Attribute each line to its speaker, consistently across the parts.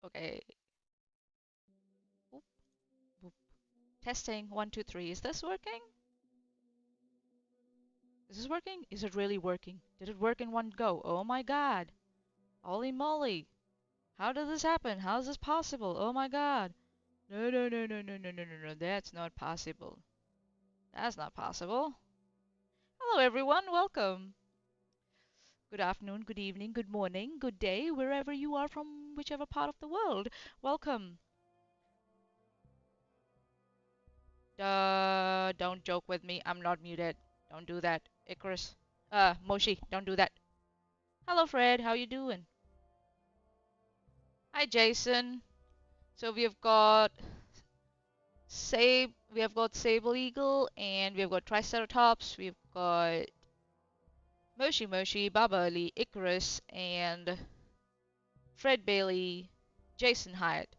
Speaker 1: Okay. Boop, boop. Testing 1, 2, 3. Is this working? Is this working? Is it really working? Did it work in one go? Oh my god. Holy moly. How did this happen? How is this possible? Oh my god. No, no, no, no, no, no, no, no, no. That's not possible. That's not possible. Hello, everyone. Welcome. Good afternoon, good evening, good morning, good day, wherever you are from whichever part of the world. Welcome. Don't joke with me. I'm not muted. Don't do that. Icarus. Moshi, don't do that. Hello, Fred. How you doing? Hi, Jason. So we have got Sable Eagle, and we have got Triceratops. We've got Moshi Moshi, Baba Ali, Icarus, and Fred Bailey, Jason Hyatt.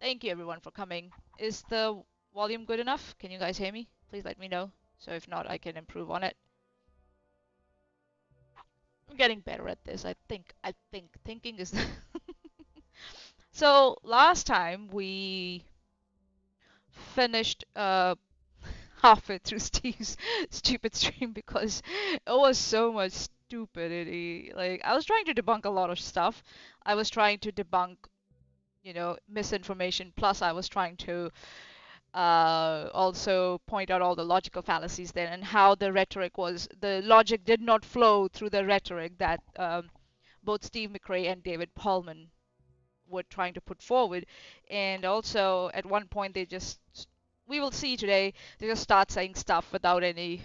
Speaker 1: Thank you everyone for coming. Is the volume good enough? Can you guys hear me? Please let me know. So if not, I can improve on it. I'm getting better at this. Thinking is So last time we finished halfway through Steve's stupid stream because it was so much stupidity. Like I was trying to debunk a lot of stuff. I was trying to debunk, misinformation. Plus, I was trying to also point out all the logical fallacies there and how the logic did not flow through the rhetoric that both Steve McRae and David Paulman were trying to put forward. And also, at one point, we will see today, they just start saying stuff without any,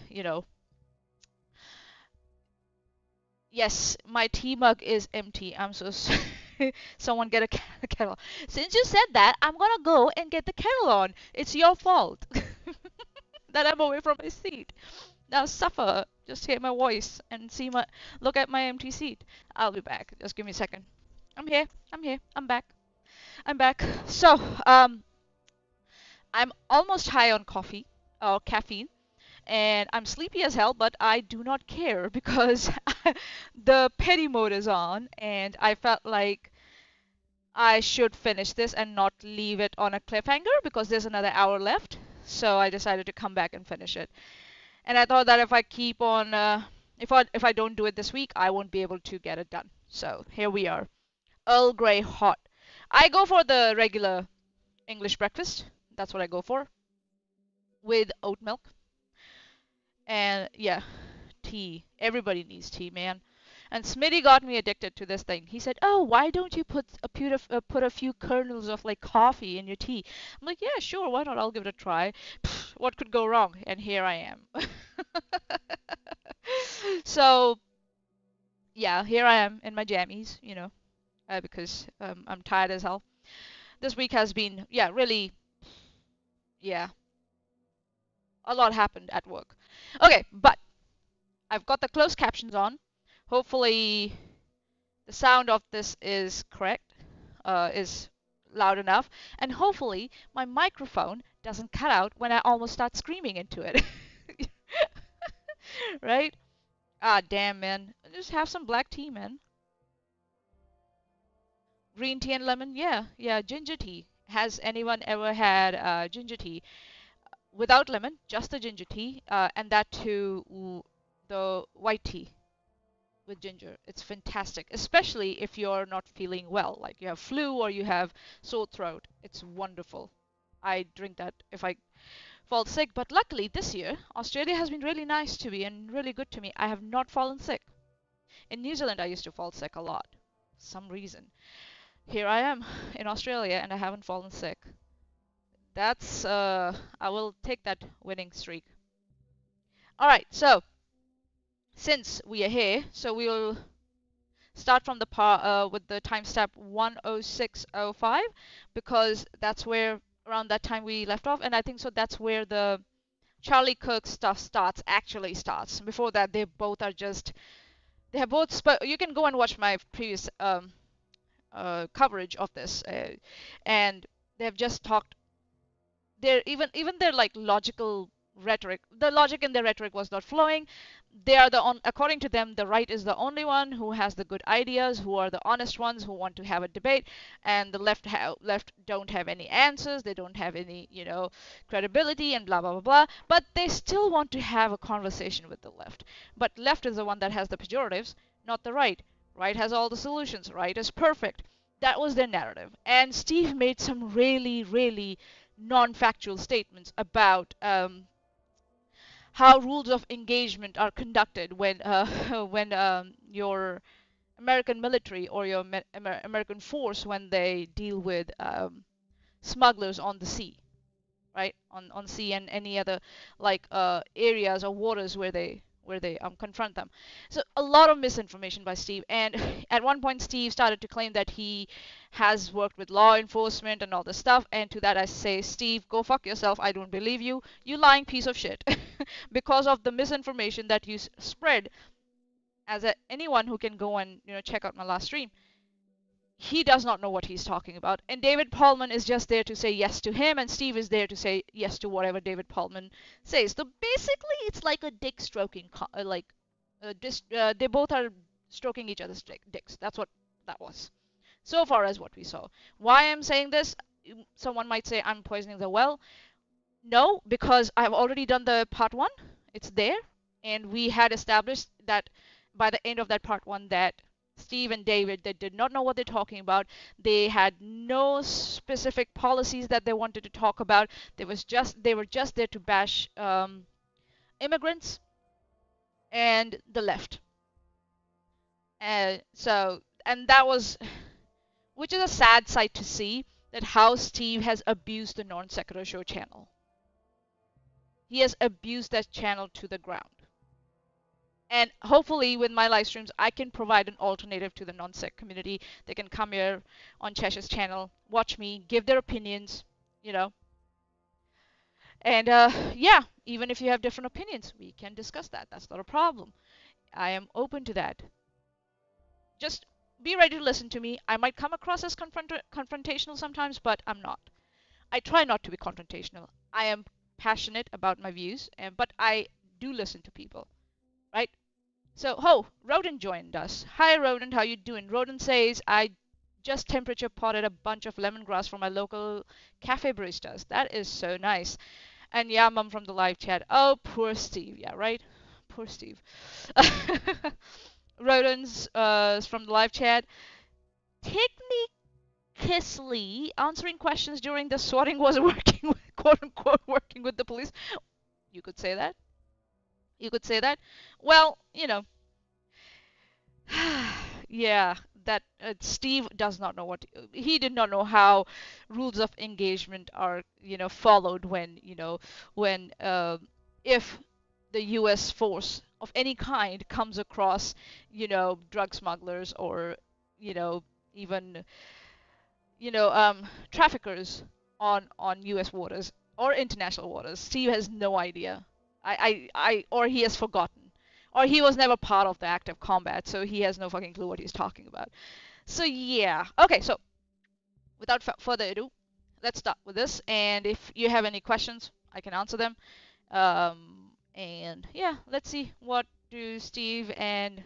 Speaker 1: Yes, my tea mug is empty. I'm so sorry. Someone get a kettle. Since you said that, I'm gonna go and get the kettle on. It's your fault that I'm away from my seat. Now suffer. Just hear my voice and look at my empty seat. I'll be back. Just give me a second. I'm here. I'm here. I'm back. I'm back. So, I'm almost high on coffee or caffeine, and I'm sleepy as hell, but I do not care because the petty mode is on, and I felt like I should finish this and not leave it on a cliffhanger because there's another hour left. So I decided to come back and finish it. And I thought that if I keep on, if I don't do it this week, I won't be able to get it done. So here we are, Earl Grey hot. I go for the regular English breakfast. That's what I go for with oat milk. And yeah, tea. Everybody needs tea, man. And Smitty got me addicted to this thing. He said, "Oh, why don't you put a few kernels of like coffee in your tea?" I'm like, "Yeah, sure, why not? I'll give it a try. Pfft, what could go wrong?" And here I am. So yeah, here I am in my jammies, because I'm tired as hell. This week has been, yeah, really, yeah, a lot happened at work. Okay, but I've got the closed captions on. Hopefully, the sound of this is correct, is loud enough, and hopefully my microphone doesn't cut out when I almost start screaming into it. Right? Ah, damn, man. Just have some black tea, man. Green tea and lemon? Yeah, yeah, ginger tea. Has anyone ever had ginger tea? Without lemon, just the ginger tea, and that too, the white tea with ginger. It's fantastic, especially if you're not feeling well, like you have flu or you have sore throat. It's wonderful. I drink that if I fall sick, but luckily this year, Australia has been really nice to me and really good to me. I have not fallen sick. In New Zealand, I used to fall sick a lot, for some reason. Here I am in Australia and I haven't fallen sick. I will take that winning streak. Alright, so since we are here, so we'll start from with the timestamp 10605 because that's where around that time we left off, and I think so that's where the Charlie Kirk stuff actually starts. Before that, they have both you can go and watch my previous coverage of this, and they have just talked. They're even their like logical rhetoric, the logic in their rhetoric was not flowing. They are according to them, the right is the only one who has the good ideas, who are the honest ones, who want to have a debate, and the left don't have any answers, they don't have any, credibility, and blah blah blah blah. But they still want to have a conversation with the left. But left is the one that has the pejoratives, not the right. Right has all the solutions. Right is perfect. That was their narrative. And Steve made some really, really non-factual statements about how rules of engagement are conducted when when your American military or your American force when they deal with smugglers on the sea, right? On sea and any other like areas or waters where they confront them. So a lot of misinformation by Steve. And at one point, Steve started to claim that he has worked with law enforcement and all this stuff. And to that, I say, Steve, go fuck yourself. I don't believe you. You lying piece of shit. Because of the misinformation that you spread, as anyone who can go and check out my last stream, he does not know what he's talking about. And David Paulman is just there to say yes to him, and Steve is there to say yes to whatever David Paulman says. So basically, it's like a dick stroking, they both are stroking each other's dicks. That's what that was, so far as what we saw. Why I'm saying this? Someone might say I'm poisoning the well. No, because I've already done the part one. It's there, and we had established that by the end of that part one that Steve and David, they did not know what they're talking about. They had no specific policies that they wanted to talk about. They were just there to bash immigrants and the left. And that was, which is a sad sight to see, that how Steve has abused the NonSequitur show channel. He has abused that channel to the ground. And hopefully with my live streams, I can provide an alternative to the non-sec community. They can come here on Chesh's channel, watch me, give their opinions, And yeah, even if you have different opinions, we can discuss that. That's not a problem. I am open to that. Just be ready to listen to me. I might come across as confrontational sometimes, but I'm not. I try not to be confrontational. I am passionate about my views, but I do listen to people, right? So, Rodent joined us. Hi, Rodent. How you doing? Rodent says, I just temperature potted a bunch of lemongrass for my local cafe baristas. That is so nice. And yeah, Mum from the live chat. Oh, poor Steve. Yeah, right? Poor Steve. Rodents from the live chat. Technically, answering questions during the swatting was working with, quote unquote, working with the police. You could say that. You could say that. Well, yeah, that Steve does not know he did not know how rules of engagement are followed when when if the U.S. force of any kind comes across drug smugglers or even traffickers on U.S. waters or international waters. Steve has no idea. Or he has forgotten. Or he was never part of the active combat, so he has no fucking clue what he's talking about. So yeah. Okay, so without further ado, let's start with this. And if you have any questions, I can answer them. And yeah, let's see what do Steve and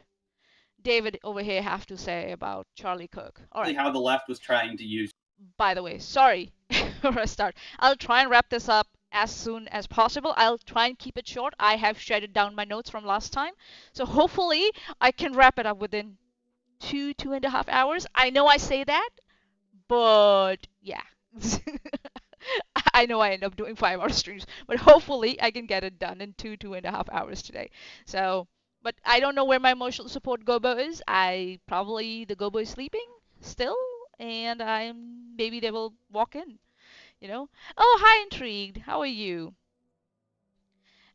Speaker 1: David over here have to say about Charlie Kirk. All right.
Speaker 2: How the left was trying to use.
Speaker 1: By the way, sorry for a start. I'll try and wrap this up as soon as possible. I'll try and keep it short. I have shredded down my notes from last time. So hopefully I can wrap it up within 2.5 hours. I know I say that, but yeah. I know I end up doing 5-hour streams, but hopefully I can get it done in 2.5 hours today. So, but I don't know where my emotional support Gobo is. The Gobo is sleeping still, and maybe they will walk in, Oh, hi, Intrigued. How are you?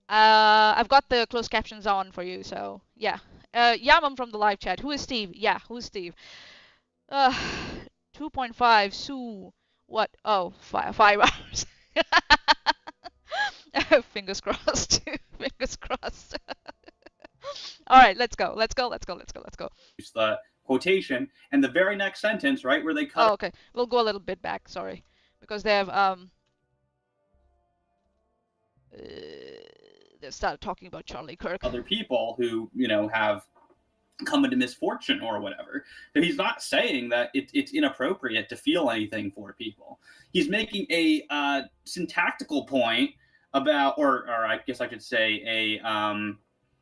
Speaker 1: I've got the closed captions on for you, so yeah. Yamam from the live chat. Who is Steve? Yeah, who's Steve? Uh, 2.5, Sue. What? Oh, 5 hours. Fingers crossed. Fingers crossed. All right, let's go. Let's go.
Speaker 2: The quotation and the very next sentence, right where they cut.
Speaker 1: Oh, okay. We'll go a little bit back. Sorry, because they have they started talking about Charlie Kirk.
Speaker 2: other people who, have come into misfortune or whatever. So he's not saying that it's inappropriate to feel anything for people. He's making a syntactical point about, or I guess I could say
Speaker 3: I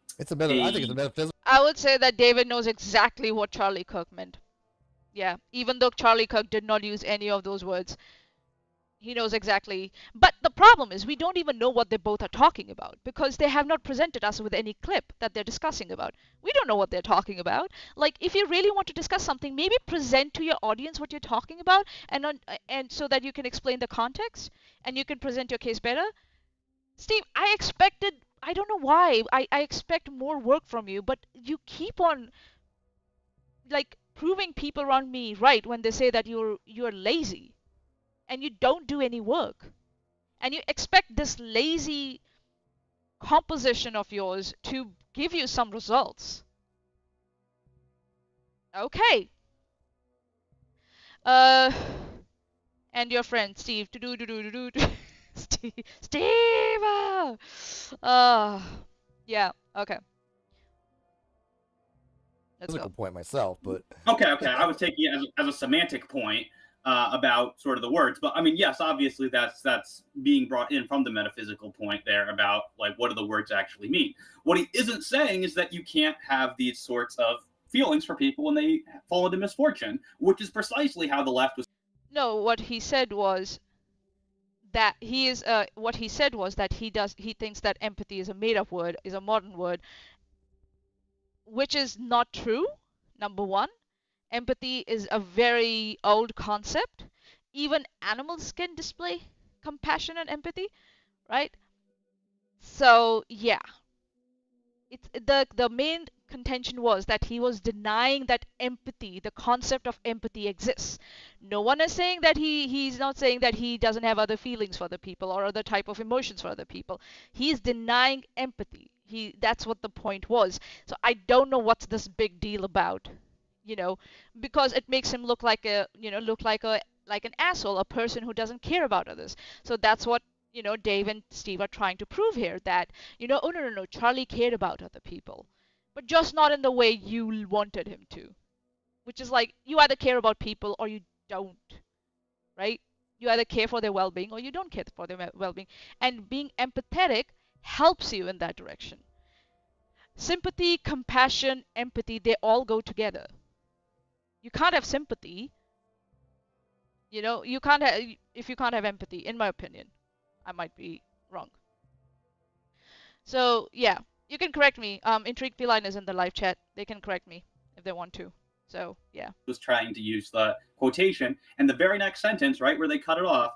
Speaker 3: think it's a metaphysical.
Speaker 1: I would say that David knows exactly what Charlie Kirk meant. Yeah, even though Charlie Kirk did not use any of those words, he knows exactly. But the problem is we don't even know what they both are talking about because they have not presented us with any clip that they're discussing about. We don't know what they're talking about. Like, if you really want to discuss something, maybe present to your audience what you're talking about, and so that you can explain the context and you can present your case better. Steve, I don't know why, I expect more work from you, but you keep on, like, proving people around me right when they say that you're lazy and you don't do any work. And you expect this lazy composition of yours to give you some results. Okay. Uh, and your friend Steve. To do. Steve. Steve. Yeah. Okay. Let's go.
Speaker 3: Point myself, but
Speaker 2: okay. I was taking it as a semantic point about sort of the words, but I mean, yes, obviously that's being brought in from the metaphysical point there about like what do the words actually mean. What he isn't saying is that you can't have these sorts of feelings for people when they fall into misfortune, which is precisely how the left was.
Speaker 1: No, what he said was that he thinks that empathy is a made-up word, is a modern word, which is not true. Number one, empathy is a very old concept. Even animals can display compassion and empathy, right? So yeah, it's the main contention was that he was denying that empathy, the concept of empathy, exists. No one is saying that he's not saying that he doesn't have other feelings for other people or other type of emotions for other people. He's denying empathy. That's what the point was. So I don't know what's this big deal about, because it makes him look like an asshole, a person who doesn't care about others. So that's what Dave and Steve are trying to prove here, that oh no, Charlie cared about other people, but just not in the way you wanted him to, which is like you either care about people or you don't, right? You either care for their well-being or you don't care for their well-being, and being empathetic helps you in that direction. Sympathy, compassion, empathy, they all go together. You can't have sympathy, you can't have, if you can't have empathy, in my opinion. I might be wrong. So yeah, you can correct me. Intrigue Feline is in the live chat. They can correct me if they want to. So yeah.
Speaker 2: Was trying to use the quotation, and the very next sentence, right where they cut it off,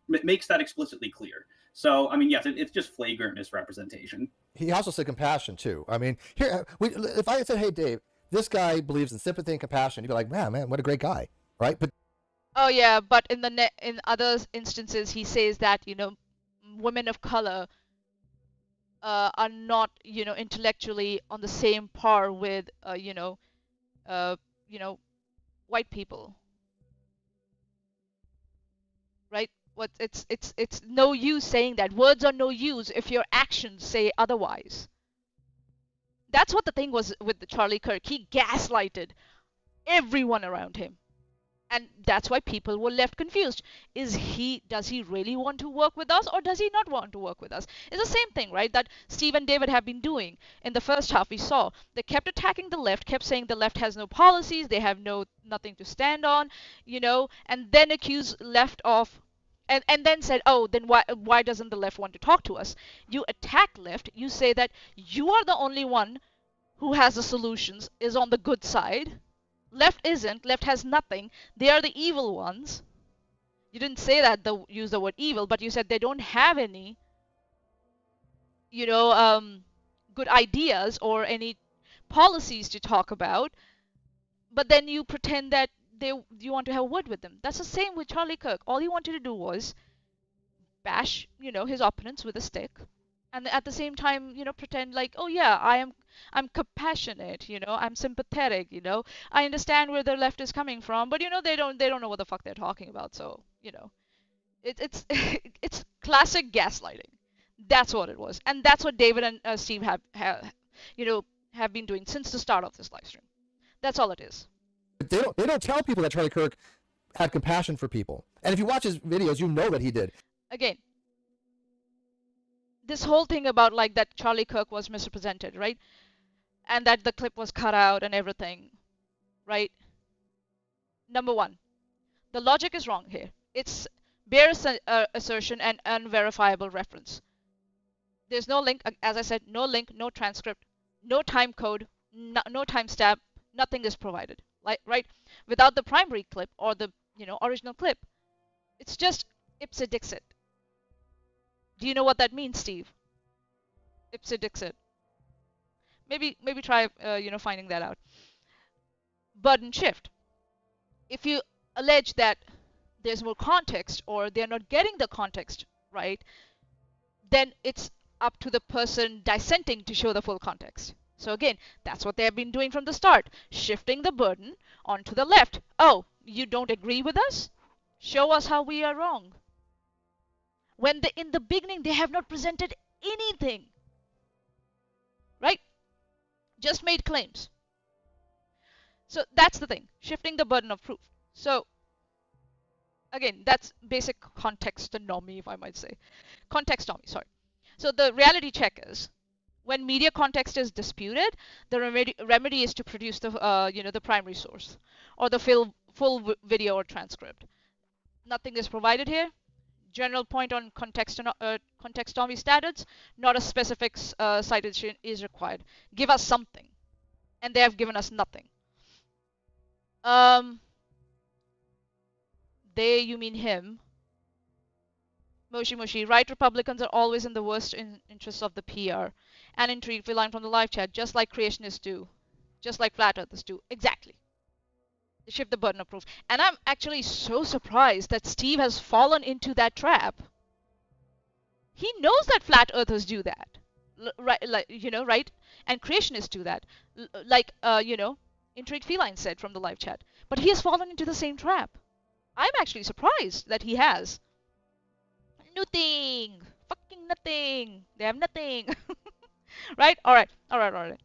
Speaker 2: makes that explicitly clear. So I mean, yes, it's just flagrant misrepresentation.
Speaker 3: He also said compassion too. I mean, if I said, "Hey, Dave, this guy believes in sympathy and compassion," you'd be like, "Man, what a great guy," right? But
Speaker 1: oh yeah, but in other instances, he says that women of color are not intellectually on the same par with uh, white people, right? What it's no use saying that. Words are no use if your actions say otherwise. That's what the thing was with the Charlie Kirk. He gaslighted everyone around him. And that's why people were left confused. Does he really want to work with us or does he not want to work with us? It's the same thing, right, that Steve and David have been doing. In the first half we saw they kept attacking the left, kept saying the left has no policies, they have nothing to stand on, and then accuse left of, and then said, oh, then why doesn't the left want to talk to us? You attack left, you say that you are the only one who has the solutions, is on the good side. Left isn't. Left has nothing. They are the evil ones. You didn't say that, use the word evil, but you said they don't have any, good ideas or any policies to talk about. But then you pretend that you want to have a word with them. That's the same with Charlie Kirk. All he wanted to do was bash, his opponents with a stick, and at the same time, pretend like, oh yeah, I'm compassionate, I'm sympathetic, I understand where the left is coming from, but they don't know what the fuck they're talking about. So it's classic gaslighting. That's what it was, and that's what David and Steve have been doing since the start of this live stream. That's all it is.
Speaker 3: They don't tell people that Charlie Kirk had compassion for people, and if you watch his videos, you know that he did.
Speaker 1: Again, this whole thing about like that Charlie Kirk was misrepresented, right? And that the clip was cut out and everything, right? Number one, the logic is wrong here. It's bare assertion and unverifiable reference. There's no link, as I said, no link, no transcript, no time code, no timestamp, nothing is provided, right? Without the primary clip or the original clip, it's just ipse dixit. Do you know what that means, Steve? Ipse dixit. Maybe try finding that out. Burden shift. If you allege that there's more context or they're not getting the context right, then it's up to the person dissenting to show the full context. So again, that's what they have been doing from the start, shifting the burden onto the left. Oh, you don't agree with us? Show us how we are wrong. When in the beginning they have not presented anything, right? Just made claims. So that's the thing, shifting the burden of proof. So again, that's basic contextonomy, if I might say. Contextonomy, sorry. So the reality check is, when media context is disputed, the remedy is to produce the the primary source or the full video or transcript. Nothing is provided here. General point on contextonomy standards, not a specific citation is required. Give us something, and they have given us nothing. They, you mean him? Moshi, right? Republicans are always in the worst interests of the PR. And intrigued, we learn from the live chat, just like creationists do, just like flat earthers do. Exactly. They shift the burden of proof. And I'm actually so surprised that Steve has fallen into that trap. He knows that flat earthers do that, right? Right? And creationists do that, like Intrigued Feline said from the live chat. But he has fallen into the same trap. I'm actually surprised that he has. Nothing. Fucking nothing. They have nothing. Right? All right.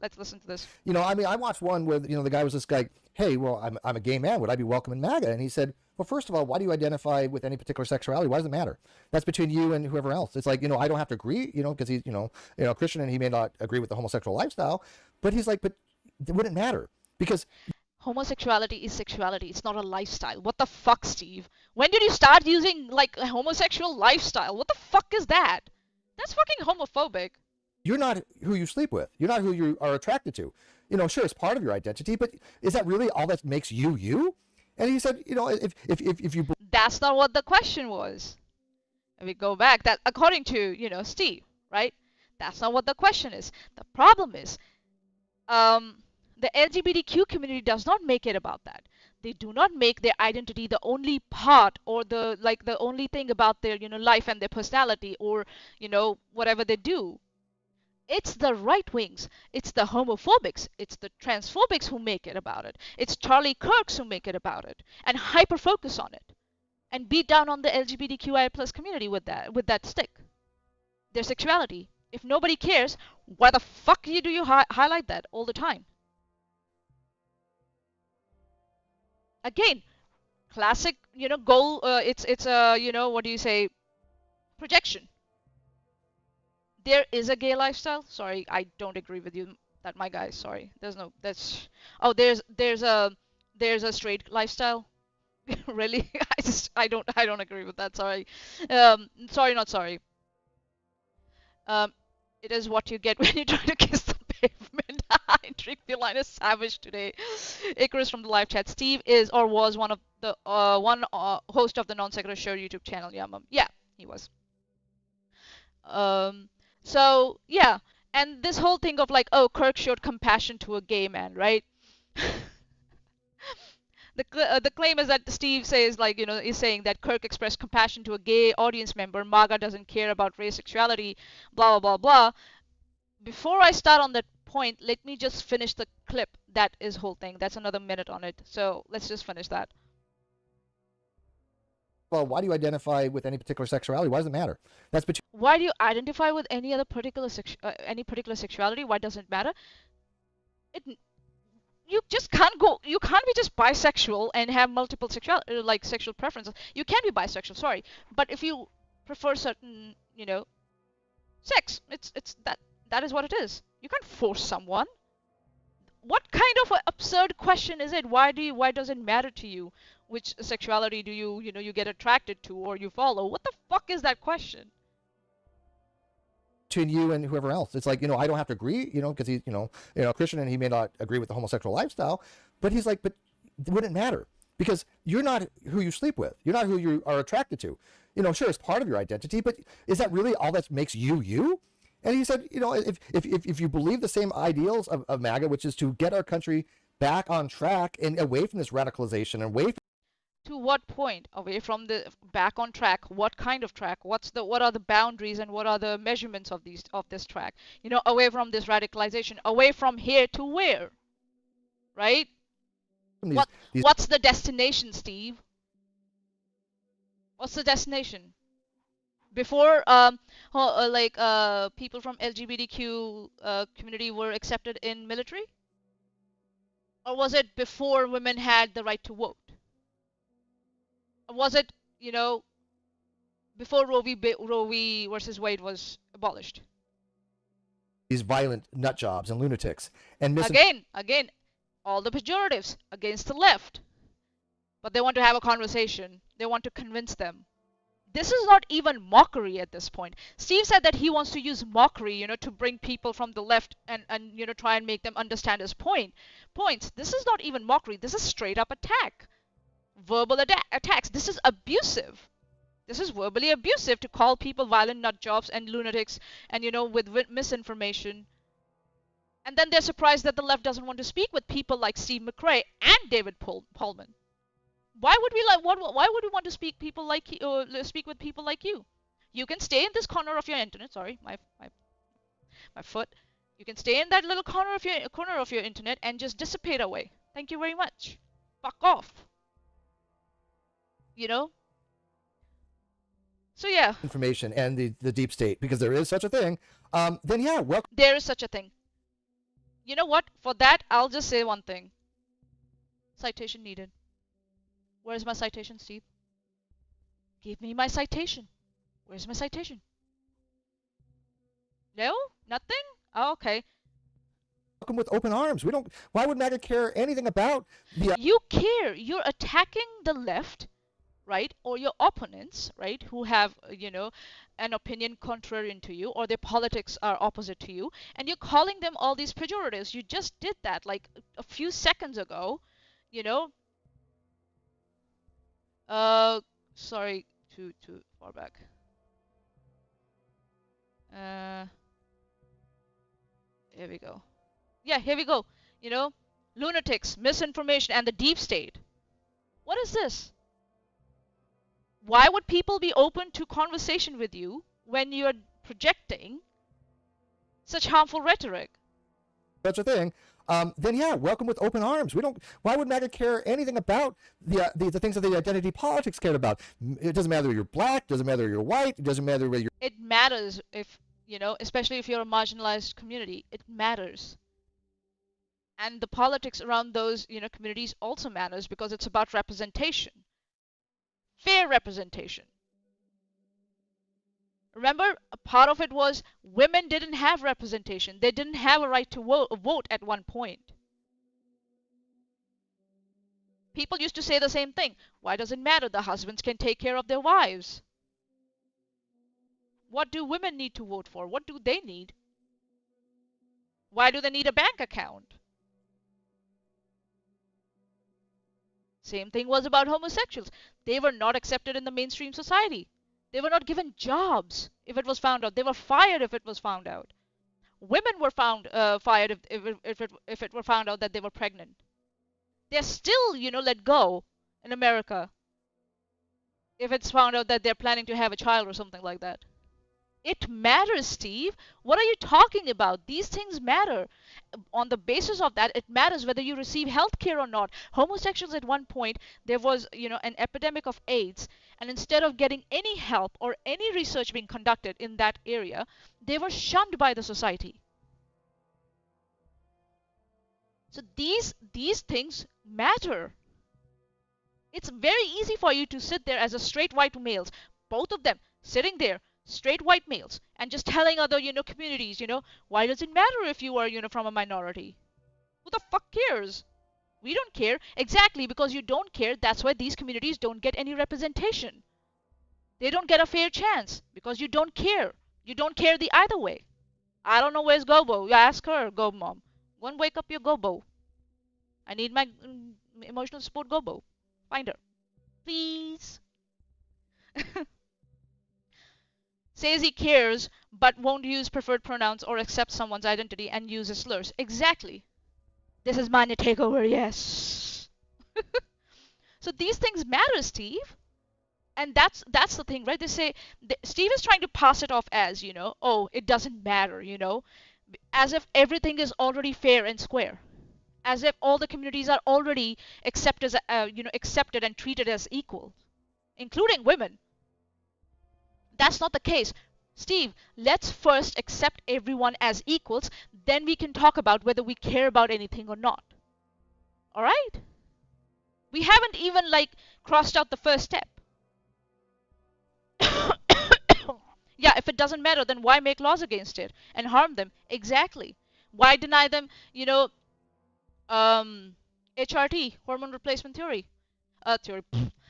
Speaker 1: Let's listen to this.
Speaker 3: I watched one where the guy was this guy. Hey, well, I'm a gay man. Would I be welcome in MAGA? And he said, well, first of all, why do you identify with any particular sexuality? Why does it matter? That's between you and whoever else. It's like, I don't have to agree, because he's, Christian, and he may not agree with the homosexual lifestyle, but he's like, but it wouldn't matter because
Speaker 1: homosexuality is sexuality. It's not a lifestyle. What the fuck, Steve? When did you start using like a homosexual lifestyle? What the fuck is that? That's fucking homophobic.
Speaker 3: You're not who you sleep with. You're not who you are attracted to. Sure, it's part of your identity, but is that really all that makes you you? And he said, if you...
Speaker 1: That's not what the question was. If we go back, that according to, Steve, right? That's not what the question is. The problem is, the LGBTQ community does not make it about that. They do not make their identity the only part or the only thing about their life and their personality or whatever they do. It's the right wings, it's the homophobics, it's the transphobics who make it about it. It's Charlie Kirks who make it about it and hyper focus on it and beat down on the LGBTQI plus community with that stick. Their sexuality. If nobody cares, why the fuck do you highlight that all the time? Again, classic, goal. It's what do you say? Projection. There is a gay lifestyle. Sorry, I don't agree with you. That my guy. Sorry, Oh, there's a straight lifestyle. Really? I don't agree with that. Sorry. Sorry, not sorry. It is what you get when you try to kiss the pavement. Intrigue Feline is savage today. Icarus from the live chat. Steve is or was one of the host of the NonSequitur Show YouTube channel. Yeah, he was. So yeah, and this whole thing of like, oh, Kirk showed compassion to a gay man, right? The claim is that Steve says is saying that Kirk expressed compassion to a gay audience member. MAGA doesn't care about race, sexuality, blah blah blah blah. Before I start on that point, let me just finish the clip. That is whole thing. That's another minute on it. So let's just finish that.
Speaker 3: well, why do you identify with any particular sexuality? Why does it matter? That's between
Speaker 1: Why do you identify with any other particular any particular sexuality? Why does it matter? It you just can't go. You can't be just bisexual and have multiple sexual like sexual preferences. You can be bisexual, sorry, but if you prefer certain, sex, it's that is what it is. You can't force someone. What kind of a absurd question is it? Why does it matter to you which sexuality do you get attracted to or you follow? What the fuck is that question?
Speaker 3: you and whoever else. It's like, I don't have to agree, because he's, Christian, and he may not agree with the homosexual lifestyle, but he's like, but it wouldn't matter because you're not who you sleep with. You're not who you are attracted to. Sure, it's part of your identity, but is that really all that makes you you? And he said, if you believe the same ideals of MAGA, which is to get our country back on track and away from this radicalization and away from
Speaker 1: To what point? Away from the back on track? What kind of track? What are the boundaries and what are the measurements of this track? Away from this radicalization, away from here to where? Right? What's the destination, Steve? What's the destination? Before people from LGBTQ community were accepted in military? Or was it before women had the right to vote? Or was it, before Roe v. versus Wade was abolished?
Speaker 3: these violent nut jobs and lunatics and
Speaker 1: Again, all the pejoratives against the left. But they want to have a conversation. They want to convince them. This is not even mockery at this point. Steve said that he wants to use mockery, to bring people from the left and try and make them understand his points. This is not even mockery. This is straight up attack. Verbal attacks. This is abusive. This is verbally abusive to call people violent nut jobs and lunatics and, with misinformation. And then they're surprised that the left doesn't want to speak with people like Steve McRae and David Pullman. Why would we want to speak with people like you? You can stay in this corner of your internet. Sorry, my foot. You can stay in that little corner of your internet and just dissipate away. Thank you very much. Fuck off. So yeah.
Speaker 3: Information and the deep state, because there is such a thing. Then yeah, welcome.
Speaker 1: There is such a thing. You know what? For that, I'll just say one thing. Citation needed. Where's my citation, Steve? Give me my citation. Where's my citation? No? Nothing? Oh, okay.
Speaker 3: Welcome with open arms. Why would MAGA care anything about the...
Speaker 1: You care. You're attacking the left, right? Or your opponents, right? Who have, an opinion contrary to you, or their politics are opposite to you, and you're calling them all these pejoratives. You just did that like a few seconds ago, sorry, too far back. Here we go. Yeah, here we go. Lunatics, misinformation, and the deep state. What is this? Why would people be open to conversation with you when you're projecting such harmful rhetoric?
Speaker 3: Such a thing. Then yeah, welcome with open arms. Why would MAGA care anything about the things that the identity politics cared about? It doesn't matter whether you're black, doesn't matter whether you're white, it doesn't matter whether you're...
Speaker 1: It matters if, especially if you're a marginalized community, it matters. And the politics around those, communities also matters because it's about representation. Fair representation. Remember, a part of it was women didn't have representation. They didn't have a right to vote at one point. People used to say the same thing. Why does it matter? The husbands can take care of their wives. What do women need to vote for? What do they need? Why do they need a bank account? Same thing was about homosexuals. They were not accepted in the mainstream society. They were not given jobs if it was found out. They were fired if it was found out. Women were fired if it were found out that they were pregnant. They're still, let go in America if it's found out that they're planning to have a child or something like that. It matters, Steve. What are you talking about? These things matter. On the basis of that, it matters whether you receive health care or not. Homosexuals at one point, there was, an epidemic of AIDS, and instead of getting any help or any research being conducted in that area, they were shunned by the society. So these things matter. It's very easy for you to sit there as a straight white males, both of them sitting there, straight white males, and just telling other, communities, why does it matter if you are, from a minority? Who the fuck cares? We don't care. Exactly, because you don't care, that's why these communities don't get any representation. They don't get a fair chance because you don't care. You don't care the either way. I don't know where's Gobo. You ask her, Go Mom. Go and wake up your Gobo. I need my emotional support Gobo. Find her. Please. Says he cares but won't use preferred pronouns or accept someone's identity and uses slurs. Exactly. This is mine to take over, yes. So these things matter, Steve. And that's the thing, right? They say Steve is trying to pass it off as, oh, it doesn't matter, as if everything is already fair and square. As if all the communities are already accepted and treated as equal, including women. That's not the case. Steve, let's first accept everyone as equals, then we can talk about whether we care about anything or not. All right? We haven't even crossed out the first step. Yeah, if it doesn't matter, then why make laws against it and harm them? Exactly. Why deny them, HRT, hormone replacement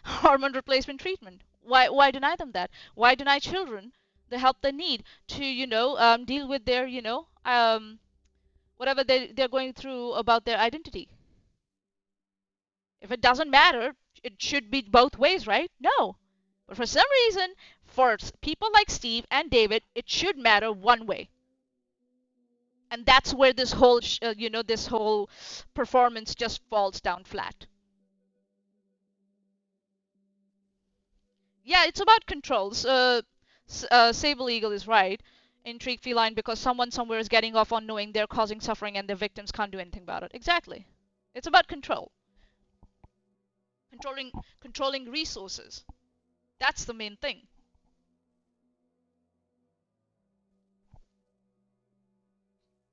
Speaker 1: hormone replacement treatment? Why deny them that? Why deny children the help they need to, deal with their, whatever they're going through about their identity? If it doesn't matter, it should be both ways, right? No. But for some reason, for people like Steve and David, it should matter one way. And that's where this whole, this whole performance just falls down flat. Yeah, it's about controls. Sable Eagle is right. Intrigue feline because someone somewhere is getting off on knowing they're causing suffering and their victims can't do anything about it. Exactly. It's about control. Controlling resources. That's the main thing.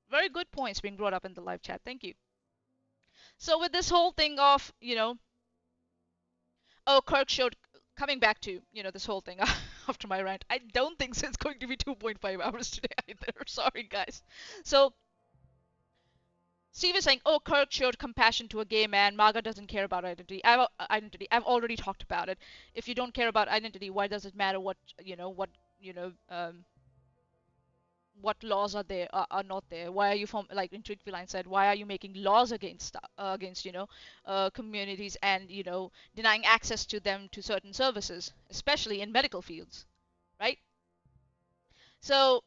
Speaker 1: Very good points being brought up in the live chat. Thank you. So with this whole thing of, oh, Kirk showed, coming back to, this whole thing after my rant, I don't think so it's going to be 2.5 hours today either. Sorry, guys. So Steve is saying, oh, Kirk showed compassion to a gay man. MAGA doesn't care about identity. I've already talked about it. If you don't care about identity, why does it matter what laws are there are not there? Why are you like Intrigue Feline said? Why are you making laws against communities and denying access to them to certain services, especially in medical fields, right? So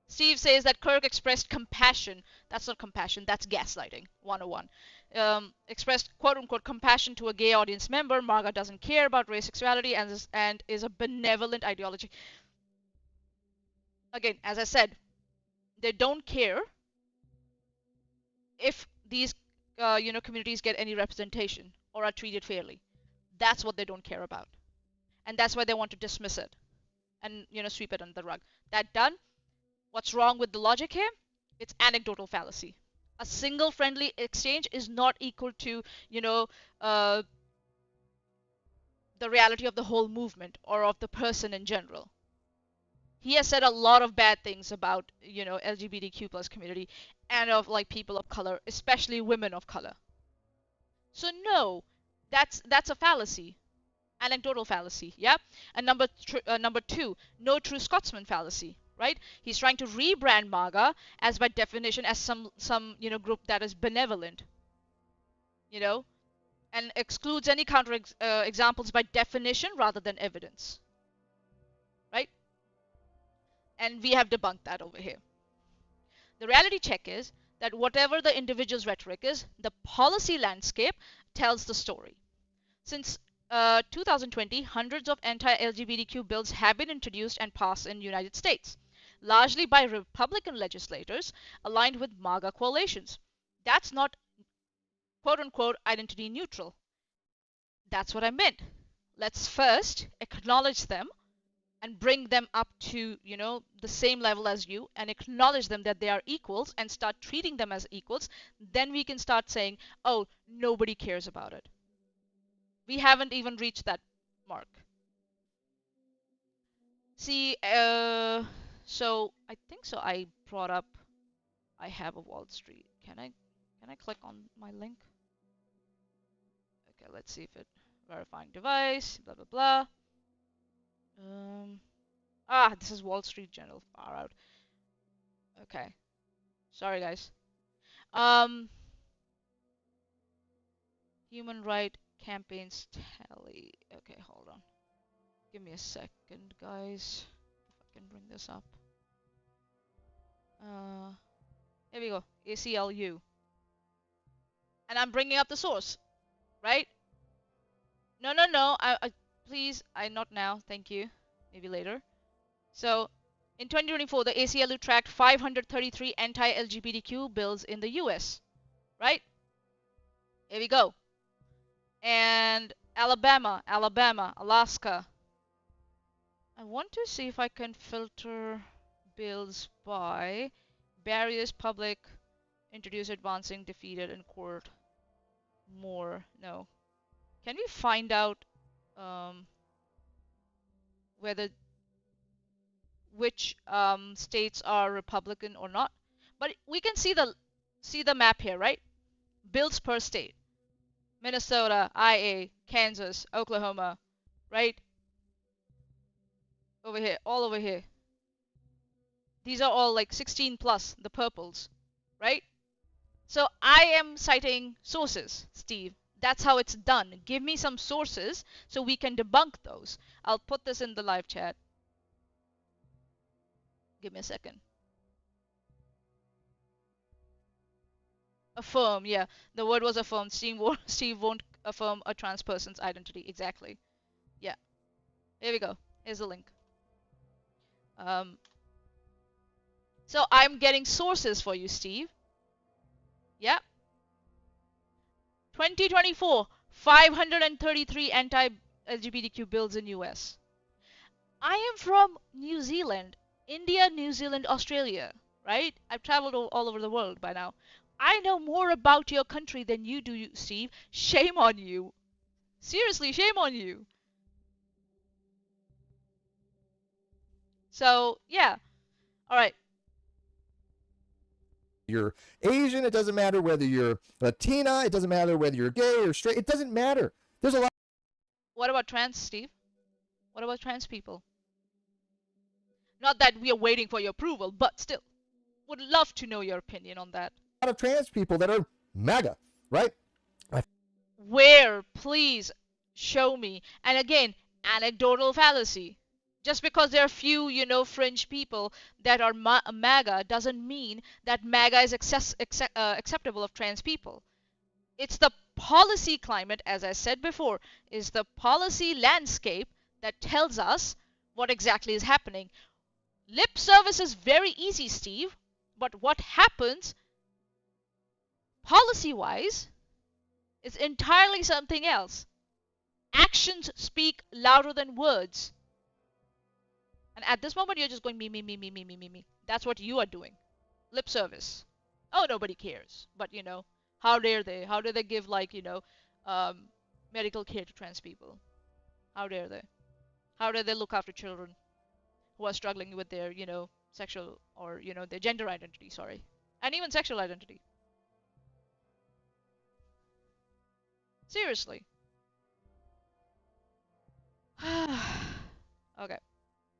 Speaker 1: Steve says that Kirk expressed compassion. That's not compassion, that's gaslighting 101. Expressed quote unquote compassion to a gay audience member. MAGA doesn't care about race, sexuality, and is a benevolent ideology. Again, as I said, they don't care if these communities get any representation or are treated fairly. That's what they don't care about, and that's why they want to dismiss it and sweep it under the rug. That done, what's wrong with the logic here? It's anecdotal fallacy. A single friendly exchange is not equal to the reality of the whole movement or of the person in general. He has said a lot of bad things about LGBTQ plus community and of people of color, especially women of color. So no, that's a fallacy, anecdotal fallacy. Yeah. And number two, no true Scotsman fallacy. Right? He's trying to rebrand MAGA as by definition as some group that is benevolent. And excludes any counter examples by definition rather than evidence. Right? And we have debunked that over here. The reality check is that whatever the individual's rhetoric is, the policy landscape tells the story. Since 2020, hundreds of anti-LGBTQ bills have been introduced and passed in the United States, largely by Republican legislators aligned with MAGA coalitions. That's not quote-unquote identity neutral. That's what I meant. Let's first acknowledge them and bring them up to, the same level as you, and acknowledge them that they are equals and start treating them as equals. Then we can start saying, oh, nobody cares about it. We haven't even reached that mark. See, so I think so. I brought up, I have a Wall Street. Can I click on my link? Okay, let's see if it verifying device, blah blah blah. This is Wall Street Journal. Far out. Okay, sorry guys. Human right campaigns tally. Okay, hold on. Give me a second, guys. If I can bring this up. Here we go. ACLU. And I'm bringing up the source, right? No. Please, not now. Thank you. Maybe later. So, in 2024, the ACLU tracked 533 anti-LGBTQ bills in the US, right? Here we go. And Alabama, Alaska. I want to see if I can filter bills by barriers, public, introduced, advancing, defeated, in court, more. No. Can we find out which states are Republican or not? But we can see the map here, right? Bills per state. Minnesota, IA, Kansas, Oklahoma, right? Over here, all over here. These are all like 16 plus, the purples, right? So I am citing sources, Steve. That's how it's done. Give me some sources so we can debunk those. I'll put this in the live chat. Give me a second. Affirm, yeah. The word was affirm. Steve won't affirm a trans person's identity. Exactly. Yeah. Here we go. Here's the link. So I'm getting sources for you, Steve. Yeah. 2024, 533 anti-LGBTQ bills in US. I am from New Zealand, India, New Zealand, Australia, right? I've traveled all over the world by now. I know more about your country than you do, Steve. Shame on you. Seriously, shame on you. So, yeah. All right.
Speaker 3: You're Asian, it doesn't matter whether you're Latina, it doesn't matter whether you're gay or straight, it doesn't matter. There's a lot.
Speaker 1: What about trans, Steve? What about trans people? Not that we are waiting for your approval, but still, would love to know your opinion on that.
Speaker 3: A lot of trans people that are MAGA, right?
Speaker 1: Where? Please show me. And again, anecdotal fallacy. Just because there are few, fringe people that are MAGA doesn't mean that MAGA is acceptable of trans people. It's the policy climate, as I said before, is the policy landscape that tells us what exactly is happening. Lip service is very easy, Steve, but what happens policy-wise is entirely something else. Actions speak louder than words. And at this moment, you're just going me. That's what you are doing. Lip service. Oh, nobody cares. But, how dare they? How dare they give, medical care to trans people? How dare they? How dare they look after children who are struggling with their, sexual or, their gender identity, sorry. And even sexual identity. Seriously. Okay.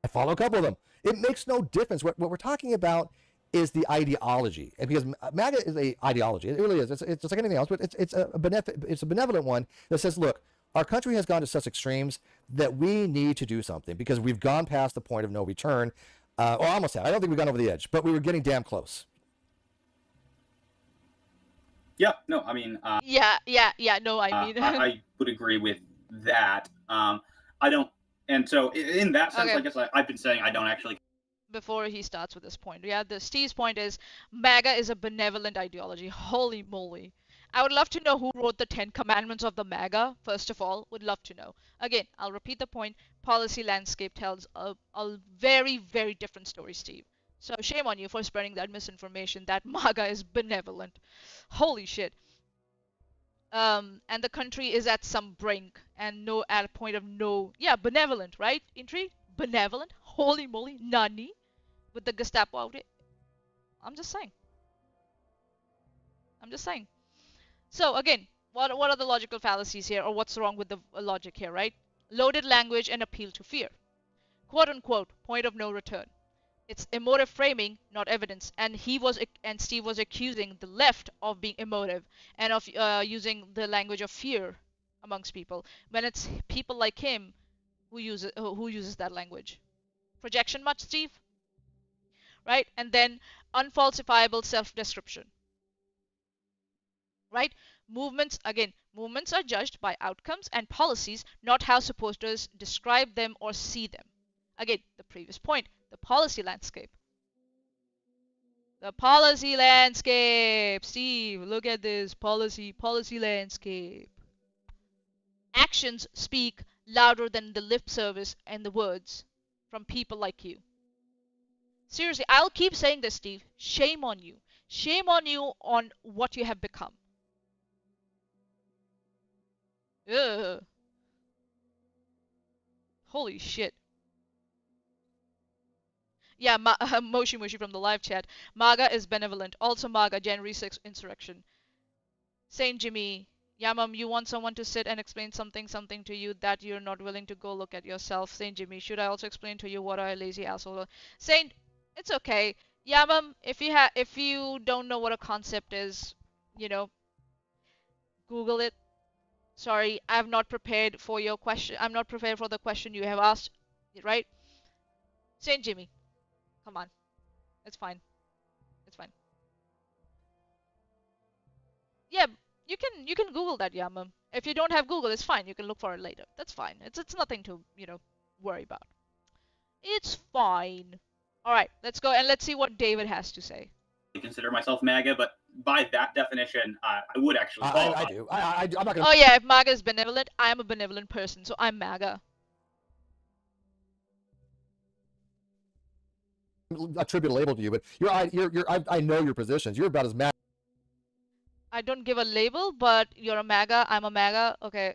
Speaker 3: I follow a couple of them. It makes no difference. What we're talking about is the ideology, and because MAGA is a ideology, it really is. It's just like anything else, but it's a benevolent one that says, look, our country has gone to such extremes that we need to do something because we've gone past the point of no return. Or almost that. I don't think we've gone over the edge, but we were getting damn close.
Speaker 2: Yeah. No. I mean.
Speaker 1: Yeah. No. I mean.
Speaker 2: I would agree with that. I don't, and so in that sense,
Speaker 1: Okay.
Speaker 2: I guess I've been saying I don't actually.
Speaker 1: Before he starts with this point, yeah, Steve's point is MAGA is a benevolent ideology. Holy moly. I would love to know who wrote the 10 commandments of the MAGA, first of all. Would love to know. Again, I'll repeat the point. Policy landscape tells a very, very different story, Steve. So shame on you for spreading that misinformation that MAGA is benevolent. Holy shit. And the country is at some brink and no at a point of no, yeah, benevolent, right? Intrigue? Benevolent? Holy moly, nani? With the Gestapo out it. I'm just saying. I'm just saying. So again, what are the logical fallacies here, or what's wrong with the logic here, right? Loaded language and appeal to fear. Quote unquote, point of no return. It's emotive framing, not evidence. And Steve was accusing the left of being emotive and of using the language of fear amongst people, when it's people like him who uses that language. Projection much, Steve? Right? And then unfalsifiable self-description. Right? Movements are judged by outcomes and policies, not how supporters describe them or see them. Again, the previous point, the policy landscape. The policy landscape. Steve, look at this policy landscape. Actions speak louder than the lip service and the words from people like you. Seriously, I'll keep saying this, Steve. Shame on you. Shame on you on what you have become. Ugh. Holy shit. Yeah, Moshi Moshi from the live chat. MAGA is benevolent. Also MAGA, January 6th insurrection. Saint Jimmy. Yamam, you want someone to sit and explain something to you that you're not willing to go look at yourself. Saint Jimmy, should I also explain to you what a lazy asshole are? Saint, it's okay. Yamam, if you don't know what a concept is, you know, Google it. Sorry, I'm not prepared for your question. I'm not prepared for the question you have asked, right? Saint Jimmy, come on. It's fine. It's fine. Yeah, you can Google that, Yamam. If you don't have Google, it's fine. You can look for it later. That's fine. It's nothing to, worry about. It's fine. All right, let's go and let's see what David has to say.
Speaker 2: Consider myself MAGA, but by that definition, I would actually qualify.
Speaker 3: I do. I'm not gonna.
Speaker 1: Oh yeah, if MAGA is benevolent, I am a benevolent person, so I'm MAGA.
Speaker 3: Attribute a label to you, but I know your positions. You're about as mad.
Speaker 1: I don't give a label, but you're a MAGA, I'm a MAGA. Okay.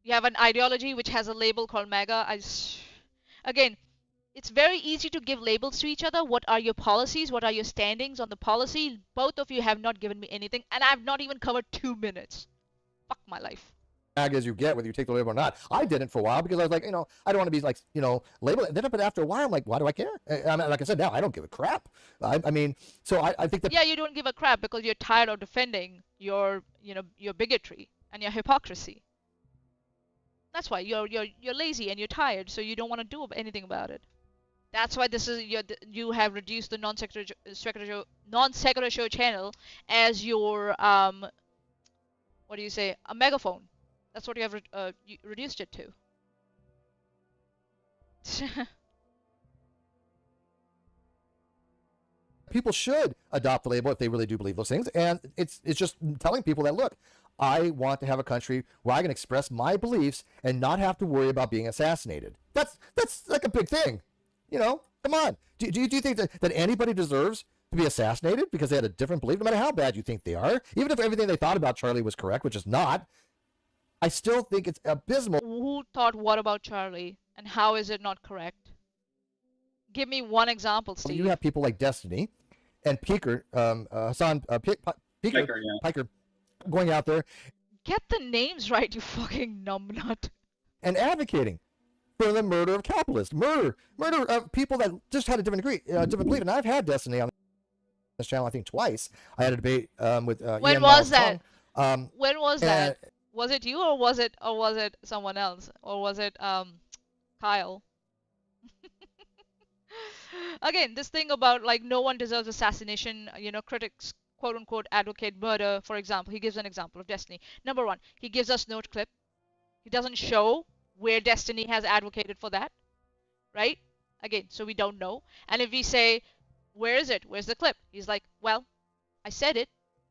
Speaker 1: You have an ideology which has a label called MAGA. Again, it's very easy to give labels to each other. What are your policies? What are your standings on the policy? Both of you have not given me anything, and I've not even covered 2 minutes. Fuck my life.
Speaker 3: As you get, whether you take the label or not. I didn't for a while because I was like, I don't want to be like, labeled. And then, but after a while, I'm like, why do I care? I mean, like I said, now I don't give a crap. I mean, so I think that.
Speaker 1: Yeah, you don't give a crap because you're tired of defending your bigotry and your hypocrisy. That's why you're lazy and you're tired, so you don't want to do anything about it. That's why you have reduced the non-sequitur show channel as your what do you say, a megaphone. That's what you have reduced it to.
Speaker 3: People should adopt the label if they really do believe those things, and it's just telling people that, look, I want to have a country where I can express my beliefs and not have to worry about being assassinated. That's like a big thing. Come on. Do you think that anybody deserves to be assassinated because they had a different belief, no matter how bad you think they are? Even if everything they thought about Charlie was correct, which is not, I still think it's abysmal.
Speaker 1: Who thought what about Charlie, and how is it not correct? Give me one example, Steve.
Speaker 3: You have people like Destiny and Piker, Hassan Piker, going out there.
Speaker 1: Get the names right, you fucking numbnut.
Speaker 3: And advocating for the murder of capitalists, murder of people that just had a different belief. And I've had Destiny on this channel, I think twice. I had a debate with.
Speaker 1: When
Speaker 3: Ian
Speaker 1: was that?
Speaker 3: When
Speaker 1: was that? Was it you, or was it someone else, or was it Kyle? Again, this thing about like no one deserves assassination. Critics quote unquote advocate murder, for example, he gives an example of Destiny. Number one, he gives us no clip. He doesn't show where Destiny has advocated for that, right? Again, so we don't know. And if we say, where is it? Where's the clip? He's like, well, I said it.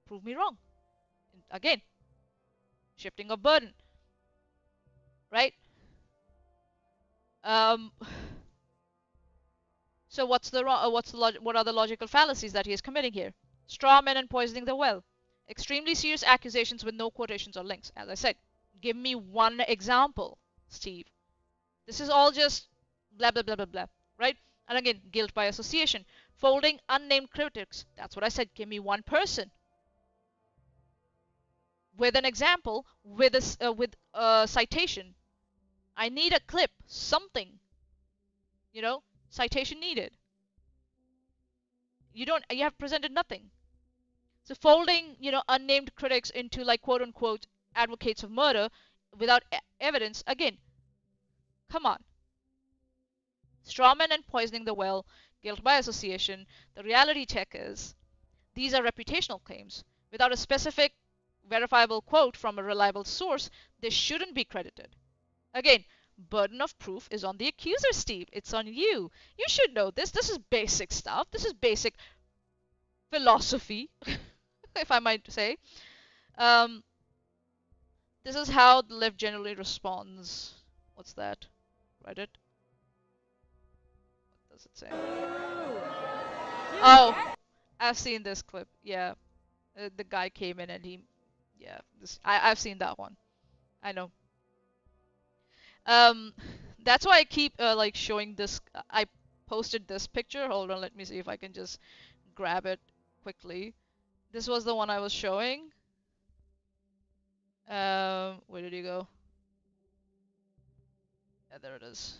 Speaker 1: Prove me wrong. Again, shifting of burden, right? So what are the logical fallacies that he is committing here? Straw men and poisoning the well. Extremely serious accusations with no quotations or links. As I said, give me one example, Steve. This is all just blah, blah, blah, blah, blah, right? And again, guilt by association. Folding unnamed critics. That's what I said. Give me one person. With an example, with a citation. I need a clip, something. You know, citation needed. You have presented nothing. So folding, unnamed critics into like quote unquote advocates of murder without evidence, again, come on. Strawman and poisoning the well, guilt by association. The reality check is these are reputational claims. Without a specific verifiable quote from a reliable source, they shouldn't be credited. Again, burden of proof is on the accuser, Steve. It's on you. You should know this. This is basic stuff. This is basic philosophy, if I might say. This is how the left generally responds. What's that? Reddit? What does it say? Oh, I've seen this clip. Yeah, the guy came in and I've seen that one. I know. That's why I keep like showing this. I posted this picture. Hold on, let me see if I can just grab it quickly. This was the one I was showing. Where did he go? Yeah, there it is.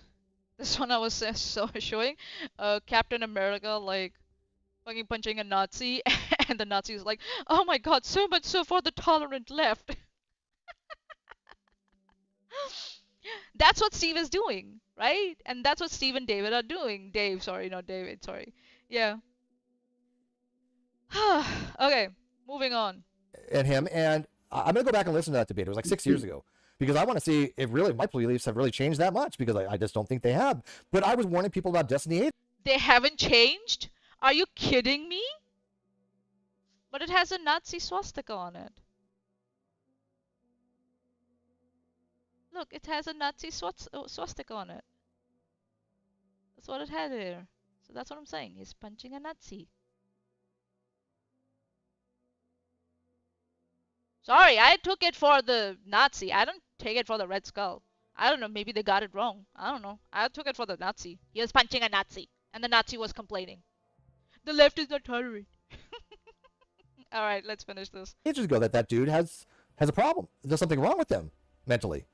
Speaker 1: This one I was showing. Captain America like fucking punching a Nazi, and the Nazi is like, "Oh my God, so much so for the tolerant left." That's what Steve is doing, right? And that's what Steve and David are doing. Dave, sorry, not David, sorry. Yeah. Okay, moving on.
Speaker 3: And him, and I'm going to go back and listen to that debate. It was like 6 years ago. Because I want to see if really my beliefs have really changed that much, because I just don't think they have. But I was warning people about Destiny 8.
Speaker 1: They haven't changed? Are you kidding me? But it has a Nazi swastika on it. Look, it has a Nazi swastika on it. That's what it had here. So that's what I'm saying. He's punching a Nazi. Sorry, I took it for the Nazi. I don't take it for the Red Skull. I don't know, maybe they got it wrong. I don't know. I took it for the Nazi. He was punching a Nazi. And the Nazi was complaining. The left is not tolerant. Alright, let's finish this.
Speaker 3: Ages ago that dude has a problem. There's something wrong with them mentally.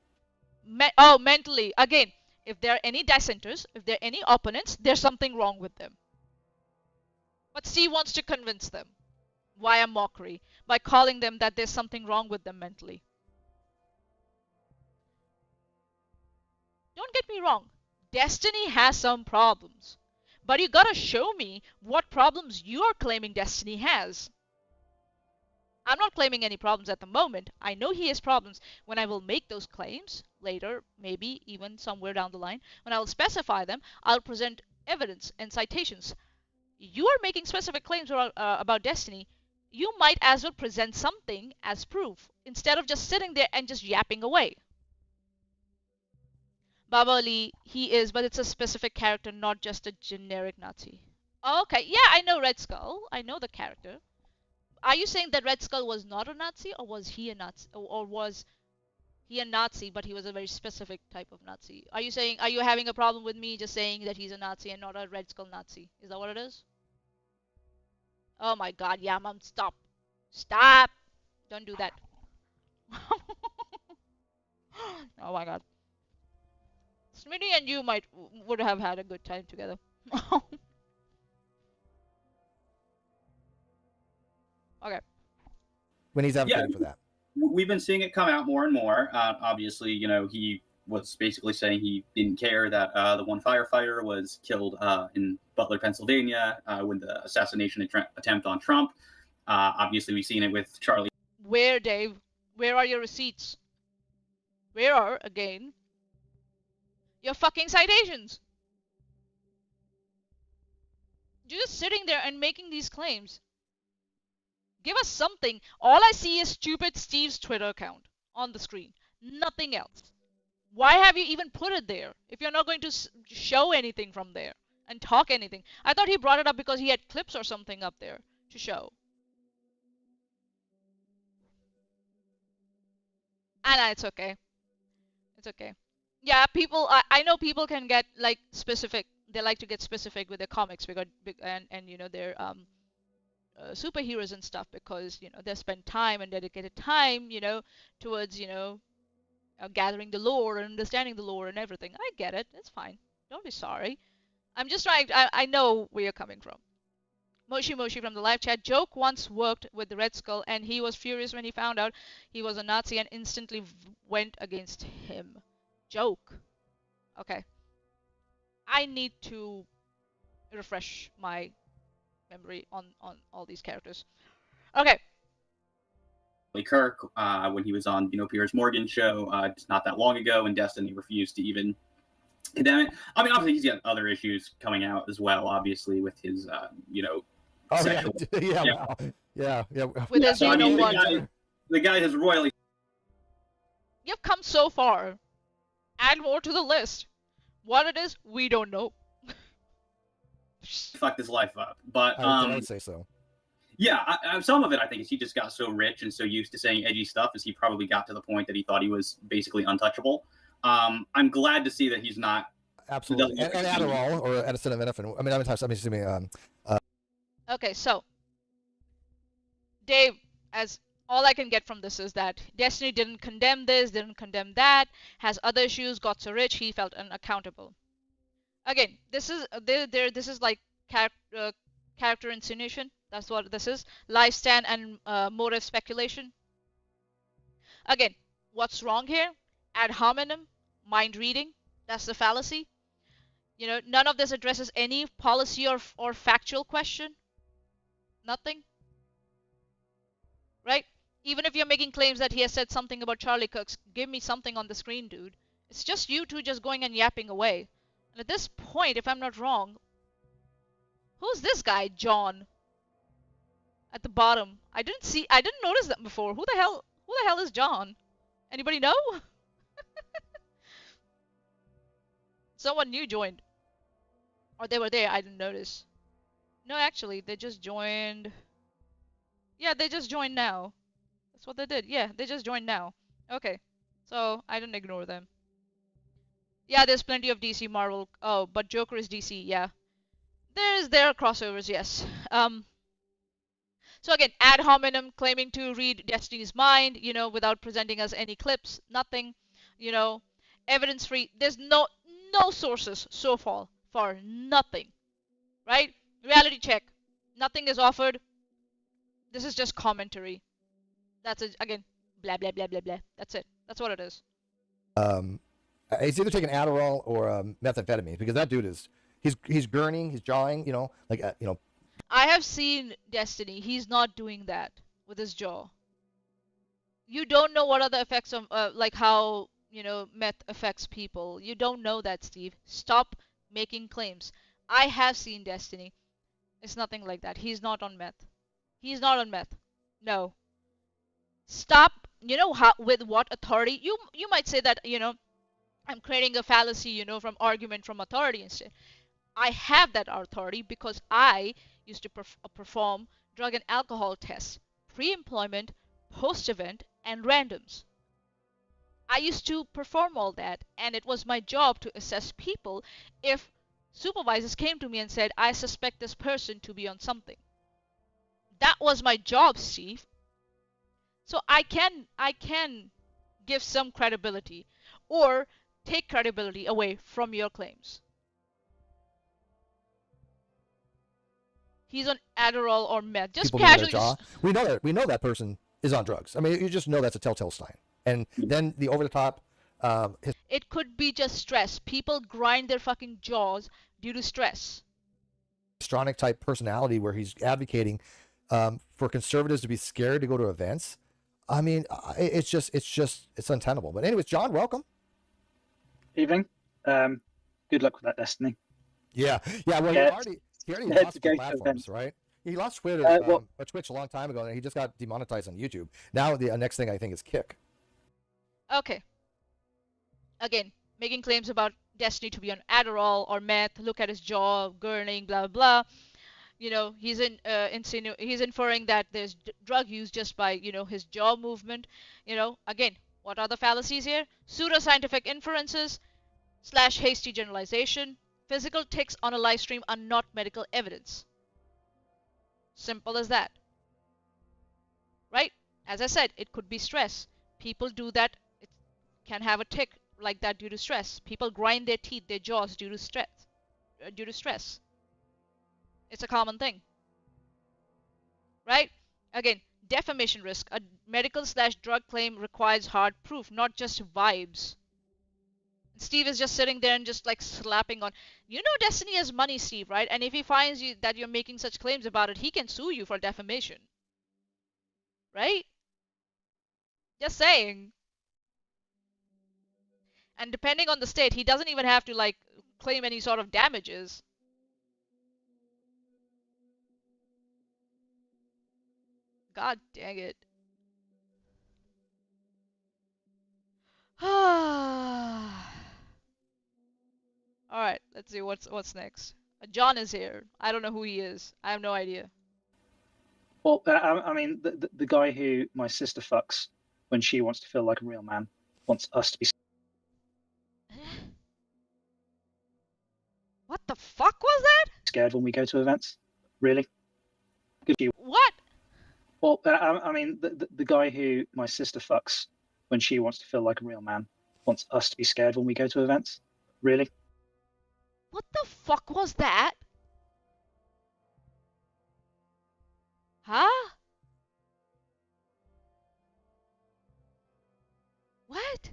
Speaker 1: Mentally. Again, if there are any dissenters, if there are any opponents, there's something wrong with them. But Steve wants to convince them via mockery by calling them that there's something wrong with them mentally. Don't get me wrong. Destiny has some problems. But you gotta show me what problems you are claiming Destiny has. I'm not claiming any problems at the moment. I know he has problems. When I will make those claims later, maybe even somewhere down the line, when I will specify them, I'll present evidence and citations. You are making specific claims about Destiny. You might as well present something as proof instead of just sitting there and just yapping away. Baba Ali, he is, but it's a specific character, not just a generic Nazi. Okay, yeah, I know Red Skull. I know the character. Are you saying that Red Skull was not a Nazi, or was he a Nazi, or was he a Nazi, but he was a very specific type of Nazi? Are you having a problem with me just saying that he's a Nazi and not a Red Skull Nazi? Is that what it is? Oh my God, yeah, Mom, stop. Stop! Don't do that. Oh my God. Smitty and you would have had a good time together. Okay.
Speaker 3: When he's advocating for that.
Speaker 2: We've been seeing it come out more and more. Obviously, he was basically saying he didn't care that the one firefighter was killed in Butler, Pennsylvania, with the assassination attempt on Trump. Obviously, we've seen it with Charlie.
Speaker 1: Where, Dave? Where are your receipts? Where are, again, your fucking citations? You're just sitting there and making these claims. Give us something. All I see is stupid Steve's Twitter account on the screen. Nothing else. Why have you even put it there if you're not going to show anything from there and talk anything? I thought he brought it up because he had clips or something up there to show. And it's okay. It's okay. Yeah, people. I know people can get like specific. They like to get specific with their comics because and you know their superheroes and stuff because you know they spend time and dedicated time towards gathering the lore and understanding the lore and everything. I get it. It's fine. Don't be sorry. I'm just trying. I know where you're coming from. Moshi Moshi from the live chat. Joke once worked with the Red Skull and he was furious when he found out he was a Nazi and instantly went against him. Joke. Okay. I need to refresh my memory on all these characters. Okay.
Speaker 2: Kirk when he was on Piers Morgan's show just not that long ago, and Destiny refused to even condemn it. I mean, obviously he's got other issues coming out as well, obviously with his sexual...
Speaker 3: yeah.
Speaker 1: With his,
Speaker 2: so, the guy has royally...
Speaker 1: You've come so far. Add more to the list. What it is, we don't know.
Speaker 2: Fucked his life up, but
Speaker 3: I would say so.
Speaker 2: Yeah, some of it I think is he just got so rich and so used to saying edgy stuff as he probably got to the point that he thought he was basically untouchable. I'm glad to see that he's not.
Speaker 3: Absolutely, and Adderall or acetaminophen. I mean, excuse me.
Speaker 1: Okay, so Dave, as all I can get from this is that Destiny didn't condemn this, didn't condemn that, has other issues, got so rich he felt unaccountable. Again, this is this is like character insinuation. That's what this is. Lifespan and motive speculation. Again, what's wrong here? Ad hominem, mind reading. That's the fallacy. None of this addresses any policy or factual question. Nothing. Right? Even if you're making claims that he has said something about Charlie Cooks, give me something on the screen, dude. It's just you two just going and yapping away. And at this point, if I'm not wrong, who's this guy, John? At the bottom. I didn't notice that before. Who the hell is John? Anybody know? Someone new joined. Or they were there, I didn't notice. No, actually, they just joined. Yeah, they just joined now. That's what they did. Yeah, they just joined now. Okay. So, I didn't ignore them. Yeah, there's plenty of DC Marvel. Oh, but Joker is DC, yeah. There are crossovers, yes. So again, ad hominem, claiming to read Destiny's mind, without presenting us any clips, nothing, evidence free. There's no sources so far, nothing, right? Reality check, nothing is offered. This is just commentary. That's it. Again, blah blah blah blah blah. That's it. That's what it is.
Speaker 3: He's either taking Adderall or methamphetamine because that dude is he's gurning, he's jawing,
Speaker 1: I have seen Destiny. He's not doing that with his jaw. You don't know what are the effects of, like how, meth affects people. You don't know that, Steve. Stop making claims. I have seen Destiny. It's nothing like that. He's not on meth. He's not on meth. No. Stop. With what authority? You might say that, I'm creating a fallacy, from argument from authority instead. I have that authority because I used to perform drug and alcohol tests, pre-employment, post-event, and randoms. I used to perform all that, and it was my job to assess people if supervisors came to me and said, I suspect this person to be on something. That was my job, Steve. So I can give some credibility or take credibility away from your claims. He's on Adderall or meth. Just casually.
Speaker 3: We know that person is on drugs. I mean, you just know that's a telltale sign. And then the over the top.
Speaker 1: It could be just stress. People grind their fucking jaws due to stress.
Speaker 3: Histrionic type personality where he's advocating For conservatives to be scared to go to events, I mean, it's untenable. But anyways, John, welcome.
Speaker 4: Evening. Good luck with that, Destiny.
Speaker 3: Yeah. Well, he already lost the platforms, right? He lost Twitter, Twitch a long time ago, and he just got demonetized on YouTube. Now the next thing I think is Kick.
Speaker 1: Okay. Again, making claims about Destiny to be on Adderall or meth. Look at his jaw, gurning, blah blah. You know, he's inferring that there's drug use just by, you know, his jaw movement. You know, again, what are the fallacies here? Pseudoscientific inferences / hasty generalization. Physical tics on a live stream are not medical evidence. Simple as that. Right? As I said, it could be stress. People do that. It can have a tic like that due to stress. People grind their teeth, their jaws due to stress. It's a common thing. Right? Again, defamation risk. A medical / drug claim requires hard proof, not just vibes. Steve is just sitting there and just like slapping on. You know Destiny has money, Steve, right? And if he finds you that you're making such claims about it, he can sue you for defamation. Right? Just saying. And depending on the state, he doesn't even have to like claim any sort of damages. God dang it. Alright, let's see what's next. John is here. I don't know who he is. I have no idea.
Speaker 4: Well, I mean, the guy who my sister fucks when she wants to feel like a real man wants us to be
Speaker 1: What the fuck was that?
Speaker 4: scared when we go to events. Really?
Speaker 1: What?
Speaker 4: Well, I mean, the guy who my sister fucks when she wants to feel like a real man wants us to be scared when we go to events. Really?
Speaker 1: What the fuck was that? Huh? What?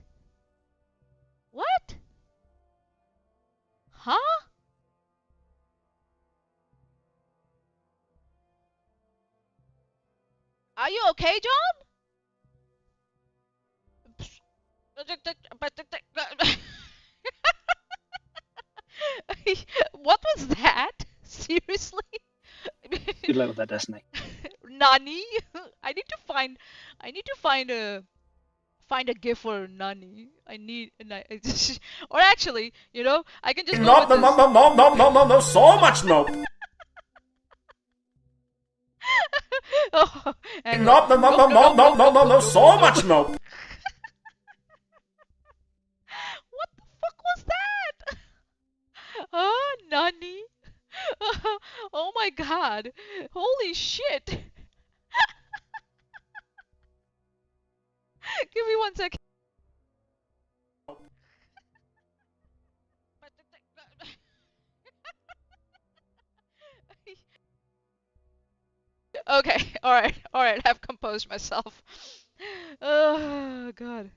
Speaker 1: What? Huh? Are you okay, John? What was that? Seriously?
Speaker 4: Good luck with that, Destiny.
Speaker 1: Nani? I need to find a GIF for Nani. Or actually, you know, I can just
Speaker 5: No, so much nope.
Speaker 1: Oh,
Speaker 5: No, so much nope.
Speaker 1: What the fuck was that? Oh, Nani. Oh my god. Holy shit. Give me 1 second. Okay, alright, I've composed myself. Oh god.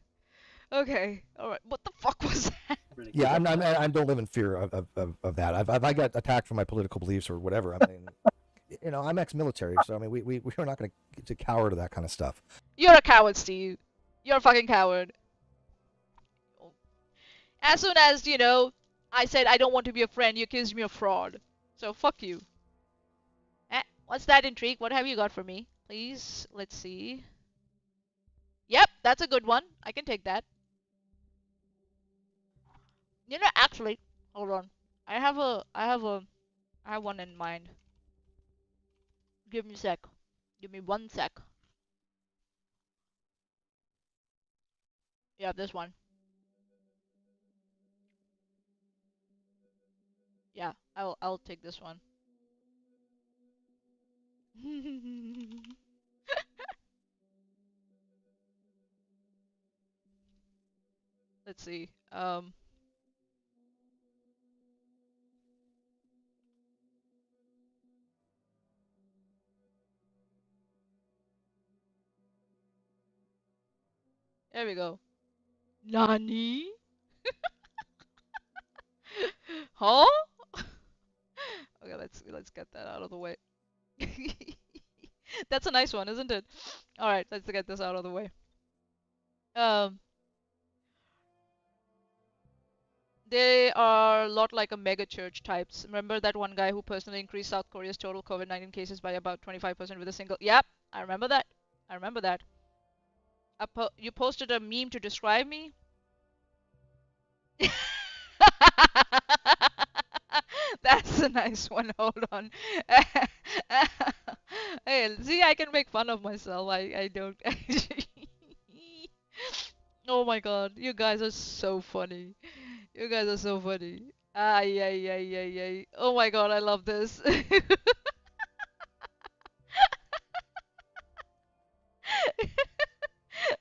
Speaker 1: Okay, alright. What the fuck was that?
Speaker 4: Really
Speaker 3: Yeah, I don't live in fear of that. If I got attacked for my political beliefs or whatever, I mean, you know, I'm ex-military, so I mean, we're not going to cower to that kind of stuff.
Speaker 1: You're a coward, Steve. You're a fucking coward. As soon as, you know, I said I don't want to be a friend, you accused me of fraud. So fuck you. What's that intrigue? What have you got for me? Please, let's see. Yep, that's a good one. I can take that. You know, actually, hold on. I have one in mind. Give me a sec. Give me 1 sec. Yeah, this one. Yeah, I'll take this one. Let's see. There we go. Nani? Huh? Okay, let's get that out of the way. That's a nice one, isn't it? All right, let's get this out of the way. Um, they are a lot like a mega church types. Remember that one guy who personally increased South Korea's total COVID-19 cases by about 25% with a single. Yep, I remember that. I remember that. You posted a meme to describe me. That's a nice one. Hold on. Hey, see, I can make fun of myself. I don't. Oh my god, you guys are so funny. You guys are so funny. Ay, ay, ay, ay, ay. Oh my god, I love this.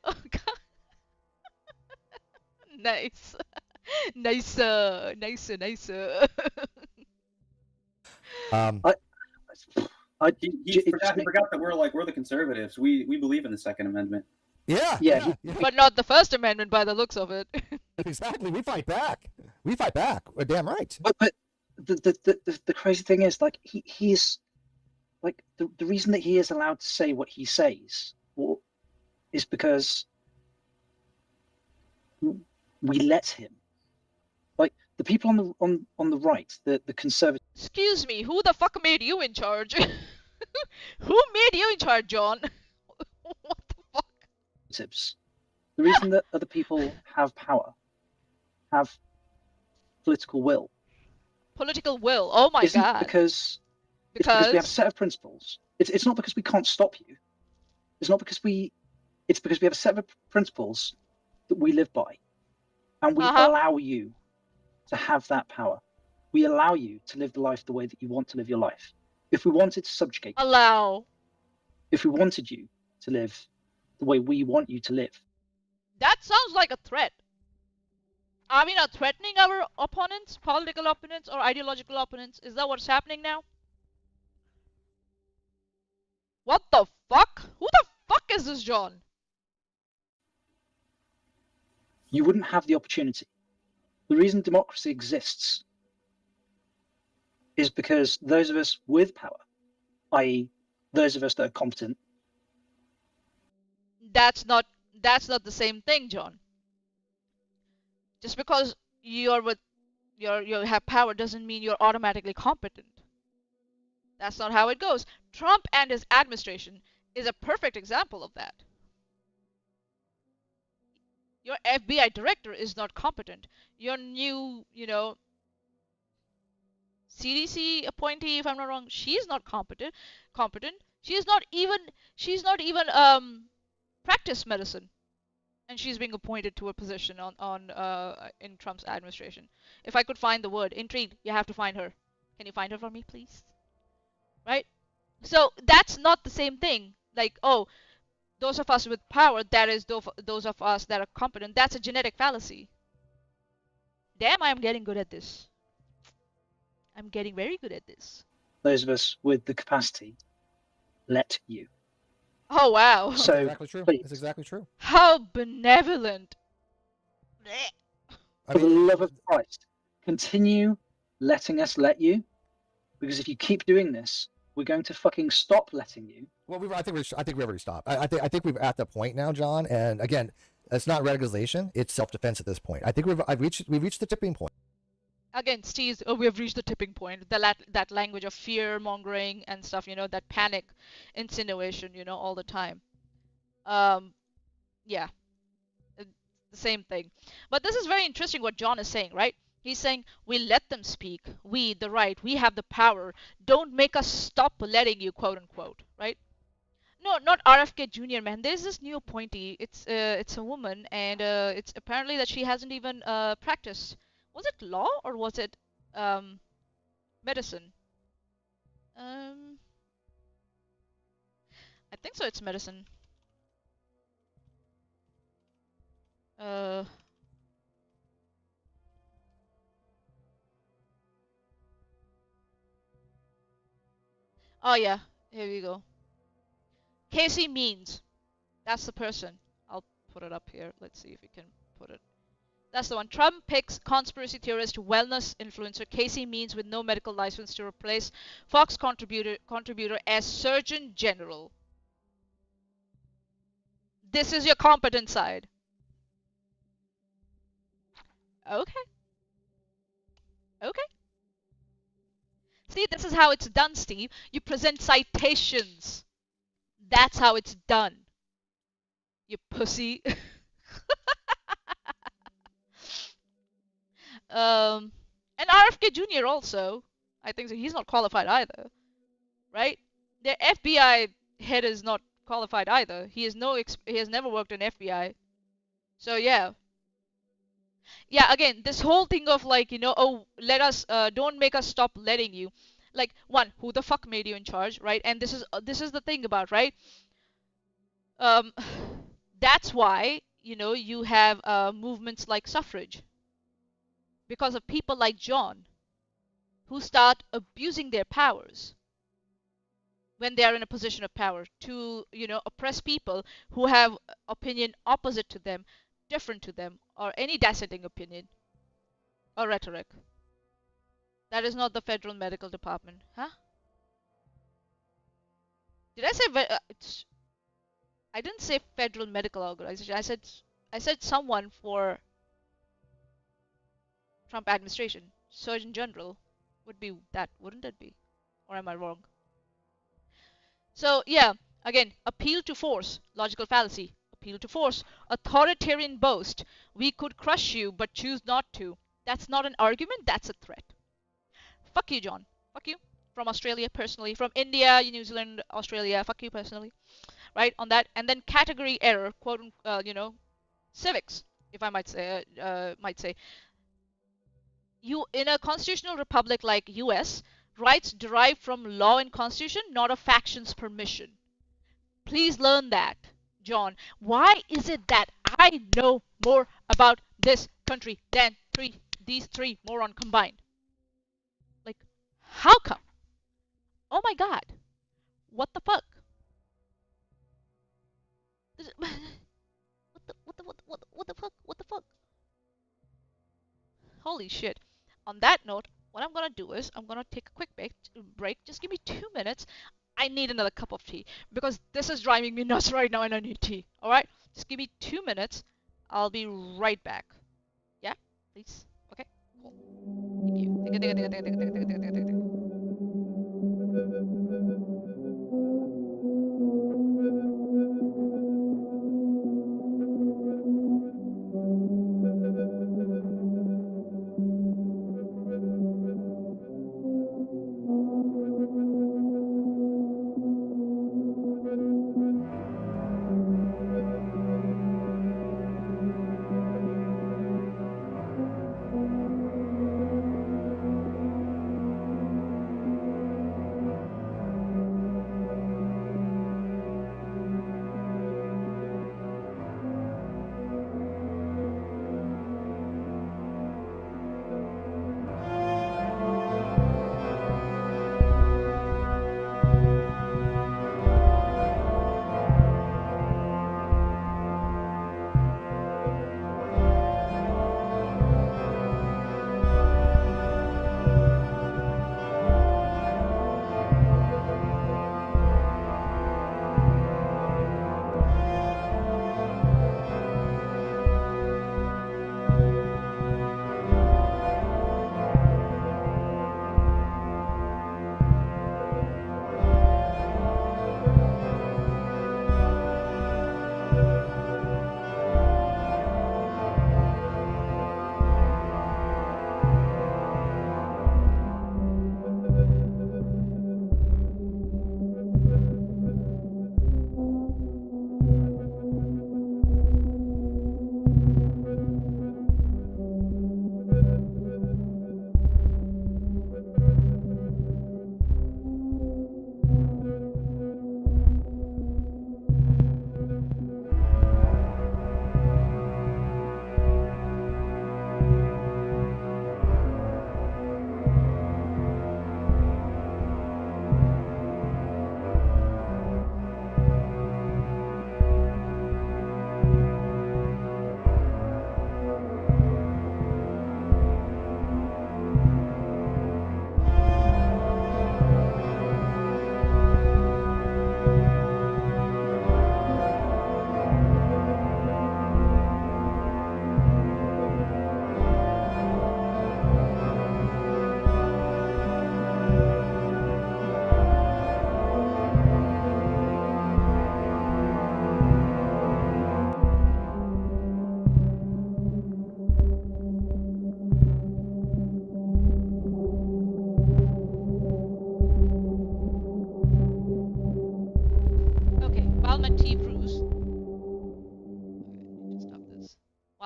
Speaker 1: Oh god. Nice. Nicer, nicer, nicer.
Speaker 3: Um,
Speaker 4: I, I,
Speaker 2: He forgot that we're the conservatives. We believe in the Second Amendment.
Speaker 3: yeah,
Speaker 4: Yeah,
Speaker 1: But not the First Amendment by the looks of it.
Speaker 3: exactly. We fight back. We fight back. We're damn right.
Speaker 4: but the crazy thing is, like, he's like the reason that he is allowed to say what he says, well, is because we let him. Like, the people on the right, the conservative
Speaker 1: Excuse me, who the fuck made you in charge? Who made you in charge, John? What the fuck?
Speaker 4: conservatives, the reason that other people have power, have political will,
Speaker 1: Political will. Oh my
Speaker 4: isn't
Speaker 1: god.
Speaker 4: because it's because we have a set of principles. It's not because we can't stop you. It's not because it's because we have a set of principles that we live by, and we allow you to have that power. We allow you to live the life the way that you want to live your life. If we wanted to subjugate you,
Speaker 1: Allow.
Speaker 4: if we wanted you to live the way we want you to live,
Speaker 1: That sounds like a threat. Are we not threatening our opponents, political opponents or ideological opponents? Is that what's happening now? What the fuck? Who the fuck is this John?
Speaker 4: you wouldn't have the opportunity. The reason democracy exists is because those of us with power, i.e., those of us that are competent.
Speaker 1: That's not the same thing, John. Just because you have power doesn't mean you're automatically competent. That's not how it goes. Trump and his administration is a perfect example of that. Your FBI director is not competent. Your new, CDC appointee, if I'm not wrong, she's not competent. She's not even practice medicine, and she's being appointed to a position in Trump's administration. If I could find the word intrigued, you have to find her. Can you find her for me, please? Right? So that's not the same thing. Like, oh, those of us with power, that is those of us that are competent, that's a genetic fallacy. Damn, I'm getting good at this. I'm getting very good at this.
Speaker 4: Those of us with the capacity let you.
Speaker 1: Oh wow.
Speaker 3: That's
Speaker 4: So
Speaker 3: exactly true.
Speaker 4: please,
Speaker 3: That's exactly true.
Speaker 1: How benevolent.
Speaker 4: for the love of Christ, continue letting us let you, because if you keep doing this, we're going to fucking stop letting you.
Speaker 3: Well, I think we've already stopped. I think we've at the point now, John. And again, it's not radicalization; it's self-defense at this point. I think we've reached the tipping point.
Speaker 1: Again, Steve, we have reached the tipping point. That language of fear mongering and stuff, that panic insinuation, all the time. Yeah, the same thing. But this is very interesting what John is saying, right? He's saying we let them speak. We, the right, we have the power. Don't make us stop letting you, quote unquote, right? No, not RFK Jr. Man. There's this new appointee. It's a woman, and it's apparently that she hasn't even practiced. Was it law or was it medicine? Um, I think so. It's medicine. Uh, oh yeah. Here we go. Casey Means. That's the person. I'll put it up here. Let's see if we can put it. That's the one. Trump picks conspiracy theorist wellness influencer Casey Means with no medical license to replace Fox contributor as Surgeon General. This is your competent side. Okay. Okay. See, this is how it's done, Steve. You present citations. That's how it's done. You pussy. And RFK Jr. also. I think so. He's not qualified either, right? The FBI head is not qualified either. He has never worked in FBI. So yeah. Yeah, again, this whole thing of like, oh, don't make us stop letting you. Like, one, who the fuck made you in charge, right? And this is the thing about, right? Um, that's why, you have movements like suffrage, because of people like John, who start abusing their powers when they are in a position of power to, oppress people who have opinion opposite to them, different to them, or any dissenting opinion or rhetoric. That is not the Federal Medical Department. Huh? Did I say I didn't say Federal Medical Organization. I said someone for Trump administration. Surgeon General would be that, wouldn't it be? Or am I wrong? So, yeah, again, appeal to force, logical fallacy. Appeal to force, authoritarian boast. We could crush you, but choose not to. That's not an argument, that's a threat. Fuck you, John. Fuck you. From Australia, personally. From India, New Zealand, Australia. Fuck you, personally. Right, on that. And then category error, quote, civics, if I might say. You, in a constitutional republic like US, rights derive from law and constitution, not a faction's permission. Please learn that, John. Why is it that I know more about this country than these three moron combined? Like, how come? Oh my god. What the fuck? What the fuck? What the fuck? Holy shit. On that note, what I'm gonna do is I'm gonna take a quick break. Just give me 2 minutes. I need another cup of tea because this is driving me nuts right now and I need tea. Alright? Just give me 2 minutes. I'll be right back. Yeah? Please? Okay? Cool. Thank you.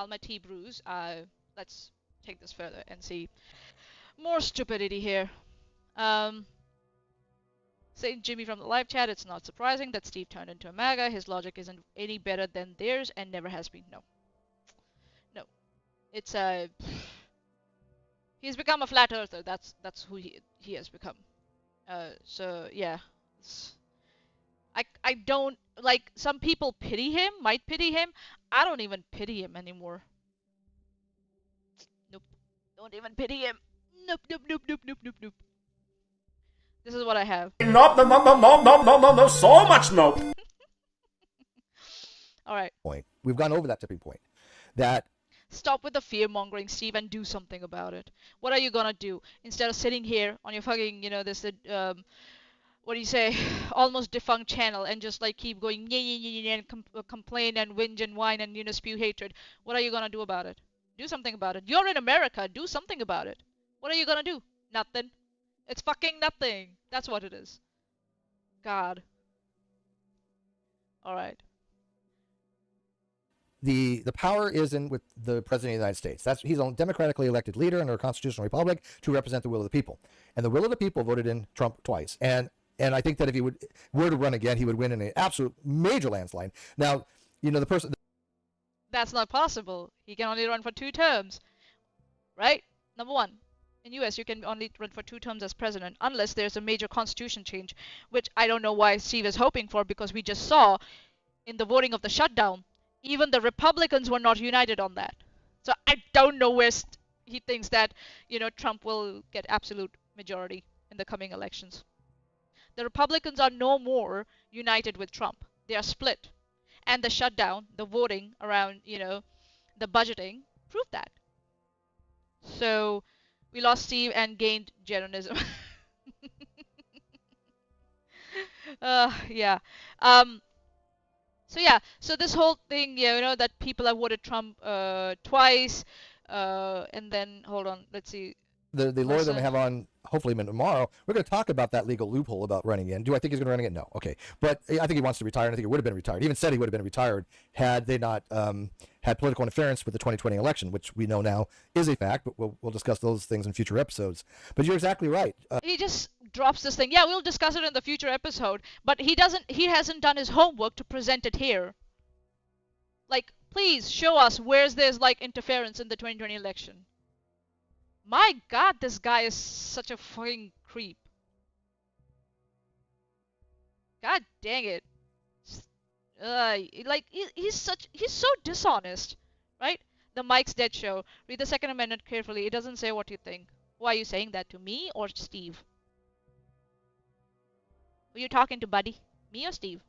Speaker 1: while my tea brews, let's take this further and see more stupidity here. Saint Jimmy from the live chat, it's not surprising that Steve turned into a MAGA. His logic isn't any better than theirs and never has been. No. No. It's a... he's become a flat earther. That's who he has become. So, yeah. I don't... Like, some people might pity him. I don't even pity him anymore. Nope. Don't even pity him. Nope, nope, nope, nope, nope, nope, nope. This is what I have.
Speaker 5: Nope, no, no, no, no, no, no, no, no, so much nope.
Speaker 1: Alright.
Speaker 3: We've gone over that tipping point. That
Speaker 1: stop with the fear-mongering, Steve, and do something about it. What are you gonna do? Instead of sitting here on your fucking, this, what do you say, almost defunct channel and just, like, keep going, and complain and whinge and whine and, spew hatred. What are you gonna do about it? Do something about it. You're in America. Do something about it. What are you gonna do? Nothing. It's fucking nothing. That's what it is. God. Alright.
Speaker 3: the power is in with the president of the United States. He's a democratically elected leader under a constitutional republic to represent the will of the people. And the will of the people voted in Trump twice. And I think that if he were to run again, he would win in an absolute major landslide. Now, the person...
Speaker 1: That's not possible. He can only run for 2 terms. Right? Number one. In US, you can only run for 2 terms as president unless there's a major constitution change, which I don't know why Steve is hoping for, because we just saw in the voting of the shutdown, even the Republicans were not united on that. So I don't know where he thinks that, Trump will get absolute majority in the coming elections. The Republicans are no more united with Trump. They are split. And the shutdown, the voting around, the budgeting, proved that. So we lost Steve and gained Jeronism. Yeah. So this whole thing, that people have voted Trump twice, and then, hold on, let's see.
Speaker 3: The lawyer that we have on, hopefully tomorrow, we're going to talk about that legal loophole about running again. Do I think he's going to run again? No. Okay. But I think he wants to retire, and I think he would have been retired. He even said he would have been retired had they not had political interference with the 2020 election, which we know now is a fact, but we'll discuss those things in future episodes. But you're exactly right.
Speaker 1: He just drops this thing. Yeah, we'll discuss it in the future episode, but he hasn't done his homework to present it here. Like, please show us where's there's, like, interference in the 2020 election. My God, this guy is such a fucking creep. God dang it. Like, he's so dishonest, right? The Mike's Dead show. Read the Second Amendment carefully. It doesn't say what you think. Why are you saying that to me or Steve? Who are you talking to, buddy? Me or Steve?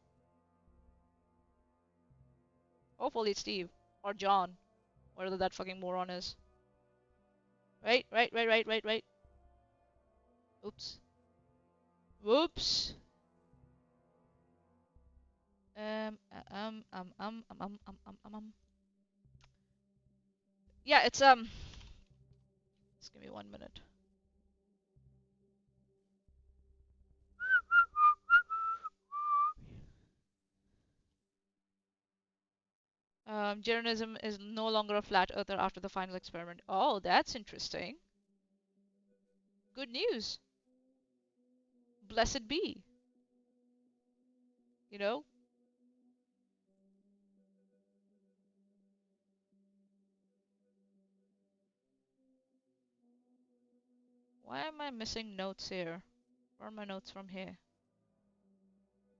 Speaker 1: Hopefully it's Steve. Or John. Whatever that fucking moron is. Right. Oops. Whoops. Yeah, it's just give me 1 minute. Jeronism is no longer a flat earther after the final experiment. Oh, that's interesting. Good news. Blessed be. Why am I missing notes here? Where are my notes from here?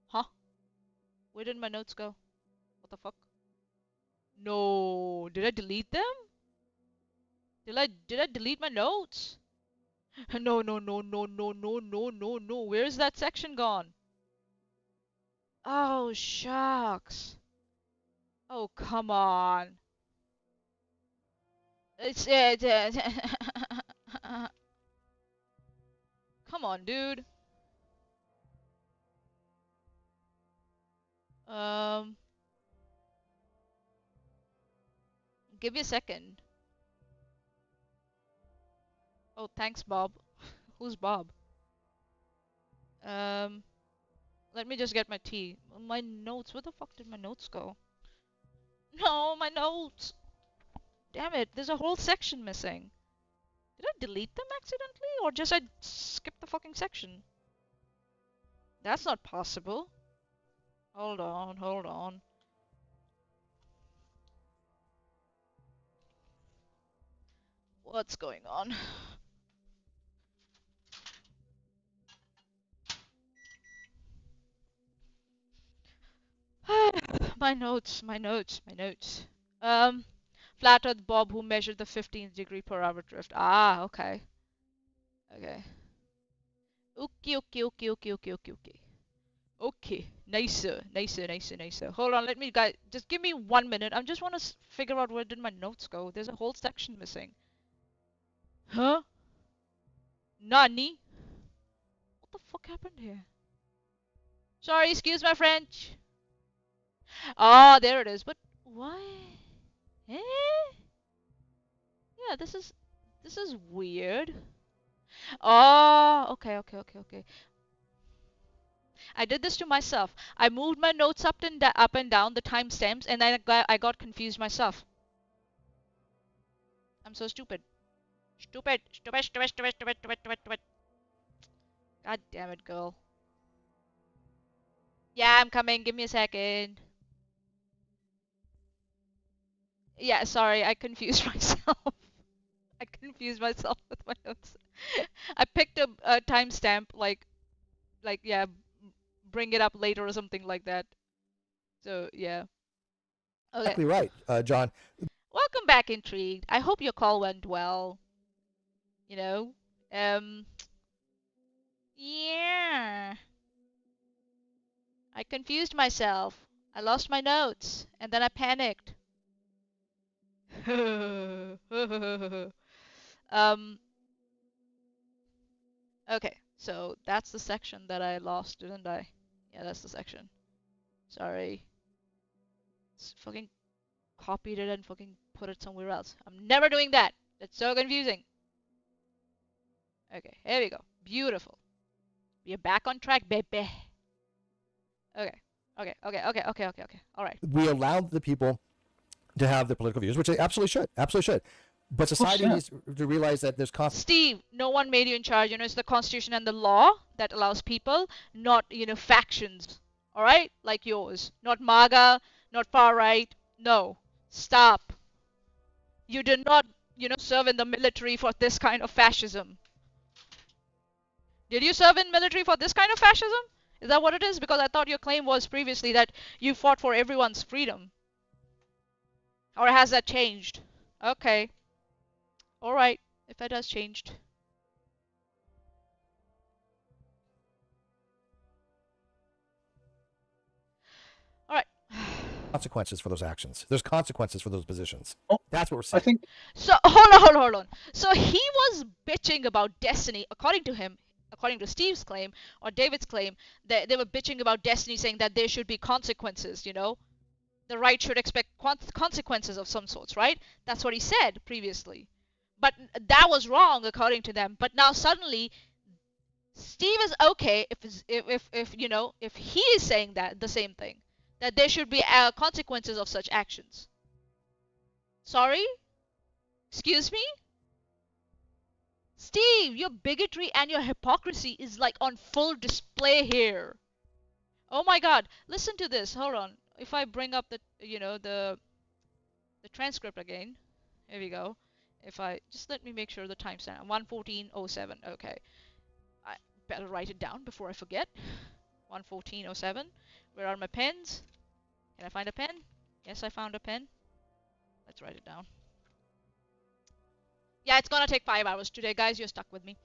Speaker 1: Huh? Where did my notes go? What the fuck? No, did I delete them? Did I delete my notes? No. Where's that section gone? Oh, shucks. Oh, come on. It's come on, dude. Give me a second. Oh, thanks, Bob. Who's Bob? Let me just get my tea. My notes. Where the fuck did my notes go? No, my notes. damn it, there's a whole section missing. Did I delete them accidentally? Or just I skipped the fucking section? That's not possible. Hold on, hold on. What's going on? My notes, my notes, my notes. Flat Earth Bob who measured the 15th degree per hour drift. Ah, okay. Okay. Okay, okay, okay, okay, okay, okay, okay. Okay, nicer, nicer, nicer, nicer. Hold on, let me, guys, just give me 1 minute. I just want to figure out where did my notes go. There's a whole section missing. Huh? Nani? What the fuck happened here? Sorry, excuse my French. Ah, there it is. But why? Eh? Yeah, this is weird. Oh, okay, okay, okay, okay. I did this to myself. I moved my notes up and down the timestamps, and I got confused myself. I'm so stupid. Stupid, stupid, stupid, stupid, stupid, stupid, stupid, stupid. God damn it, girl. Yeah, I'm coming. Give me a second. Yeah, sorry, I confused myself. I confused myself with my notes. I picked a timestamp like yeah, bring it up later or something like that. So yeah. Okay.
Speaker 3: Exactly right, John.
Speaker 1: Welcome back, Intrigued. I hope your call went well. You know, yeah. I confused myself. I lost my notes, and then I panicked. um. Okay, so that's the section that I lost, didn't I? Yeah, that's the section. Sorry. Fucking copied it and fucking put it somewhere else. I'm never doing that. That's so confusing. Okay, here we go. Beautiful. We're back on track, baby. Okay. Okay, okay, okay, okay, okay, okay. All right.
Speaker 3: We allowed the people to have their political views, which they absolutely should. Absolutely should. But society needs to realize that there's
Speaker 1: Steve, no one made you in charge. You know, it's the Constitution and the law that allows people, not, you know, factions. All right? Like yours. Not MAGA, not far right. No. Stop. You did not, you know, serve in the military for this kind of fascism. Did you serve in military for this kind of fascism? Is that what it is? Because I thought your claim was previously that you fought for everyone's freedom. Or has that changed? Okay. Alright. If that has changed. Alright.
Speaker 3: consequences for those actions. There's consequences for those positions.
Speaker 4: Oh,
Speaker 3: That's what we're saying.
Speaker 4: I think.
Speaker 1: So, hold on. So he was bitching about destiny, according to him, according to Steve's claim, or David's claim, that they were bitching about destiny, saying that there should be consequences, you know? The right should expect consequences of some sorts, right? That's what he said previously. But that was wrong, according to them. But now suddenly, Steve is okay if you know, if he is saying that the same thing, that there should be consequences of such actions. Sorry? Excuse me? Steve, your bigotry and your hypocrisy is like on full display here. Oh my god, listen to this. Hold on. If I bring up the, you know, the transcript again. Here we go. If I just let me make sure the timestamp 1:14:07. Okay. I better write it down before I forget. 1:14:07. Where are my pens? Can I find a pen? Yes, I found a pen. Let's write it down. Yeah, it's gonna take 5 hours today, guys. You're stuck with me.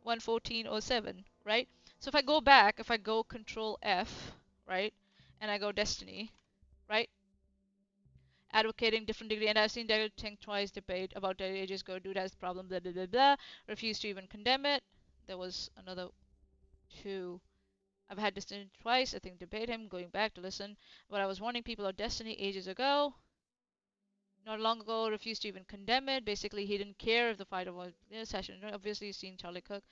Speaker 1: 1:14:07, right? So if I go back, if I go Control F, right, and I go Destiny, right? Advocating different degree, and I've seen David think twice debate about the ages go, dude has the problem, blah blah blah blah. Refuse to even condemn it. There was another two. I've had Destiny twice. I think debate him, going back to listen. But I was warning people of Destiny ages ago. Not long ago, refused to even condemn it. Basically, he didn't care if the fighter was in a session. Obviously, you've seen Charlie Cook.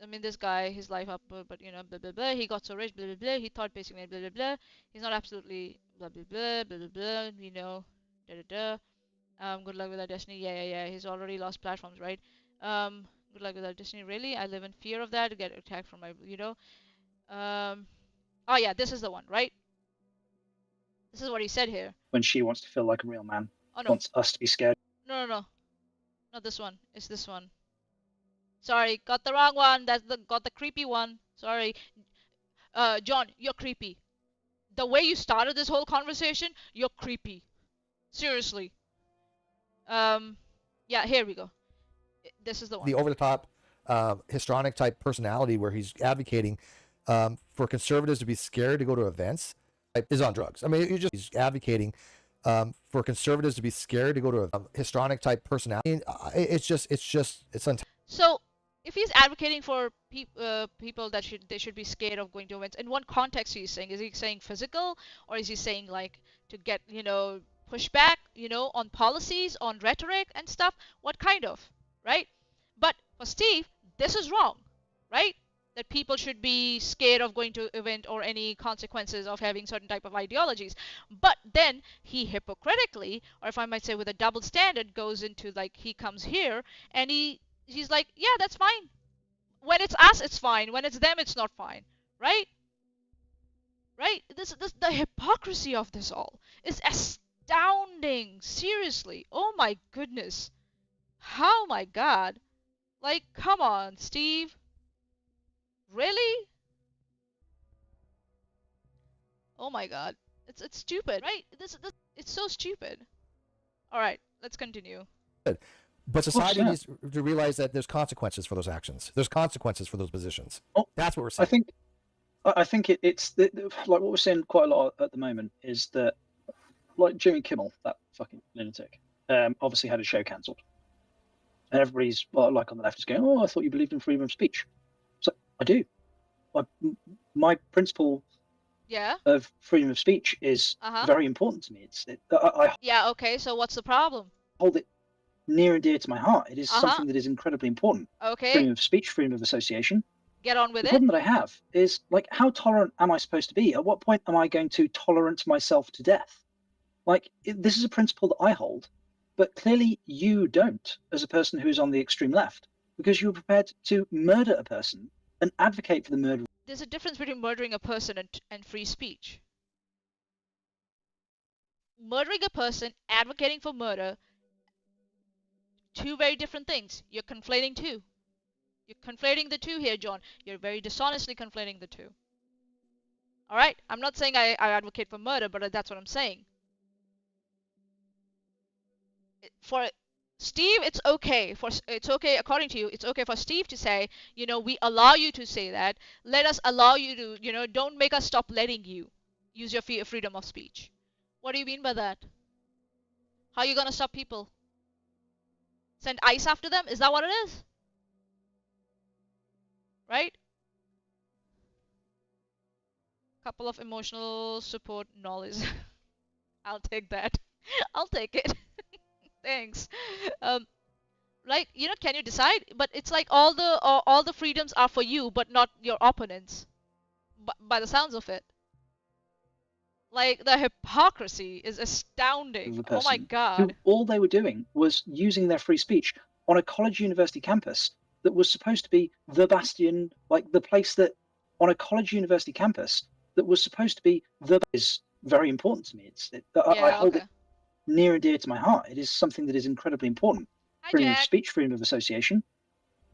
Speaker 1: I mean, this guy, his life up, but you know, blah blah blah. He got so rich, blah blah blah. He thought basically, blah blah blah. He's not absolutely, blah blah blah, blah blah blah. You know, Good luck with our destiny. Yeah. He's already lost platforms, right? Good luck with our destiny. Really? I live in fear of that. Get attacked from my, Oh yeah, this is the one, right? This is what he said here.
Speaker 4: When she wants to feel like a real man,
Speaker 1: Oh no.
Speaker 4: wants us to be scared.
Speaker 1: No. Not this one. It's this one. Sorry, got the wrong one. Got the creepy one. Sorry. John, you're creepy. The way you started this whole conversation, you're creepy. Seriously. Yeah, here we go. This is the one.
Speaker 3: The over-the-top, histrionic type personality where he's advocating for conservatives to be scared to go to events is on drugs. I mean, he's advocating for conservatives to be scared to go to a histrionic type personality.
Speaker 1: So, if he's advocating for people that they should be scared of going to events, in what context is he saying physical, or is he saying like to get pushback on policies, on rhetoric and stuff? What kind of, right? But for Steve, this is wrong, right? That people should be scared of going to event or any consequences of having certain type of ideologies. But then he hypocritically, or if I might say with a double standard, goes into like he comes here and he's like, yeah, that's fine. When it's us, it's fine. When it's them, it's not fine, right? Right? The hypocrisy of this all is astounding. Seriously. Oh my goodness. Oh my God. Like, come on, Steve. Really? Oh my God. It's stupid, right? It's so stupid. All right, let's continue.
Speaker 3: But society needs to realize that there's consequences for those actions. There's consequences for those positions. That's what we're saying.
Speaker 4: I think it's like what we're seeing quite a lot at the moment is that, like Jimmy Kimmel, that fucking lunatic, obviously had his show cancelled, and everybody's like on the left is going, "Oh, I thought you believed in freedom of speech." So I do. My principle of freedom of speech is very important to me.
Speaker 1: Yeah. Okay. So what's the problem?
Speaker 4: Hold it near and dear to my heart. It is something that is incredibly important.
Speaker 1: Okay.
Speaker 4: Freedom of speech, freedom of association.
Speaker 1: Get on with it.
Speaker 4: The problem that I have is, like, how tolerant am I supposed to be? At what point am I going to tolerate myself to death? Like, this is a principle that I hold, but clearly you don't, as a person who is on the extreme left, because you were prepared to murder a person and advocate for the murder.
Speaker 1: There's a difference between murdering a person and free speech. Murdering a person, advocating for murder, two very different things. You're conflating two. You're conflating the two here, John. You're very dishonestly conflating the two. All right? I'm not saying I advocate for murder, but that's what I'm saying. For Steve, it's okay. It's okay, according to you, it's okay for Steve to say, we allow you to say that. Let us allow you to, don't make us stop letting you use your freedom of speech. What do you mean by that? How are you going to stop people? Send ICE after them? Is that what it is? Right? Couple of emotional support knowledge. I'll take that. I'll take it. Thanks. Like, can you decide? But it's like all the freedoms are for you, but not your opponents. By the sounds of it. Like, the hypocrisy is astounding. Oh my God.
Speaker 4: All they were doing was using their free speech on a college university campus that was supposed to be the bastion, like the place that, on a college university campus that was supposed to be is very important to me. I hold it near and dear to my heart. It is something that is incredibly important. Freedom of speech, freedom of association.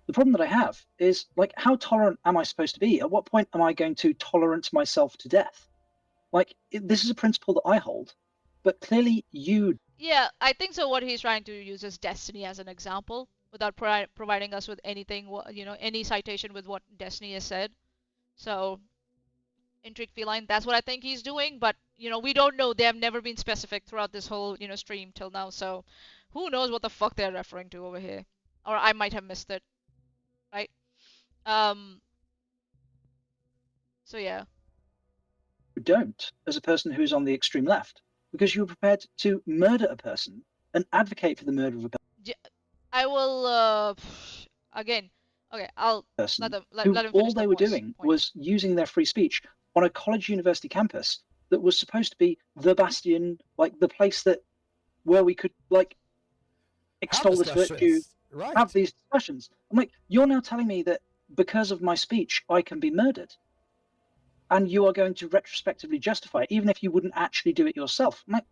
Speaker 4: The problem that I have is, like, how tolerant am I supposed to be? At what point am I going to tolerate myself to death? Like, this is a principle that I hold, but clearly you...
Speaker 1: Yeah, I think so. What he's trying to use is Destiny as an example, without providing us with anything, any citation with what Destiny has said. So, Intrigue Feline, that's what I think he's doing, but, we don't know. They have never been specific throughout this whole, stream till now, so who knows what the fuck they're referring to over here. Or I might have missed it. Right? So, yeah.
Speaker 4: Don't, as a person who's on the extreme left, because you were prepared to murder a person and advocate for the murder of a person.
Speaker 1: I will again. Okay, I'll
Speaker 4: person
Speaker 1: let him finish.
Speaker 4: All they were doing was using their free speech on a college university campus that was supposed to be the bastion, like the place that, where we could like extol this virtue,
Speaker 3: right.
Speaker 4: have these discussions. I'm like, you're now telling me that because of my speech, I can be murdered, and you are going to retrospectively justify it, even if you wouldn't actually do it yourself. I'm like,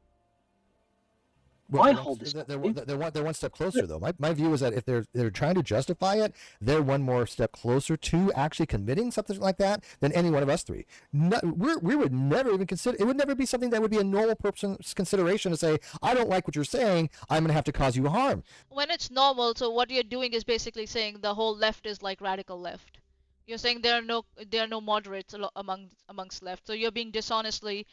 Speaker 3: Well,
Speaker 4: I hold this.
Speaker 3: They're one step closer, though. My view is that if they're trying to justify it, they're one more step closer to actually committing something like that than any one of us three. We would never even consider. It would never be something that would be a normal person's consideration to say, "I don't like what you're saying. I'm going to have to cause you harm."
Speaker 1: When it's normal, so what you're doing is basically saying the whole left is like radical left. You're saying there are no moderates amongst left. So you're being dishonestly.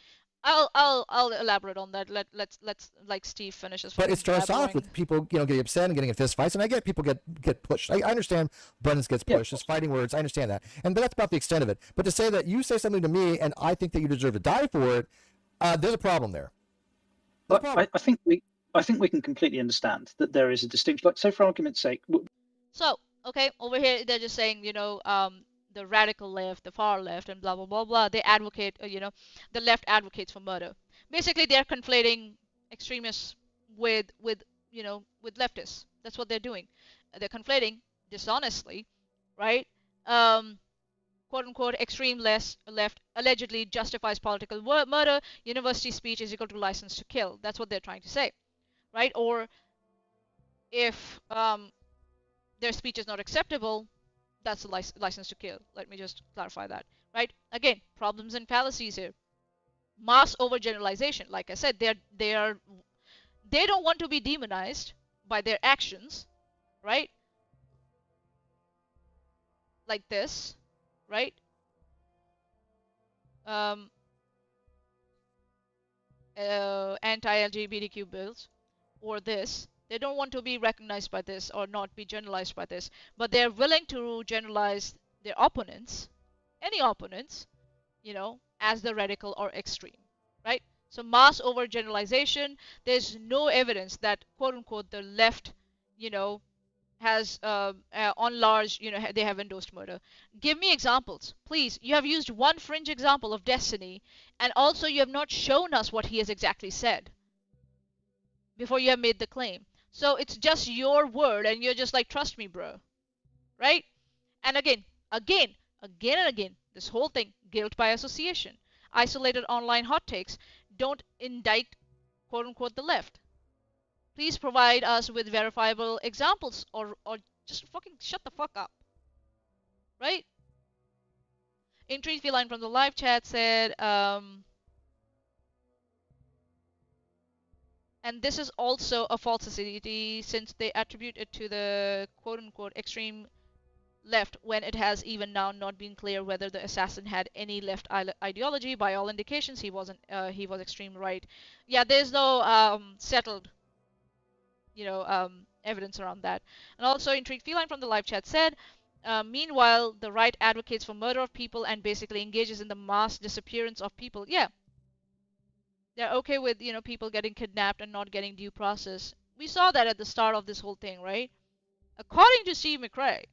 Speaker 1: I'll elaborate on that. Let's like Steve finishes.
Speaker 3: But it starts off with people, getting upset and getting in fist fights, and I get people get pushed. I understand Buttons gets pushed. It's fighting words. I understand that, and that's about the extent of it. But to say that you say something to me and I think that you deserve to die for it, there's a problem there.
Speaker 4: But I think we can completely understand that there is a distinction. Like, so for argument's sake.
Speaker 1: So okay, over here they're just saying, the radical left, the far left, and blah blah blah blah. They advocate, the left advocates for murder. Basically, they're conflating extremists with leftists. That's what they're doing. They're conflating dishonestly, right? Quote unquote extreme left allegedly justifies political murder. University speech is equal to license to kill. That's what they're trying to say, right? Or if their speech is not acceptable, that's a license to kill. Let me just clarify that, right? Again, problems and fallacies here. Mass overgeneralization. Like I said, they don't want to be demonized by their actions, right? Like this, right? Anti-LGBTQ bills, or this. They don't want to be recognized by this or not be generalized by this, but they're willing to generalize their opponents, any opponents, as the radical or extreme, right? So mass overgeneralization, there's no evidence that quote unquote the left, has on large, they have endorsed murder. Give me examples, please. You have used one fringe example of Destiny, and also you have not shown us what he has exactly said before you have made the claim. So it's just your word, and you're just like, trust me, bro, right? And again, and again, this whole thing, guilt by association, isolated online hot takes, don't indict, quote unquote, the left. Please provide us with verifiable examples, or just fucking shut the fuck up, right? Intrigue Feline from the live chat said, and this is also a falsity since they attribute it to the quote-unquote extreme left when it has even now not been clear whether the assassin had any left ideology. By all indications, he was extreme right. Yeah, there's no settled, evidence around that. And also, Intrigued Feline from the live chat said, meanwhile, the right advocates for murder of people and basically engages in the mass disappearance of people. Yeah, they're okay with people getting kidnapped and not getting due process. We saw that at the start of this whole thing, right? According to Steve McRae,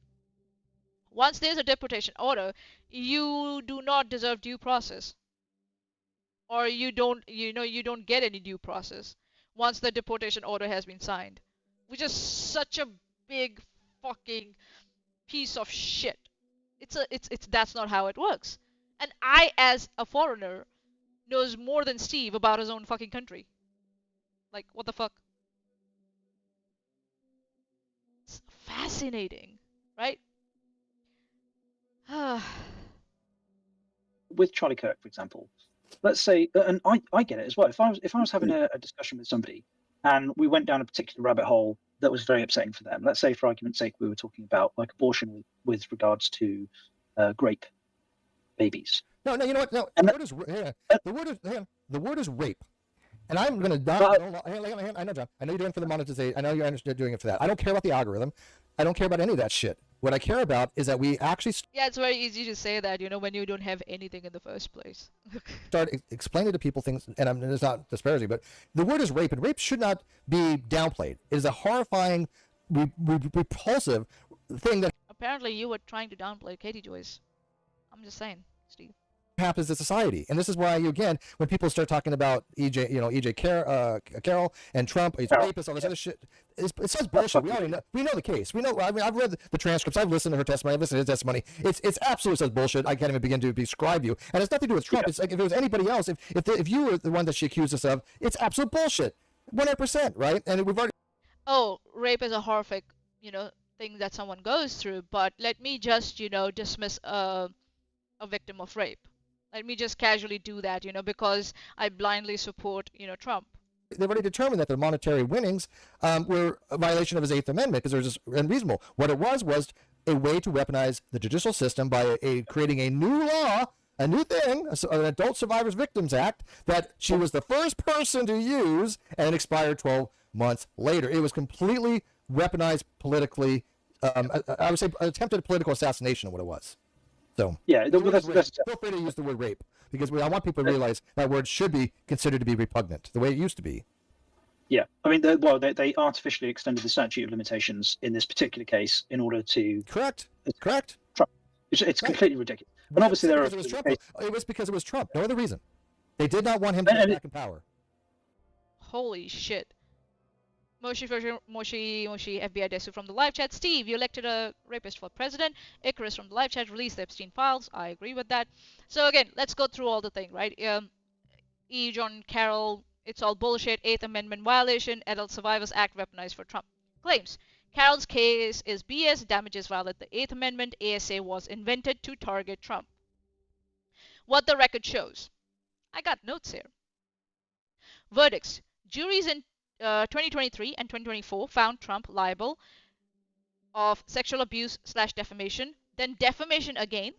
Speaker 1: once there's a deportation order, you do not deserve due process, or you don't get any due process once the deportation order has been signed, which is such a big fucking piece of shit. It's that's not how it works. And I, as a foreigner, knows more than Steve about his own fucking country. Like, what the fuck? It's fascinating, right?
Speaker 4: With Charlie Kirk, for example, let's say, and I get it as well. If I was having a discussion with somebody and we went down a particular rabbit hole that was very upsetting for them, let's say, for argument's sake, we were talking about like abortion with regards to grape babies.
Speaker 3: No, you know what? No, the word is rape. And I'm going to I know, John. I know you're doing it for the monetization. I know you're doing it for that. I don't care about the algorithm. I don't care about any of that shit. What I care about is that we actually
Speaker 1: yeah, it's very easy to say that, when you don't have anything in the first place.
Speaker 3: start explaining to people things, and it's not disparaging, but the word is rape, and rape should not be downplayed. It is a horrifying, repulsive thing that...
Speaker 1: Apparently you were trying to downplay Katie Joyce. I'm just saying, Steve.
Speaker 3: happens to society. And this is why, again, when people start talking about Carroll and Trump, he's a rapist, all this other shit, it's such bullshit. We already know. We know the case. We know. I mean, I've read the transcripts. I've listened to her testimony. I've listened to his testimony. It's absolutely such bullshit. I can't even begin to describe you. And it's nothing to do with Trump. It's like if it was anybody else, if you were the one that she accused us of, it's absolute bullshit. 100%, right? And we've already.
Speaker 1: Oh, rape is a horrific, thing that someone goes through. But let me just, dismiss a victim of rape. Let me just casually do that, because I blindly support, Trump.
Speaker 3: They've already determined that the monetary winnings were a violation of his Eighth Amendment because they're just unreasonable. What it was a way to weaponize the judicial system by creating a new law, a new thing, an Adult Survivors Victims Act that she was the first person to use, and it expired 12 months later. It was completely weaponized politically. I would say attempted political assassination of what it was. So
Speaker 4: yeah,
Speaker 3: feel free to use the word rape because I want people to realize that word should be considered to be repugnant the way it used to be.
Speaker 4: Yeah, I mean, they artificially extended the statute of limitations in this particular case in order to
Speaker 3: correct.
Speaker 4: Trump. It's completely ridiculous. But obviously there are.
Speaker 3: It was because it was Trump. No other reason. They did not want him to get back in power.
Speaker 1: Holy shit. Moshi FBI Desu from the live chat. Steve, you elected a rapist for president. Icarus from the live chat, release the Epstein files. I agree with that. So again, let's go through all the thing, right? John Carroll, it's all bullshit. 8th Amendment violation. Adult Survivors Act weaponized for Trump. Claims. Carroll's case is BS. Damages violate the 8th Amendment. ASA was invented to target Trump. What the record shows. I got notes here. Verdicts. Juries in 2023 and 2024 found Trump liable of sexual abuse / defamation, then defamation again,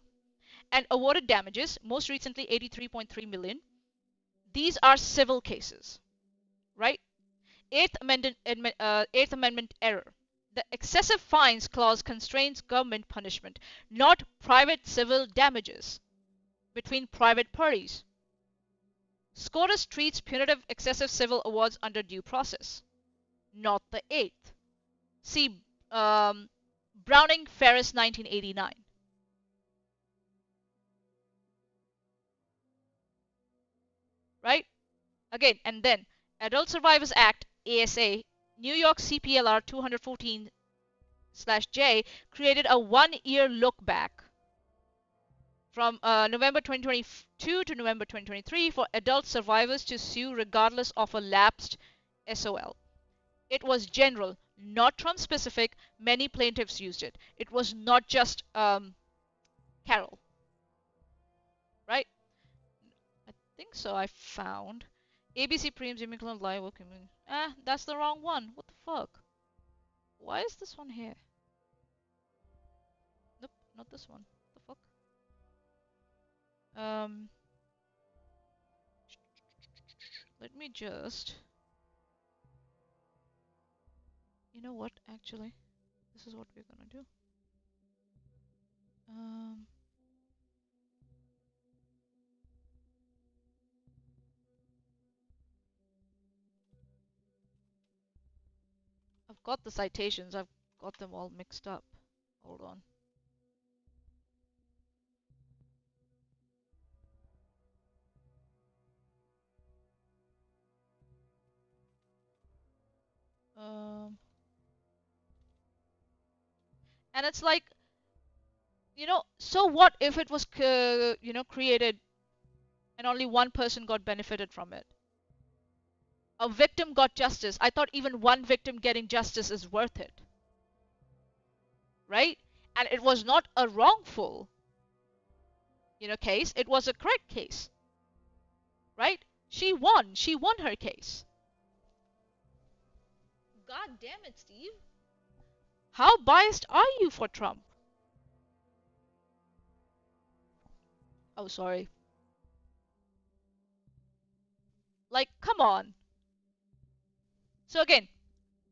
Speaker 1: and awarded damages, most recently 83.3 million. These are civil cases, right? Eighth Amendment error. The excessive fines clause constrains government punishment, not private civil damages between private parties. SCOTUS treats punitive excessive civil awards under due process, not the 8th. See Browning, Ferris, 1989. Right? Again, and then Adult Survivors Act, ASA, New York CPLR 214/J created a 1-year look back from November 2022 to November 2023 for adult survivors to sue regardless of a lapsed SOL. It was general, not Trump specific. Many plaintiffs used it. It was not just Carroll. Right? I think so. I found ABC Preems Immigrant Liable Community. That's the wrong one. What the fuck? Why is this one here? Nope, not this one. What the fuck? Let me just. You know what? Actually, this is what we're gonna do. I've got the citations. I've got them all mixed up. Hold on. And it's like, so what if it was, created and only one person got benefited from it? A victim got justice. I thought even one victim getting justice is worth it. Right? And it was not a wrongful, case. It was a correct case. Right? She won. She won her case. God damn it, Steve. How biased are you for Trump? Oh, sorry. Like, come on. So again,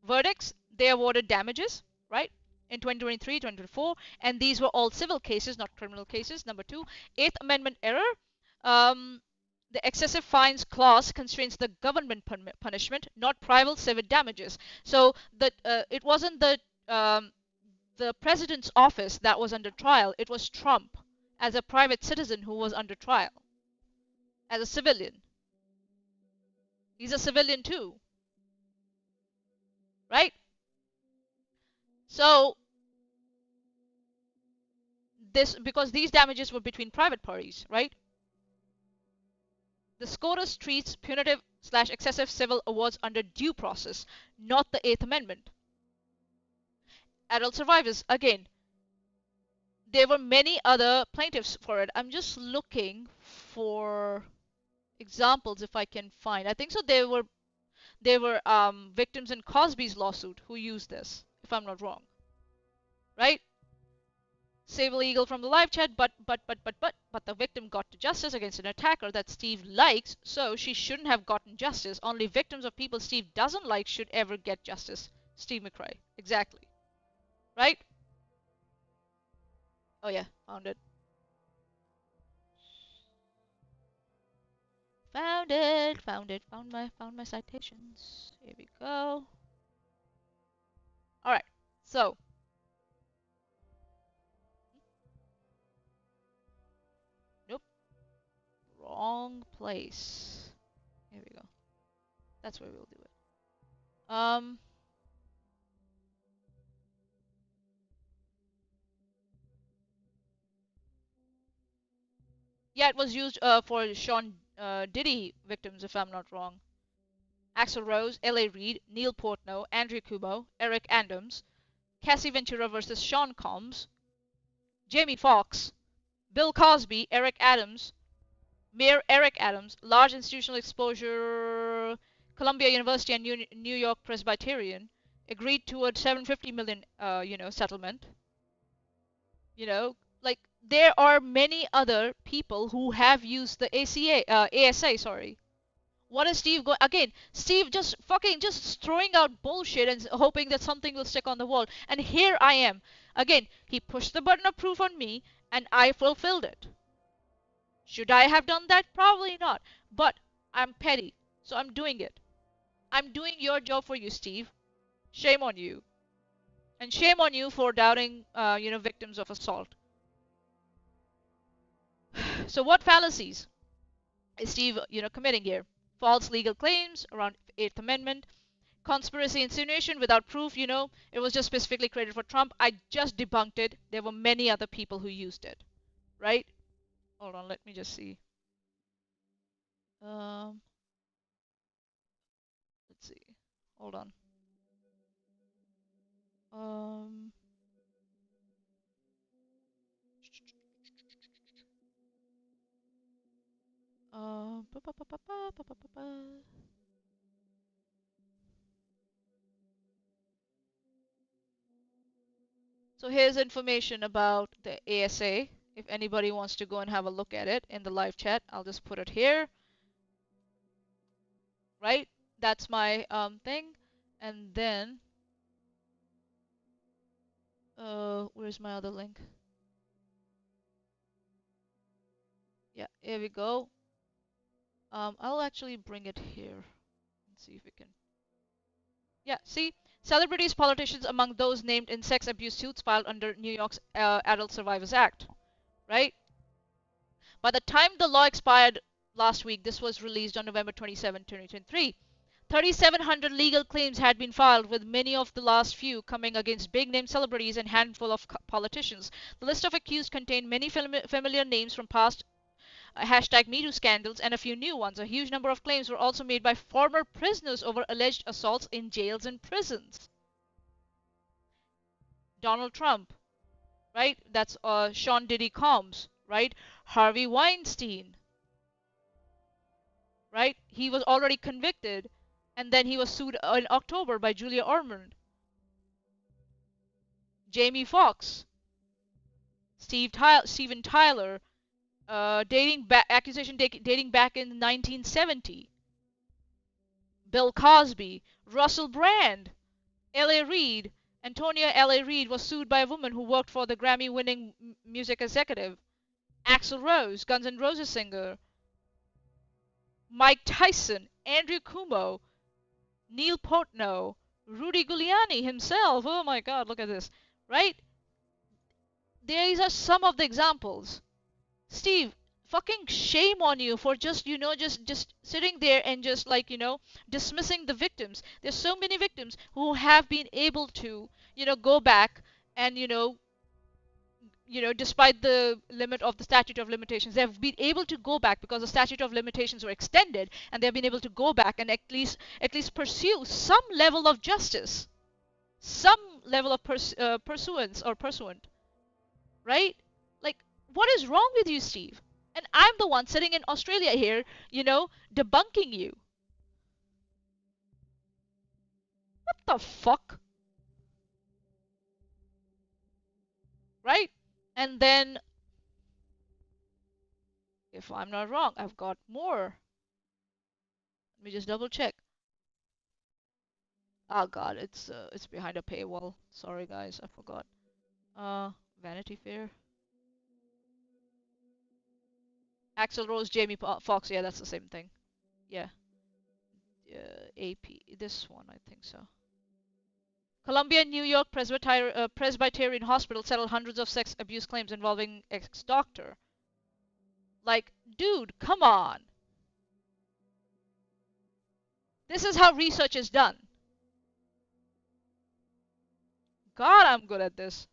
Speaker 1: verdicts, they awarded damages, right? In 2023, 2024, and these were all civil cases, not criminal cases. Number 2, 8th Amendment error. The excessive fines clause constrains the government punishment, not private civil damages. So that it wasn't the president's office that was under trial. It was Trump. as a private citizen who was under trial, as a civilian. He's a civilian too, right? So because these damages were between private parties, right? The SCOTUS treats punitive/excessive civil awards under due process, not the Eighth Amendment. Adult survivors, again, there were many other plaintiffs for it. I'm just looking for examples if I can find. I think so. There were victims in Cosby's lawsuit who used this, if I'm not wrong, right? Sable Eagle from the live chat, but the victim got to justice against an attacker that Steve likes, so she shouldn't have gotten justice. Only victims of people Steve doesn't like should ever get justice. Steve McRae. Exactly. Right? Oh yeah, found it. Found it, found my citations. Here we go. Alright, so nope. Wrong place. Here we go. That's where we'll do it. Yeah, it was used for Sean Diddy victims, if I'm not wrong. Axl Rose, L.A. Reid, Neil Portnow, Andrew Cuomo, Eric Adams, Cassie Ventura versus Sean Combs, Jamie Foxx, Bill Cosby, Eric Adams, Mayor Eric Adams, large institutional exposure, Columbia University and New York Presbyterian, agreed to a $750 million, settlement. Like there are many other people who have used the ASA, sorry. What is Steve going again? Steve just throwing out bullshit and hoping that something will stick on the wall. And here I am. Again, he pushed the button of proof on me and I fulfilled it. Should I have done that? Probably not. But I'm petty, so I'm doing it. I'm doing your job for you, Steve. Shame on you. And shame on you for doubting, victims of assault. So what fallacies is Steve, committing here? False legal claims around Eighth Amendment, conspiracy insinuation without proof, it was just specifically created for Trump. I just debunked it. There were many other people who used it, right? Hold on, let me just see. Let's see. Hold on. So here's information about the ASA. If anybody wants to go and have a look at it in the live chat, I'll just put it here. Right? That's my thing. And then where's my other link? Yeah, here we go. I'll actually bring it here and see if we can. Yeah, see? Celebrities, politicians among those named in sex abuse suits filed under New York's Adult Survivors Act. Right? By the time the law expired last week, this was released on November 27, 2023, 3,700 legal claims had been filed, with many of the last few coming against big-name celebrities and a handful of politicians. The list of accused contained many familiar names from past #MeToo scandals and a few new ones. A huge number of claims were also made by former prisoners over alleged assaults in jails and prisons. Donald Trump, right? That's Sean Diddy Combs, right? Harvey Weinstein, right? He was already convicted, and then he was sued in October by Julia Ormond. Jamie Foxx, Steven Tyler, accusation dating back in 1970. Bill Cosby, Russell Brand, L.A. Reid. Antonia L.A. Reid was sued by a woman who worked for the Grammy-winning music executive. Axl Rose, Guns N' Roses singer. Mike Tyson, Andrew Cuomo, Neil Portnow, Rudy Giuliani himself. Oh my God, look at this, right? These are some of the examples. Steve, fucking shame on you for just, just sitting there and just like, dismissing the victims. There's so many victims who have been able to, go back and, despite the limit of the statute of limitations, they've been able to go back because the statute of limitations were extended, and they've been able to go back and at least pursue some level of justice, some level of pursuance or pursuant, right? Like, what is wrong with you, Steve? And I'm the one sitting in Australia here, debunking you. What the fuck? Right? And then, if I'm not wrong, I've got more. Let me just double check. Oh god, it's behind a paywall. Sorry guys, I forgot. Vanity Fair. Axl Rose, Jamie Foxx. Yeah, that's the same thing. Yeah. AP. This one, I think so. Columbia and New York Presbyterian Hospital settled hundreds of sex abuse claims involving ex-doctor. Like, dude, come on. This is how research is done. God, I'm good at this.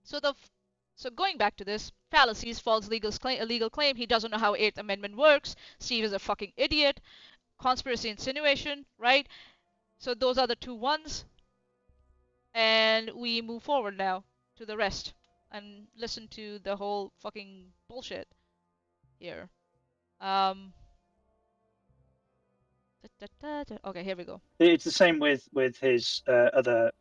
Speaker 1: So going back to this, fallacies, false legal claim, he doesn't know how 8th Amendment works, Steve is a fucking idiot, conspiracy insinuation, right? So those are the two ones. And we move forward now to the rest and listen to the whole fucking bullshit here. Okay, here we go.
Speaker 4: It's the same with his other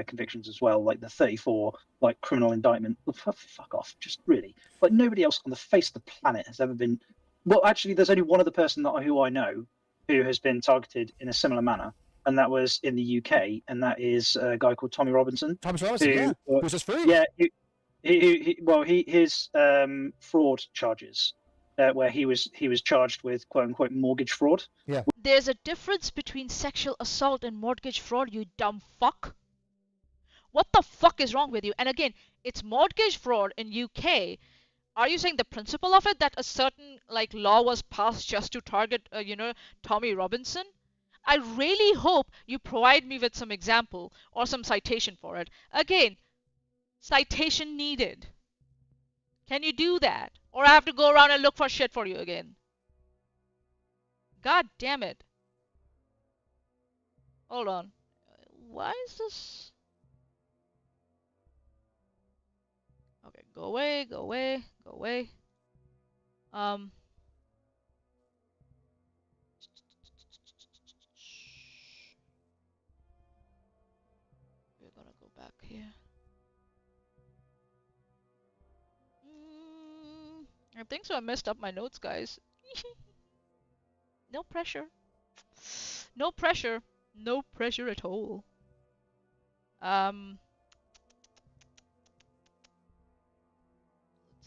Speaker 4: convictions as well, like the 34 criminal indictment. Fuck off, just really. Like nobody else on the face of the planet has ever been. Well, actually, there's only one other person who I know who has been targeted in a similar manner, and that was in the UK, and that is a guy called Tommy Robinson.
Speaker 3: Thomas Robinson, yeah, who was just free.
Speaker 4: Yeah, his fraud charges. Where he was charged with quote unquote mortgage fraud.
Speaker 3: Yeah.
Speaker 1: There's a difference between sexual assault and mortgage fraud, you dumb fuck. What the fuck is wrong with you? And again, it's mortgage fraud in UK. Are you saying the principle of it, that a certain law was passed just to target Tommy Robinson? I really hope you provide me with some example or some citation for it. Again, citation needed. Can you do that? Or I have to go around and look for shit for you again? God damn it. Hold on. Why is this? Okay, go away, go away, go away. We're gonna go back here. I think so. I messed up my notes, guys. No pressure. No pressure. No pressure at all. Let's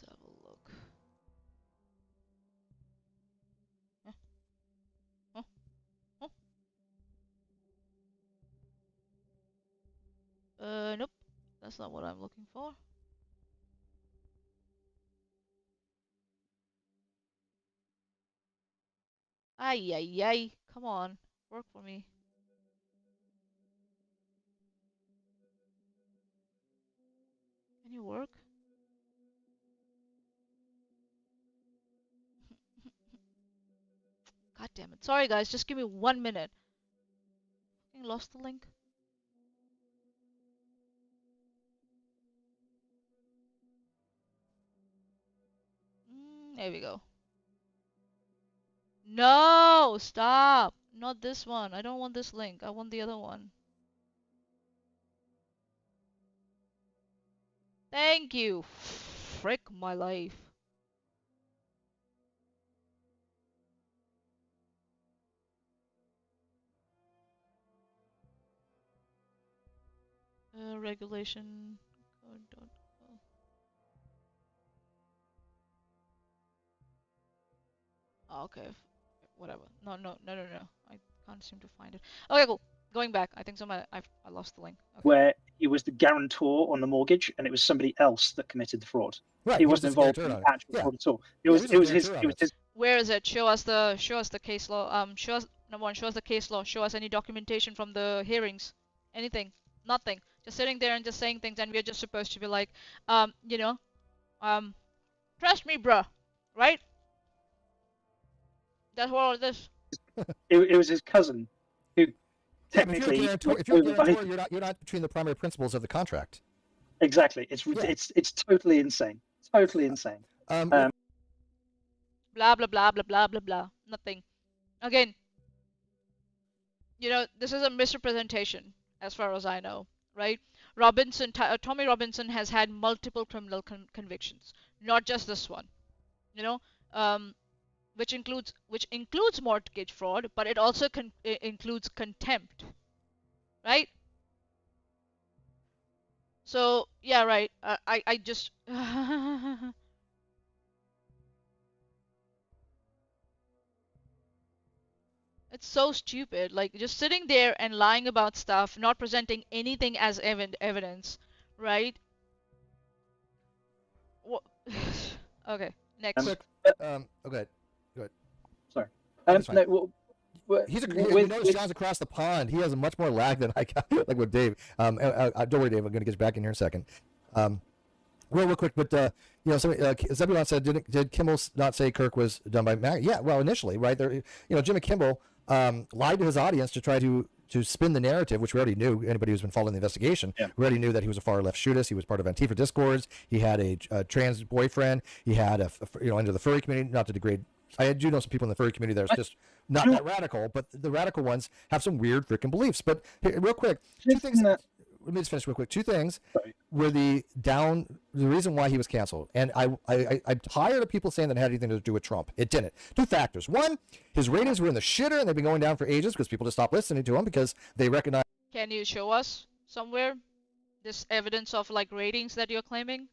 Speaker 1: have a look. Huh? Huh? Nope. That's not what I'm looking for. Ay, ay, ay. Come on. Work for me. Can you work? God damn it. Sorry, guys. Just give me 1 minute. I lost the link. There we go. No! Stop! Not this one. I don't want this link. I want the other one. Thank you. Frick my life. Regulation. Oh, okay. Whatever. No. I can't seem to find it. Okay, cool. Going back. I think I lost the link. Okay.
Speaker 4: Where he was the guarantor on the mortgage, and it was somebody else that committed the fraud.
Speaker 3: Right.
Speaker 4: He wasn't involved in the actual fraud at all. It was his.
Speaker 1: Where is it? Show us the case law. Show us number one. Show us the case law. Show us any documentation from the hearings. Anything. Nothing. Just sitting there and just saying things, and we're just supposed to be like, trust me, bruh, right? That's what all this.
Speaker 4: It was his cousin who technically.
Speaker 3: If you're a guarantor, you're not between the primary principles of the contract.
Speaker 4: Exactly. It's totally insane. Totally insane.
Speaker 1: Blah blah blah blah blah blah blah. Nothing. Again, this is a misrepresentation as far as I know, right? Tommy Robinson has had multiple criminal convictions, not just this one, which includes mortgage fraud, but it also includes contempt, right? So yeah, right. I just it's so stupid. Like just sitting there and lying about stuff, not presenting anything as evidence, right? Okay, next.
Speaker 3: Okay. Good.
Speaker 4: Sorry.
Speaker 3: He's we noticed John's across the pond. He has much more lag than I got. Like with Dave. Don't worry, Dave. I'm going to get you back in here in a second. Real quick, but Zebulon said, did Kimmel not say Kirk was done by MAGA? Yeah, well, initially, right there, Jimmy Kimmel lied to his audience to try to spin the narrative, which we already knew. Anybody who's been following the investigation, we already knew that he was a far left shootist. He was part of Antifa discords. He had a trans boyfriend. He had into the furry community. Not to degrade. I do know some people in the furry community that are just not that radical, but the radical ones have some weird freaking beliefs. But here, real quick, two things. Let me just finish real quick. Two things were the reason why he was canceled. And I'm tired of people saying that it had anything to do with Trump. It didn't. Two factors. One, his ratings were in the shitter, and they've been going down for ages because people just stopped listening to him because they recognize.
Speaker 1: Can you show us somewhere this evidence of like ratings that you're claiming,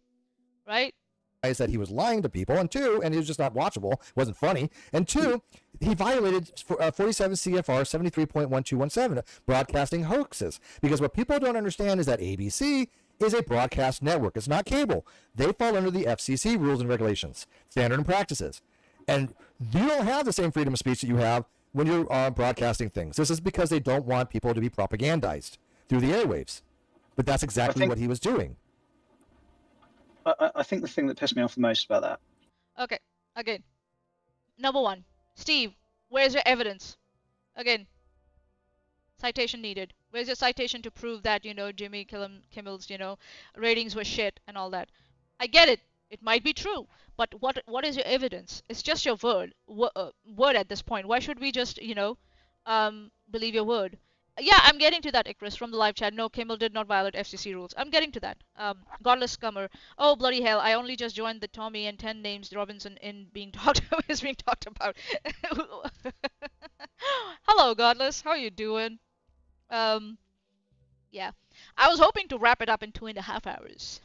Speaker 1: right?
Speaker 3: That he was lying to people, and two, and he was just not watchable, wasn't funny, and two, he violated 47 CFR 73.1217, broadcasting hoaxes, because what people don't understand is that ABC is a broadcast network. It's not cable. They fall under the FCC rules and regulations, standard and practices, and you don't have the same freedom of speech that you have when you're broadcasting things. This is because they don't want people to be propagandized through the airwaves, but that's exactly what he was doing.
Speaker 4: I think the thing that pissed me off the most about that.
Speaker 1: Okay, again. Number one, Steve, where's your evidence? Again, citation needed. Where's your citation to prove that, Jimmy Kimmel's, ratings were shit and all that? I get it. It might be true. But what is your evidence? It's just your word at this point. Why should we just, believe your word? Yeah, I'm getting to that, Icarus, from the live chat. No, Kimmel did not violate FCC rules. I'm getting to that. Godless Scummer. Oh, bloody hell. I only just joined the Tommy and 10 names Robinson is being talked about. Hello, Godless. How are you doing? Yeah. I was hoping to wrap it up in 2.5 hours.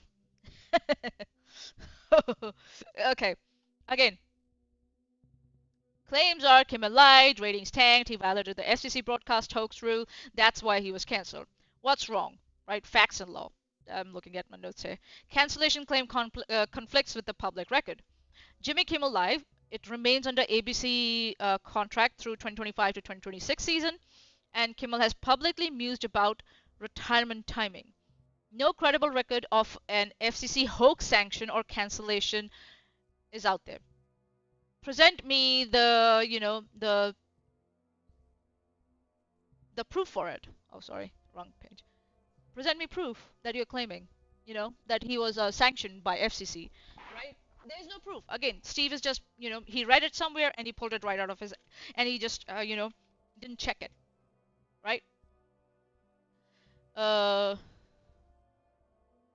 Speaker 1: Okay. Again. Claims are Kimmel lied, ratings tanked, he violated the FCC broadcast hoax rule, that's why he was cancelled. What's wrong? Right? Facts and law. I'm looking at my notes here. Cancellation claim conflicts with the public record. Jimmy Kimmel Live, it remains under ABC contract through 2025 to 2026 season, and Kimmel has publicly mused about retirement timing. No credible record of an FCC hoax sanction or cancellation is out there. Present me the proof for it. Oh, sorry, wrong page. Present me proof that you're claiming, that he was sanctioned by FCC, right? There's no proof. Again, Steve is just, he read it somewhere and he pulled it right out of his, and he just, didn't check it, right?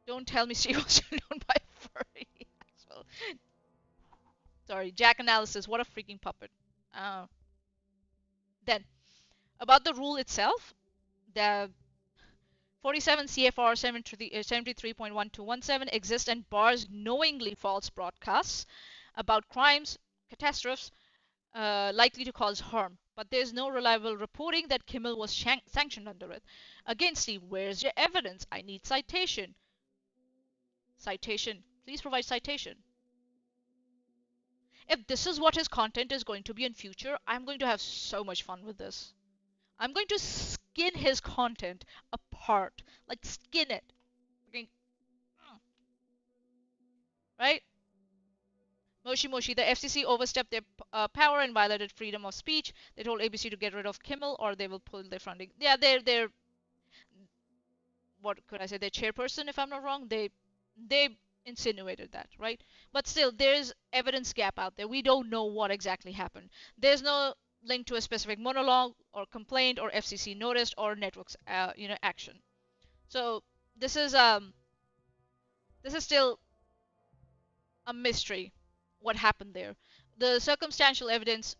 Speaker 1: Don't tell me Steve was known by furry. Well, sorry, Jack Analysis, what a freaking puppet. Then, about the rule itself, the 47 CFR 73.1217 exists and bars knowingly false broadcasts about crimes, catastrophes, likely to cause harm, but there's no reliable reporting that Kimmel was sanctioned under it. Again, Steve, where's your evidence? I need citation. Citation. Please provide citation. If this is what his content is going to be in future, I'm going to have so much fun with this. I'm going to skin his content apart. Like, skin it. Okay. Right? Moshi Moshi, the FCC overstepped their power and violated freedom of speech. They told ABC to get rid of Kimmel or they will pull their funding. Yeah, they're what could I say? Their chairperson, if I'm not wrong, they insinuated that, right? But still, there's evidence gap out there. We don't know what exactly happened. There's no link to a specific monologue or complaint or FCC notice or network's action. So this is still a mystery. What happened there? The circumstantial evidence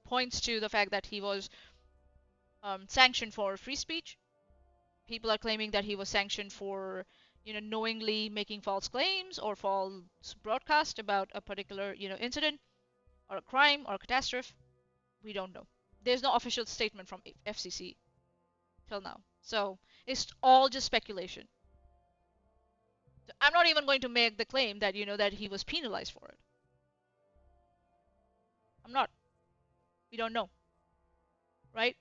Speaker 1: points to the fact that he was sanctioned for free speech. People are claiming that he was sanctioned for, knowingly making false claims or false broadcast about a particular, incident or a crime or a catastrophe. We don't know. There's no official statement from FCC till now. So it's all just speculation. I'm not even going to make the claim that, that he was penalized for it. I'm not. We don't know. Right?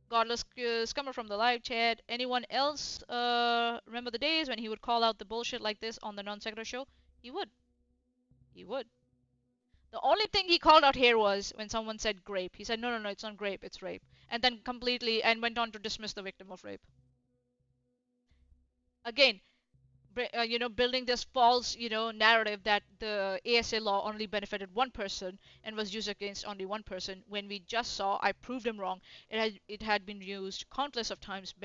Speaker 1: Godless Scummer from the live chat. Anyone else remember the days when he would call out the bullshit like this on the NonSequitur show? He would. He would. The only thing he called out here was when someone said grape. He said, no, no, no, it's not grape, it's rape. And then completely, and went on to dismiss the victim of rape. Again, building this false, narrative that the ASA law only benefited one person and was used against only one person, when we just saw, I proved him wrong, it had been used countless of times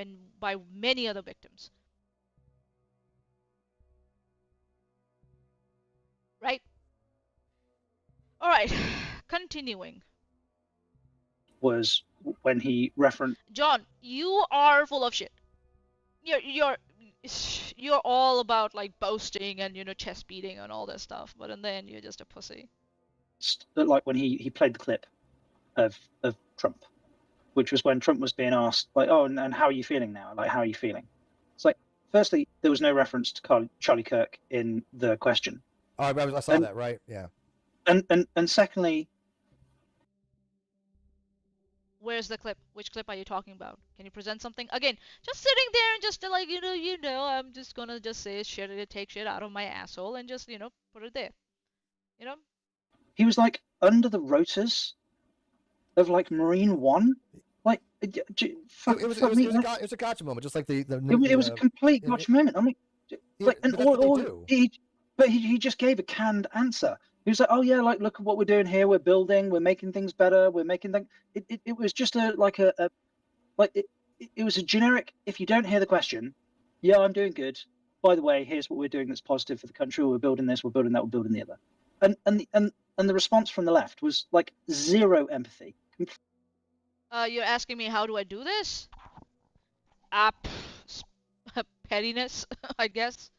Speaker 1: by many other victims. Right? Alright, continuing.
Speaker 4: Was when he referenced...
Speaker 1: John, you are full of shit. You're all about like boasting and chest beating and all that stuff, but in the end you're just a pussy.
Speaker 4: Like when he played the clip of Trump, which was when Trump was being asked like, oh, and how are you feeling now? Like, how are you feeling? It's like, firstly, there was no reference to Charlie Kirk in the question.
Speaker 3: Oh, I saw that, right? Yeah.
Speaker 4: And secondly,
Speaker 1: where's the clip? Which clip are you talking about? Can you present something? Again, just sitting there and just like, I'm just gonna just say shit, take shit out of my asshole and just, put it there.
Speaker 4: He was like under the rotors of like Marine One. Like, it
Speaker 3: was a gotcha moment, just like
Speaker 4: it was a complete gotcha moment. I mean, like, and he just gave a canned answer. He was like, oh yeah, like, look at what we're doing here. We're building, we're making things better. We're making things. It was just it was a generic, if you don't hear the question, yeah, I'm doing good. By the way, here's what we're doing that's positive for the country. We're building this, we're building that, we're building the other. And the response from the left was like zero empathy.
Speaker 1: You're asking me how do I do this? Pettiness, I guess.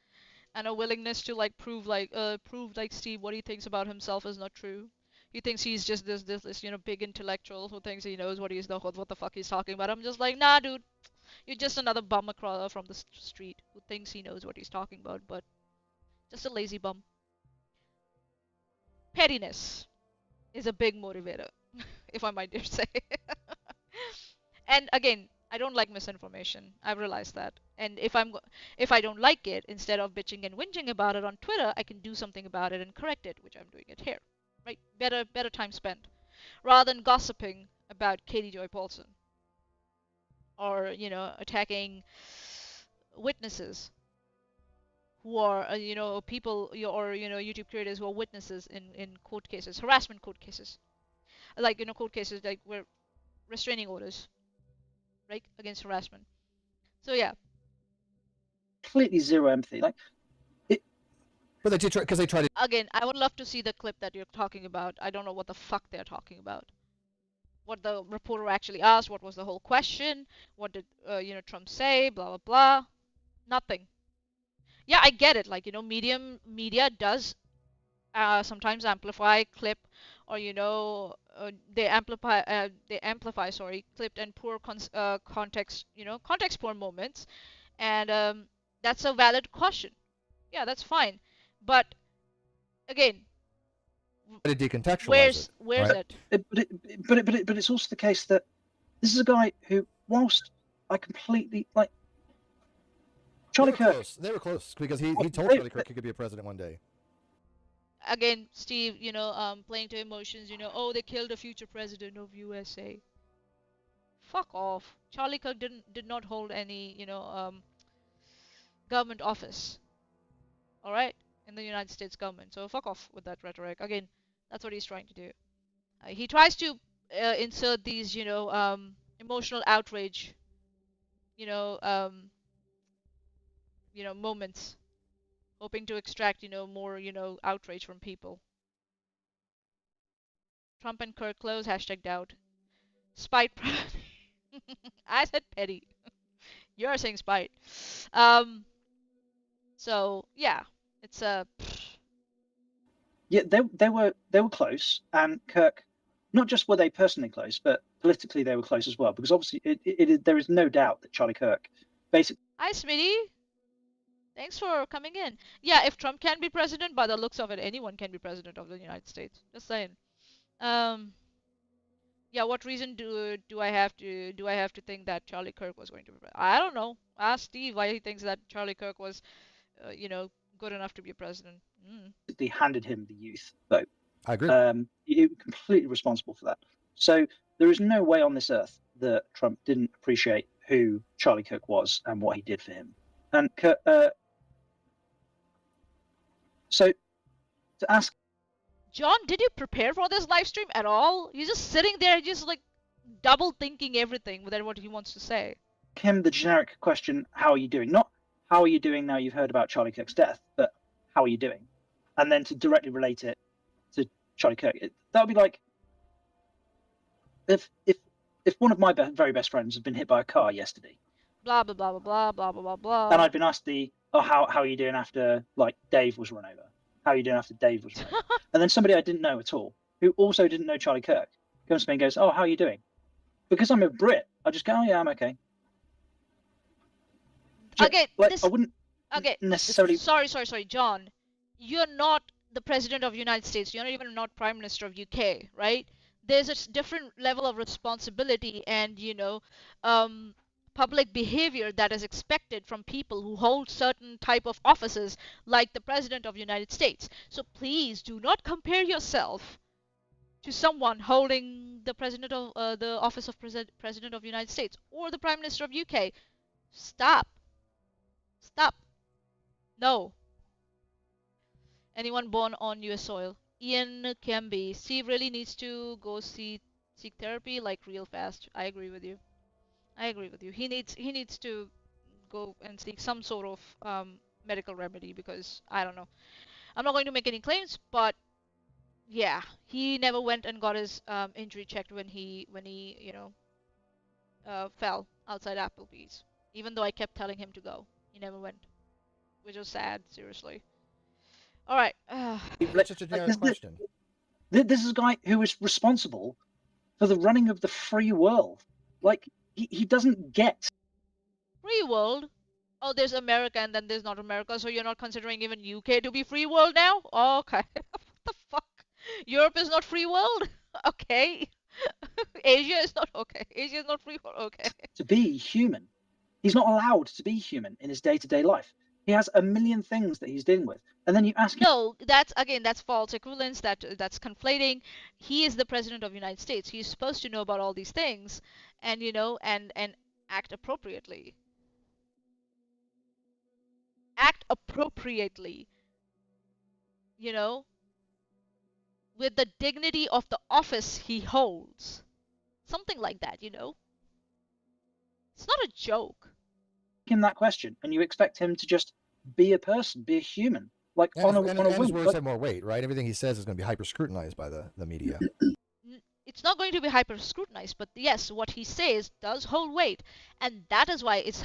Speaker 1: And a willingness to like prove like Steve what he thinks about himself is not true. He thinks he's just this big intellectual who thinks he knows what the fuck he's talking about. I'm just like, nah, dude, you're just another bum across from the street who thinks he knows what he's talking about, but just a lazy bum. Pettiness is a big motivator, if I might dare say. And again, I don't like misinformation. I've realized that. And if I don't like it, instead of bitching and whinging about it on Twitter, I can do something about it and correct it, which I'm doing it here. Right? Better time spent. Rather than gossiping about Katie Joy Paulson. Or, attacking witnesses who are, people or, YouTube creators who are witnesses in court cases, harassment court cases. Like, court cases like where restraining orders, right, against harassment. So yeah,
Speaker 4: completely zero empathy. Like,
Speaker 3: but they try to.
Speaker 1: Again, I would love to see the clip that you're talking about. I don't know what the fuck they're talking about. What the reporter actually asked. What was the whole question? What did Trump say? Blah blah blah. Nothing. Yeah, I get it. Like, media does sometimes amplify, clip, or they amplify, sorry, clipped and poor context, context poor moments, and that's a valid question. Yeah, that's fine, but again,
Speaker 3: to decontextualize
Speaker 1: where's
Speaker 3: right?
Speaker 1: it?
Speaker 4: But it's also the case that this is a guy who, whilst I completely like Charlie Kirk.
Speaker 3: They were close because he told Charlie Kirk he could be a president one day.
Speaker 1: Again, Steve, playing to emotions, oh, they killed a future president of USA. Fuck off. Charlie Kirk did not hold any, government office. All right, in the United States government. So fuck off with that rhetoric. Again, that's what he's trying to do. He tries to insert these, emotional outrage, you know, um, moments, hoping to extract, more, outrage from people. Trump and Kirk close. # doubt. Spite. I said petty. You're saying spite. Um. So yeah, it's a.
Speaker 4: Yeah, they were close, and Kirk, not just were they personally close, but politically they were close as well. Because obviously, there is no doubt that Charlie Kirk, basically.
Speaker 1: Hi, Smitty. Thanks for coming in. Yeah, if Trump can be president, by the looks of it, anyone can be president of the United States. Just saying. Yeah, what reason do I have to think that Charlie Kirk was going to be president? I don't know. Ask Steve why he thinks that Charlie Kirk was, good enough to be a president.
Speaker 4: They handed him the youth vote.
Speaker 3: I agree.
Speaker 4: He was completely responsible for that. So there is no way on this earth that Trump didn't appreciate who Charlie Kirk was and what he did for him. And so to ask
Speaker 1: John, did you prepare for this live stream at all? You're just sitting there, just like double thinking everything with what he wants to say.
Speaker 4: Him the generic question, how are you doing? Not how are you doing now you've heard about Charlie Kirk's death, but how are you doing? And then to directly relate it to Charlie Kirk. That would be like if one of my very best friends had been hit by a car yesterday.
Speaker 1: Blah blah blah blah blah blah blah blah.
Speaker 4: And I'd been asked how are you doing after like Dave was run over? How are you doing after Dave was run over? And then somebody I didn't know at all, who also didn't know Charlie Kirk, comes to me and goes, "Oh, how are you doing?" Because I'm a Brit, I just go, "Oh yeah, I'm okay."
Speaker 1: Okay,
Speaker 4: like, I wouldn't necessarily.
Speaker 1: Sorry, John. You're not the president of the United States. You're not even not prime minister of UK, right? There's a different level of responsibility and public behavior that is expected from people who hold certain type of offices, like the president of the United States. So please do not compare yourself to someone holding the president of the office of president of the United States or the prime minister of UK. Stop. No. Anyone born on US soil. Ian Kemby. Steve really needs to go seek therapy like real fast. I agree with you. He needs to go and seek some sort of medical remedy because I don't know. I'm not going to make any claims, but yeah, he never went and got his injury checked when he fell outside Applebee's. Even though I kept telling him to go, he never went, which was sad. Seriously. All right.
Speaker 3: That's such a generic question.
Speaker 4: This is a guy who is responsible for the running of the free world. Like he doesn't get
Speaker 1: free world. Oh, there's America and then there's not America, so you're not considering even UK to be free world now? Oh, okay. What the fuck? Europe is not free world? Okay. Asia is not okay. Asia is not free world. Okay.
Speaker 4: To be human. He's not allowed to be human in his day-to-day life. He has a million things that he's dealing with. And then you ask him.
Speaker 1: No, that's false equivalence. That's conflating. He is the president of the United States. He's supposed to know about all these things and and act appropriately. Act appropriately. With the dignity of the office he holds. Something like that, It's not a joke.
Speaker 4: Him that question, and you expect him to just be a person, be a human, like on a
Speaker 3: his words have more weight, right? Everything he says is going to be hyper scrutinized by the media.
Speaker 1: It's not going to be hyper scrutinized, but yes, what he says does hold weight, and that is why it's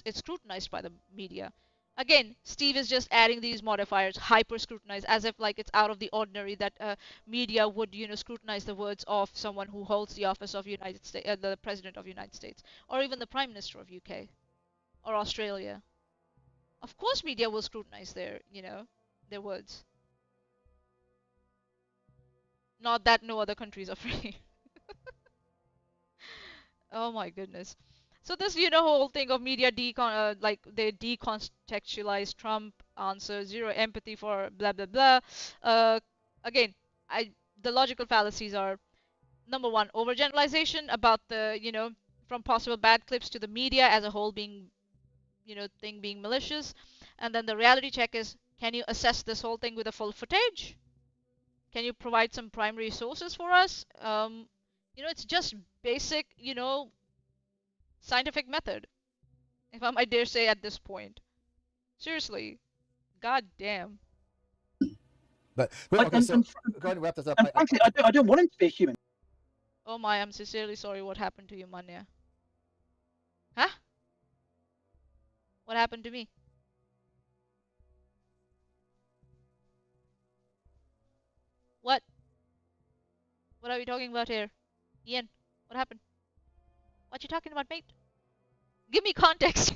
Speaker 1: it's scrutinized by the media. Again, Steve is just adding these modifiers, hyper scrutinize, as if like it's out of the ordinary that media would, scrutinize the words of someone who holds the office of United States, the President of United States, or even the Prime Minister of UK or Australia. Of course, media will scrutinize their words. Not that no other countries are free. Oh my goodness. So this, whole thing of media like they decontextualize Trump answer, zero empathy for blah blah blah. Uh, Again, the logical fallacies are number one, overgeneralization about the, from possible bad clips to the media as a whole being, thing being malicious, and then the reality check is, can you assess this whole thing with a full footage? Can you provide some primary sources for us? It's just basic, scientific method, if I might dare say at this point. Seriously, god damn.
Speaker 3: But okay, so go ahead and wrap this up.
Speaker 4: And frankly, I don't want him to be a human.
Speaker 1: Oh my, I'm sincerely sorry what happened to you, Manya. Huh? What happened to me? What? What are we talking about here? Ian, what happened? What you talking about, mate? Give me context.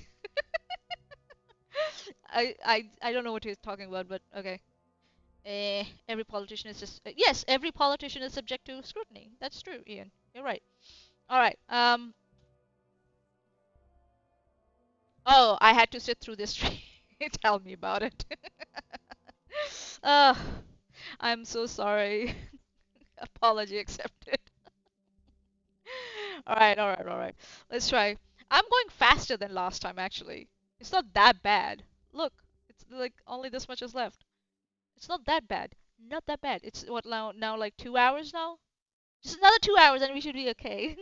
Speaker 1: I don't know what he's talking about, but okay. Every politician is just yes, every politician is subject to scrutiny. That's true, Ian. You're right. All right. Oh, I had to sit through this tree. Tell me about it. uh, I'm so sorry. Apology accepted. All right, all right, all right. Let's try. I'm going faster than last time, actually. It's not that bad. Look, it's like only this much is left. It's not that bad. Not that bad. It's what now like 2 hours now? Just another 2 hours and we should be okay.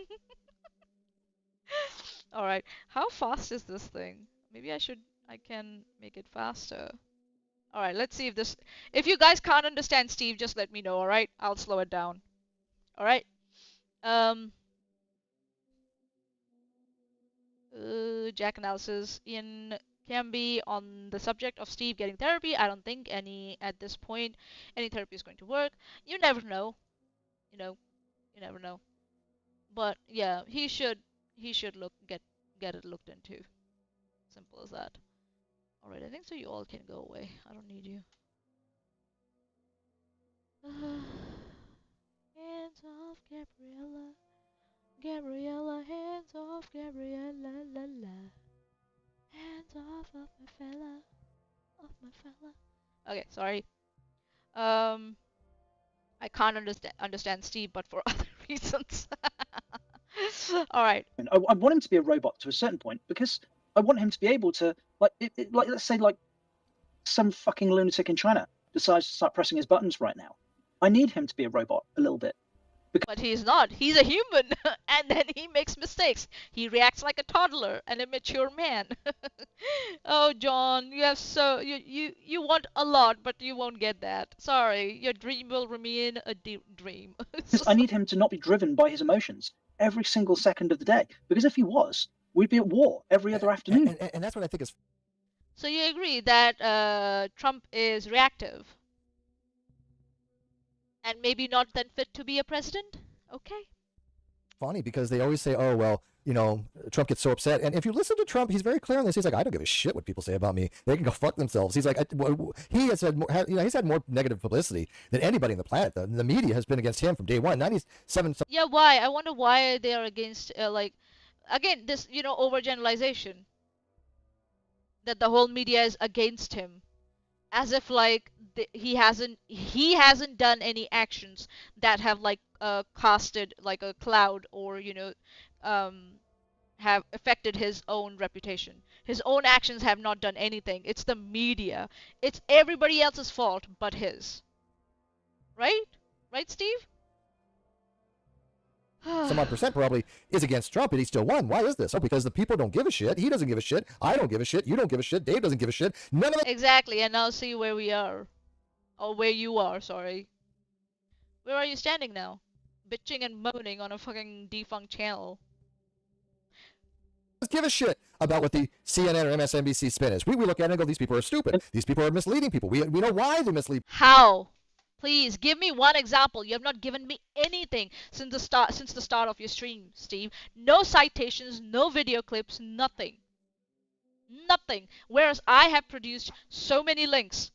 Speaker 1: All right. How fast is this thing? Maybe I can make it faster. All right, let's see if this, if you guys can't understand Steve, just let me know, all right? I'll slow it down. All right. Um, Jack analysis in can be on the subject of Steve getting therapy. I don't think at this point any therapy is going to work. You never know. You know, you never know. But yeah, he should get it looked into. Simple as that. All right, I think so. You all can go away. I don't need you. Hands off, Gabriella. Gabriella, hands off, Gabriella, la la. Hands off of my fella, of my fella. Okay, sorry. Um, I can't understand Steve, but for other reasons. All right.
Speaker 4: I want him to be a robot to a certain point because I want him to be able to like let's say like some fucking lunatic in China decides to start pressing his buttons right now. I need him to be a robot a little bit.
Speaker 1: But he's not. He's a human, and then he makes mistakes. He reacts like a toddler and a mature man. Oh, John, you want a lot, but you won't get that. Sorry, your dream will remain a dream.
Speaker 4: I need him to not be driven by his emotions every single second of the day. Because if he was, we'd be at war every other afternoon.
Speaker 3: And that's what I think is.
Speaker 1: So you agree that Trump is reactive? And maybe not then fit to be a president? Okay.
Speaker 3: Funny because they always say, oh, well, Trump gets so upset. And if you listen to Trump, he's very clear on this. He's like, I don't give a shit what people say about me. They can go fuck themselves. He's like, he has had more, he's had more negative publicity than anybody on the planet. The media has been against him from day one. 97.
Speaker 1: Yeah, why? I wonder why they are against, again, this, overgeneralization. That the whole media is against him. As if like he hasn't done any actions that have like casted like a cloud or have affected his own reputation. His own actions have not done anything. It's the media. It's everybody else's fault but his. Right? Right, Steve?
Speaker 3: Some odd percent probably is against Trump, and he still won. Why is this? Oh, because the people don't give a shit. He doesn't give a shit. I don't give a shit. You don't give a shit. Dave doesn't give a shit. None of them.
Speaker 1: Exactly, and now see where we are. Or where you are, sorry. Where are you standing now? Bitching and moaning on a fucking defunct channel.
Speaker 3: give a shit about what the CNN or MSNBC spin is. We look at it and go, these people are stupid. These people are misleading people. We know why they mislead.
Speaker 1: How? Please give me one example. You have not given me anything since the start of your stream, Steve. No citations, no video clips, nothing. Nothing. Whereas I have produced so many links,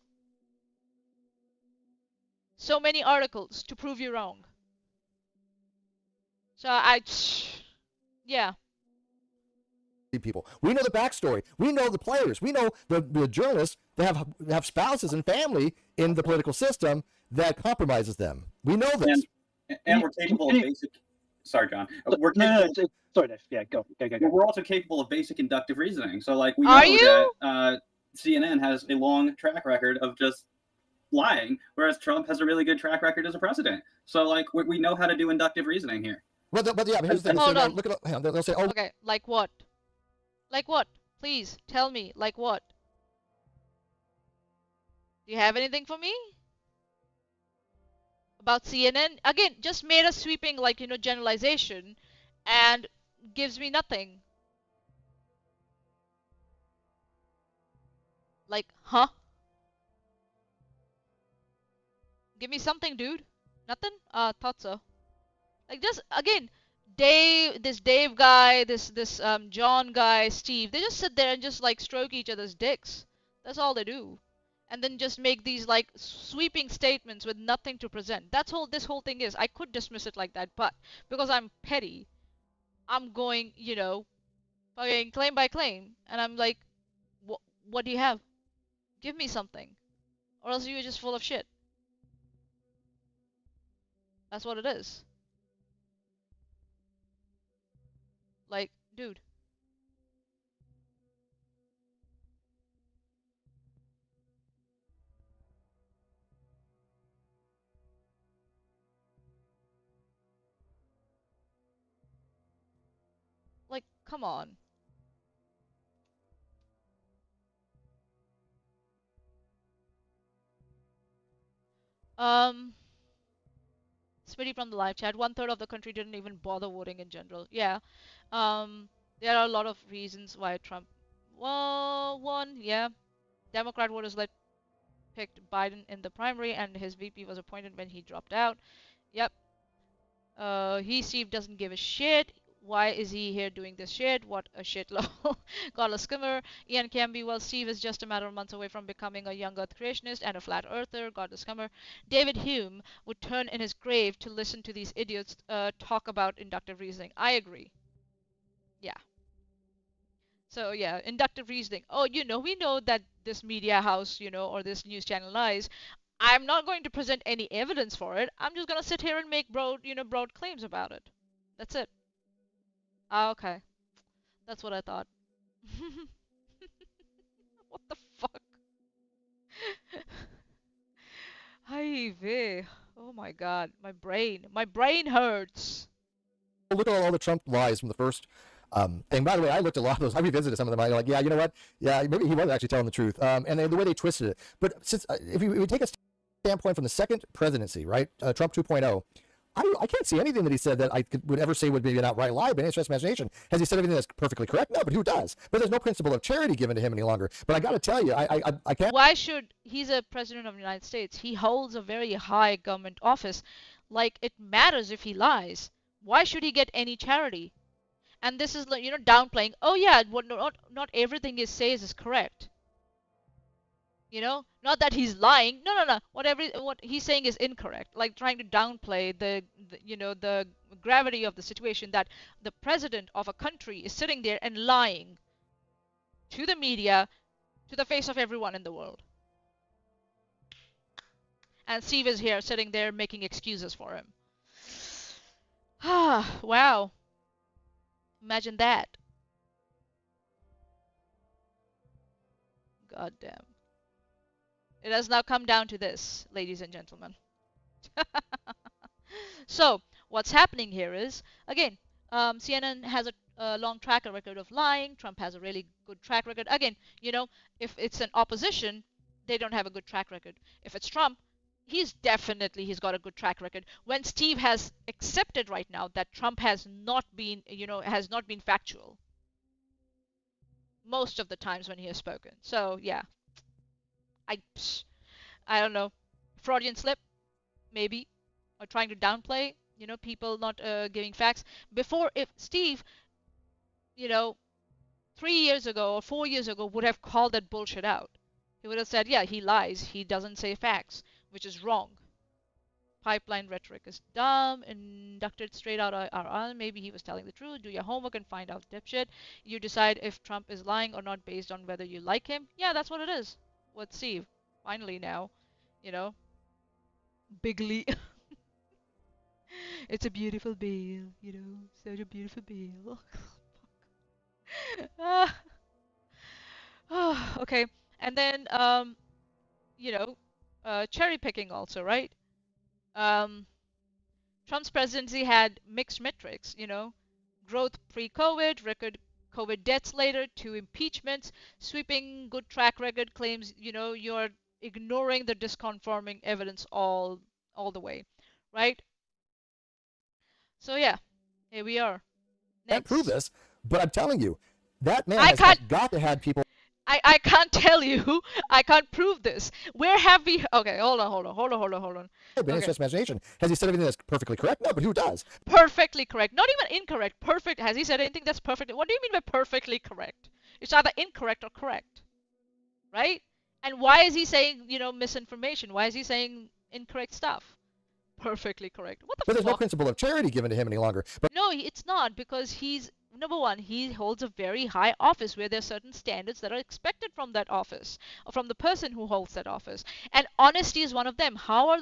Speaker 1: so many articles to prove you wrong. So yeah.
Speaker 3: People. We know the backstory. We know the players. We know the journalists that have spouses and family in the political system that compromises them. We know this.
Speaker 2: And we're capable of basic. Sorry, John. We're capable,
Speaker 4: sorry, Dave. Yeah, go.
Speaker 2: We're also capable of basic inductive reasoning. So, like, we
Speaker 1: Are
Speaker 2: know
Speaker 1: you?
Speaker 2: that CNN has a long track record of just lying, whereas Trump has a really good track record as a president. So, like, we know how to do inductive reasoning here.
Speaker 3: But yeah, I mean, here's the thing.
Speaker 1: Hold on.
Speaker 3: Look at, they'll say, oh,
Speaker 1: okay, like what? Like what? Please tell me. Like what? Do you have anything for me? About CNN? Again, just made a sweeping, like, generalization and gives me nothing. Like, huh? Give me something, dude. Nothing? Thought so. Like, just, again, this Dave guy, this John guy, Steve, they just sit there and just, like, stroke each other's dicks. That's all they do. And then just make these, like, sweeping statements with nothing to present. That's all this whole thing is. I could dismiss it like that, but because I'm petty, I'm going, fucking claim by claim. And I'm like, what do you have? Give me something. Or else you're just full of shit. That's what it is. Like, dude. Like, come on. Smitty from the live chat. 1/3 of the country didn't even bother voting in general. Yeah. There are a lot of reasons why Trump. Well, one, yeah. Democrat voters picked Biden in the primary, and his VP was appointed when he dropped out. Yep. Steve doesn't give a shit. Why is he here doing this shit? What a shit lol. Carla Skimmer. Ian Camby. Well, Steve is just a matter of months away from becoming a young earth creationist and a flat earther. God Skimmer. David Hume would turn in his grave to listen to these idiots talk about inductive reasoning. I agree. Yeah. So yeah, inductive reasoning. Oh, we know that this media house, or this news channel lies. I'm not going to present any evidence for it. I'm just gonna sit here and make broad claims about it. That's it. Ah, okay. That's what I thought. What the fuck? Hi, vey. Oh my god, my brain hurts.
Speaker 3: look at all the Trump lies from the first thing. By the way, I looked at a lot of those. I revisited some of them. I'm like, yeah, you know what? Yeah, maybe he was actually telling the truth. And the way they twisted it. But since if we take a standpoint from the second presidency, right, Trump 2.0, I can't see anything that he said that would ever say would be an outright lie by any stretch of imagination. Has he said everything that's perfectly correct? No, but who does? But there's no principle of charity given to him any longer. But I got to tell you, I can't.
Speaker 1: Why should he's a president of the United States? He holds a very high government office. Like, it matters if he lies. Why should he get any charity? And this is, downplaying. Oh yeah, not everything he says is correct. Not that he's lying. No. What he's saying is incorrect. Like, trying to downplay the gravity of the situation, that the president of a country is sitting there and lying to the media, to the face of everyone in the world. And Steve is here sitting there making excuses for him. Ah, wow. Imagine that. God damn. It has now come down to this, ladies and gentlemen. So, what's happening here is, again, CNN has a long track record of lying. Trump has a really good track record. Again, if it's an opposition, they don't have a good track record. If it's Trump, he's got a good track record. When Steve has accepted right now that Trump has not been factual. most of the times when he has spoken. So yeah, I don't know, Freudian slip maybe, or trying to downplay, people not giving facts. Before, if Steve, you know, 3 years ago or 4 years ago would have called that bullshit out. He would have said, yeah, he lies. He doesn't say facts, which is wrong. Pipeline rhetoric is dumb. Inducted straight out of maybe he was telling the truth. Do your homework and find out, dipshit. You decide if Trump is lying or not based on whether you like him. Yeah, that's what it is. With Steve. Finally now, you know, bigly. It's a beautiful bill, such a beautiful bill. Ah. Okay. And then, cherry picking also, right? Um, Trump's presidency had mixed metrics, growth pre-COVID, record COVID deaths later, 2 impeachments, sweeping good track record claims, you're ignoring the disconfirming evidence all the way, right? So yeah, here we are.
Speaker 3: Can't prove
Speaker 1: Next.
Speaker 3: this, but I'm telling you, that man
Speaker 1: I
Speaker 3: has
Speaker 1: can't.
Speaker 3: got to have people
Speaker 1: I can't tell you. I can't prove this. Where have we? Okay, hold on.
Speaker 3: been in his
Speaker 1: Okay.
Speaker 3: imagination. Has he said everything that's perfectly correct? No, but who does?
Speaker 1: Perfectly correct. Not even incorrect. Perfect. Has he said anything that's perfect? What do you mean by perfectly correct? It's either incorrect or correct, right? And why is he saying, misinformation? Why is he saying incorrect stuff? Perfectly correct. What the
Speaker 3: But there's no
Speaker 1: fuck?
Speaker 3: principle of charity given to him any longer. But
Speaker 1: No, it's not, because he's number one, he holds a very high office where there are certain standards that are expected from that office or from the person who holds that office. And honesty is one of them. How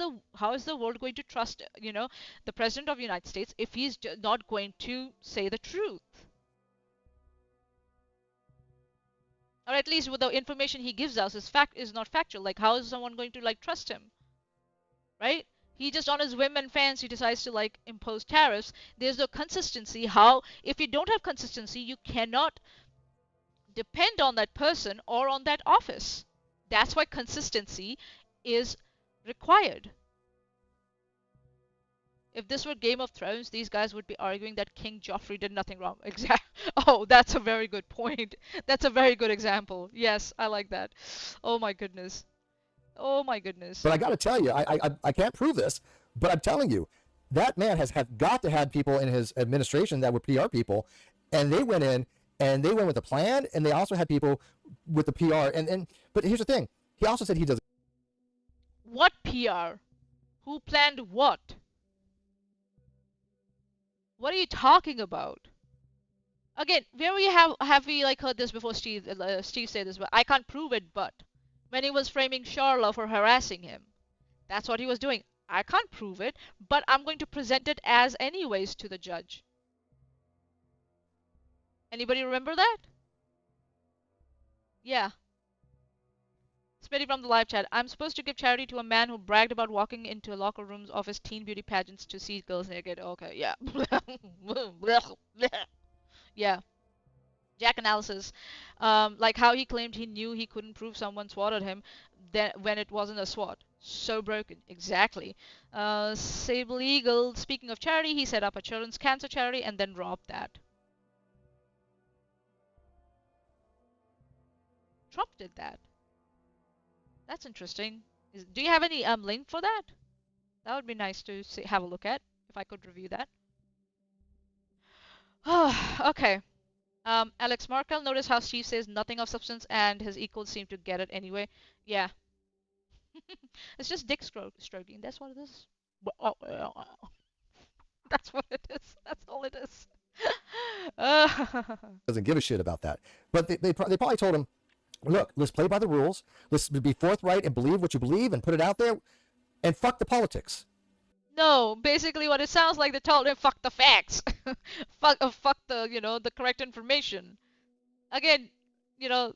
Speaker 1: is the world going to trust, the president of the United States if he's not going to say the truth? Or at least with the information he gives us is not factual. Like, how is someone going to trust him? Right? He just on his whim and fancy decides to impose tariffs. There's no consistency. How, if you don't have consistency, you cannot depend on that person or on that office. That's why consistency is required. If this were Game of Thrones, these guys would be arguing that King Joffrey did nothing wrong. Exactly. Oh, that's a very good point. That's a very good example. Yes, I like that. Oh my goodness. Oh my goodness.
Speaker 3: I got to tell you, I can't prove this, but I'm telling you, that man has got to have people in his administration that were PR people, and they went in and they went with a plan, and they also had people with the PR. But here's the thing: he also said he does.
Speaker 1: What PR? Who planned what? What are you talking about? Again, where we have we heard this before? Steve said this, but I can't prove it. But when he was framing Charla for harassing him, that's what he was doing. I can't prove it, but I'm going to present it as anyways to the judge. Anybody remember that? Yeah. Smitty from the live chat. I'm supposed to give charity to a man who bragged about walking into locker rooms of his teen beauty pageants to see girls naked. Okay, yeah. Yeah. Jack analysis. Like how he claimed he knew he couldn't prove someone swatted him when it wasn't a swat. So broken. Exactly. Sable Eagle. Speaking of charity, he set up a children's cancer charity and then robbed that. Trump did that. That's interesting. Do you have any link for that? That would be nice to have a look at, if I could review that. Okay. Alex Markel, notice how Steve says nothing of substance and his equals seem to get it anyway. Yeah. It's just dick stroking. That's what it is. That's what it is. That's all it is.
Speaker 3: Doesn't give a shit about that. But they probably told him, look, let's play by the rules. Let's be forthright and believe what you believe and put it out there, and fuck the politics.
Speaker 1: No, basically what it sounds like, they told him fuck the facts. fuck the, the correct information. Again, uh,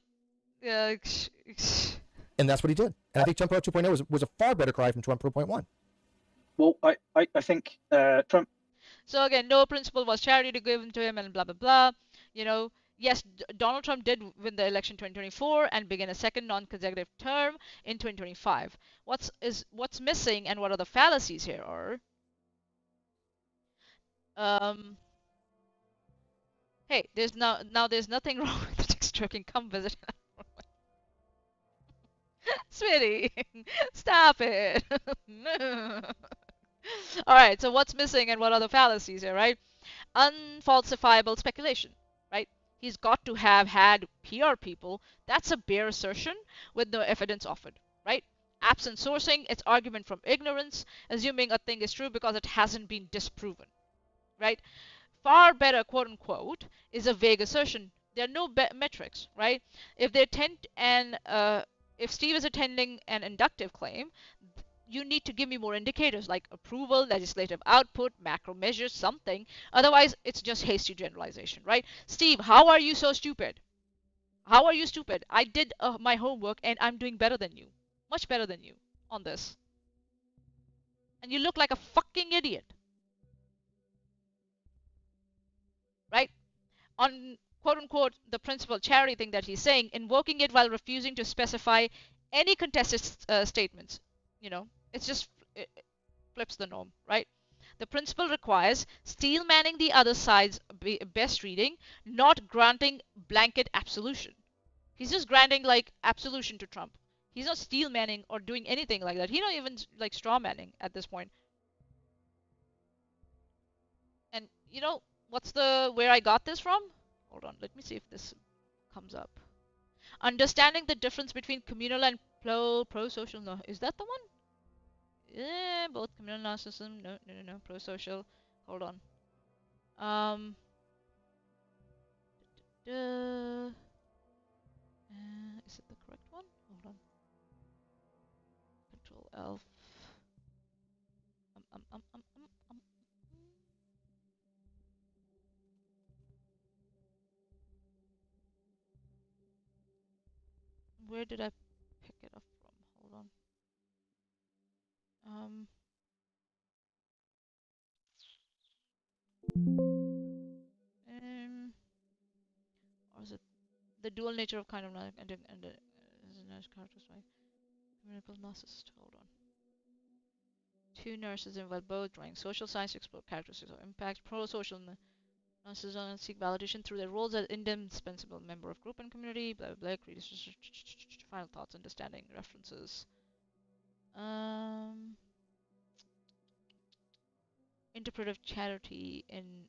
Speaker 3: and that's what he did. And I think Trump 2.0 was a far better cry from Trump 2.1.
Speaker 4: Well, I think Trump.
Speaker 1: So again, no principle was charity given to him and blah blah blah. Yes, Donald Trump did win the election 2024 and begin a second non-consecutive term in 2025. What's missing and what are the fallacies here are? Hey, there's nothing wrong with stroking, come visit. Sweetie, stop it. All right, so what's missing and what are the fallacies here, right? Unfalsifiable speculation, right? He's got to have had PR people. That's a bare assertion with no evidence offered, right? Absent sourcing, it's argument from ignorance, assuming a thing is true because it hasn't been disproven, right? Far better, quote unquote, is a vague assertion. There are no metrics, right? If they attend and if Steve is attending an inductive claim, you need to give me more indicators like approval, legislative output, macro measures, something. Otherwise, it's just hasty generalization, right? Steve, how are you so stupid? How are you stupid? I did my homework and I'm doing better than you. Much better than you on this. And you look like a fucking idiot, right? On quote unquote the principal charity thing that he's saying, invoking it while refusing to specify any contested statements. You know, it's just it flips the norm, right? The principle requires steel manning the other side's best reading, not granting blanket absolution. He's just granting like absolution to Trump. He's not steel manning or doing anything like that. He's not even like straw manning at this point. And you know what's the where I got this from? Hold on, let me see if this comes up. Understanding the difference between communal and pro-social. No, is that the one? Yeah, both communal narcissism. No, no, no, no. Pro-social. Hold on. Um. Is it the correct one? Hold on. Control L. Um, um, um, um, um, um. Where did I pick it up from? Hold on. Um. Or is it the dual nature of kind of characters, right? Clinical narcissist. Hold on. Two nurses involved both drawing social science to explore characteristics of impact. Pro-social narcissism seek validation through their roles as indispensable member of group and community. Blah blah blah. Final thoughts, understanding, references. Interpretive charity in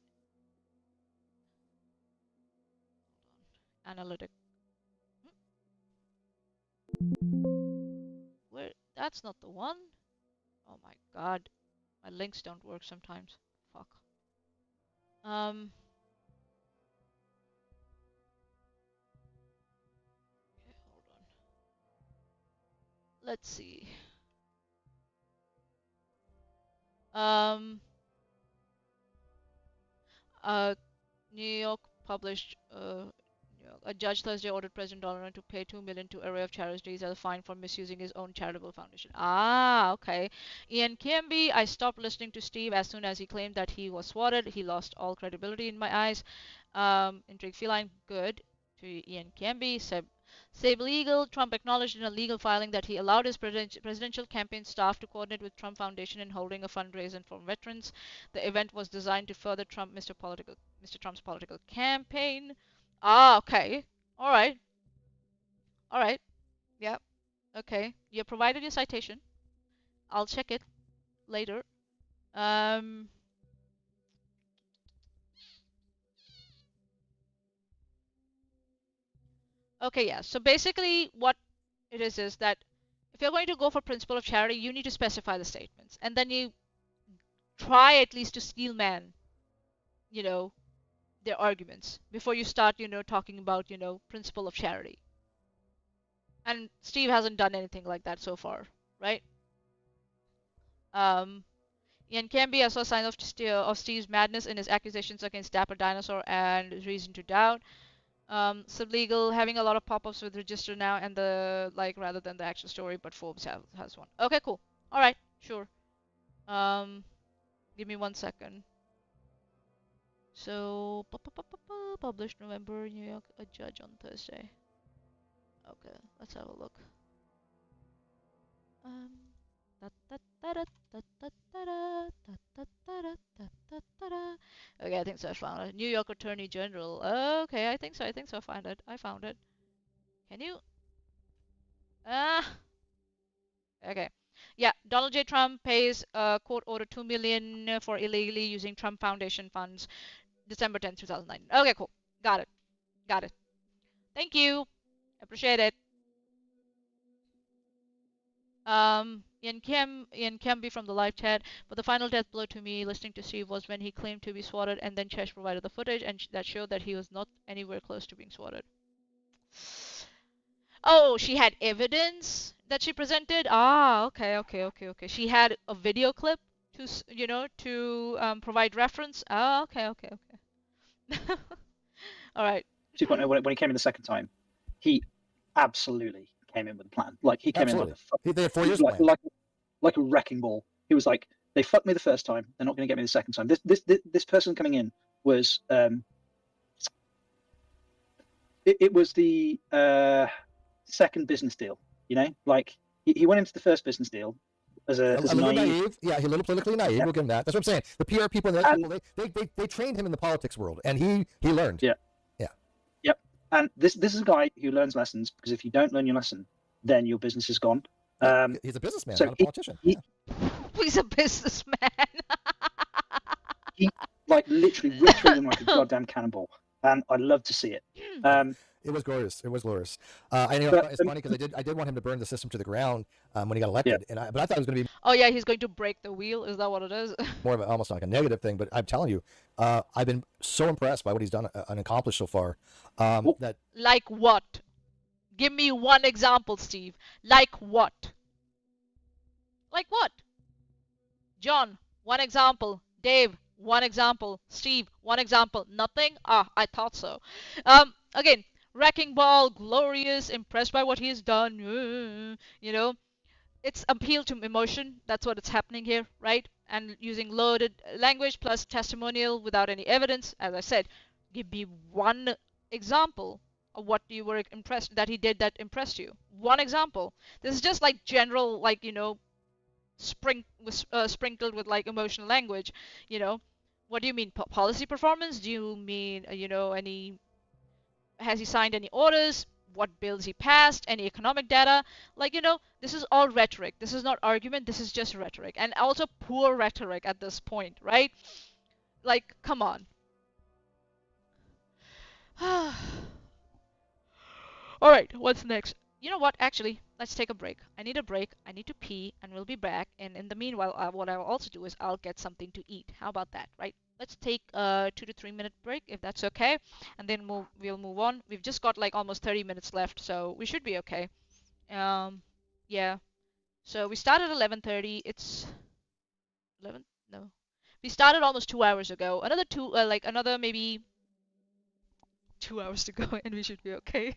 Speaker 1: analytic. Where? That's not the one. Oh my god, my links don't work sometimes. Fuck. Okay, hold on. Let's see. Um, New York published. A judge Thursday ordered President Donald to pay $2 million to array of charities as a fine for misusing his own charitable foundation. Ah, okay. Ian Kiambi, I stopped listening to Steve as soon as he claimed that he was swatted. He lost all credibility in my eyes. Intrigue feline, good. To Ian Kiambi, Save Legal, Trump acknowledged in a legal filing that he allowed his presidential campaign staff to coordinate with Trump Foundation in holding a fundraiser for veterans. The event was designed to further Mr. Trump's political campaign. Ah, okay. All right. All right. Yep. Okay. You provided your citation. I'll check it later. Um. Okay, yeah. So basically, what it is that if you're going to go for principle of charity, you need to specify the statements, and then you try at least to steelman, you know, their arguments before you start, talking about, principle of charity. And Steve hasn't done anything like that so far, right? Ian Camby, I saw signs of Steve's madness in his accusations against Dapper Dinosaur and reason to doubt. Sublegal having a lot of pop-ups with register now and the rather than the actual story, but Forbes has one. Okay, cool. All right, sure. Give me 1 second. So published November, New York, a judge on Thursday. Okay, let's have a look. Okay, I think so. I found it. New York Attorney General. Okay, I think so. I think so. I found it. Can you? Ah. Okay. Yeah, Donald J. Trump pays court order 2 million for illegally using Trump Foundation funds, December 10th, 2009. Okay, cool. Got it. Got it. Thank you. Appreciate it. Ian Kemby from the live chat. But the final death blow to me, listening to Steve, was when he claimed to be swatted, and then Chesh provided the footage, and that showed that he was not anywhere close to being swatted. Oh, she had evidence that she presented. Ah, okay. She had a video clip to, provide reference. Ah, okay. All right.
Speaker 4: 2.0, when he came in the second time, he absolutely came in with a plan. Like, he came
Speaker 3: Absolutely.
Speaker 4: in
Speaker 3: They had 4 years
Speaker 4: like,
Speaker 3: plan.
Speaker 4: like a wrecking ball. He was like, they fucked me the first time, they're not going to get me the second time. This person coming in was it was the second business deal. You know, like he went into the first business deal as a
Speaker 3: little naive. Yeah, he's a little politically naive. Yeah. We'll give him that. That's what I'm saying. The PR people and the people, they trained him in the politics world, and he learned.
Speaker 4: Yeah.
Speaker 3: Yeah.
Speaker 4: Yep. And this is a guy who learns lessons, because if you don't learn your lesson, then your business is gone.
Speaker 3: He's a businessman,
Speaker 4: so
Speaker 3: not a politician.
Speaker 1: He's a businessman.
Speaker 4: He like literally ripped through them like a goddamn cannonball, and I love to see it.
Speaker 3: It was glorious. It was glorious. I know it's funny because I did want him to burn the system to the ground when he got elected,
Speaker 4: yeah.
Speaker 3: but I thought it was going to be.
Speaker 1: Oh yeah, he's going to break the wheel. Is that what it is?
Speaker 3: More of almost like a negative thing, but I'm telling you, I've been so impressed by what he's done and accomplished so far. That
Speaker 1: like what? Give me one example, Steve. Like what? Like what? John, one example. Dave, one example. Steve, one example. Nothing? Ah, I thought so. Again, wrecking ball, glorious, impressed by what he's done. It's appeal to emotion. That's what it's happening here, right? And using loaded language plus testimonial without any evidence. As I said, give me one example of what you were impressed that he did that impressed you. One example. This is just like general, like, sprinkled with like emotional language. What do you mean? Policy performance? Do you mean, any? Has he signed any orders? What bills he passed? Any economic data? Like, this is all rhetoric. This is not argument. This is just rhetoric, and also poor rhetoric at this point, right? Like, come on. All right, what's next? You know what? Actually, let's take a break. I need a break. I need to pee, and we'll be back. And in the meanwhile, what I'll also do is I'll get something to eat. How about that, right? Let's take a 2 to 3 minute break if that's okay, and then we'll move on. We've just got like almost 30 minutes left, so we should be okay. Yeah. So we started at 11:30. It's 11. No, we started almost 2 hours ago. Another maybe 2 hours to go, and we should be okay.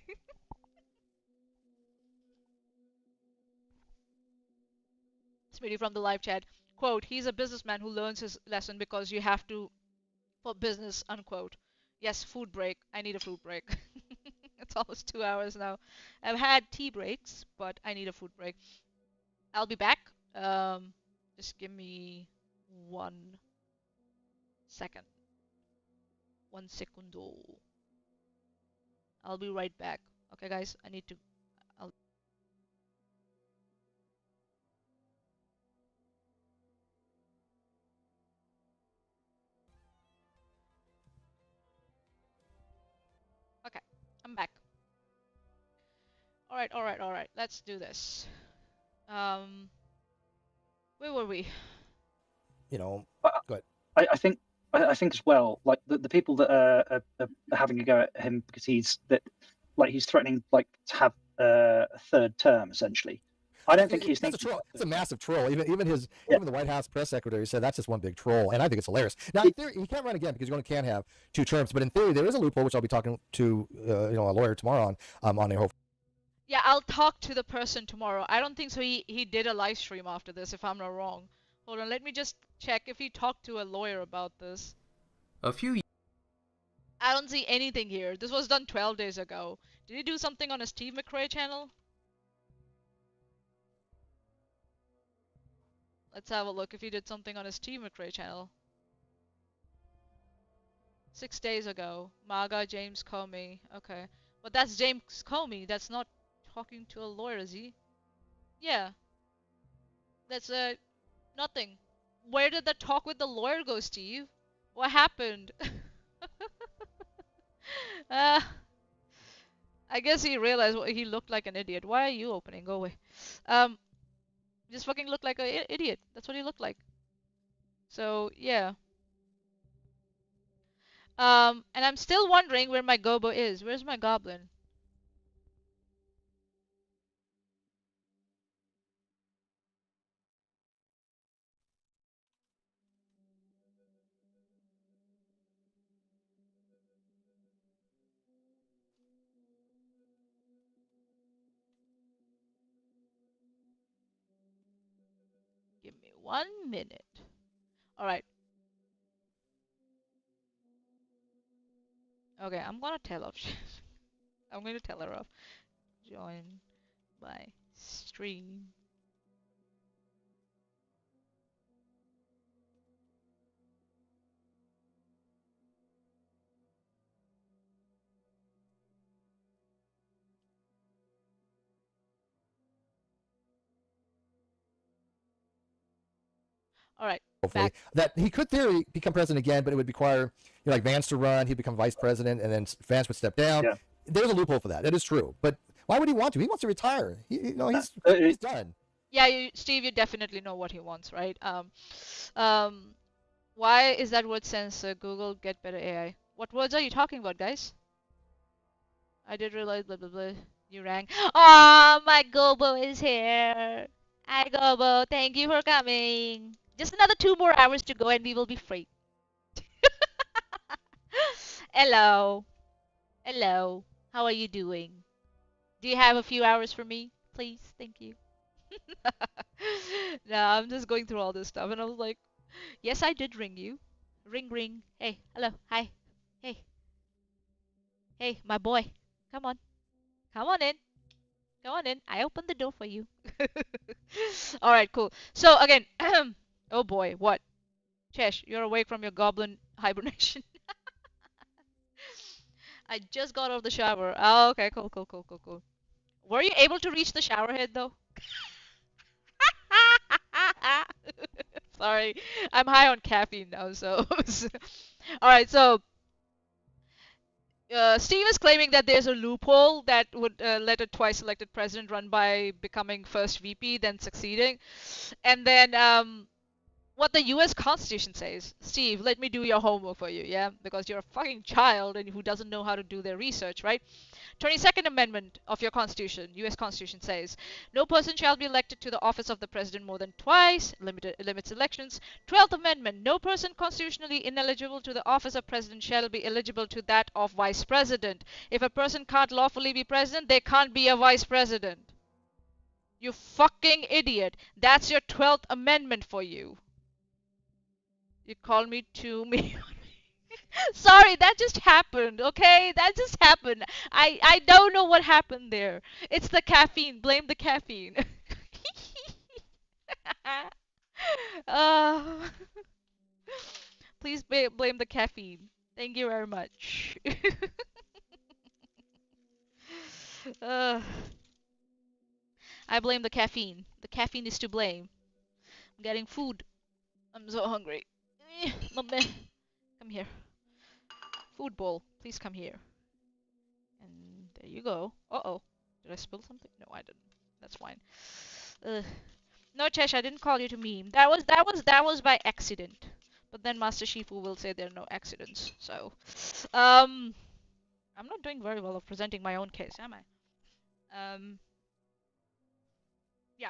Speaker 1: Smitty from the live chat. Quote, he's a businessman who learns his lesson because you have to for business, unquote. Yes, food break. I need a food break. It's almost 2 hours now. I've had tea breaks, but I need a food break. I'll be back. Just give me 1 second. 1 secundo. I'll be right back. Okay, guys, I need to. Okay, I'm back. All right. Let's do this. Where were we?
Speaker 3: Go ahead.
Speaker 4: I think as well, like the people that are having a go at him because he's threatening like to have a third term essentially. I don't think he's thinking.
Speaker 3: That's a troll. It's a massive troll. Even the White House press secretary said that's just one big troll, and I think it's hilarious. Now, in theory, he can't run again because you only can have 2 terms. But in theory, there is a loophole, which I'll be talking to a lawyer tomorrow on there.
Speaker 1: Yeah, I'll talk to the person tomorrow. I don't think so. He did a live stream after this, if I'm not wrong. Hold on, let me just check if he talked to a lawyer about this. I don't see anything here. This was done 12 days ago. Did he do something on his Steve McRae channel? Let's have a look if he did something on his Steve McRae channel. 6 days ago. MAGA James Comey. Okay. But that's James Comey. That's not talking to a lawyer, is he? Yeah. That's nothing. Where did the talk with the lawyer go, Steve? What happened? uh, I guess he realized he looked like an idiot. Why are you opening? Go away. Um, just fucking looked like an idiot. That's what he looked like. So, yeah. And I'm still wondering where my Gobo is. Where's my goblin? Give me 1 minute. Alright. Okay, I'm gonna tell her. I'm gonna tell her off. Join my stream. All right.
Speaker 3: Hopefully,
Speaker 1: Back.
Speaker 3: that he could theory become president again, but it would require like Vance to run. He'd become vice president, and then Vance would step down.
Speaker 4: Yeah.
Speaker 3: There's a loophole for that. That is true. But why would he want to? He wants to retire. He's done.
Speaker 1: Yeah, Steve, you definitely know what he wants, right? Why is that word censor? Google get better AI. What words are you talking about, guys? I did realize blah blah blah. You rang. Oh, my Gobo is here. Hi, Gobo. Thank you for coming. Just another 2 more hours to go and we will be free. Hello. Hello. How are you doing? Do you have a few hours for me, please? Thank you. No, I'm just going through all this stuff and I was like, yes, I did ring you. Ring, ring. Hey, hello. Hi. Hey. Hey, my boy. Come on. Come on in. Come on in. I opened the door for you. All right, cool. So again, oh boy, what? Chesh, you're awake from your goblin hibernation. I just got out of the shower. Oh, okay, cool, cool, cool, cool, cool. Were you able to reach the shower head though? Sorry, I'm high on caffeine now, so. All right, so Steve is claiming that there's a loophole that would let a twice elected president run by becoming first VP, then succeeding. And then what the US Constitution says. Steve, let me do your homework for you, yeah? Because you're a fucking child and who doesn't know how to do their research, right? 22nd Amendment of your Constitution, US Constitution says, no person shall be elected to the office of the president more than twice, limits elections. 12th Amendment, no person constitutionally ineligible to the office of president shall be eligible to that of vice president. If a person can't lawfully be president, they can't be a vice president. You fucking idiot. That's your 12th Amendment for you. You call me to me. Sorry, that just happened, okay? That just happened. I don't know what happened there. It's the caffeine. Blame the caffeine. uh, please blame the caffeine. Thank you very much. uh, I blame the caffeine. The caffeine is to blame. I'm getting food. I'm so hungry. Mama, come here. Food bowl. Please come here. And there you go. Uh-oh. Did I spill something? No, I didn't. That's fine. Ugh. No, Chesh, I didn't call you to meme. That was by accident. But then Master Shifu will say there are no accidents. So, I'm not doing very well of presenting my own case, am I? Yeah.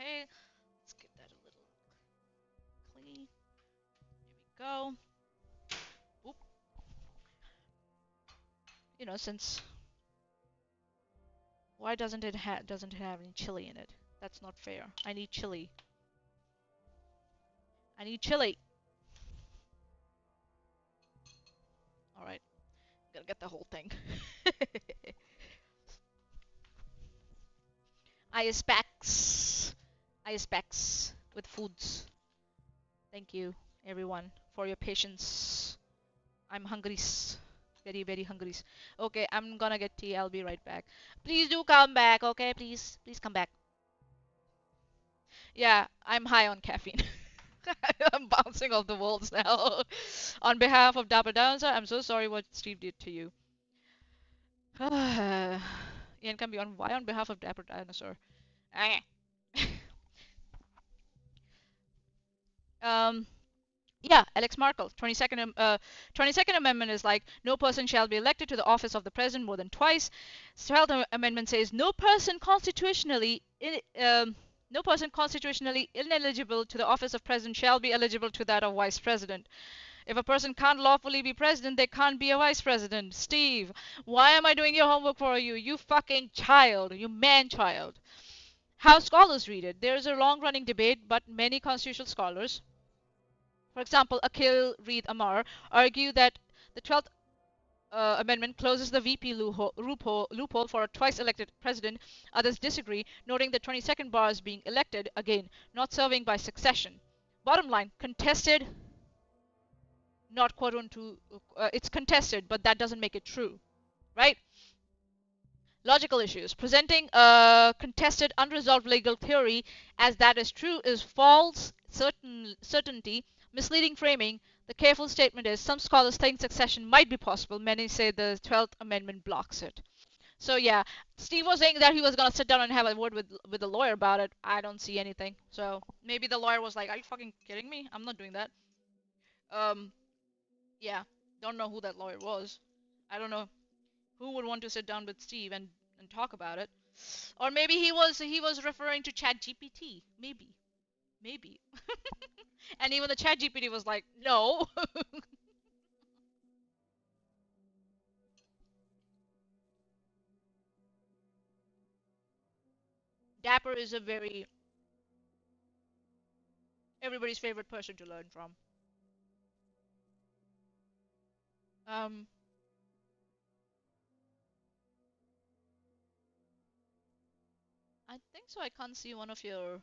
Speaker 1: Okay. Let's get that a little clean. Here we go. Oop. You know, since why doesn't it have any chili in it? That's not fair. I need chili. I need chili. All right. Gotta get the whole thing. Ice packs. Ice packs with foods. Thank you, everyone, for your patience. I'm hungry. Very, very hungry. Okay, I'm gonna get tea. I'll be right back. Please do come back, okay? Please, please come back. Yeah, I'm high on caffeine. I'm bouncing off the walls now. On behalf of Dapper Downside, I'm so sorry what Steve did to you. Ian can be on. Why on behalf of Dapper Dinosaur? Okay. um, yeah, Alex Markle, 22nd Amendment is like, no person shall be elected to the office of the president more than twice. 12th Amendment says, no person constitutionally ineligible to the office of president shall be eligible to that of vice president. If a person can't lawfully be president, they can't be a vice president. Steve, why am I doing your homework for you? You fucking child, you man-child. How scholars read it. There is a long-running debate, but many constitutional scholars, for example, Akhil Reed Amar, argue that the 12th Amendment closes the VP loophole for a twice elected president. Others disagree, noting the 22nd bar as being elected, again, not serving by succession. Bottom line, contested, not quote unquote, it's contested, but that doesn't make it true, right? Logical issues. Presenting a contested, unresolved legal theory as that is true is false certainty, misleading framing. The careful statement is some scholars think succession might be possible. Many say the 12th Amendment blocks it. So yeah, Steve was saying that he was gonna sit down and have a word with the lawyer about it. I don't see anything. So maybe the lawyer was like, "Are you fucking kidding me? I'm not doing that." Um, yeah, don't know who that lawyer was. I don't know who would want to sit down with Steve and talk about it. Or maybe he was referring to ChatGPT. Maybe. And even the ChatGPT was like, no. Dapper is a very everybody's favorite person to learn from. Um, I think so. I can't see one of your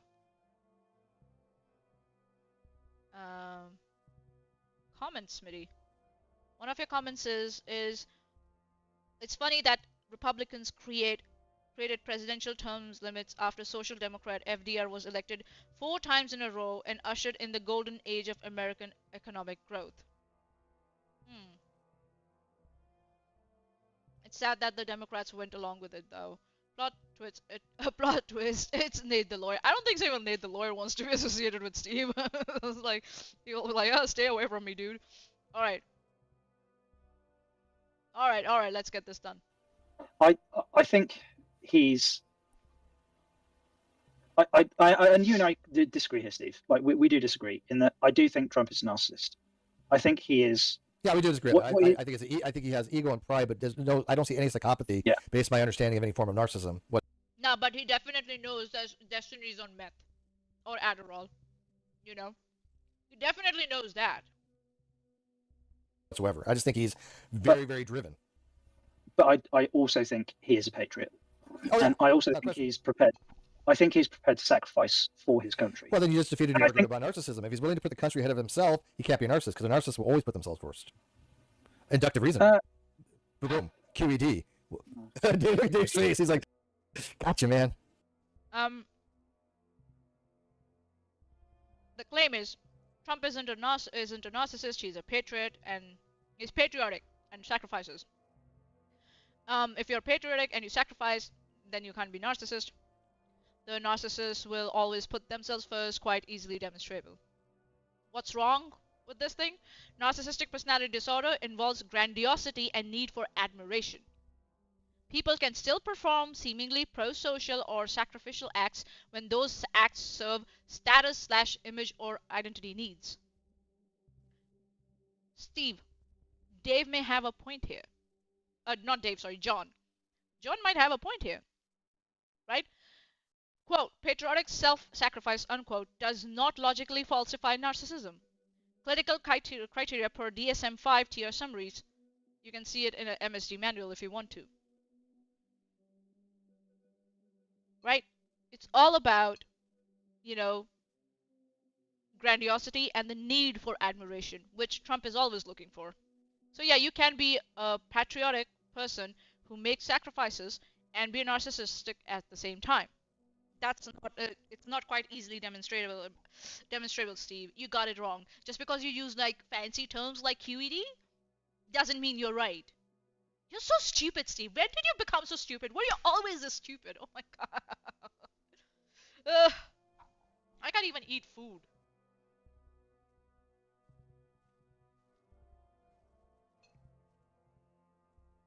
Speaker 1: um comments, Smitty. One of your comments is it's funny that Republicans created presidential terms limits after Social Democrat FDR was elected 4 times in a row and ushered in the golden age of American economic growth. Hmm. It's sad that the Democrats went along with it, though. Plot twist. A plot twist. It's Nate the lawyer. I don't think even Nate the lawyer wants to be associated with Steve. It's like people were like, "Oh, stay away from me, dude." All right, all right, all right. Let's get this done.
Speaker 4: I think he's and you and I do disagree here, Steve. Like we do disagree in that I do think Trump is a narcissist. I think he is.
Speaker 3: Yeah, we do disagree. I think he has ego and pride, but I don't see any psychopathy based on my understanding of any form of narcissism.
Speaker 1: No, but he definitely knows that Destiny's on meth or Adderall. You know, he definitely knows that.
Speaker 3: Whatsoever. I just think he's very, very driven.
Speaker 4: But I also think he is a patriot, and I also think he's prepared. I think he's prepared to sacrifice for his country.
Speaker 3: Well, then you just defeated your argument about narcissism. If he's willing to put the country ahead of himself, he can't be a narcissist, because a narcissist will always put themselves first. Inductive reasoning. Boom. QED. Dave's face. He's like, gotcha, man.
Speaker 1: The claim is Trump isn't a narcissist. He's a patriot, and he's patriotic and sacrifices. If you're patriotic and you sacrifice, then you can't be narcissist. The narcissist will always put themselves first, quite easily demonstrable. What's wrong with this thing? Narcissistic personality disorder involves grandiosity and need for admiration. People can still perform seemingly pro-social or sacrificial acts when those acts serve status/image or identity needs. Steve, Dave may have a point here. Not Dave, sorry, John. John might have a point here, right? Quote, patriotic self-sacrifice, unquote, does not logically falsify narcissism. Clinical criteria per DSM-5 tier summaries. You can see it in an MSD manual if you want to. Right? It's all about, you know, grandiosity, and the need for admiration, which Trump is always looking for. So yeah, you can be a patriotic person who makes sacrifices and be narcissistic at the same time. That's not it's not quite easily demonstrable, Steve. You got it wrong. Just because you use like fancy terms like QED doesn't mean you're right. You're so stupid, Steve. When did you become so stupid? Were you always this stupid? Oh my god. Ugh. I can't even eat food.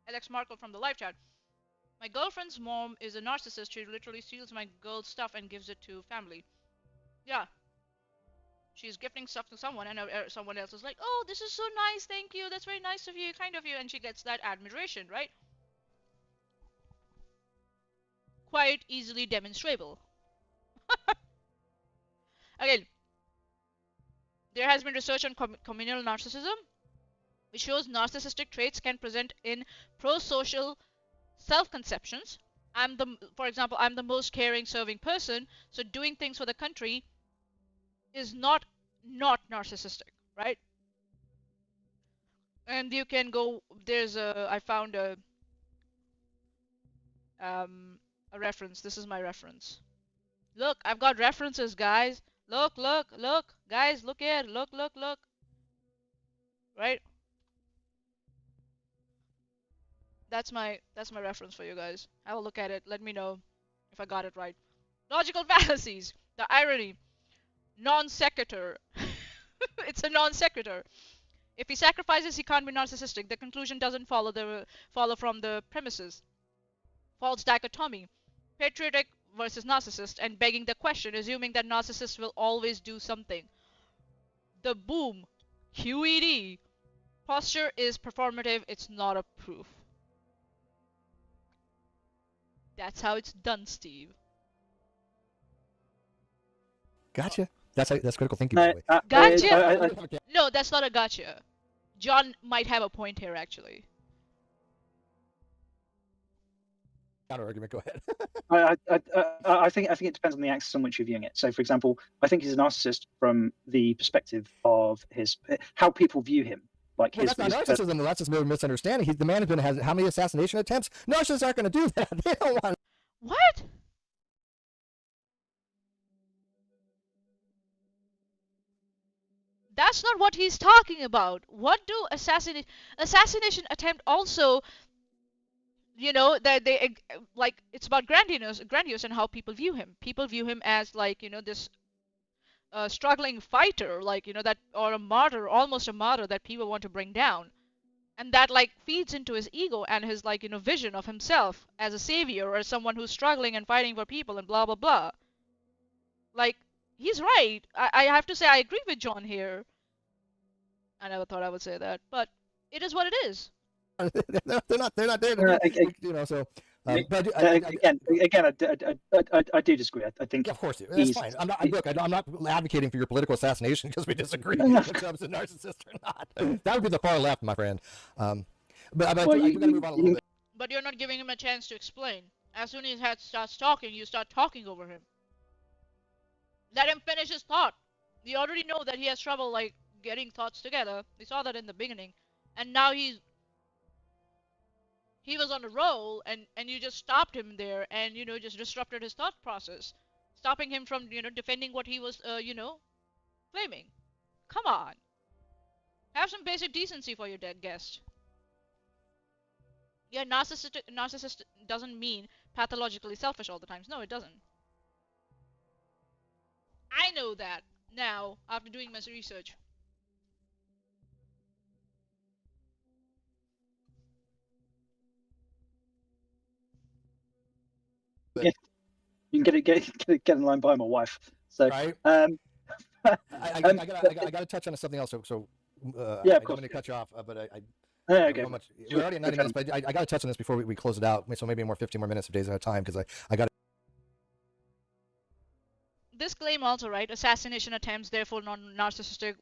Speaker 1: Alex Markle from the live chat. My girlfriend's mom is a narcissist. She literally steals my girl's stuff and gives it to family. Yeah. She's gifting stuff to someone, and someone else is like, "Oh, this is so nice. Thank you. That's very nice of you, kind of you," and she gets that admiration, right? Quite easily demonstrable. Again, there has been research on communal narcissism, which shows narcissistic traits can present in pro-social self-conceptions. For example, I'm the most caring, serving person, so doing things for the country is not narcissistic, right? And you can go. I found a reference. This is my reference. Look, I've got references, guys. Look, guys, look here. Look. Right? That's my reference for you guys. Have a look at it. Let me know if I got it right. Logical fallacies. The irony. Non-sequitur. It's a non-sequitur. If he sacrifices, he can't be narcissistic. The conclusion doesn't follow from the premises. False dichotomy. Patriotic versus narcissist, and begging the question, assuming that narcissists will always do something. The boom. QED. Posture is performative. It's not a proof. That's how it's done, Steve.
Speaker 3: Gotcha. That's critical thinking. By the way.
Speaker 1: Gotcha. No, that's not a gotcha. John might have a point here, actually.
Speaker 3: Counter argument. Go ahead.
Speaker 4: I think it depends on the axis on which you're viewing it. So, for example, I think he's a narcissist from the perspective of how people view him. Like
Speaker 3: well, that's not narcissism. That's just a misunderstanding. The man has how many assassination attempts? Narcissists aren't going to do that. They don't want.
Speaker 1: What? That's not what he's talking about. What do assassination attempt also? You know that they like it's about grandiose and how people view him. People view him as like this struggling fighter, like that, or a martyr, almost a martyr that people want to bring down, and that like feeds into his ego and his like vision of himself as a savior or someone who's struggling and fighting for people and blah blah blah. Like he's right. I have to say I agree with John here. I never thought I would say that, but it is what it is.
Speaker 3: They're not there. So.
Speaker 4: But I do disagree. I think
Speaker 3: yeah, of course, that's fine. I'm not advocating for your political assassination because we disagree when it comes to narcissist or not. That would be the far left, my friend. But I got to move on a little bit.
Speaker 1: But you're not giving him a chance to explain. As soon as he starts talking, you start talking over him. Let him finish his thought. We already know that he has trouble like getting thoughts together. We saw that in the beginning, and now he was on a roll, and you just stopped him there, and just disrupted his thought process, stopping him from defending what he was claiming. Come on, have some basic decency for your dead guest. Yeah, narcissist doesn't mean pathologically selfish all the time. No, it doesn't. I know that now after doing my research.
Speaker 4: Yeah, you can get in line by my wife. So
Speaker 3: right. I got to touch on something else. So
Speaker 4: yeah, of course.
Speaker 3: I'm going to cut you off, but
Speaker 4: okay.
Speaker 3: We're already at 90 minutes, but I got to touch on this before we close it out. So maybe 15 more minutes of days at a time because I got.
Speaker 1: This claim also, right? Assassination attempts, therefore non-narcissistic.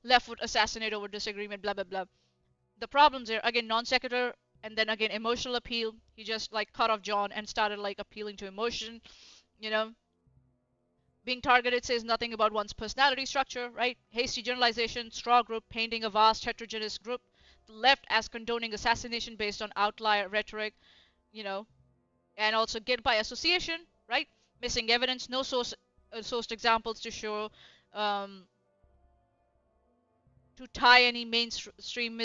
Speaker 1: Left would assassinate over disagreement, blah blah blah. The problems here again, non-sequitur, and then again emotional appeal. He just like cut off John and started like appealing to emotion, Being targeted says nothing about one's personality structure, right? Hasty generalization, straw group, painting a vast heterogeneous group. The left as condoning assassination based on outlier rhetoric, you know, and also guilt by association, right? Missing evidence, no sourced examples to show, to tie any mainstream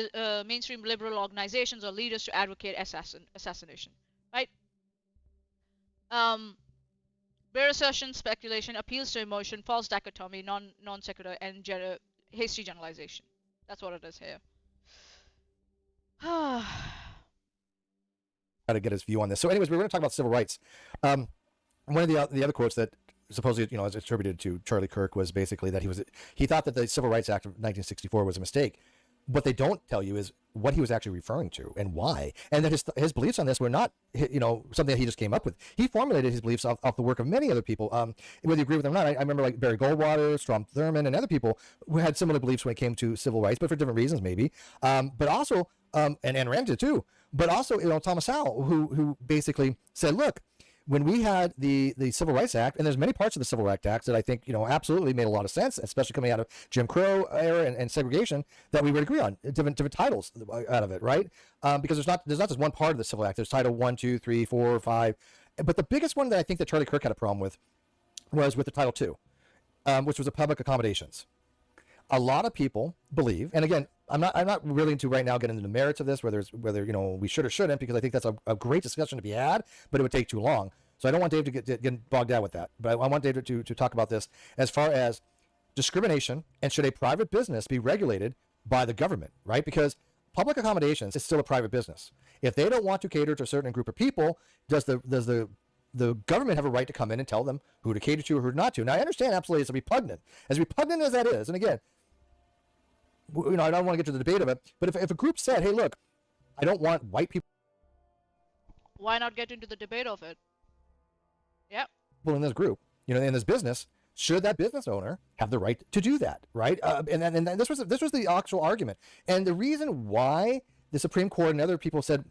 Speaker 1: liberal organizations or leaders to advocate assassination, right? Bare assertion, speculation, appeals to emotion, false dichotomy, non-sequitur, and hasty generalization. That's what it is here.
Speaker 3: Try to get his view on this. So, anyways, we're going to talk about civil rights. One of the other quotes that supposedly, is attributed to Charlie Kirk was basically that he thought that the Civil Rights Act of 1964 was a mistake. What they don't tell you is what he was actually referring to and why, and that his beliefs on this were not, something that he just came up with. He formulated his beliefs off the work of many other people. Whether you agree with them or not, I remember like Barry Goldwater, Strom Thurmond, and other people who had similar beliefs when it came to civil rights, but for different reasons maybe. But also, and Ayn Rand did too. But also, Thomas Sowell, who basically said, look, when we had the Civil Rights Act, and there's many parts of the Civil Rights Act that I think, absolutely made a lot of sense, especially coming out of Jim Crow era and segregation, that we would agree on, different titles out of it, right? Because there's not just one part of the Civil Act. There's Title 1, 2, 3, 4, 5. But the biggest one that I think that Charlie Kirk had a problem with was with the Title 2, which was the public accommodations. A lot of people believe, and again, I'm not really into right now getting into the merits of this, whether we should or shouldn't, because I think that's a great discussion to be had, but it would take too long. So I don't want Dave to get bogged down with that. But I want Dave to talk about this as far as discrimination, and should a private business be regulated by the government, right? Because public accommodations is still a private business. If they don't want to cater to a certain group of people, does the government have a right to come in and tell them who to cater to or who not to? Now, I understand absolutely it's repugnant as that is, and again, I don't want to get to the debate of it, but if a group said, hey, look, I don't want white people.
Speaker 1: Why not get into the debate of it? Yeah.
Speaker 3: In this group, in this business, should that business owner have the right to do that, right? And this was the actual argument. And the reason why the Supreme Court and other people said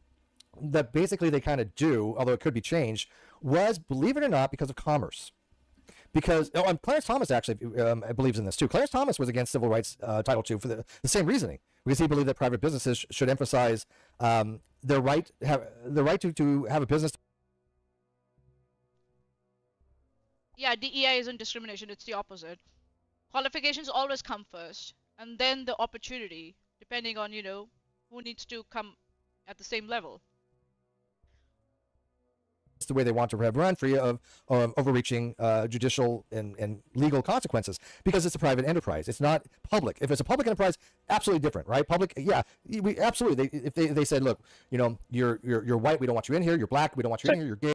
Speaker 3: that basically they kind of do, although it could be changed, was, believe it or not, because of commerce. Because, and Clarence Thomas actually believes in this too. Clarence Thomas was against civil rights Title II for the same reasoning, because he believed that private businesses should emphasize their right to have a business.
Speaker 1: Yeah, DEI isn't discrimination; it's the opposite. Qualifications always come first, and then the opportunity, depending on who needs to come at the same level.
Speaker 3: It's the way they want to have run free of overreaching judicial and legal consequences, because it's a private enterprise. It's not public. If it's a public enterprise, absolutely different, right? Public, yeah, we absolutely. If they said, look, you're white, we don't want you in here. You're black, we don't want you in here. You're gay,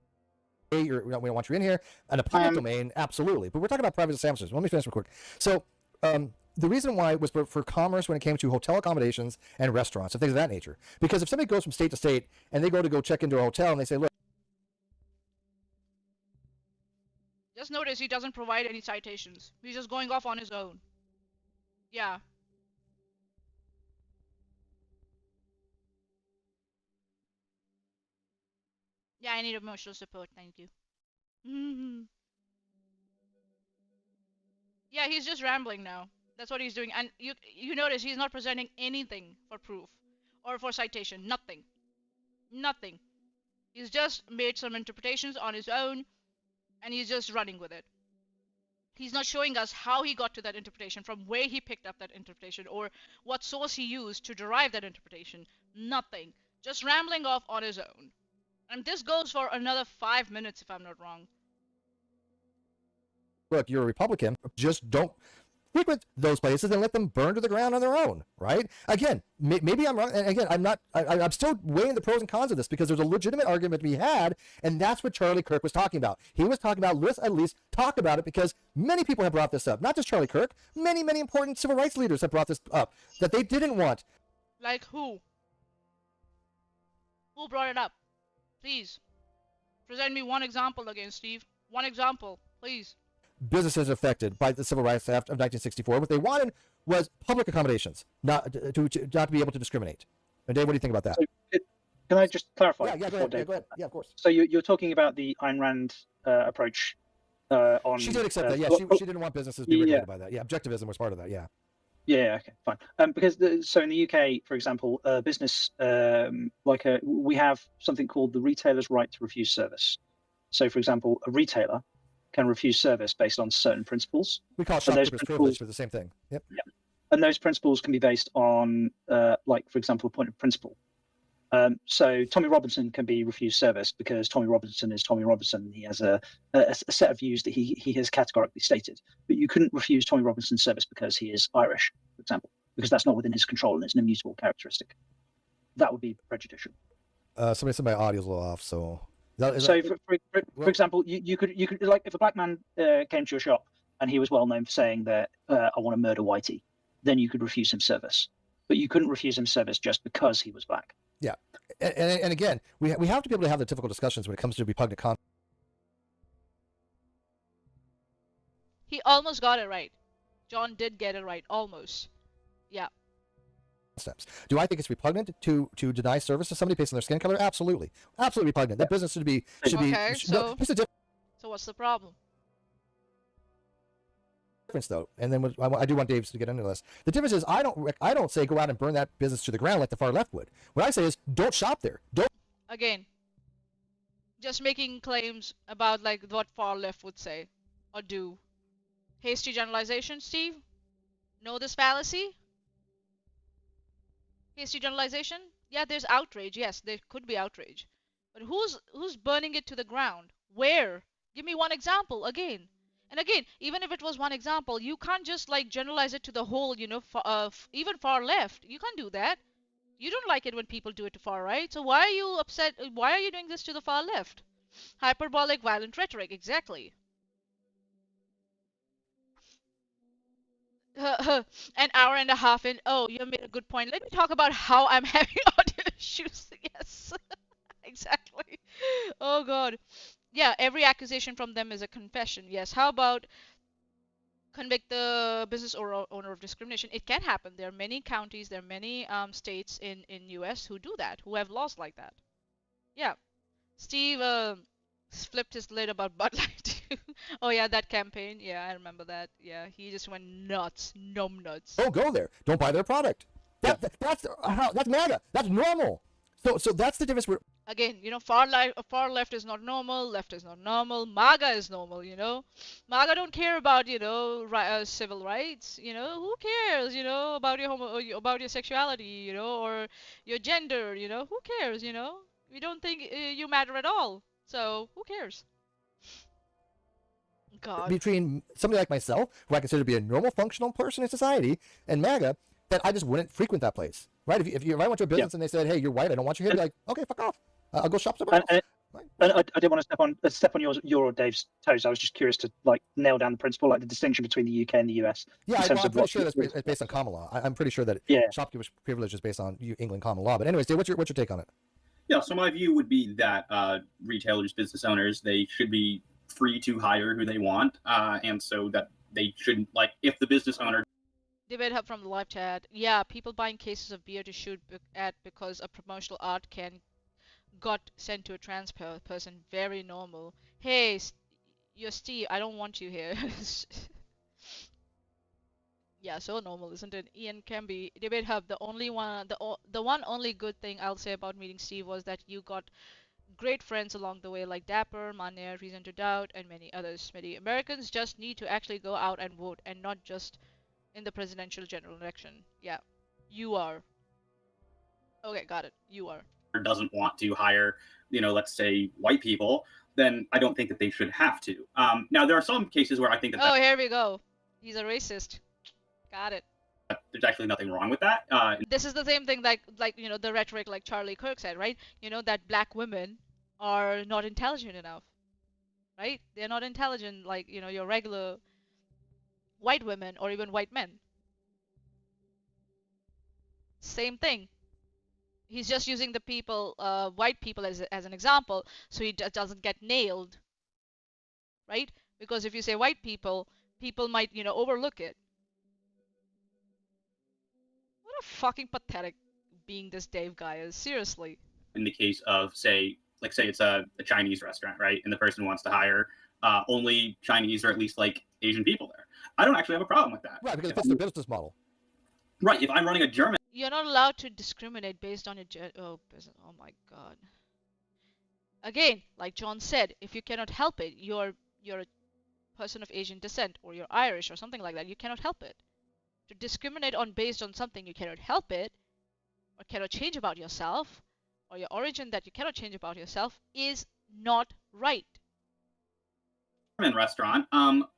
Speaker 3: we don't want you in here. In a public domain, absolutely. But we're talking about private establishments. Let me finish real quick. So the reason why was for commerce when it came to hotel accommodations and restaurants and things of that nature. Because if somebody goes from state to state and they go check into a hotel and they say, look.
Speaker 1: Just notice he doesn't provide any citations. He's just going off on his own. Yeah. Yeah, I need emotional support. Thank you. Yeah, he's just rambling now. That's what he's doing. And you notice he's not presenting anything for proof or for citation. Nothing. Nothing. He's just made some interpretations on his own, and he's just running with it. He's not showing us how he got to that interpretation, from where he picked up that interpretation, or what source he used to derive that interpretation. Nothing. Just rambling off on his own. And this goes for another 5 minutes, if I'm not wrong.
Speaker 3: Look, you're a Republican. Just don't frequent those places and let them burn to the ground on their own, right? Again, maybe I'm wrong. And again, I'm still weighing the pros and cons of this, because there's a legitimate argument to be had, and that's what Charlie Kirk was talking about. He was talking about, let's at least talk about it, because many people have brought this up. Not just Charlie Kirk. Many, many important civil rights leaders have brought this up, that they didn't want.
Speaker 1: Like who? Who brought it up? Please. Present me one example again, Steve. One example, please.
Speaker 3: Businesses affected by the Civil Rights Act of 1964. What they wanted was public accommodations, not to be able to discriminate. And Dave, what do you think about that?
Speaker 4: So, can I just clarify?
Speaker 3: Yeah, go ahead. Yeah, of course.
Speaker 4: So you're talking about the Ayn Rand approach on.
Speaker 3: She did accept that. Yeah, she didn't want businesses to be regulated by that. Yeah, objectivism was part of that. Yeah.
Speaker 4: Yeah. Okay. Fine. Because so in the UK, for example, a business we have something called the retailer's right to refuse service. So, for example, a retailer can refuse service based on certain principles.
Speaker 3: We call it shopkeeper's privilege for the same thing. Yep.
Speaker 4: Yeah. And those principles can be based on, like, for example, a point of principle. So Tommy Robinson can be refused service because Tommy Robinson is Tommy Robinson. He has a set of views that he has categorically stated. But you couldn't refuse Tommy Robinson's service because he is Irish, for example, because that's not within his control and it's an immutable characteristic. That would be prejudicial.
Speaker 3: Somebody said my audio's a little off, so.
Speaker 4: For example, you could like if a black man came to your shop and he was well known for saying that I want to murder Whitey, then you could refuse him service. But you couldn't refuse him service just because he was black.
Speaker 3: Yeah, and again, we have to be able to have the difficult discussions when it comes to repugnant content.
Speaker 1: He almost got it right. John did get it right, almost. Yeah.
Speaker 3: Steps. Do I think it's repugnant to deny service to somebody based on their skin color? Absolutely, absolutely repugnant. That business should be.
Speaker 1: Okay,
Speaker 3: so
Speaker 1: what's the problem?
Speaker 3: Difference though, and then I do want Dave to get into this. The difference is I don't say go out and burn that business to the ground like the far left would. What I say is don't shop there. Don't.
Speaker 1: Again, just making claims about like what far left would say or do. Hasty generalization, Steve? Know this fallacy? Hasty generalization? Yeah, there's outrage. Yes, there could be outrage. But who's burning it to the ground? Where? Give me one example again. And again, even if it was one example, you can't just like generalize it to the whole, even far left. You can't do that. You don't like it when people do it to far right. So why are you upset? Why are you doing this to the far left? Hyperbolic, violent rhetoric. Exactly. An hour and a half in. Oh, you made a good point. Let me talk about how I'm having audio issues. Yes, exactly. Oh God. Yeah, every accusation from them is a confession. Yes. How about convict the business or owner of discrimination? It can happen. There are many counties, there are many states in US who do that, who have laws like that. Yeah. Steve flipped his lid about Bud Light. Oh yeah, that campaign. Yeah, I remember that. Yeah, he just went nuts, numb nuts.
Speaker 3: Don't go there. Don't buy their product. That's MAGA. That's normal. So that's the difference.
Speaker 1: Again, far left is not normal. Left is not normal. MAGA is normal. MAGA don't care about civil rights. Who cares? About about your sexuality. Or your gender. Who cares? We don't think you matter at all. So who cares? God.
Speaker 3: Between somebody like myself, who I consider to be a normal, functional person in society, and MAGA, that I just wouldn't frequent that place, right? If I went to a business and they said, "Hey, you're white, I don't want you here," I'd be like, "Okay, fuck off. I'll go shop somewhere else."
Speaker 4: And I didn't want to step on your or Dave's toes. I was just curious to like nail down the principle, like the distinction between the UK and the US.
Speaker 3: Yeah, I'm pretty sure that's based on common law. I'm pretty sure that shopkeeper's privilege is based on England common law. But anyways, Dave, what's your take on it?
Speaker 2: Yeah, so my view would be that retailers, business owners, they should be free to hire who they want, and so that they shouldn't, like, if the business owner.
Speaker 1: Debate Hub from the live chat. Yeah, people buying cases of beer to shoot at because a promotional art can got sent to a trans person. Very normal. Hey, you're Steve. I don't want you here. Yeah, so normal, isn't it? Ian Camby, Debate Hub. The one only good thing I'll say about meeting Steve was that you got great friends along the way, like Dapper, Mania, Reason to Doubt, and many others. Many Americans just need to actually go out and vote, and not just in the presidential general election. Yeah, you are. Okay, got it. You are.
Speaker 2: Doesn't want to hire, let's say white people, then I don't think that they should have to. Now, there are some cases where I think that.
Speaker 1: Oh, here we go. He's a racist. Got it.
Speaker 2: There's actually nothing wrong with that.
Speaker 1: This is the same thing like the rhetoric like Charlie Kirk said, right? That black women are not intelligent enough, right? They're not intelligent like your regular white women or even white men. Same thing. He's just using the white people as an example, so he doesn't get nailed, right? Because if you say white people, people might overlook it. What a fucking pathetic being this Dave guy is. Seriously.
Speaker 2: In the case of say it's a Chinese restaurant, right? And the person wants to hire only Chinese or at least like Asian people there. I don't actually have a problem with that.
Speaker 3: Right, because it's their business model.
Speaker 2: Right. If I'm running a German,
Speaker 1: you're not allowed to discriminate based on your oh my god. Again, like John said, if you cannot help it, you're a person of Asian descent or you're Irish or something like that, you cannot help it. To discriminate on based on something you cannot help it or cannot change about yourself, or your origin that you cannot change about yourself, is not right.
Speaker 2: Restaurant,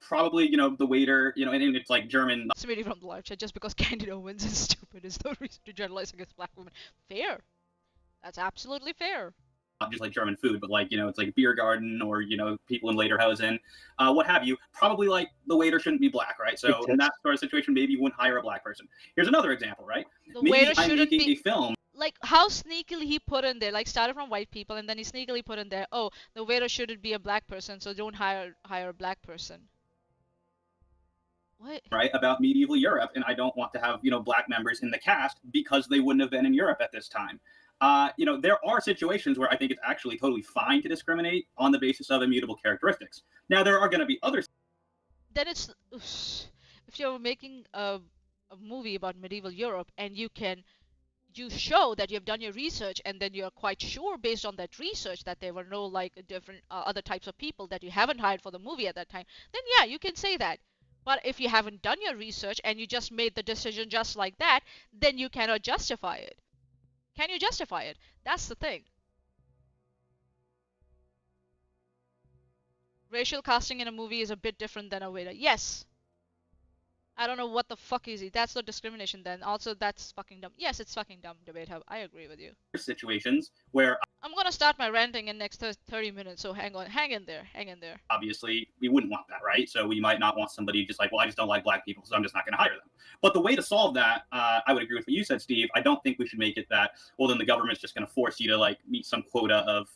Speaker 2: probably, the waiter, and it's like German.
Speaker 1: Somebody from the live chat, just because Candida wins is stupid is no reason to generalize against black women. Fair. That's absolutely fair.
Speaker 2: Not just like German food, but like, it's like a beer garden or, people in Lederhosen, what have you. Probably like the waiter shouldn't be black, right? So in that sort of situation, maybe you wouldn't hire a black person. Here's another example, right?
Speaker 1: The
Speaker 2: maybe
Speaker 1: waiter
Speaker 2: I'm
Speaker 1: shouldn't
Speaker 2: making
Speaker 1: be
Speaker 2: a film.
Speaker 1: Like how sneakily he put in there, like started from white people and then he sneakily put in there, oh, the waiter shouldn't be a black person, so don't hire a black person. What?
Speaker 2: Right, about medieval Europe, and I don't want to have, black members in the cast because they wouldn't have been in Europe at this time. There are situations where I think it's actually totally fine to discriminate on the basis of immutable characteristics. Now, there are going to be other.
Speaker 1: Then it's, if you're making a movie about medieval Europe and you show that you've done your research and then you're quite sure based on that research that there were no like different other types of people that you haven't hired for the movie at that time, then yeah, you can say that. But if you haven't done your research and you just made the decision just like that, then you cannot justify it. Can you justify it? That's the thing. Racial casting in a movie is a bit different than a waiter. Yes. I don't know what the fuck is he. That's not discrimination then. Also, that's fucking dumb. Yes, it's fucking dumb, Debate Hub. I agree with you.
Speaker 2: Situations where
Speaker 1: I'm gonna start my ranting in next 30 minutes, so hang on. Hang in there. Hang in there.
Speaker 2: Obviously, we wouldn't want that, right? So we might not want somebody just like, well, I just don't like black people, so I'm just not going to hire them. But the way to solve that, I would agree with what you said, Steve. I don't think we should make it that, well, then the government's just going to force you to like meet some quota of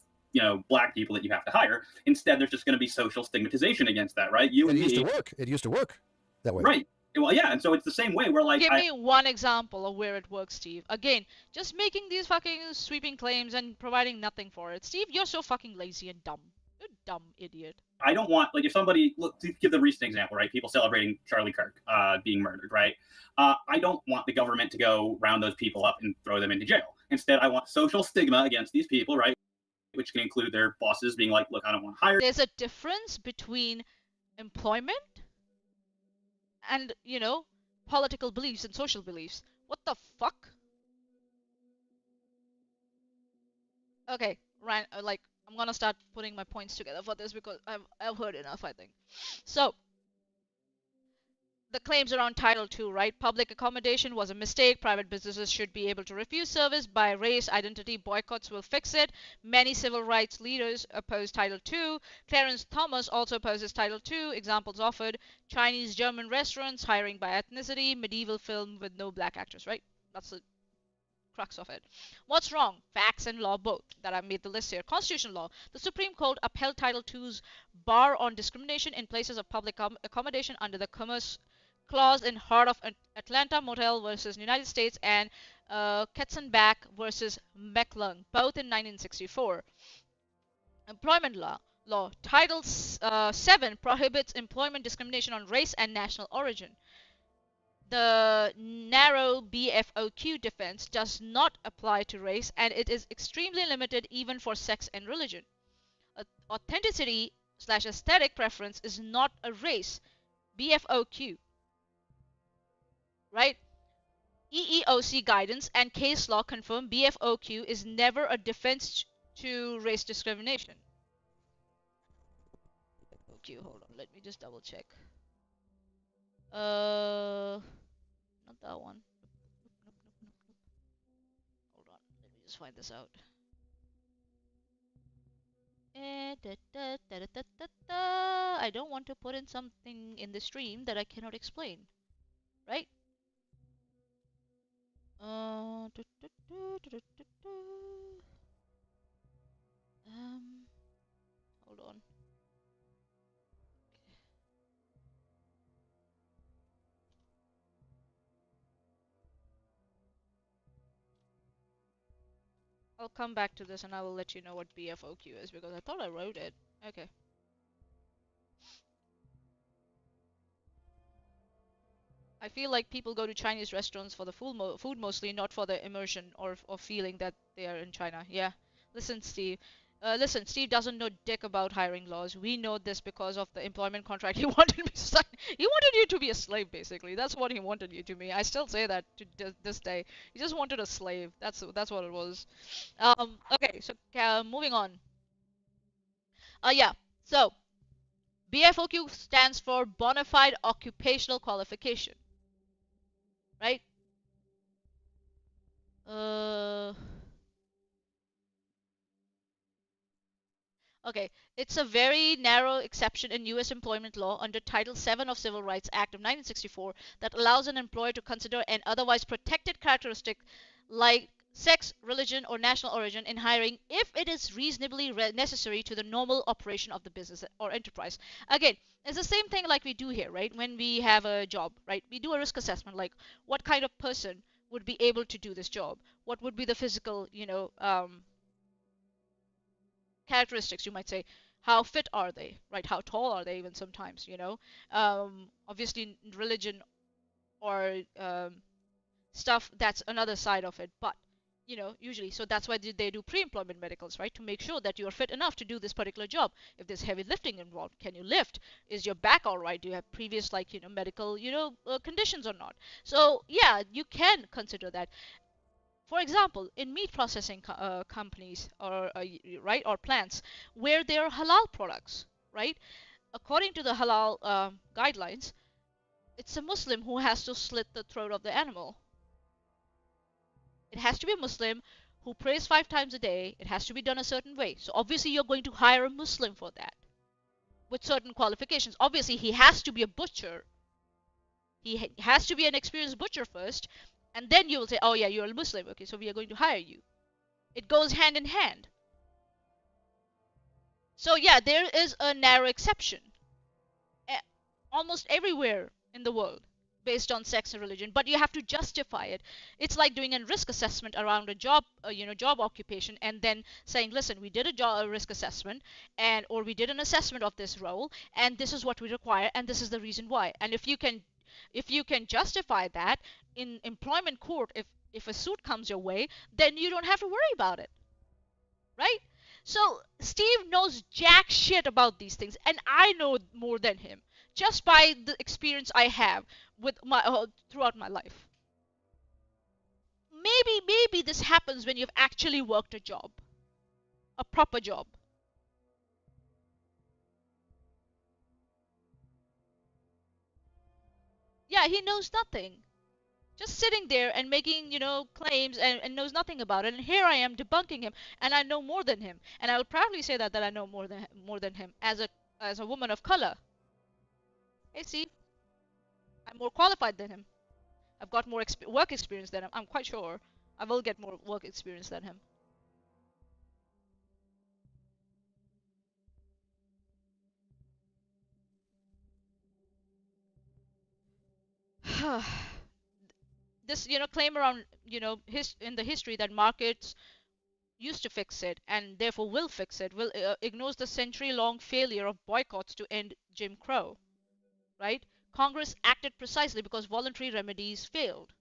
Speaker 2: black people that you have to hire. Instead, there's just going to be social stigmatization against that, right?
Speaker 3: It used to work that way.
Speaker 2: Right. Well, yeah, and so it's the same way. We're like,
Speaker 1: give me one example of where it works, Steve. Again, just making these fucking sweeping claims and providing nothing for it. Steve, you're so fucking lazy and dumb. You're a dumb idiot.
Speaker 2: I don't want, like, if somebody, look, to give the recent example, right? People celebrating Charlie Kirk being murdered, right? I don't want the government to go round those people up and throw them into jail. Instead, I want social stigma against these people, right? Which can include their bosses being like, look, I don't want to hire.
Speaker 1: There's a difference between employment and, political beliefs and social beliefs. What the fuck? Okay, Ryan, I'm gonna start putting my points together for this because I've heard enough, I think. So, the claims around Title II, right? Public accommodation was a mistake. Private businesses should be able to refuse service by race, identity. Boycotts will fix it. Many civil rights leaders oppose Title II. Clarence Thomas also opposes Title II. Examples offered: Chinese, German restaurants, hiring by ethnicity, medieval film with no black actors, right? That's the crux of it. What's wrong? Facts and law both. That I've made the list here. Constitutional law. The Supreme Court upheld Title II's bar on discrimination in places of public accommodation under the Commerce Clause in Heart of Atlanta Motel versus United States and Katzenbach versus McLung, both in 1964. Employment law. Title VII prohibits employment discrimination on race and national origin. The narrow BFOQ defense does not apply to race, and it is extremely limited even for sex and religion. Authenticity/aesthetic preference is not a race. BFOQ. Right? EEOC guidance and case law confirm BFOQ is never a defense to race discrimination. BFOQ, hold on, let me just double check. Not that one. Hold on, let me just find this out. I don't want to put in something in the stream that I cannot explain. Right? Hold on. I'll come back to this and I will let you know what BFOQ is because I thought I wrote it. Okay. I feel like people go to Chinese restaurants for the food mostly, not for the immersion or feeling that they are in China. Yeah. Listen, Steve. Listen, Steve doesn't know dick about hiring laws. We know this because of the employment contract he wanted me to sign. He wanted you to be a slave, basically. That's what he wanted you to be. I still say that to this day. He just wanted a slave. That's what it was. Okay, so moving on. Yeah. So BFOQ stands for bona fide occupational qualification, right? Uh, okay, it's a very narrow exception in U.S. employment law under Title VII of Civil Rights Act of 1964 that allows an employer to consider an otherwise protected characteristic like sex, religion, or national origin in hiring if it is reasonably necessary to the normal operation of the business or enterprise. Again, it's the same thing like we do here, right? When we have a job, right? We do a risk assessment, like what kind of person would be able to do this job? What would be the physical, characteristics, you might say. How fit are they, right? How tall are they, even sometimes, obviously religion or stuff, that's another side of it. But usually, so that's why they do pre-employment medicals, right? To make sure that you're fit enough to do this particular job. If there's heavy lifting involved, can you lift? Is your back all right? Do you have previous, like, medical, conditions or not? So yeah, you can consider that. For example, in meat processing companies or right, or plants where there are halal products, right? According to the halal guidelines, it's a Muslim who has to slit the throat of the animal. It has to be a Muslim who prays 5 times a day. It has to be done a certain way. So obviously you're going to hire a Muslim for that with certain qualifications. Obviously he has to be a butcher. He has to be an experienced butcher first, and then you will say, oh yeah, you're a Muslim, okay, so we are going to hire you. It goes hand in hand. So yeah, there is a narrow exception almost everywhere in the world based on sex and religion, but you have to justify it. It's like doing a risk assessment around a job, job occupation, and then saying, listen, we did a risk assessment, or we did an assessment of this role, and this is what we require, and this is the reason why. And if you can justify that in employment court, if a suit comes your way, then you don't have to worry about it, right? So Steve knows jack shit about these things, and I know more than him just by the experience I have with my throughout my life. Maybe this happens when you've actually worked a job, a proper job. Yeah, he knows nothing. Just sitting there and making, claims and knows nothing about it. And here I am debunking him, and I know more than him. And I will proudly say that I know more than him as a woman of color. Hey, see, I'm more qualified than him. I've got more work experience than him. I'm quite sure I will get more work experience than him. This, claim around, in the history that markets used to fix it and therefore will fix it will ignores the century-long failure of boycotts to end Jim Crow, right? Congress acted precisely because voluntary remedies failed.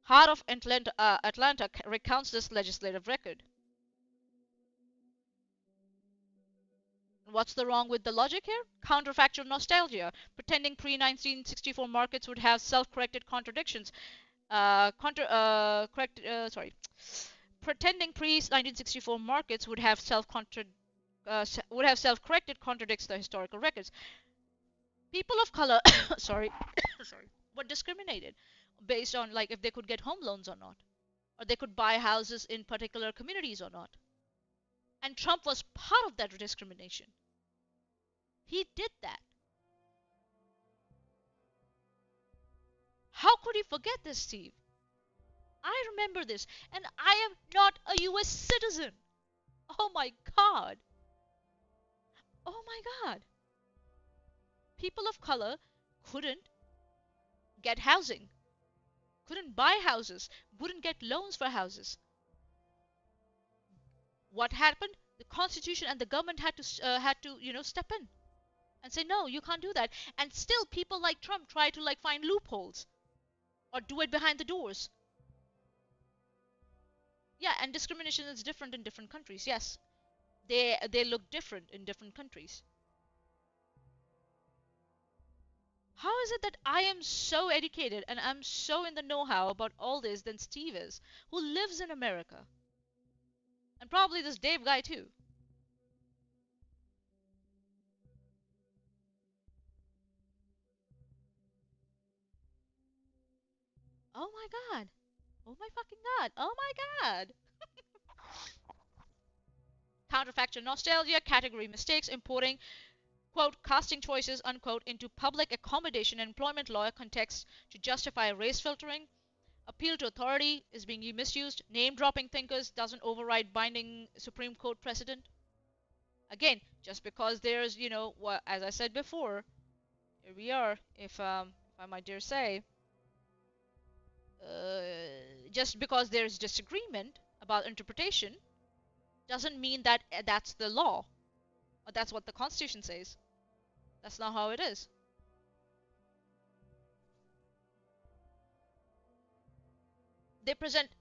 Speaker 1: Heart of Atlanta recounts this legislative record. What's the wrong with the logic here? Counterfactual nostalgia, pretending pre-1964 markets would have self-corrected contradictions. Pretending pre-1964 markets would have self-corrected contradicts the historical records. People of color, sorry, sorry, were discriminated based on, like, if they could get home loans or not, or they could buy houses in particular communities or not. And Trump was part of that discrimination. He did that. How could he forget this, Steve? I remember this, and I am not a US citizen. Oh my god. Oh my god. People of color couldn't get housing, couldn't buy houses, wouldn't get loans for houses. What happened? The Constitution and the government had to step in. and say, no, you can't do that. And still people like Trump try to like find loopholes or do it behind the doors. Yeah, and discrimination is different in different countries. Yes, they look different in different countries. How is it that I am so educated and I'm so in the know-how about all this than Steve is, who lives in America? And probably this Dave guy too. Oh my god. Oh my fucking god. Oh my god. Counterfactual nostalgia, category mistakes, importing, quote, casting choices, unquote, into public accommodation and employment law context to justify race filtering. Appeal to authority is being misused. Name dropping thinkers doesn't override binding Supreme Court precedent. Again, just because there's, as I said before, here we are, if I might dare say, just because there's disagreement about interpretation doesn't mean that that's the law or that's what the Constitution says. That's not how it is.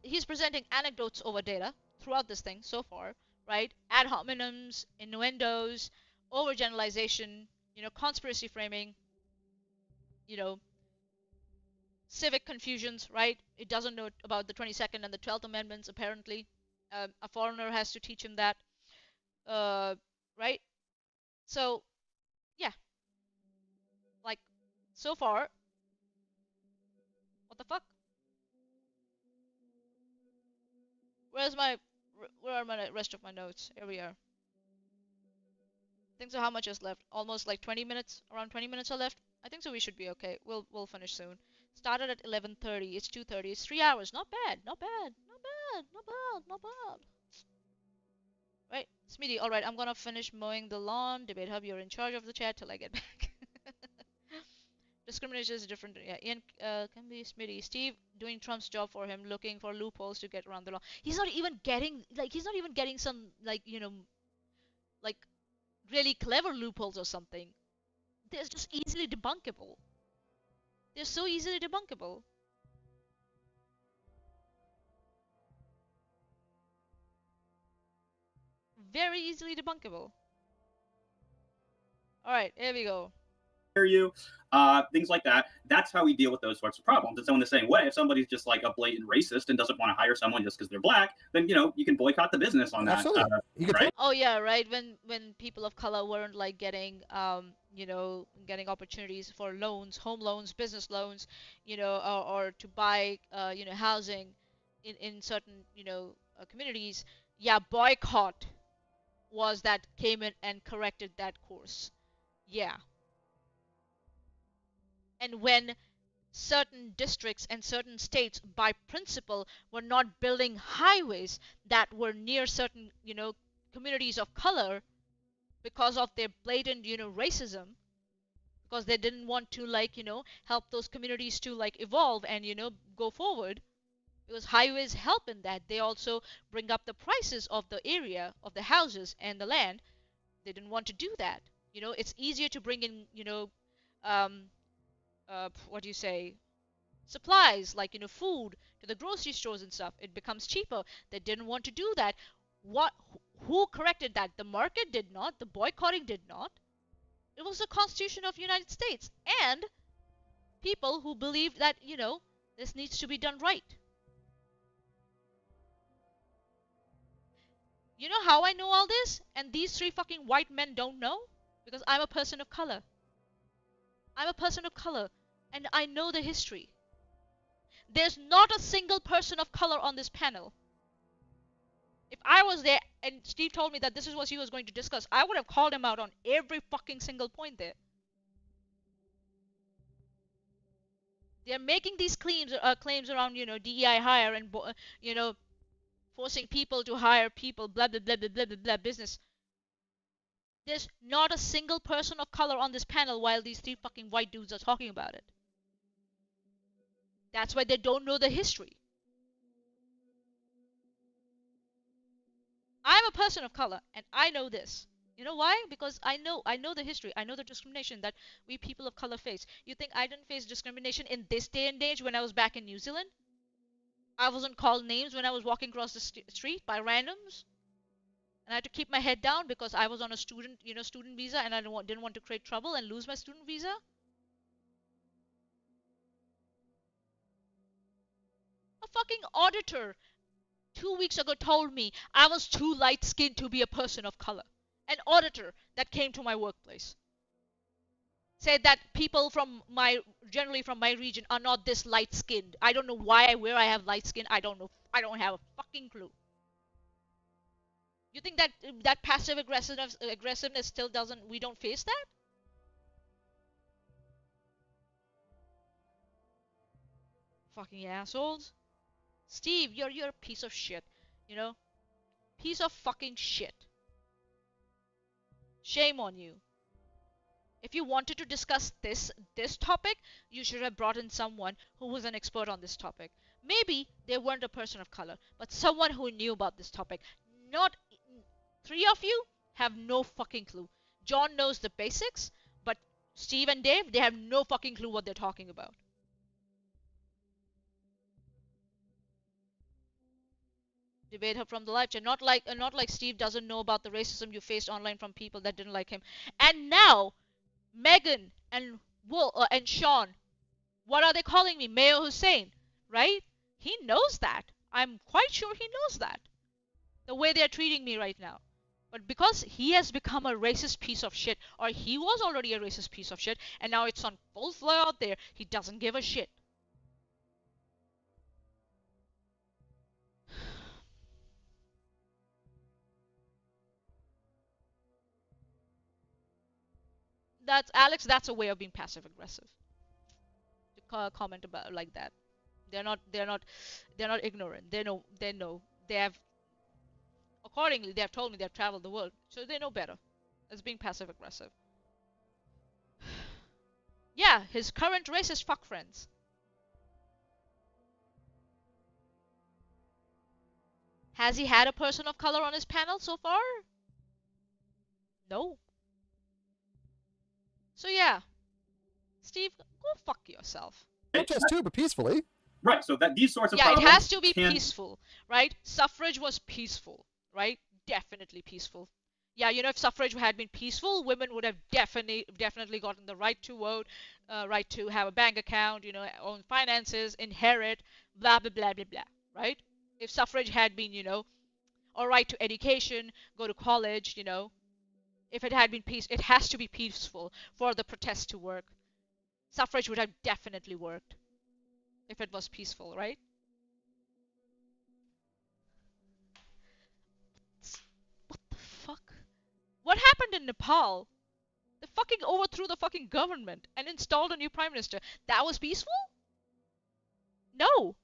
Speaker 1: He's presenting anecdotes over data throughout this thing so far, right? Ad hominems, innuendos, overgeneralization, conspiracy framing, you know, civic confusions, right? It doesn't know about the 22nd and the 12th Amendments, apparently. A foreigner has to teach him that, uh, right? So, yeah, like, so far, what the fuck? Where's my, where are my rest of my notes? Here we are. Think so how much is left? Almost like 20 minutes, around 20 minutes are left. I think so we should be okay. We'll finish soon. Started at 11:30. It's 2:30. It's 3 hours. Not bad. Not bad. Not bad. Not bad. Not bad. Right, Smitty. All right, I'm gonna finish mowing the lawn. Debate Hub, you're in charge of the chat till I get back. Discrimination is different. Yeah, Ian can be Smitty. Steve doing Trump's job for him, looking for loopholes to get around the law. He's not even getting some like really clever loopholes or something. They're just easily debunkable. They're so easily debunkable. Very easily debunkable. Alright, here we go.
Speaker 2: You, things like that. That's how we deal with those sorts of problems. And so in the same way, if somebody's just like a blatant racist and doesn't want to hire someone just because they're black, then you can boycott the business on that.
Speaker 3: Absolutely.
Speaker 2: Right?
Speaker 1: Oh yeah, right. When people of color weren't like getting getting opportunities for loans, home loans, business loans, or to buy housing in certain communities, yeah, boycott was that came in and corrected that course. Yeah. And when certain districts and certain states by principle were not building highways that were near certain communities of color because of their blatant racism, because they didn't want to help those communities to evolve and go forward, because highways help in that. They also bring up the prices of the area of the houses and the land. They didn't want to do that. It's easier to bring in um what do you say, supplies like food to the grocery stores and stuff. It becomes cheaper. They didn't want to do that. What who corrected that? The market did not. The boycotting did not. It was the Constitution of the United States and people who believed that this needs to be done right. You know how I know all this and these three fucking white men don't know? Because I'm a person of color. I'm a person of color and I know the history. There's not a single person of color on this panel. If I was there and Steve told me that this is what he was going to discuss, I would have called him out on every fucking single point there. They're making these claims around, DEI hire and, forcing people to hire people, blah, blah, blah, blah, blah, blah, blah, business. There's not a single person of color on this panel while these three fucking white dudes are talking about it. That's why they don't know the history. I'm a person of color, and I know this. You know why? Because I know the history. I know the discrimination that we people of color face. You think I didn't face discrimination in this day and age when I was back in New Zealand? I wasn't called names when I was walking across the street by randoms, and I had to keep my head down because I was on a student visa, and I didn't want to create trouble and lose my student visa. A fucking auditor 2 weeks ago told me I was too light skinned to be a person of color. An auditor that came to my workplace said that people generally from my region are not this light skinned. I don't know where I have light skin. I don't know. I don't have a fucking clue. You think that passive aggressiveness still doesn't, we don't face that? Fucking assholes. Steve, you're a piece of shit. You know? Piece of fucking shit. Shame on you. If you wanted to discuss this topic, you should have brought in someone who was an expert on this topic. Maybe they weren't a person of color, but someone who knew about this topic. Not three of you have no fucking clue. John knows the basics, but Steve and Dave, they have no fucking clue what they're talking about. Debate her from the live chat. Not like Steve doesn't know about the racism you faced online from people that didn't like him. And now Megan and and Sean, what are they calling me? Mayo Hussein, right? He knows that. I'm quite sure he knows that. The way they're treating me right now. But because he has become a racist piece of shit, or he was already a racist piece of shit, and now it's on full floor out there, he doesn't give a shit. That's a way of being passive aggressive. To comment about like that. They're not ignorant. They know. They have accordingly they have told me they have traveled the world, so they know better. As being passive aggressive. Yeah, his current racist fuck friends. Has he had a person of color on his panel so far? No. So yeah, Steve, go fuck yourself.
Speaker 3: Protest too, but peacefully.
Speaker 2: Right. So that these sorts of
Speaker 1: Yeah, it
Speaker 2: problems
Speaker 1: has to be
Speaker 2: can...
Speaker 1: peaceful, right? Suffrage was peaceful, right? Definitely peaceful. Yeah, if suffrage had been peaceful, women would have definitely gotten the right to vote, right to have a bank account, own finances, inherit, blah blah blah blah blah, right? If suffrage had been, or right to education, go to college, if it had been peace, it has to be peaceful for the protest to work. Suffrage would have definitely worked if it was peaceful, right? What the fuck? What happened in Nepal? They fucking overthrew the fucking government and installed a new prime minister. That was peaceful? No.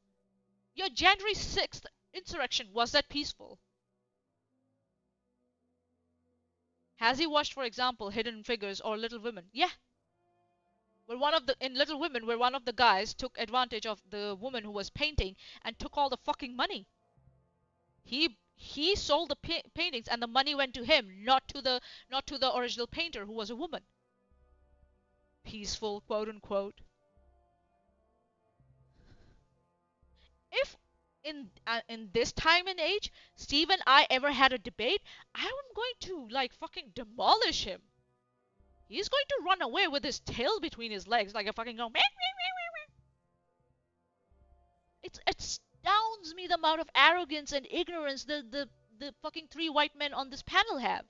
Speaker 1: Your January 6th insurrection, was that peaceful? Has he watched, for example, Hidden Figures or Little Women? Yeah. In Little Women, where one of the guys took advantage of the woman who was painting and took all the fucking money. He sold the paintings and the money went to him, not to the original painter who was a woman. Peaceful, quote unquote. If in this time and age, Steve and I ever had a debate, I'm going to fucking demolish him. He's going to run away with his tail between his legs like a fucking go. It astounds me the amount of arrogance and ignorance the fucking three white men on this panel have.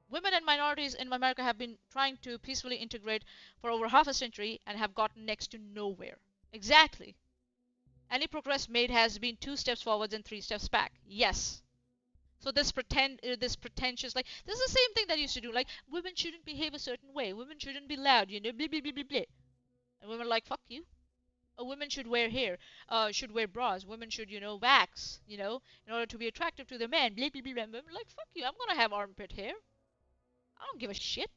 Speaker 1: Women and minorities in America have been trying to peacefully integrate for over half a century and have gotten next to nowhere. Exactly. Any progress made has been 2 steps forwards and 3 steps back. Yes. So this pretentious, this is the same thing that used to do, women shouldn't behave a certain way, women shouldn't be loud, blah blah blah blah blah. And women are like, fuck you. A woman should wear hair, should wear bras. Women should, wax, in order to be attractive to the men. Blah blah blah blah. Women like, fuck you. I'm gonna have armpit hair. I don't give a shit.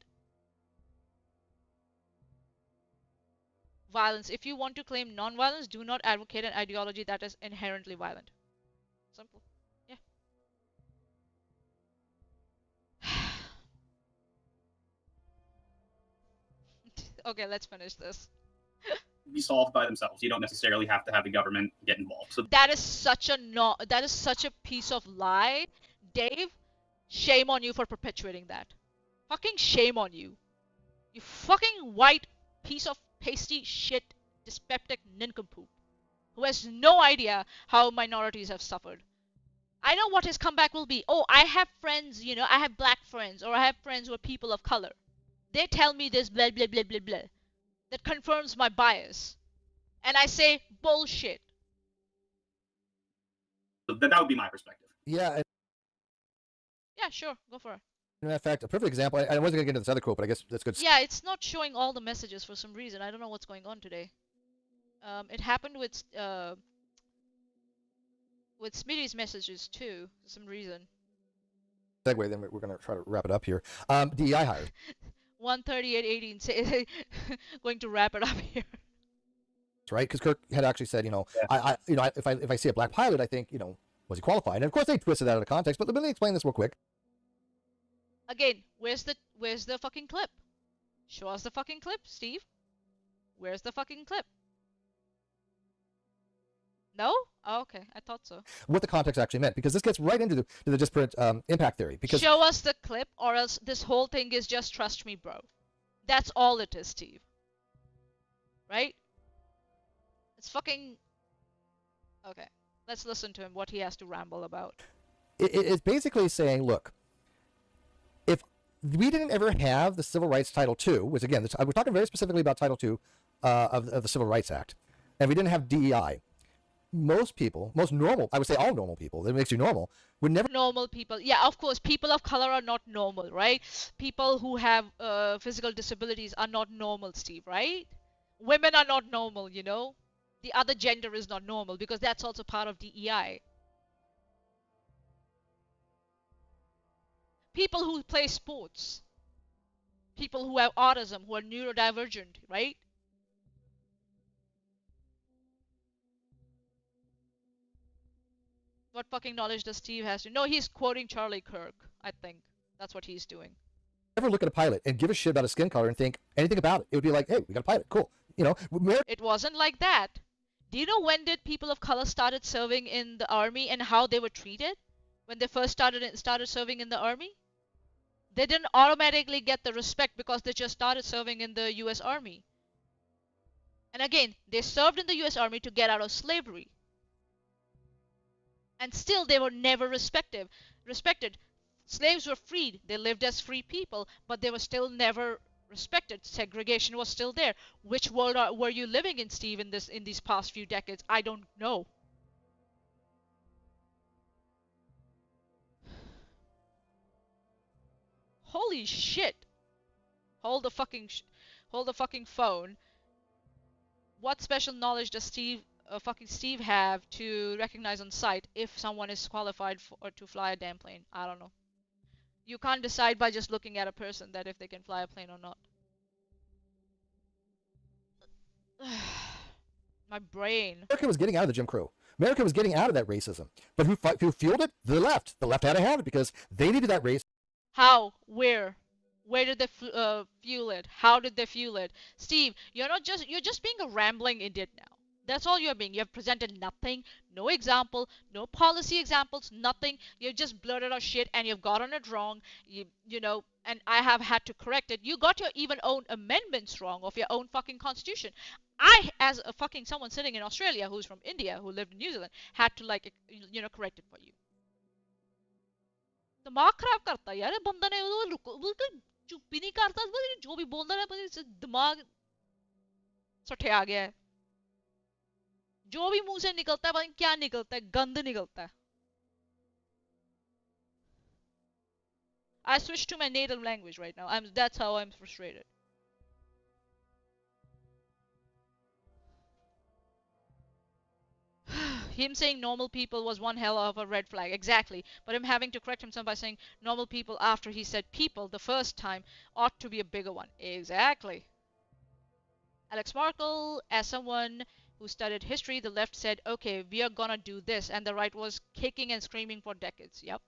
Speaker 1: Violence. If you want to claim non-violence, do not advocate an ideology that is inherently violent. Simple. Yeah. Okay, let's finish this.
Speaker 2: Be solved by themselves. You don't necessarily have to have the government get involved. So
Speaker 1: that is such a piece of lie, Dave. Shame on you for perpetuating that. Fucking shame on you. You fucking white piece of pasty shit dyspeptic nincompoop who has no idea how minorities have suffered. I know what his comeback will be. Oh, I have friends, I have black friends, or I have friends who are people of color. They tell me this blah blah blah blah blah. That confirms my bias. And I say bullshit.
Speaker 2: that would be my perspective.
Speaker 3: Yeah.
Speaker 1: Yeah, sure, go for it.
Speaker 3: In fact, a perfect example, I wasn't going to get into this other quote, but I guess that's good.
Speaker 1: Yeah, it's not showing all the messages for some reason. I don't know what's going on today. It happened with Smitty's messages too, for some reason.
Speaker 3: Segue, then we're going to try to wrap it up here. DEI hired.
Speaker 1: 138.18 going to wrap it up here.
Speaker 3: Right? Because Kirk had actually said, if I see a black pilot, I think, was he qualified? And of course they twisted that out of context, but let me explain this real quick.
Speaker 1: Again, where's the fucking clip? Show us the fucking clip, Steve. Where's the fucking clip? No? Oh, okay, I thought so.
Speaker 3: What the context actually meant, because this gets right into the disparate impact theory. Because
Speaker 1: show us the clip, or else this whole thing is just trust me, bro. That's all it is, Steve. Right? It's fucking... Okay, let's listen to him, what he has to ramble about.
Speaker 3: It's basically saying, look, if we didn't ever have the Civil Rights Title II, which again, we're talking very specifically about Title II of the Civil Rights Act, and we didn't have DEI, most normal, I would say all normal people, that makes you normal, would never...
Speaker 1: Normal people. Yeah, of course, people of color are not normal, right? People who have physical disabilities are not normal, Steve, right? Women are not normal, The other gender is not normal, because that's also part of DEI. People who play sports. People who have autism, who are neurodivergent, right? What fucking knowledge does Steve has to? No, he's quoting Charlie Kirk, I think. That's what he's doing.
Speaker 3: Never look at a pilot and give a shit about his skin color and think anything about it. It would be like, hey, we got a pilot, cool.
Speaker 1: It wasn't like that. Do you know when did people of color started serving in the army and how they were treated? When they first started serving in the army? They didn't automatically get the respect because they just started serving in the US Army. And again, they served in the US Army to get out of slavery. And still they were never respected. Slaves were freed. They lived as free people, but they were still never respected. Segregation was still there. Which world were you living in, Steve, in these past few decades? I don't know. Holy shit. Hold the fucking phone. What special knowledge does fucking Steve have to recognize on sight if someone is qualified to fly a damn plane? I don't know. You can't decide by just looking at a person that if they can fly a plane or not. My brain.
Speaker 3: America was getting out of the Jim Crow. America was getting out of that racism. But who fueled it? The left. The left had to have it because they needed that race.
Speaker 1: How? Where? Where did they fuel it? How did they fuel it? Steve, you're just being a rambling idiot now. That's all you're being. You have presented nothing, no example, no policy examples, nothing. You've just blurted out shit and you've gotten it wrong. And I have had to correct it. You got your even own amendments wrong of your own fucking constitution. I, as a fucking someone sitting in Australia who's from India, who lived in New Zealand, had to correct it for you. दिमाग खराब करता है यार बंदा ने वो चुप भी नहीं करता जो भी बोल रहा है दिमाग सठे आ गया है जो भी मुंह से निकलता है पता नहीं क्या निकलता है गंद निकलता है I switched to my native language right now. That's how I'm frustrated. Him saying normal people was one hell of a red flag. Exactly. But him having to correct himself by saying normal people after he said people the first time ought to be a bigger one. Exactly. Alex Markle, as someone who studied history, the left said, okay, we are gonna do this. And the right was kicking and screaming for decades. Yep.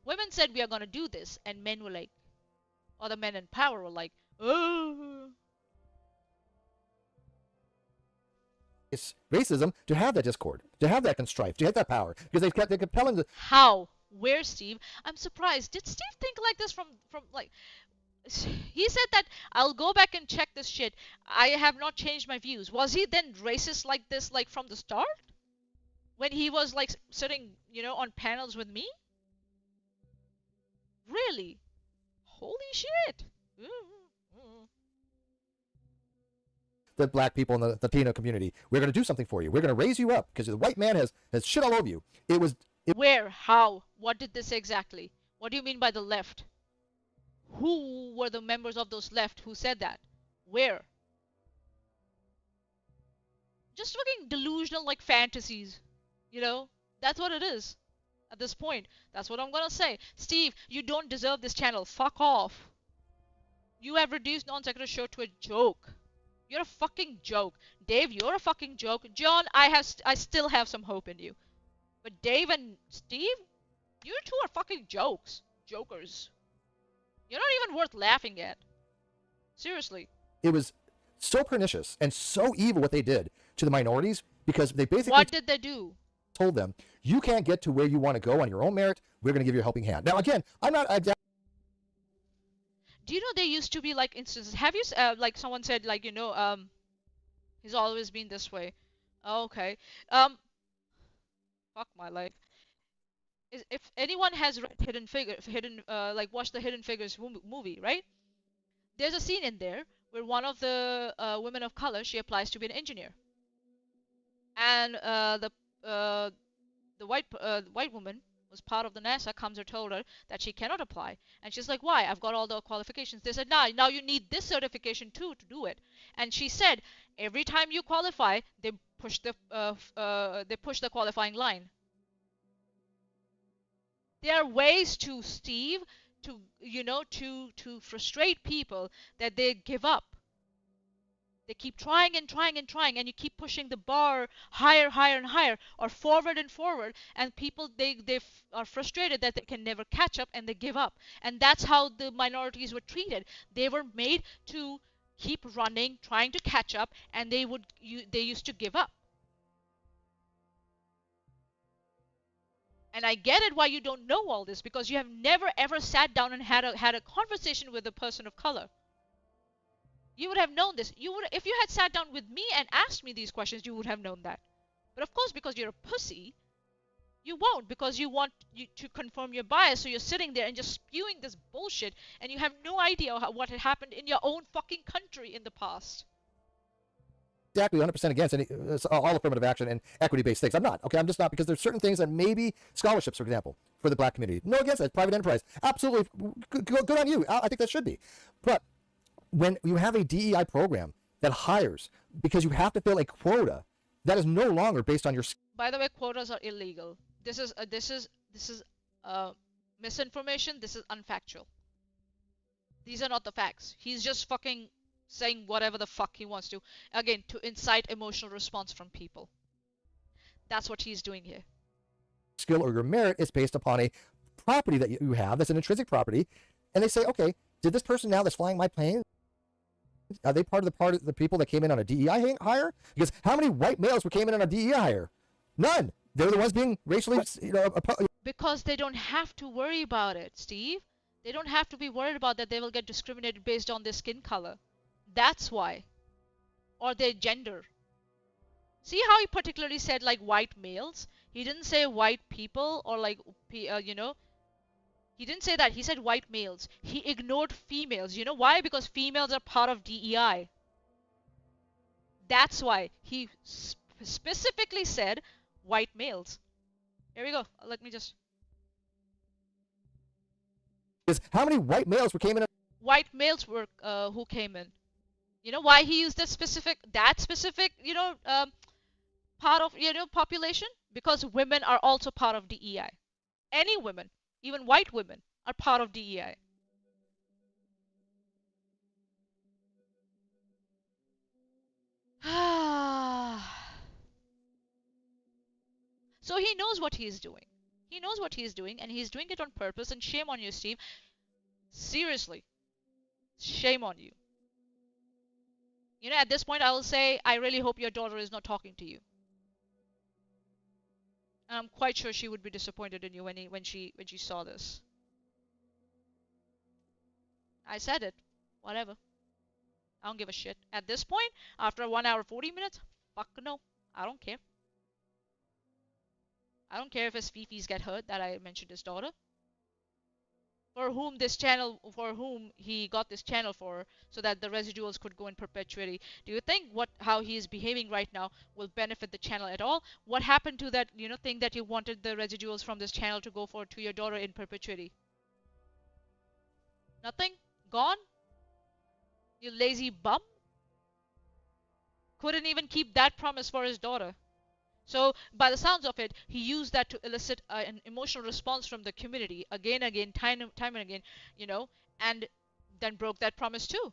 Speaker 1: Women said we are gonna do this. And men were like, or the men in power were like, Oh.
Speaker 3: It's racism to have that discord, to have that strife, to have that power, because they're compelling the.
Speaker 1: How? Where, Steve? I'm surprised. Did Steve think like this from like? He said that I'll go back and check this shit. I have not changed my views. Was he then racist like this, like from the start? When he was like sitting, on panels with me? Really? Holy shit!
Speaker 3: The black people in the Latino community. We're going to do something for you. We're going to raise you up because the white man has shit all over you.
Speaker 1: Where? How? What did this exactly? What do you mean by the left? Who were the members of those left who said that? Where? Just fucking delusional like fantasies. That's what it is. At this point. That's what I'm gonna say. Steve, you don't deserve this channel. Fuck off. You have reduced Non-Sequitur Show to a joke. You're a fucking joke. Dave, you're a fucking joke. John, I still have some hope in you. But Dave and Steve, you two are fucking jokes. Jokers. You're not even worth laughing at. Seriously.
Speaker 3: It was so pernicious and so evil what they did to the minorities because they basically...
Speaker 1: What did they do?
Speaker 3: Told them, you can't get to where you want to go on your own merit. We're going to give you a helping hand. Now, again, I'm not...
Speaker 1: Do you know there used to be like instances? Have you like someone said like he's always been this way. Oh, okay. Fuck my life. If anyone has read watched the Hidden Figures movie, right? There's a scene in there where one of the women of color, she applies to be an engineer, and the white woman was part of the NASA, comes and told her that she cannot apply. And she's like, why? I've got all the qualifications. They said, now you need this certification too to do it. And she said, every time you qualify, they push the qualifying line. There are ways to, Steve, to frustrate people that they give up. They keep trying and trying and trying, and you keep pushing the bar higher, higher, and higher, or forward and forward, and people, they are frustrated that they can never catch up, and they give up. And that's how the minorities were treated. They were made to keep running, trying to catch up, and they used to give up. And I get it why you don't know all this, because you have never ever sat down and had a conversation with a person of color. You would have known this. If you had sat down with me and asked me these questions, you would have known that. But of course, because you're a pussy, you won't, because you want to confirm your bias, so you're sitting there and just spewing this bullshit, and you have no idea what had happened in your own fucking country in the past.
Speaker 3: Exactly 100% against all affirmative action and equity-based things. I'm not. Okay, I'm just not, because there's certain things that maybe scholarships, for example, for the black community. No against that. Private enterprise. Absolutely. Good on you. I think that should be. But when you have a DEI program that hires because you have to fill a quota, that is no longer based on your...
Speaker 1: By the way, quotas are illegal. This is misinformation. This is unfactual. These are not the facts. He's just fucking saying whatever the fuck he wants to. Again, to incite emotional response from people. That's what he's doing here.
Speaker 3: Skill or your merit is based upon a property that you have that's an intrinsic property. And they say, okay, did this person now that's flying my plane, are they part of the people that came in on a DEI hire? Because how many white males came in on a DEI hire? None. They're the ones being racially...
Speaker 1: Because they don't have to worry about it, Steve. They don't have to be worried about that they will get discriminated based on their skin color. That's why. Or their gender. See how he particularly said like white males? He didn't say white people or like, He didn't say that. He said white males. He ignored females. You know why? Because females are part of DEI. That's why he specifically said white males. Here we go. Let me just...
Speaker 3: How many white males came in?
Speaker 1: White males were who came in. You know why he used that specific part of population? Because women are also part of DEI. Any women, even white women, are part of DEI. So he knows what he's doing. He knows what he's doing, and he's doing it on purpose, and shame on you, Steve. Seriously. Shame on you. You know, at this point, I will say, I really hope your daughter is not talking to you. And I'm quite sure she would be disappointed in you when she saw this. I said it. Whatever. I don't give a shit. At this point, after 1 hour 40 minutes, fuck no. I don't care. I don't care if his fifis get hurt that I mentioned his daughter. For whom he got this channel for, so that the residuals could go in perpetuity. Do you think how he is behaving right now will benefit the channel at all? What happened to that, thing that you wanted the residuals from this channel to go for to your daughter in perpetuity? Nothing? Gone? You lazy bum? Couldn't even keep that promise for his daughter. So, by the sounds of it, he used that to elicit an emotional response from the community again, time and again, and then broke that promise too.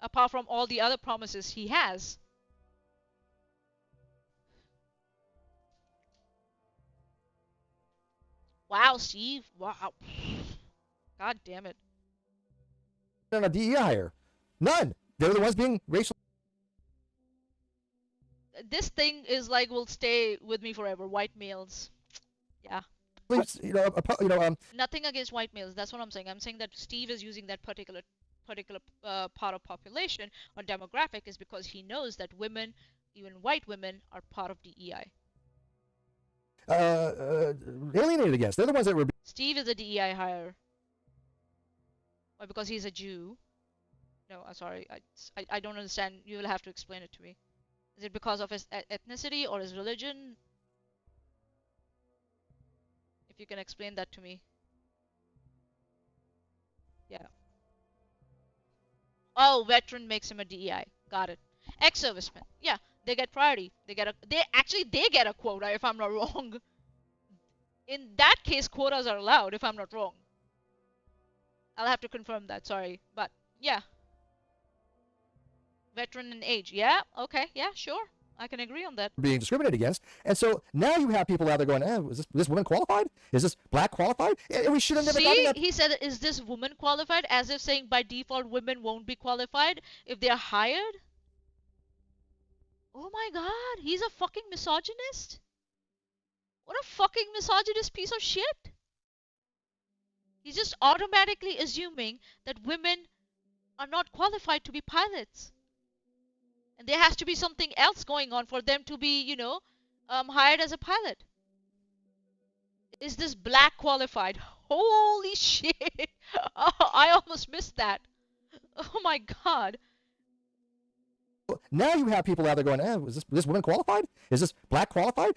Speaker 1: Apart from all the other promises he has. Wow, Steve. Wow. God damn it.
Speaker 3: On a DEI hire. None. They're the ones being racial.
Speaker 1: This thing is like will stay with me forever. White males. Yeah. Nothing against white males. That's what I'm saying. I'm saying that Steve is using that particular part of population or demographic is because he knows that women, even white women, are part of DEI.
Speaker 3: Alienated against. They're the ones that were.
Speaker 1: Steve is a DEI hire. Why? Because he's a Jew? No, I'm sorry. I don't understand. You will have to explain it to me. Is it because of his ethnicity or his religion? If you can explain that to me. Yeah. Oh, veteran makes him a DEI. Got it. Ex-servicemen. Yeah, they get priority. They get a quota if I'm not wrong. In that case, quotas are allowed if I'm not wrong. I'll have to confirm that, sorry. But yeah. Veteran and age. Yeah, okay, yeah, sure. I can agree on that.
Speaker 3: Being discriminated against. And so now you have people out there going, is this woman qualified? Is this black qualified? And we should have never gotten that.
Speaker 1: He said, is this woman qualified? As if saying by default women won't be qualified if they're hired? Oh my god, he's a fucking misogynist? What a fucking misogynist piece of shit. He's just automatically assuming that women are not qualified to be pilots. And there has to be something else going on for them to be, hired as a pilot. Is this black qualified? Holy shit! Oh, I almost missed that. Oh my god.
Speaker 3: Now you have people out there going, is this woman qualified? Is this black qualified?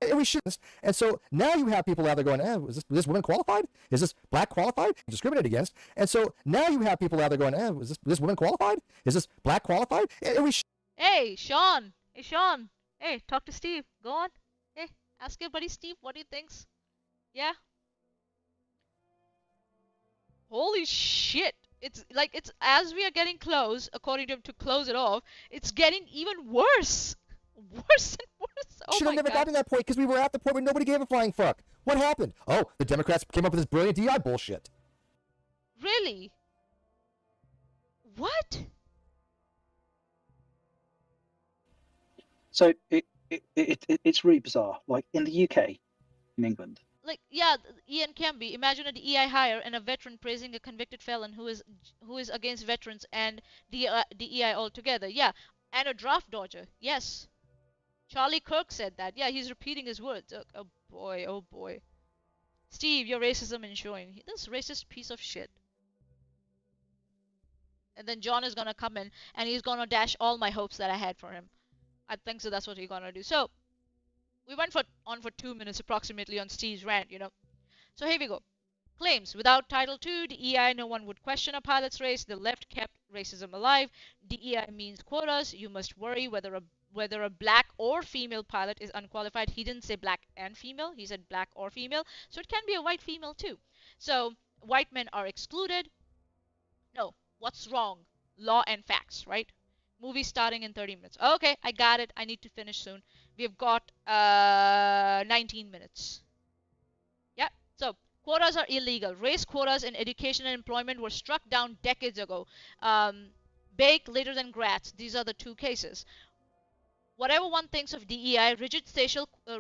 Speaker 3: And we shouldn't. And so now you have people out there going, is this woman qualified? Is this black qualified? Discriminated against. And so now you have people out there going, is this woman qualified? Is this black qualified? And we
Speaker 1: Hey, Sean. Hey, Sean. Hey, talk to Steve. Go on. Hey, ask your buddy Steve what he thinks. Yeah? Holy shit. It's as we are getting close, according to him, to close it off, it's getting even worse. Worse and worse. Oh
Speaker 3: should have never gotten to that point because we were at the point where nobody gave a flying fuck. What happened? Oh, the Democrats came up with this brilliant DI bullshit.
Speaker 1: Really? What?
Speaker 4: So it's really bizarre. Like in the UK, in England.
Speaker 1: Like, yeah, Ian Camby. Imagine a DEI hire and a veteran praising a convicted felon who is against veterans and DEI altogether. Yeah, and a draft dodger. Yes. Charlie Kirk said that. Yeah, he's repeating his words. Oh boy, oh boy. Steve, your racism is showing. This racist piece of shit. And then John is gonna come in and he's gonna dash all my hopes that I had for him. I think so. That's what he's gonna do. So we went on for 2 minutes approximately on Steve's rant. So here we go. Claims: without Title II, DEI, no one would question a pilot's race. The left kept racism alive. DEI means quotas. You must worry whether a black or female pilot is unqualified. He didn't say black and female. He said black or female. So it can be a white female too. So white men are excluded. No. What's wrong? Law and facts, right? Movie starting in 30 minutes. Okay, I got it. I need to finish soon. We've got 19 minutes. Yeah. So quotas are illegal. Race quotas in education and employment were struck down decades ago. Bake later than Gratz. These are the two cases. Whatever one thinks of DEI, rigid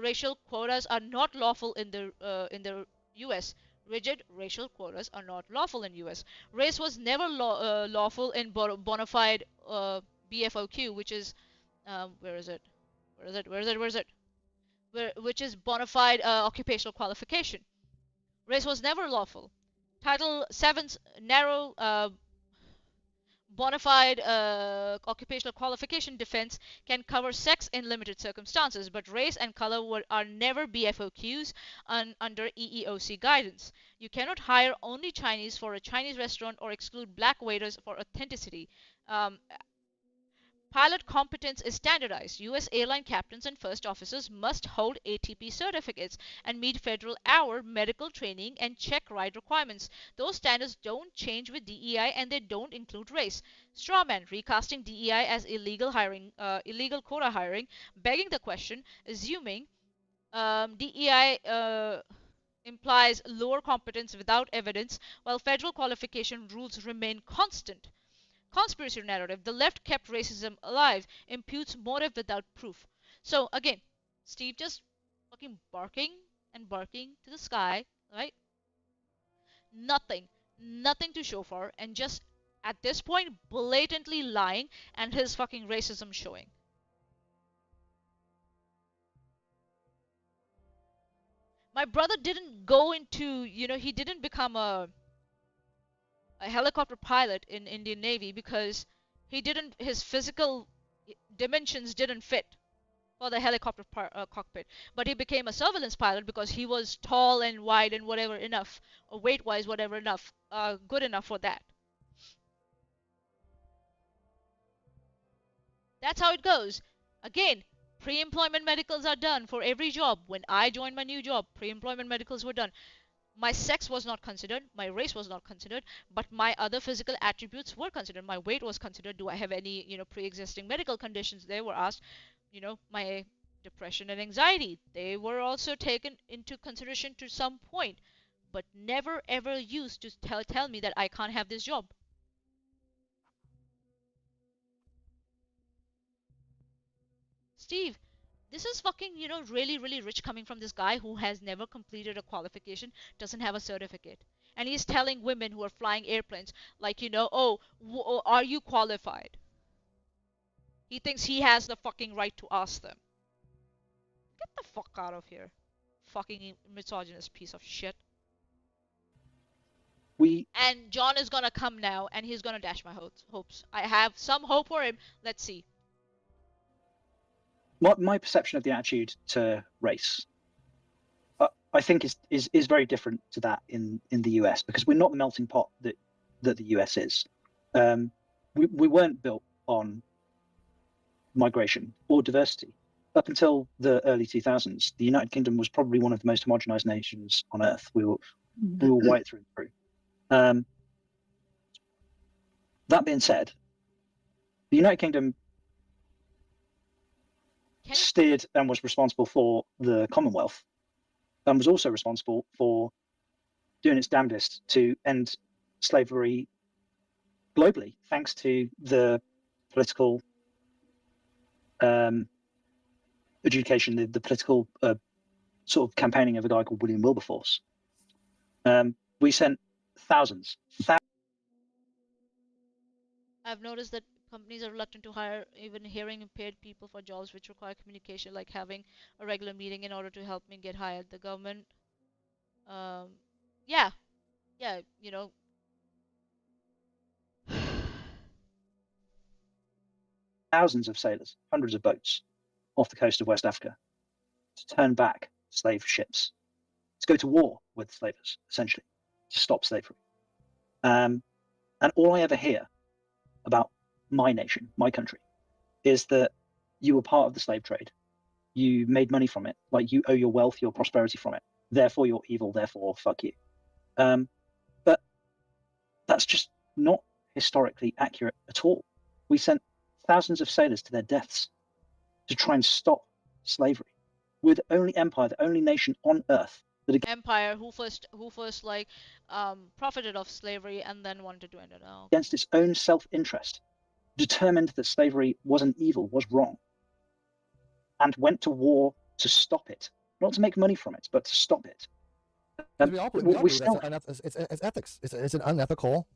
Speaker 1: racial quotas are not lawful in the U.S. Rigid racial quotas are not lawful in U.S. Race was never lawful in bona fide BFOQ, which is where is it? Where is it? Where is it? Where is it? Which is bona fide occupational qualification. Race was never lawful. Title VII's narrow bona fide occupational qualification defense can cover sex in limited circumstances, but race and color are never BFOQs under EEOC guidance. You cannot hire only Chinese for a Chinese restaurant or exclude black waiters for authenticity. Pilot competence is standardized. U.S. airline captains and first officers must hold ATP certificates and meet federal hour medical training and check ride requirements. Those standards don't change with DEI and they don't include race. Strawman, recasting DEI as illegal quota hiring, begging the question, assuming DEI implies lower competence without evidence, while federal qualification rules remain constant. Conspiracy narrative. The left kept racism alive, imputes motive without proof. So again, Steve just fucking barking and barking to the sky, right? Nothing to show for, and just at this point blatantly lying and his fucking racism showing. My brother didn't go into, he didn't become a helicopter pilot in Indian Navy because his physical dimensions didn't fit for the helicopter cockpit. But he became a surveillance pilot because he was tall and wide and whatever enough, or weight-wise whatever enough, good enough for that. That's how it goes. Again, pre-employment medicals are done for every job. When I joined my new job, pre-employment medicals were done. My sex was not considered, my race was not considered, but my other physical attributes were considered. My weight was considered. Do I have any, pre-existing medical conditions? They were asked. My depression and anxiety, they were also taken into consideration to some point, but never ever used to tell me that I can't have this job. Steve, this is fucking, really, really rich coming from this guy who has never completed a qualification, doesn't have a certificate. And he's telling women who are flying airplanes, like, are you qualified? He thinks he has the fucking right to ask them. Get the fuck out of here. Fucking misogynist piece of shit. And John is gonna come now and he's gonna dash my hopes. I have some hope for him. Let's see.
Speaker 4: My perception of the attitude to race, I think is very different to that in the US, because we're not the melting pot that the US is. We weren't built on migration or diversity. Up until the early 2000s, the United Kingdom was probably one of the most homogenized nations on earth. We were white through and through. That being said, the United Kingdom steered and was responsible for the Commonwealth, and was also responsible for doing its damnedest to end slavery globally, thanks to the political adjudication, the political sort of campaigning of a guy called William Wilberforce. We sent thousands.
Speaker 1: I've noticed that companies are reluctant to hire even hearing impaired people for jobs which require communication, like having a regular meeting in order to help me get hired. The government, yeah,
Speaker 4: Thousands of sailors, hundreds of boats off the coast of West Africa to turn back slave ships, to go to war with slavers, essentially, to stop slavery. And all I ever hear about my nation, my country, is that you were part of the slave trade. You made money from it. Like, you owe your wealth, your prosperity from it. Therefore, you're evil. Therefore, fuck you. But that's just not historically accurate at all. We sent thousands of sailors to their deaths to try and stop slavery. We're the only empire, the only nation on earth that
Speaker 1: empire who first profited off slavery and then wanted to end it out
Speaker 4: against its own self-interest determined that slavery was an evil, was wrong, and went to war to stop it, not to make money from it, but to stop it.
Speaker 3: We all believe it's ethics. It's an unethical.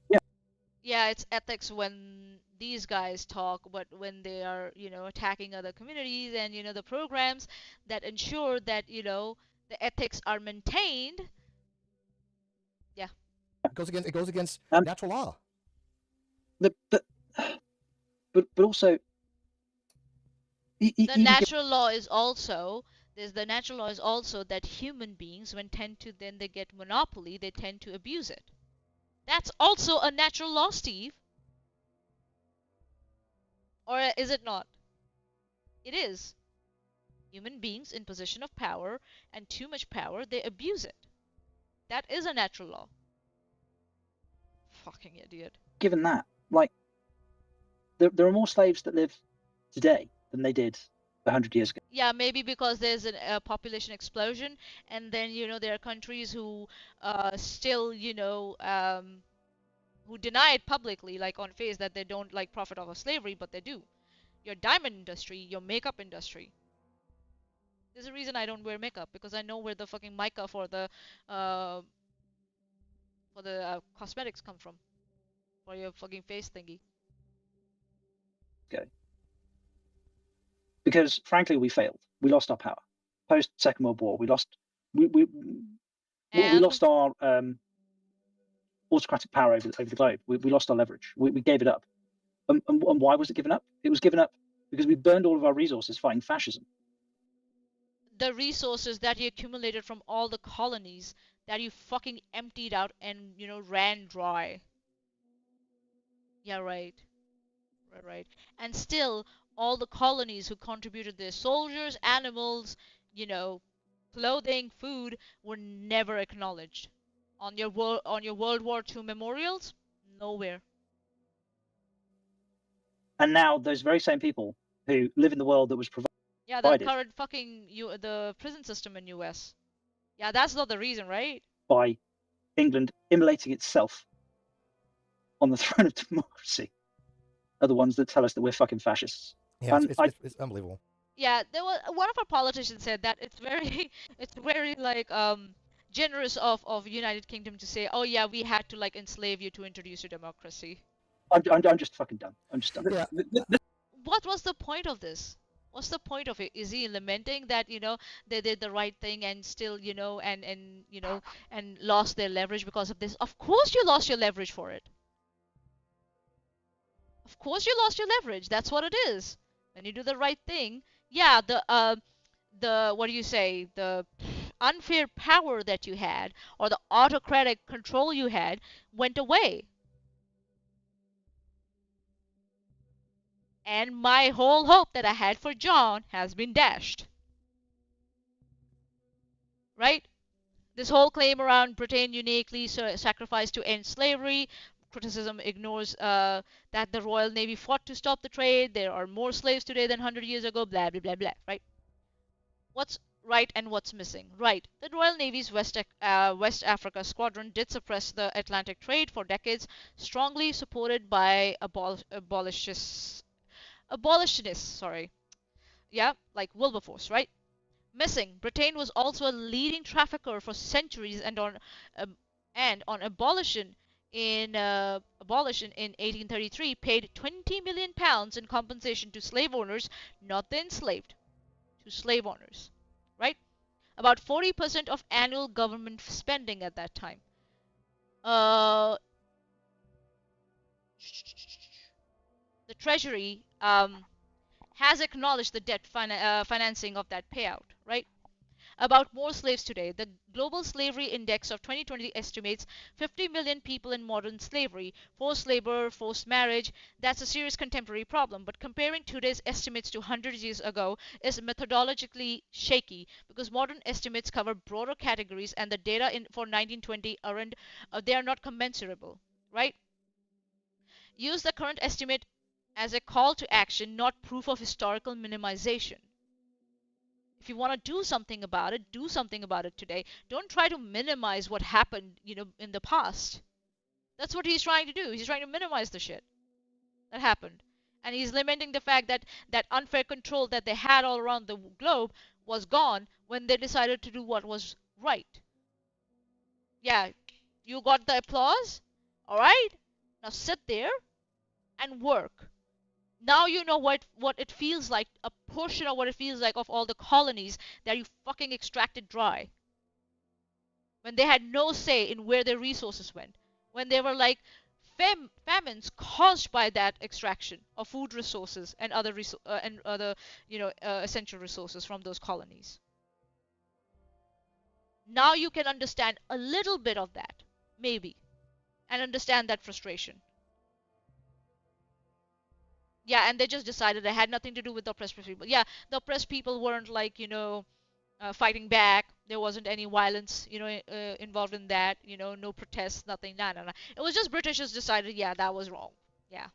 Speaker 1: Yeah, it's ethics when these guys talk, but when they are, attacking other communities and, the programs that ensure that, the ethics are maintained. Yeah.
Speaker 3: It goes against natural law.
Speaker 4: But also,
Speaker 1: the natural law is also that human beings, when they get monopoly, they tend to abuse it. That's also a natural law, Steve. Or is it not? It is. Human beings in position of power and too much power, they abuse it. That is a natural law. Fucking idiot.
Speaker 4: Given that, like, there are more slaves that live today than they did 100 years ago.
Speaker 1: Yeah, maybe because there's a population explosion, and then, there are countries who still, who deny it publicly, like on face, that they don't like profit off of slavery, but they do. Your diamond industry, your makeup industry. There's a reason I don't wear makeup, because I know where the fucking mica for the cosmetics come from, for your fucking face thingy.
Speaker 4: Okay. Because frankly, we failed. We lost our power. Post Second World War, we lost our autocratic power over the globe. We lost our leverage. We gave it up. And why was it given up? It was given up because we burned all of our resources fighting fascism.
Speaker 1: The resources that you accumulated from all the colonies that you fucking emptied out and, ran dry. Yeah, right. Right. And still, all the colonies who contributed their soldiers, animals, clothing, food, were never acknowledged. On your World War II memorials, nowhere.
Speaker 4: And now those very same people who live in the world that was provided.
Speaker 1: Yeah, the current fucking the prison system in US. Yeah, that's not the reason, right?
Speaker 4: By England immolating itself on the throne of democracy are the ones that tell us that we're fucking fascists.
Speaker 3: Yeah, it's unbelievable.
Speaker 1: Yeah, there was one of our politicians said that it's very like generous of United Kingdom to say, oh yeah, we had to like enslave you to introduce your democracy.
Speaker 4: I'm just fucking done. I'm just done.
Speaker 3: Yeah.
Speaker 1: What was the point of this? What's the point of it? Is he lamenting that they did the right thing and still and lost their leverage because of this? Of course you lost your leverage for it. Of course you lost your leverage. That's what it is. When you do the right thing, yeah, the what do you say? The unfair power that you had or the autocratic control you had went away. And my whole hope that I had for John has been dashed. Right? This whole claim around Britain uniquely sacrificed to end slavery. Criticism ignores that the Royal Navy fought to stop the trade. There are more slaves today than 100 years ago. Blah, blah, blah, blah. Right? What's right and what's missing? Right. The Royal Navy's West Africa Squadron did suppress the Atlantic trade for decades, strongly supported by abolitionists. Sorry. Yeah, like Wilberforce, right? Missing. Britain was also a leading trafficker for centuries, and on abolition in 1833 paid 20 million pounds in compensation to slave owners, not the enslaved, to slave owners, right? About 40% of annual government spending at that time. The Treasury has acknowledged the debt financing of that payout, right? About more slaves today. The Global Slavery Index of 2020 estimates 50 million people in modern slavery. Forced labor, forced marriage, that's a serious contemporary problem. But comparing today's estimates to 100 years ago is methodologically shaky because modern estimates cover broader categories and the data for 1920 they are not commensurable, right? Use the current estimate as a call to action, not proof of historical minimization. If you want to do something about it, do something about it today. Don't try to minimize what happened, in the past. That's what he's trying to do. He's trying to minimize the shit that happened. And he's lamenting the fact that that unfair control that they had all around the globe was gone when they decided to do what was right. Yeah, you got the applause? Alright? Now sit there and work. Now you know what it feels like, a portion of what it feels like of all the colonies that you fucking extracted dry. When they had no say in where their resources went. When they were like famines caused by that extraction of food resources and other essential resources from those colonies. Now you can understand a little bit of that, maybe, and understand that frustration. Yeah, and they just decided it had nothing to do with the oppressed people. Yeah, the oppressed people weren't like, fighting back. There wasn't any violence, involved in that. No protests, nothing. Nah, nah, nah. It was just Britishers decided, yeah, that was wrong. Yeah,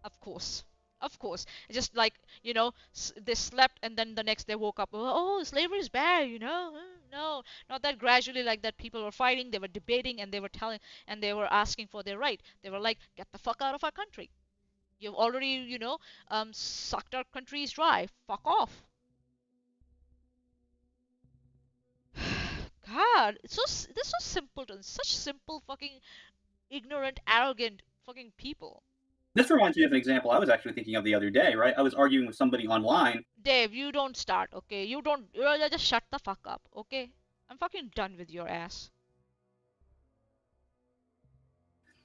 Speaker 1: of course. Of course. It's just like, they slept and then the next day woke up. Oh, slavery is bad, No, not that gradually like that. People were fighting, they were debating, and they were asking for their right. They were like, get the fuck out of our country. You've already, sucked our countries dry. Fuck off. God, they're so simpletons. Such simple, fucking, ignorant, arrogant, fucking people.
Speaker 2: This reminds me of an example I was actually thinking of the other day, right? I was arguing with somebody online.
Speaker 1: Dave, you don't start, okay? You don't. Just shut the fuck up, okay? I'm fucking done with your ass.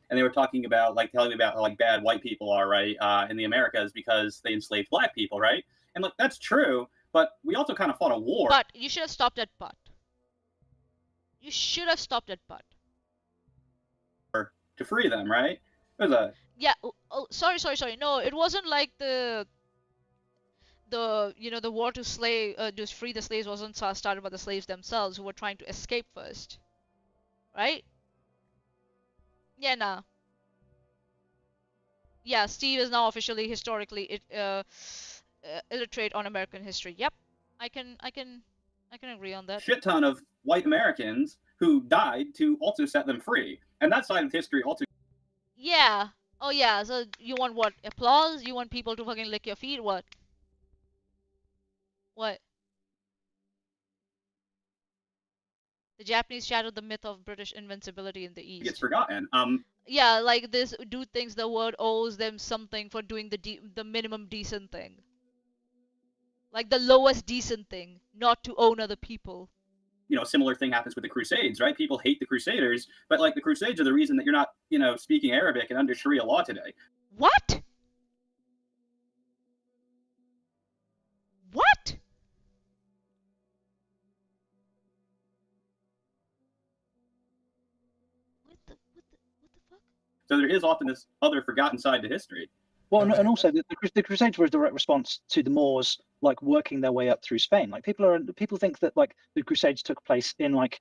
Speaker 2: And they were talking about, like, telling me about how, like, bad white people are, right, in the Americas because they enslaved black people, right? And, like, that's true, but we also kind of fought a war.
Speaker 1: But you should have stopped at but. You should have stopped at but.
Speaker 2: To free them, right? It was a...
Speaker 1: Yeah, sorry. No, it wasn't like the war to free the slaves wasn't started by the slaves themselves who were trying to escape first. Right? Yeah, nah. Yeah, Steve is now officially historically illiterate on American history. Yep. I can agree on that.
Speaker 2: Shit ton of white Americans who died to also set them free. And that side of history also...
Speaker 1: Yeah. Oh yeah, so you want what? Applause? You want people to fucking lick your feet? What? What? The Japanese shattered the myth of British invincibility in the East.
Speaker 2: Gets forgotten.
Speaker 1: Yeah, like this dude thinks the world owes them something for doing the minimum decent thing. Like the lowest decent thing, not to own other people.
Speaker 2: A similar thing happens with the Crusades, right? People hate the Crusaders, but, like, the Crusades are the reason that you're not, speaking Arabic and under Sharia law today.
Speaker 1: What? What? What the fuck?
Speaker 2: So there is often this other forgotten side to history.
Speaker 4: Well, and also the Crusades were a direct response to the Moors, like, working their way up through Spain. Like, people think that, like, the Crusades took place in like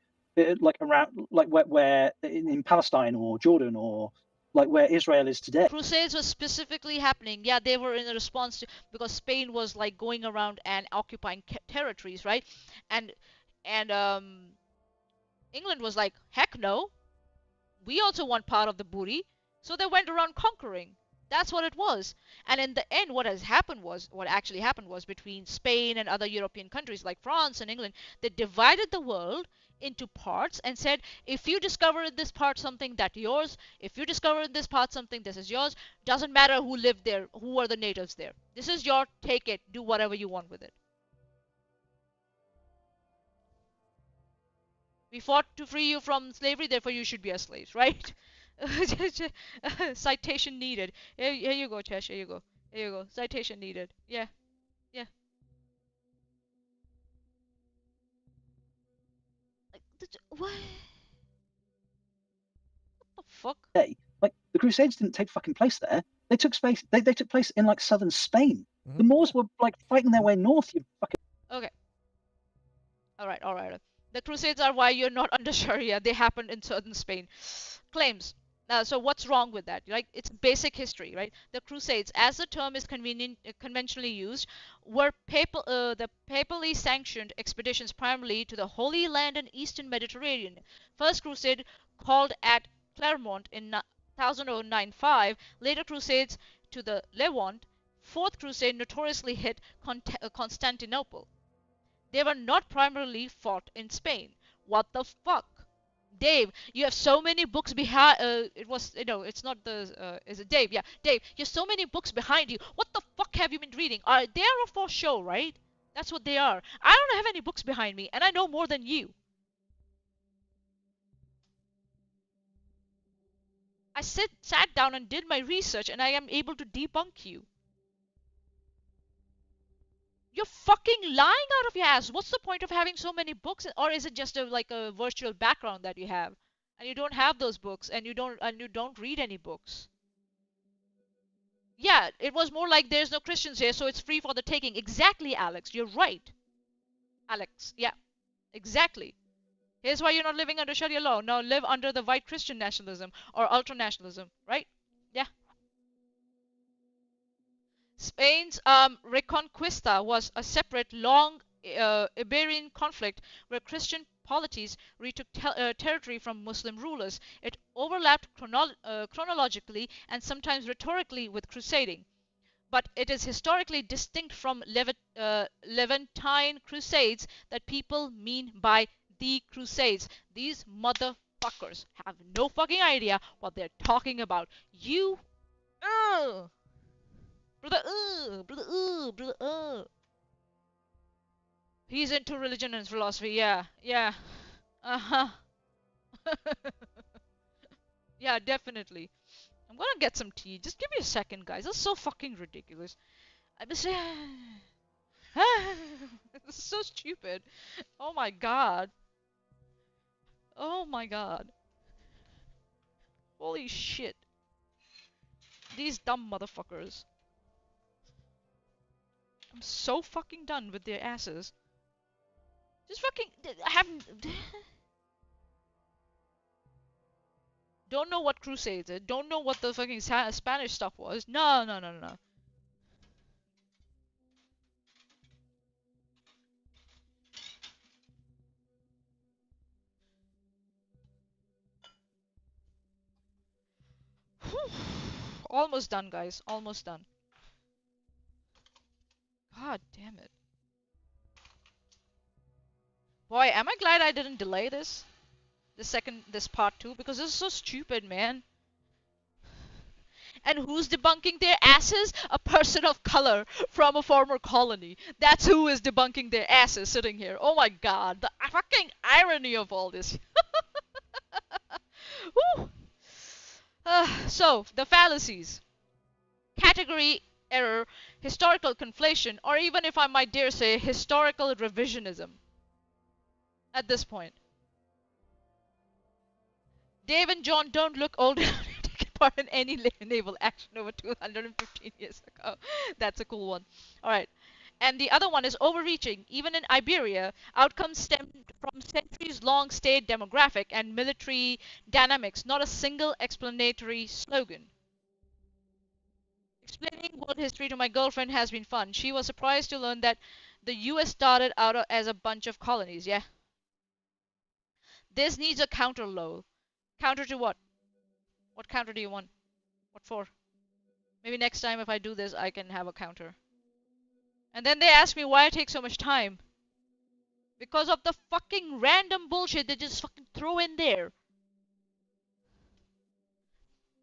Speaker 4: around, like, where in Palestine or Jordan or, like, where Israel is today.
Speaker 1: Crusades were specifically happening. Yeah, they were in a response to, because Spain was like going around and occupying territories, right? And England was like, heck no, we also want part of the booty. So they went around conquering. That's what it was. And in the end, what actually happened was between Spain and other European countries like France and England, they divided the world into parts and said, if you discover in this part something, that's yours. If you discover in this part something, this is yours. Doesn't matter who lived there, who were the natives there. This is your, take it, do whatever you want with it. We fought to free you from slavery, therefore you should be a slave, right? Citation needed. Here you go, Chesh. Here you go. Here you go. Citation needed. Yeah. Yeah. What? What the fuck?
Speaker 4: Hey, like, the Crusades didn't take fucking place there. They took place. They took place in, like, southern Spain.
Speaker 3: Mhm.
Speaker 4: The Moors were, like, fighting their way north. You fucking.
Speaker 1: Okay. All right. The Crusades are why you're not under Sharia. They happened in southern Spain. Claims. So what's wrong with that? Like, it's basic history, right? The Crusades, as the term is conventionally used, were the papally sanctioned expeditions primarily to the Holy Land and Eastern Mediterranean. First Crusade called at Clermont in 1095, later Crusades to the Levant, Fourth Crusade notoriously hit Constantinople. They were not primarily fought in Spain. What the fuck? Dave, you have so many books behind. It was, it's not the. Is it Dave? Yeah, Dave. You have so many books behind you. What the fuck have you been reading? They are for show, right? That's what they are. I don't have any books behind me, and I know more than you. I sat down and did my research, and I am able to debunk you. You're fucking lying out of your ass. What's the point of having so many books? Or is it just like a virtual background that you have? And you don't have those books, and you don't read any books. Yeah, it was more like there's no Christians here, so it's free for the taking. Exactly, Alex. You're right. Alex, yeah. Exactly. Here's why you're not living under Sharia law. Now live under the white Christian nationalism or ultra-nationalism, right? Yeah. Spain's Reconquista was a separate, long Iberian conflict where Christian polities retook territory from Muslim rulers. It overlapped chronologically and sometimes rhetorically with crusading, but it is historically distinct from Levantine crusades that people mean by the Crusades. These motherfuckers have no fucking idea what they're talking about. You... Brother, He's into religion and philosophy, yeah, yeah. Uh-huh. Yeah, definitely. I'm gonna get some tea. Just give me a second, guys. That's so fucking ridiculous. I'm just This is so stupid. Oh my god. Oh my god. Holy shit. These dumb motherfuckers. I'm so fucking done with their asses. Just fucking don't know what crusades is. Don't know what the fucking Spanish stuff was. No, no, no, no. Almost done, guys. Almost done. God damn it. Boy, am I glad I didn't delay this. This part 2, because this is so stupid, man. And who's debunking their asses? A person of color from a former colony. That's who is debunking their asses sitting here. Oh my god, the fucking irony of all this. Woo! So, the fallacies. Category error, historical conflation, or even, if I might dare say, historical revisionism. At this point. Dave and John don't look old enough to take part in any naval action over 215 years ago. That's a cool one. Alright. And the other one is overreaching. Even in Iberia, outcomes stemmed from centuries-long state demographic and military dynamics, not a single explanatory slogan. Explaining world history to my girlfriend has been fun. She was surprised to learn that the US started out as a bunch of colonies. Yeah. This needs a counter, lol. Counter to what? What counter do you want? What for? Maybe next time if I do this, I can have a counter. And then they ask me why I take so much time. Because of the fucking random bullshit they just fucking throw in there.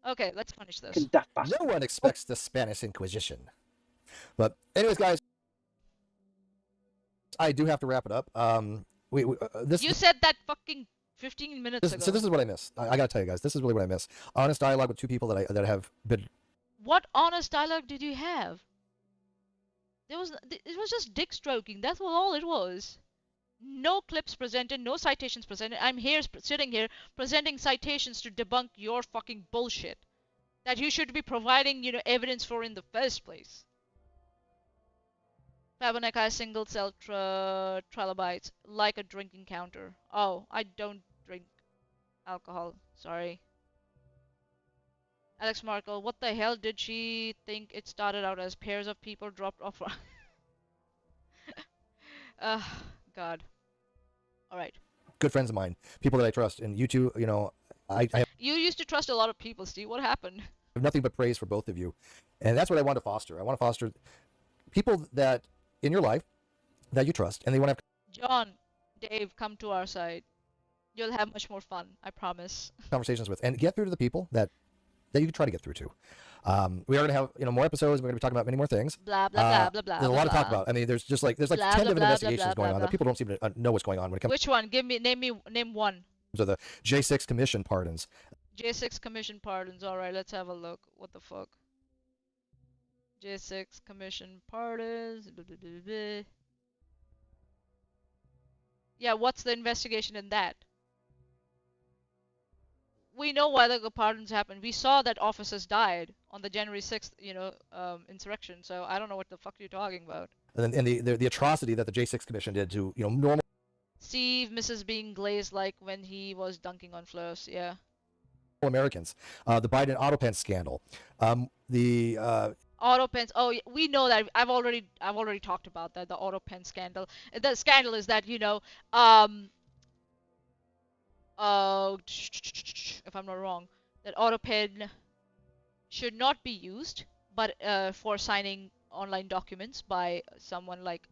Speaker 1: Okay, let's finish this.
Speaker 3: No one expects the Spanish Inquisition. But anyways, guys, I do have to wrap it up.
Speaker 1: You said that fucking 15 minutes ago.
Speaker 3: So this is what I miss. I gotta tell you guys, this is really what I miss. Honest dialogue with two people that have been.
Speaker 1: What honest dialogue did you have? It was just dick stroking. That's all it was. No clips presented, no citations presented. I'm here sitting here presenting citations to debunk your fucking bullshit that you should be providing, evidence for in the first place. Fibonacci single cell trilobites, like a drinking counter. Oh, I don't drink alcohol. Sorry. Alex Markle, what the hell did she think it started out as? Pairs of people dropped off. God. Alright.
Speaker 3: Good friends of mine, people that I trust, and you two, I
Speaker 1: You used to trust a lot of people, Steve. What happened?
Speaker 3: have nothing but praise for both of you, and that's what I want to foster. I want to foster people that in your life that you trust, and they want to have
Speaker 1: John, Dave, come to our side. You'll have much more fun, I promise.
Speaker 3: conversations with, and get through to the people that you can try to get through to. We are going to have more episodes. We're going to be talking about many more things.
Speaker 1: Blah blah blah blah blah.
Speaker 3: There's a lot to
Speaker 1: blah.
Speaker 3: talk about. I mean, there's like
Speaker 1: Blah,
Speaker 3: 10
Speaker 1: blah,
Speaker 3: different
Speaker 1: blah,
Speaker 3: investigations
Speaker 1: blah,
Speaker 3: going
Speaker 1: blah,
Speaker 3: on that people don't seem to know what's going on when it comes
Speaker 1: Which one? Name one.
Speaker 3: to the J6 Commission pardons.
Speaker 1: J6 Commission pardons. All right, let's have a look. What the fuck? J6 Commission pardons. Blah, blah, blah, blah. Yeah, what's the investigation in that? We know why the pardons happened. We saw that officers died on the January 6th, insurrection. So I don't know what the fuck you're talking about.
Speaker 3: And the atrocity that the J6 Commission did to normal
Speaker 1: Steve misses being glazed like when he was dunking on floors. Yeah.
Speaker 3: Americans. The Biden auto pen scandal. The
Speaker 1: Auto pens. Oh, we know that. I've already talked about that. The auto pen scandal. The scandal is that if I'm not wrong, that auto pen should not be used, but for signing online documents by someone like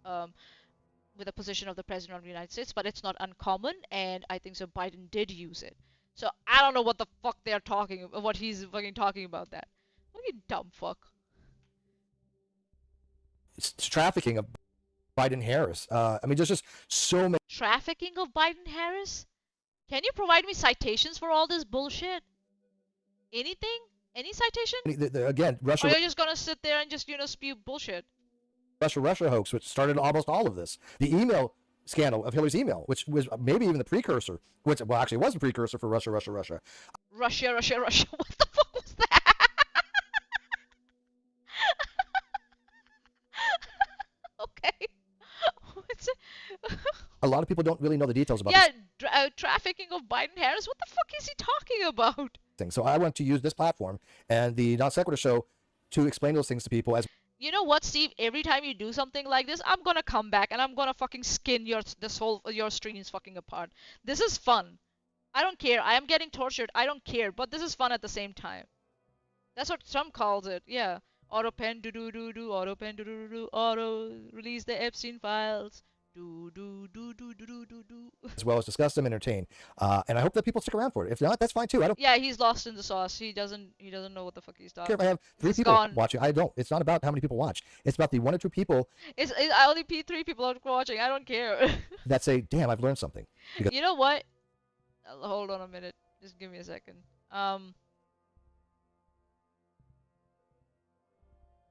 Speaker 1: with a position of the president of the United States, but it's not uncommon, and I think so Biden did use it. So I don't know what the fuck they're talking about, what he's fucking talking about that. Fucking dumb fuck.
Speaker 3: trafficking of Biden Harris. I mean, there's just so many.
Speaker 1: Trafficking of Biden Harris? Can you provide me citations for all this bullshit? Anything? Any citation?
Speaker 3: Again,
Speaker 1: Or you're just gonna sit there and just spew bullshit?
Speaker 3: Russia hoax, which started almost all of this. The email scandal of Hillary's email, which was maybe even the precursor, which actually was the precursor for Russia.
Speaker 1: Russia. What the fuck was that? Okay. What's it?
Speaker 3: A lot of people don't really know the details about
Speaker 1: Yeah, trafficking of Biden Harris. What the fuck is he talking about?
Speaker 3: this thing. So I want to use this platform and the NonSequitur show to explain those things to people as.
Speaker 1: You know what, Steve? Every time you do something like this, I'm gonna come back and I'm gonna fucking skin your streams fucking apart. This is fun. I don't care. I am getting tortured. I don't care. But this is fun at the same time. That's what Trump calls it. Yeah. Auto pen do do do do. Auto pen do do do do. Auto release the Epstein files. Do do do do do do do do.
Speaker 3: As well as discuss them, entertain, and I hope that people stick around for it. If not, that's fine too. I don't
Speaker 1: Yeah, he's lost in the sauce. He doesn't know what the fuck he's
Speaker 3: care
Speaker 1: talking.
Speaker 3: if I have 3
Speaker 1: It's
Speaker 3: people
Speaker 1: gone.
Speaker 3: watching. I don't. It's not about how many people watch. It's about the 1 or 2 people
Speaker 1: It's I only 3 people are watching. I don't care.
Speaker 3: that say, "Damn, I've learned something." Because
Speaker 1: You know what? Hold on a minute. Just give me a second.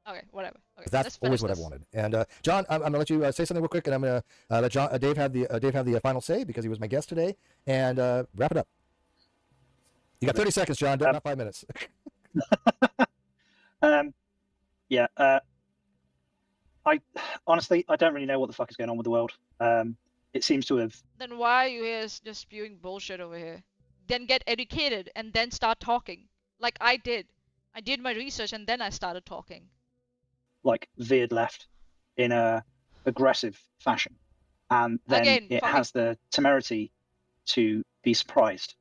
Speaker 1: Okay, whatever. Okay,
Speaker 3: that's
Speaker 1: let's
Speaker 3: always
Speaker 1: finish
Speaker 3: what I've
Speaker 1: this.
Speaker 3: wanted. And John, I'm gonna let you say something real quick, and I'm gonna let Dave have the final say because he was my guest today, and wrap it up. You got 30 seconds, John. Not 5 minutes.
Speaker 4: Yeah. I honestly, I don't really know what the fuck is going on with the world. It seems to have.
Speaker 1: Then why are you here just spewing bullshit over here? Then get educated and then start talking. Like I did. I did my research and then I started talking.
Speaker 4: Like veered left in a aggressive fashion, and then
Speaker 1: Again,
Speaker 4: it
Speaker 1: fucking-
Speaker 4: has the temerity to be surprised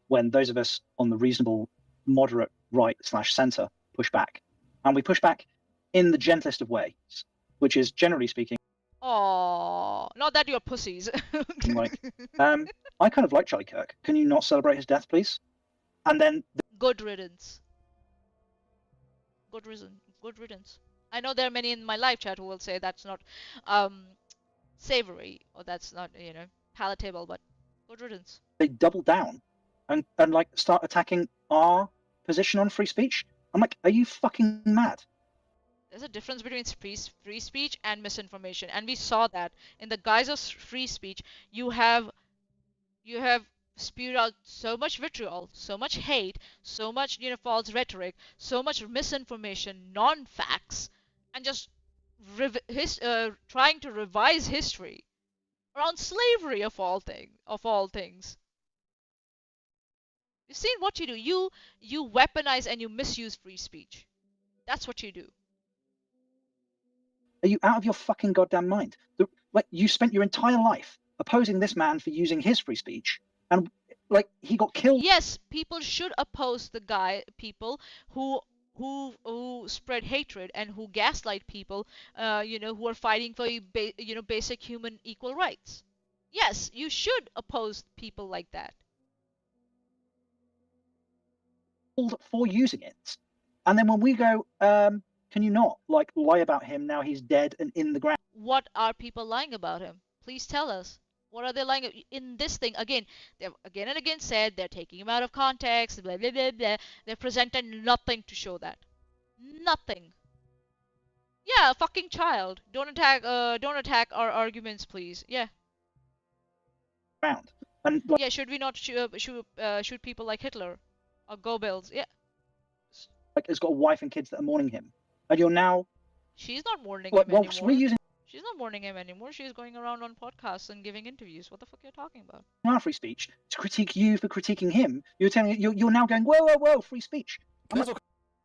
Speaker 4: when those of us on the reasonable, moderate right/center push back, and we push back in the gentlest of ways, which is generally speaking.
Speaker 1: Oh, not that you're pussies.
Speaker 4: Like, I kind of like Charlie Kirk. Can you not celebrate his death, please? And then
Speaker 1: Good riddance. Good reason. Good riddance. I know there are many in my live chat who will say that's not savory or that's not palatable, but good riddance.
Speaker 4: they double down and like start attacking our position on free speech. I'm like, are you fucking mad?
Speaker 1: There's a difference between free speech and misinformation, and we saw that in the guise of free speech. You have spewed out so much vitriol, so much hate, so much false rhetoric, so much misinformation, non-facts, and just trying to revise history around slavery of all things. You've seen what you do. You weaponize and you misuse free speech. That's what you do.
Speaker 4: Are you out of your fucking goddamn mind? Like, you spent your entire life opposing this man for using his free speech, and like he got killed.
Speaker 1: Yes, people should oppose people who who spread hatred and who gaslight people, who are fighting for basic human equal rights. Yes, you should oppose people like that.
Speaker 4: For using it, and then when we go, can you not lie about him now he's dead and in the ground?
Speaker 1: What are people lying about him? Please tell us. What are they lying in this thing? Again, they've again and again said they're taking him out of context, blah blah blah blah. They've presented nothing to show that. Nothing. Yeah, a fucking child. Don't attack our arguments, please. Yeah.
Speaker 4: Ground. And
Speaker 1: yeah, should we not shoot people like Hitler or Goebbels? Yeah.
Speaker 4: Has got a wife and kids that are mourning him, and you're now.
Speaker 1: She's not mourning him anymore.
Speaker 4: Reusing.
Speaker 1: She's not mourning him anymore. She's going around on podcasts and giving interviews. What the fuck are you talking about?
Speaker 4: Our free speech to critique you for critiquing him. You're now going whoa, free speech.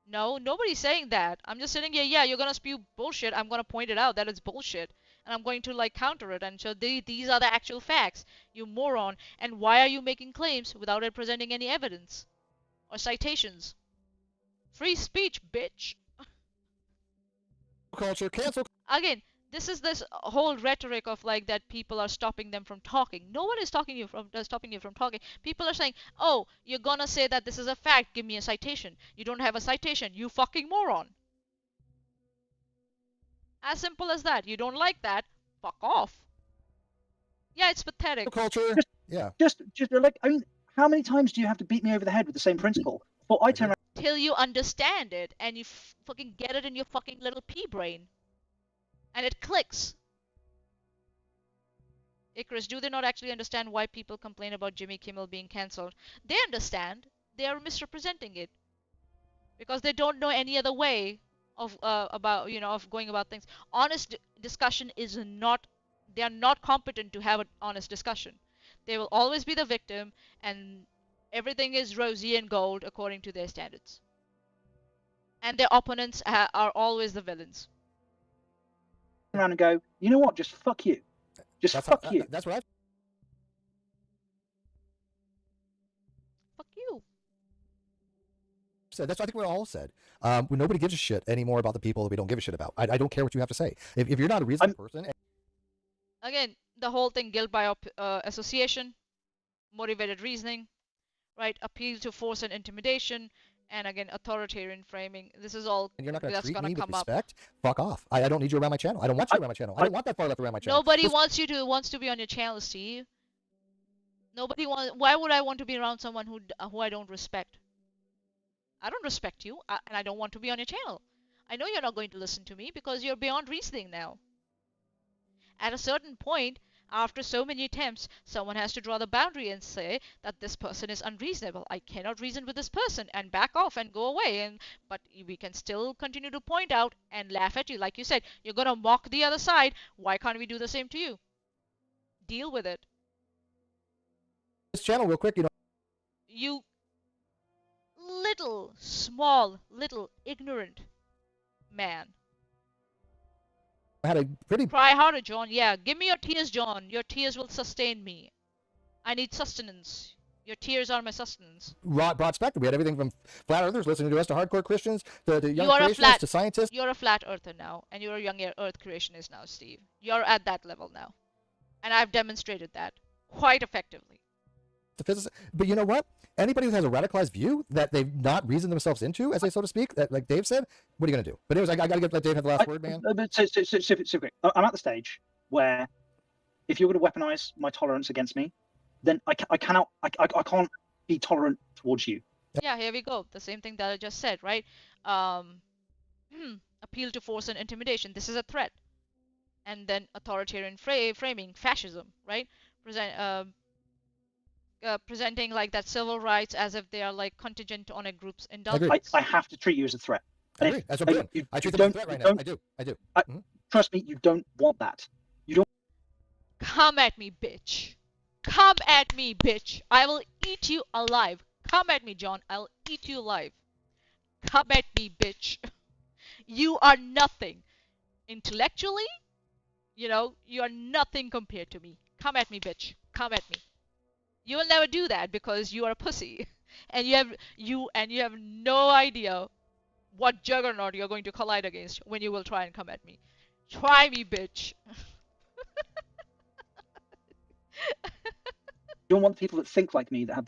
Speaker 1: No, nobody's saying that. I'm just sitting here. Yeah, you're gonna spew bullshit. I'm gonna point it out that it's bullshit, and I'm going to counter it. And so these are the actual facts. You moron. And why are you making claims without it presenting any evidence or citations? Free speech, bitch.
Speaker 3: Culture cancel.
Speaker 1: Again, this is this whole rhetoric of that people are stopping them from talking. No one is stopping you from talking. People are saying, "Oh, you're gonna say that this is a fact. Give me a citation." You don't have a citation. You fucking moron. As simple as that. You don't like that? Fuck off. Yeah, it's pathetic.
Speaker 3: Culture.
Speaker 4: Just how many times do you have to beat me over the head with the same principle? Well, I turn around
Speaker 1: till you understand it and you fucking get it in your fucking little pea brain. And it clicks. Icarus, do they not actually understand why people complain about Jimmy Kimmel being cancelled? They understand. They are misrepresenting it. Because they don't know any other way of of going about things. Honest discussion is not, they are not competent to have an honest discussion. They will always be the victim and everything is rosy and gold according to their standards. And their opponents are always the villains.
Speaker 4: Around and go, you know what? Just fuck you. Fuck you.
Speaker 3: That's right.
Speaker 1: Fuck you.
Speaker 3: Said that's what I think we all said. Nobody gives a shit anymore about the people that we don't give a shit about. I don't care what you have to say. If you're not a reasonable person.
Speaker 1: Again, the whole thing: guilt by association, motivated reasoning, right? Appeal to force and intimidation. And again, authoritarian framing. This is all
Speaker 3: and you're not
Speaker 1: that's
Speaker 3: gonna
Speaker 1: going to come up.
Speaker 3: Fuck off. I don't need you around my channel. I don't want you around my channel. I don't want that far left around my channel.
Speaker 1: Nobody wants to be on your channel, Steve. Nobody wants. Why would I want to be around someone who I don't respect? I don't respect you, and I don't want to be on your channel. I know you're not going to listen to me because you're beyond reasoning now. At a certain point, after so many attempts, someone has to draw the boundary and say that this person is unreasonable. I cannot reason with this person and back off and go away. But we can still continue to point out and laugh at you. Like you said, you're going to mock the other side. Why can't we do the same to you? Deal with it.
Speaker 3: This channel real quick,
Speaker 1: You little, small, little, ignorant man.
Speaker 3: I had a pretty...
Speaker 1: Cry harder, John. Yeah, give me your tears, John. Your tears will sustain me. I need sustenance. Your tears are my sustenance.
Speaker 3: Broad spectrum. We had everything from flat earthers listening to us to hardcore Christians to young creationists to scientists.
Speaker 1: You're a flat earther now, and you're a young earth creationist now, Steve. You're at that level now. And I've demonstrated that quite effectively.
Speaker 3: The physicist, but you know what? Anybody who has a radicalized view that they've not reasoned themselves into, as they so to speak, that, like Dave said, what are you going to do? But anyways, I got to let Dave have the last word, man.
Speaker 4: So quick. I'm at the stage where if you're going to weaponize my tolerance against me, then I can't be tolerant towards you.
Speaker 1: Yeah, here we go. The same thing that I just said, right? Appeal to force and intimidation. This is a threat. And then authoritarian framing, fascism, right? Presenting like that civil rights as if they are like contingent on a group's indulgence.
Speaker 4: I have to treat you as a threat.
Speaker 3: I agree. That's what I'm doing. I treat them as a threat right now. I do.
Speaker 4: Trust me, you don't want that. You don't.
Speaker 1: Come at me, bitch. Come at me, bitch. I will eat you alive. Come at me, John. I'll eat you alive. Come at me, bitch. You are nothing. Intellectually, you are nothing compared to me. Come at me, bitch. Come at me. You will never do that because you are a pussy, and you have no idea what juggernaut you're going to collide against when you will try and come at me. Try me, bitch.
Speaker 4: You don't want people that think like me, that have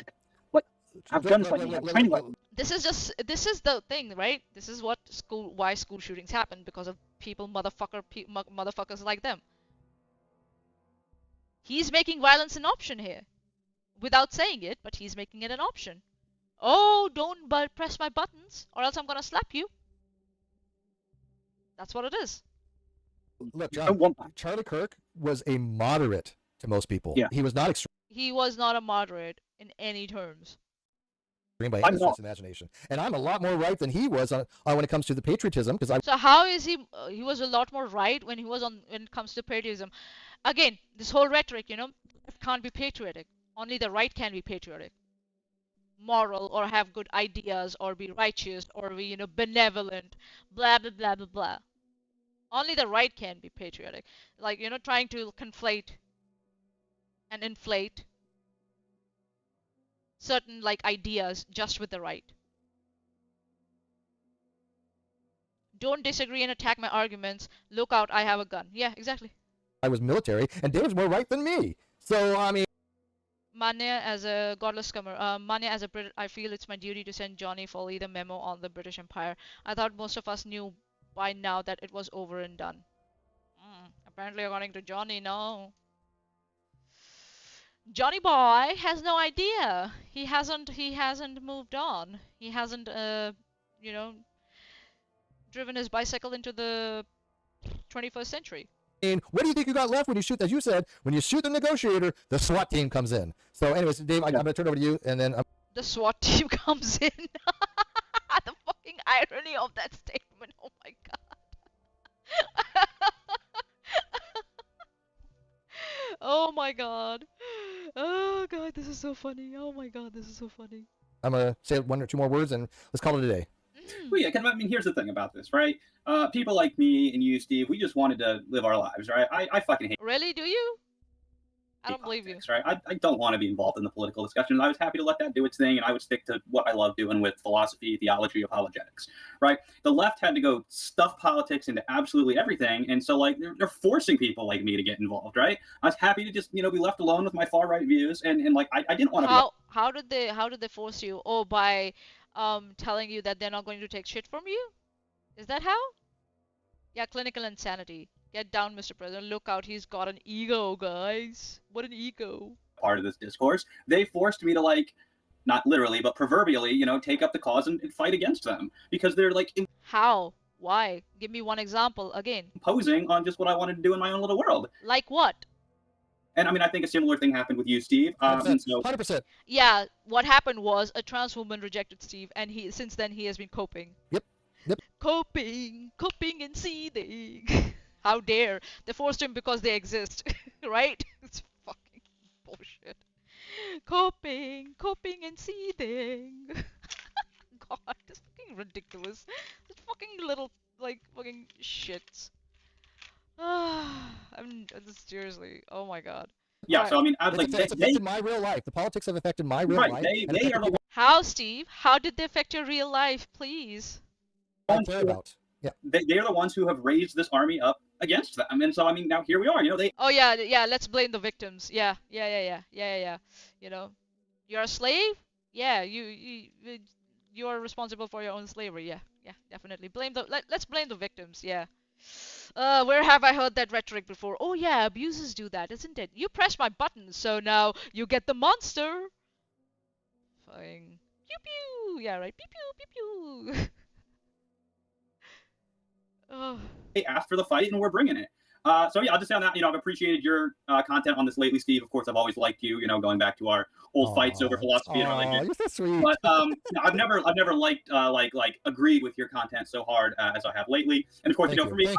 Speaker 4: have guns like me, have training like me.
Speaker 1: This is the thing, right? This is why school shootings happen, because of motherfuckers like them. He's making violence an option here, without saying it, but he's making it an option. Oh, don't press my buttons, or else I'm gonna slap you. That's what it is.
Speaker 3: Look, John, Charlie Kirk was a moderate to most people.
Speaker 4: Yeah.
Speaker 3: He was not extreme.
Speaker 1: He was not a moderate in any terms.
Speaker 3: By any stretch of imagination, and I'm a lot more right than he was on when it comes to the patriotism.
Speaker 1: So how is he? He was a lot more right when it comes to patriotism. Again, this whole rhetoric, left can't be patriotic. Only the right can be patriotic, moral, or have good ideas, or be righteous, or be benevolent, blah blah blah blah blah. Only the right can be patriotic. Like, trying to conflate and inflate certain ideas just with the right. Don't disagree and attack my arguments. Look out, I have a gun. Yeah, exactly.
Speaker 3: I was military, and Dave's more right than me. So, I mean...
Speaker 1: Manya as a godless scummer. Manya as a Brit, I feel it's my duty to send Johnny Foley the memo on the British Empire. I thought most of us knew by now that it was over and done. Apparently, according to Johnny, no. Johnny Boy has no idea. He hasn't moved on. He hasn't, driven his bicycle into the 21st century.
Speaker 3: What do you think you got left when you shoot, as you said, when you shoot the negotiator, the SWAT team comes in. So anyways, Dave, I'm going to turn over to you, and then...
Speaker 1: The SWAT team comes in? The fucking irony of that statement, oh my god. Oh my god. Oh god, this is so funny. Oh my god, this is so funny.
Speaker 3: I'm going to say one or two more words, and let's call it a day.
Speaker 2: Well, yeah, I mean, here's the thing about this, right? People like me and you, Steve, we just wanted to live our lives, right? I fucking hate.
Speaker 1: Really? Do you? I don't believe you.
Speaker 2: Right? I don't want to be involved in the political discussions. I was happy to let that do its thing, and I would stick to what I love doing with philosophy, theology, apologetics, right? The left had to go stuff politics into absolutely everything, and so they're forcing people like me to get involved, right? I was happy to just be left alone with my far right views, and I didn't want to.
Speaker 1: How did they force you? Oh, by telling you that they're not going to take shit from you? Is that how? Yeah, clinical insanity. Get down, Mr. President. Look out, he's got an ego, guys. What an ego.
Speaker 2: Part of this discourse. They forced me to not literally, but proverbially, take up the cause and fight against them. Because they're
Speaker 1: How? Why? Give me one example, again.
Speaker 2: Imposing on just what I wanted to do in my own little world.
Speaker 1: Like what?
Speaker 2: And I mean, I think a similar thing happened with you, Steve.
Speaker 3: 100%.
Speaker 1: Yeah, what happened was a trans woman rejected Steve, and since then he has been coping.
Speaker 3: Yep.
Speaker 1: Coping and seething. How dare. They forced him because they exist, right? It's fucking bullshit. Coping and seething. God, it's fucking ridiculous. It's fucking little, fucking shits. Seriously, oh my god.
Speaker 2: Yeah, so I mean,
Speaker 3: it's affected my real life. The politics have affected my real life.
Speaker 2: They are
Speaker 1: How, Steve? How did they affect your real life, please?
Speaker 3: Yeah.
Speaker 2: They are the ones who have raised this army up against them, and so I mean, now here we are.
Speaker 1: Oh yeah. Let's blame the victims. Yeah. You're a slave. Yeah, you are responsible for your own slavery. Yeah, definitely. Let's blame the victims. Yeah. Where have I heard that rhetoric before? Oh yeah, abusers do that, isn't it? You press my button, so now you get the monster. Fine. Pew pew. Yeah, right. Pew pew pew pew.
Speaker 2: They asked for the fight, and we're bringing it. So yeah, I'll just say on that, I've appreciated your content on this lately, Steve. Of course, I've always liked you, going back to our old fights over philosophy and religion.
Speaker 3: You're so sweet.
Speaker 2: But I've never liked agreed with your content so hard as I have lately. And of course, for me,
Speaker 3: I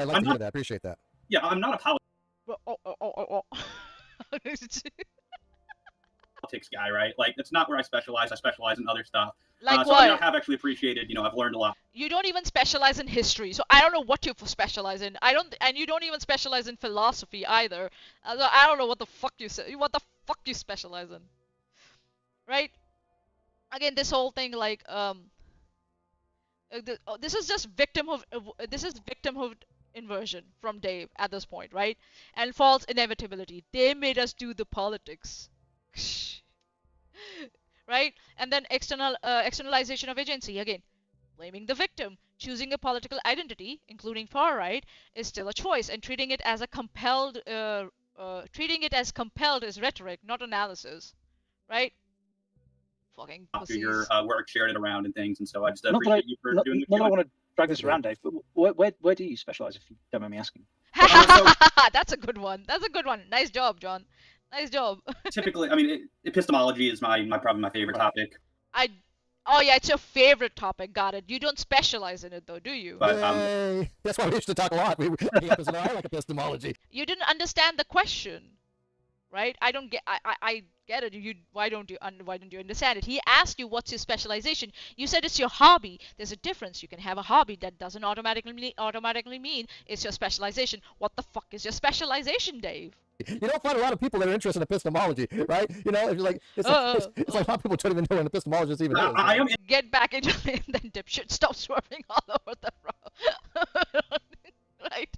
Speaker 3: like to hear that. I appreciate that.
Speaker 2: Yeah, I'm not a politics guy, right? It's not where I specialize. I specialize in other stuff.
Speaker 1: Like
Speaker 2: so
Speaker 1: what?
Speaker 2: I have actually appreciated, I've learned a lot.
Speaker 1: You don't even specialize in history, so I don't know what you specialize in. And you don't even specialize in philosophy either. I don't know what the fuck you specialize in. Right? Again, this whole thing This is just this is victimhood inversion from Dave at this point, right? And false inevitability. They made us do the politics. Right? And then externalization of agency again. Blaming the victim. Choosing a political identity, including far right, is still a choice, and treating it as compelled is rhetoric, not analysis, right? Fucking
Speaker 2: After your
Speaker 1: pussies.
Speaker 2: work, shared it around and things, and so I just
Speaker 4: Not that
Speaker 2: appreciate you for doing the
Speaker 4: not that I
Speaker 2: Q&A.
Speaker 4: want to drag this around, Dave, but where do you specialize, if you don't mind me asking?
Speaker 1: That's a good one. That's a good one. Nice job, John. Nice job.
Speaker 2: Typically, I mean, epistemology is probably my favorite topic.
Speaker 1: Oh yeah, it's your favorite topic. Got it. You don't specialize in it though, do you?
Speaker 2: But
Speaker 3: Yay. That's why we used to talk a lot. I like epistemology.
Speaker 1: You didn't understand the question, right? I don't get. I get it. Why don't you understand it? He asked you what's your specialization. You said it's your hobby. There's a difference. You can have a hobby that doesn't automatically mean it's your specialization. What the fuck is your specialization, Dave?
Speaker 3: You don't find a lot of people that are interested in epistemology, right? You know, if you're like, it's like a lot of people don't even know what an epistemologist even is.
Speaker 2: I am
Speaker 1: Get back into it, and then dipshit stop swerving all over the road. Right?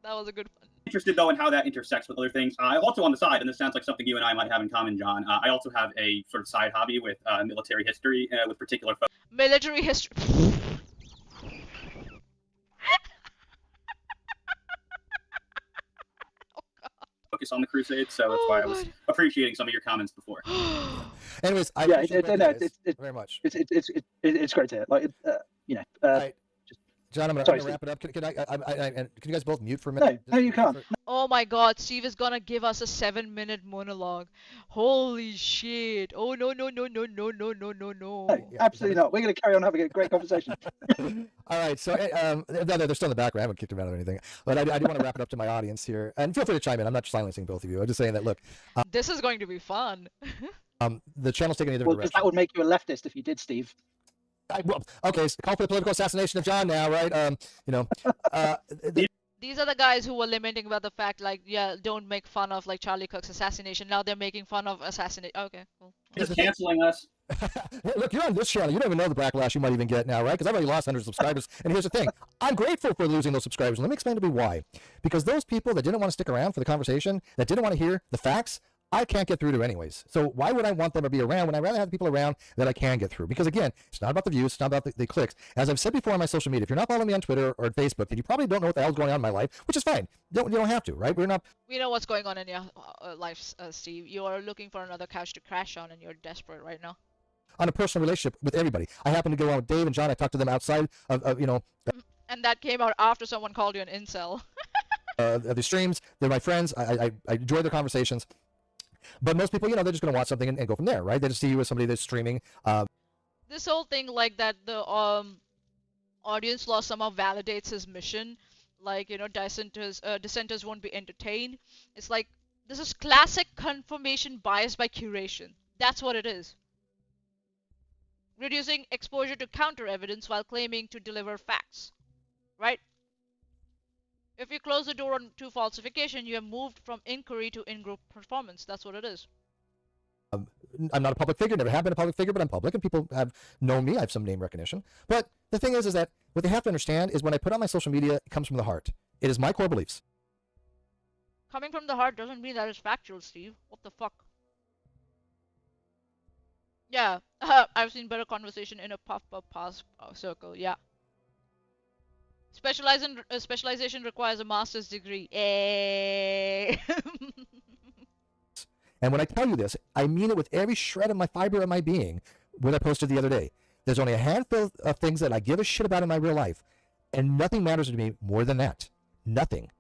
Speaker 1: That was a good one.
Speaker 2: interested though in how that intersects with other things. Also on the side, and this sounds like something you and I might have in common, John. I also have a sort of side hobby with military history, with particular
Speaker 1: Military history.
Speaker 2: focus on the Crusades, so that's why I was appreciating some of your comments before.
Speaker 3: Anyways, I
Speaker 4: Yeah,
Speaker 3: appreciate very much.
Speaker 4: it's great to hear. Like, you know,
Speaker 3: Right. John, I'm
Speaker 4: Sorry,
Speaker 3: gonna
Speaker 4: Steve.
Speaker 3: wrap it up. Can you guys both mute for a minute?
Speaker 4: no, you can't.
Speaker 1: Oh my god, Steve is gonna give us a 7-minute monologue. Holy shit. Oh no.
Speaker 4: No, absolutely not. We're going to carry on having a great conversation.
Speaker 3: All right, so they're still in the background. I haven't kicked them out or anything, but I do want to wrap it up to my audience here, and feel free to chime in. I'm not silencing both of you. I'm just saying that look,
Speaker 1: This is going to be fun.
Speaker 3: the channel's taking a different
Speaker 4: Well, because
Speaker 3: direction.
Speaker 4: that would make you a leftist if you did, Steve.
Speaker 3: Okay, so call for the political assassination of John now, right?
Speaker 1: These are the guys who were lamenting about the fact, like, yeah, don't make fun of like Charlie Cook's assassination. Now they're making fun of assassination. Okay, cool.
Speaker 2: Just canceling us.
Speaker 3: Look, you're on this channel. You don't even know the backlash you might even get now, right? Because I've already lost hundreds of subscribers. And here's the thing. I'm grateful for losing those subscribers. Let me explain to you why. Because those people that didn't want to stick around for the conversation, that didn't want to hear the facts, I can't get through to anyways. So why would I want them to be around when I'd rather have people around that I can get through? Because again, it's not about the views, it's not about the clicks. As I've said before on my social media, if you're not following me on Twitter or Facebook, then you probably don't know what the hell's going on in my life, which is fine. You don't have to, right?
Speaker 1: We know what's going on in your life, Steve. You are looking for another couch to crash on, and you're desperate right now.
Speaker 3: On a personal relationship with everybody. I happen to go on with Dave and John. I talk to them outside of
Speaker 1: And that came out after someone called you an incel.
Speaker 3: the streams. They're my friends. I enjoy their conversations. But most people, they're just going to watch something and go from there, right? They just see you as somebody that's streaming.
Speaker 1: This whole thing, like that, the audience law somehow validates his mission. Like, dissenters won't be entertained. It's like, this is classic confirmation bias by curation. That's what it is. Reducing exposure to counter evidence while claiming to deliver facts. Right? If you close the door to falsification, you have moved from inquiry to in-group performance. That's what it is.
Speaker 3: I'm not a public figure, never have been a public figure, but I'm public and people have known me. I have some name recognition. But the thing is that what they have to understand is when I put on my social media, it comes from the heart. It is my core beliefs.
Speaker 1: Coming from the heart doesn't mean that it's factual, Steve. What the fuck? Yeah, I've seen better conversation in a puff circle, yeah. Specialization requires a master's degree.
Speaker 3: And when I tell you this, I mean it with every shred of my fiber of my being. What I posted the other day. There's only a handful of things that I give a shit about in my real life, and nothing matters to me more than that. Nothing.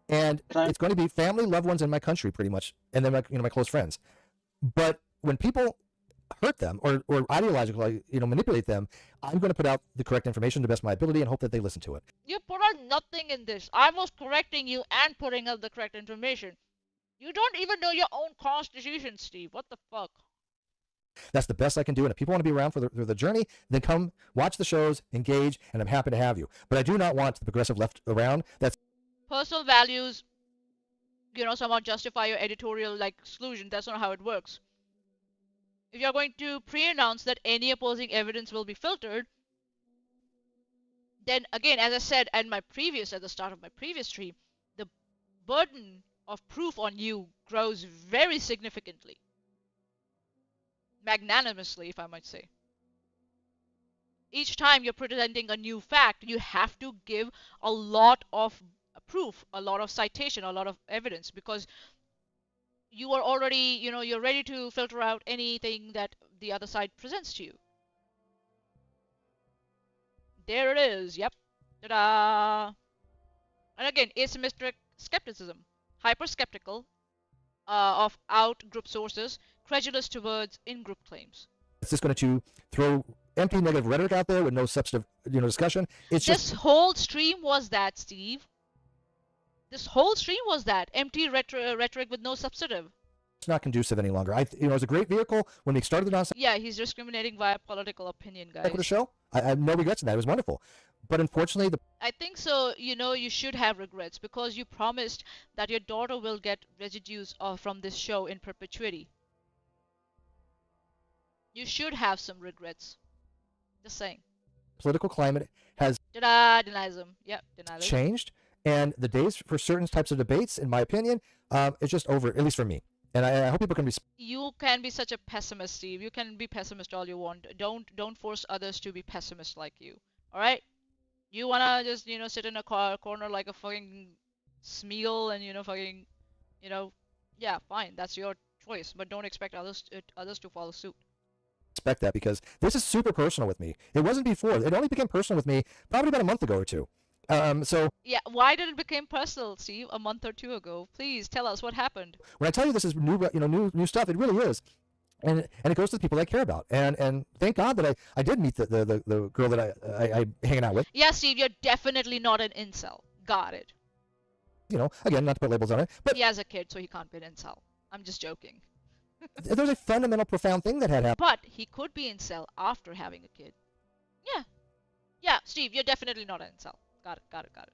Speaker 3: And it's going to be family, loved ones, in my country, pretty much, and then my close friends. But when people hurt them or ideologically, manipulate them, I'm going to put out the correct information to the best of my ability and hope that they listen to it.
Speaker 1: You put out nothing in this. I was correcting you and putting out the correct information. You don't even know your own constitution, Steve. What the fuck?
Speaker 3: That's the best I can do. And if people want to be around for the journey, then come watch the shows, engage, and I'm happy to have you. But I do not want the progressive left around. That's
Speaker 1: personal values, somehow justify your editorial exclusion. That's not how it works. If you're going to pre-announce that any opposing evidence will be filtered, then again, as I said at the start of my previous stream, the burden of proof on you grows very significantly. Magnanimously, if I might say. Each time you're presenting a new fact, you have to give a lot of proof, a lot of citation, a lot of evidence, because you are already, you're ready to filter out anything that the other side presents to you. There it is. Yep. Ta-da! And again, asymmetric skepticism. Hyper-skeptical of out-group sources, credulous towards in-group claims.
Speaker 3: It's just going to throw empty negative rhetoric out there with no substantive, discussion. It's
Speaker 1: this whole stream was that, Steve. This whole stream was that empty rhetoric with no substantive.
Speaker 3: It's not conducive any longer. It was a great vehicle when we started the NonSequitur.
Speaker 1: Yeah, he's discriminating via political opinion, guys.
Speaker 3: Show. I have no regrets in that. It was wonderful, but unfortunately,
Speaker 1: I think so. You should have regrets because you promised that your daughter will get residues from this show in perpetuity. You should have some regrets. Just saying.
Speaker 3: Political climate has
Speaker 1: denialism. Yep, denialism.
Speaker 3: Changed, and the days for certain types of debates, in my opinion, it's just over. At least for me. And I hope people can be.
Speaker 1: You can be such a pessimist, Steve. You can be pessimist all you want. Don't force others to be pessimist like you. All right? You wanna just sit in a corner like a fucking Smeagol and fucking yeah, fine. That's your choice. But don't expect others to follow suit.
Speaker 3: Expect that because this is super personal with me. It wasn't before. It only became personal with me probably about a month ago or two. So
Speaker 1: yeah, why did it become personal, Steve? A month or two ago. Please tell us what happened.
Speaker 3: When I tell you this is new, new stuff, it really is, and it goes to the people I care about. And thank God that I did meet the girl that I hanging out with.
Speaker 1: Yeah, Steve, you're definitely not an incel. Got it.
Speaker 3: Again, not to put labels on it, but
Speaker 1: he has a kid, so he can't be an incel. I'm just joking.
Speaker 3: There's a fundamental, profound thing that had happened.
Speaker 1: But he could be incel after having a kid. Yeah, Steve, you're definitely not an incel. Got it.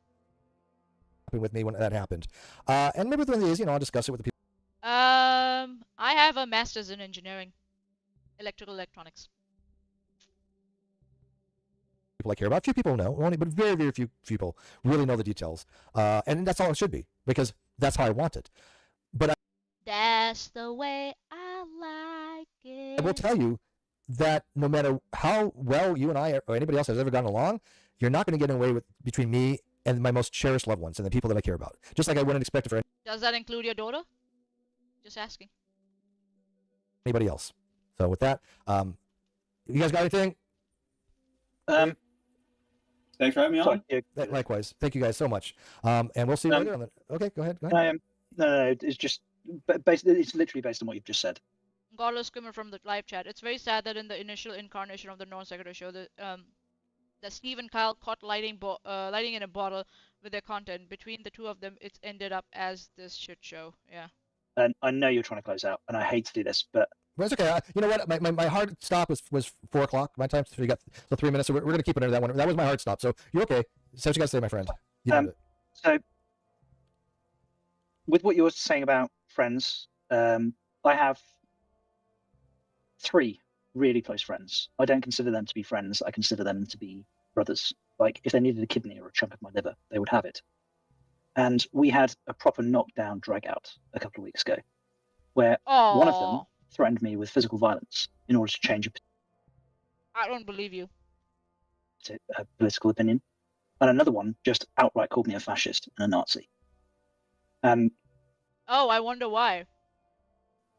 Speaker 3: With me when that happened, and maybe within these, I'll discuss it with the people.
Speaker 1: I have a master's in engineering, electrical electronics.
Speaker 3: People I care about. Few people know, only, but very, very few people really know the details, and that's all it should be because that's how I want it. But
Speaker 1: that's the way I like it.
Speaker 3: I will tell you that no matter how well you and I or anybody else has ever gotten along, you're not going to get away with between me and my most cherished loved ones and the people that I care about. Just like I wouldn't expect it for.
Speaker 1: Does that include your daughter? Just asking.
Speaker 3: Anybody else? So with that, you guys got anything?
Speaker 2: Thanks for having me on.
Speaker 3: Likewise. Thank you guys so much. And we'll see you later on the. Okay, go ahead.
Speaker 4: No, it's just it's literally based on what you've just said.
Speaker 1: Godless Screamer from the live chat. It's very sad that in the initial incarnation of the NonSequitur show, that Steve and Kyle caught lighting in a bottle with their content. Between the two of them, it's ended up as this shit show. Yeah.
Speaker 4: And I know you're trying to close out, and I hate to do this, but
Speaker 3: it's okay. You know what? My hard stop was 4 o'clock my time, so we got 3 minutes. So we're going to keep it under that one. That was my hard stop. So you're okay. Say what you got to say, my friend.
Speaker 4: So with what you were saying about friends, I have 3 really close friends. I don't consider them to be friends. I consider them to be brothers. Like if they needed a kidney or a chunk of my liver, they would have it. And we had a proper knockdown drag out a couple of weeks ago where one of them threatened me with physical violence in order to change
Speaker 1: I don't believe you.
Speaker 4: A political opinion. And another one just outright called me a fascist and a Nazi.
Speaker 1: Oh, I wonder why.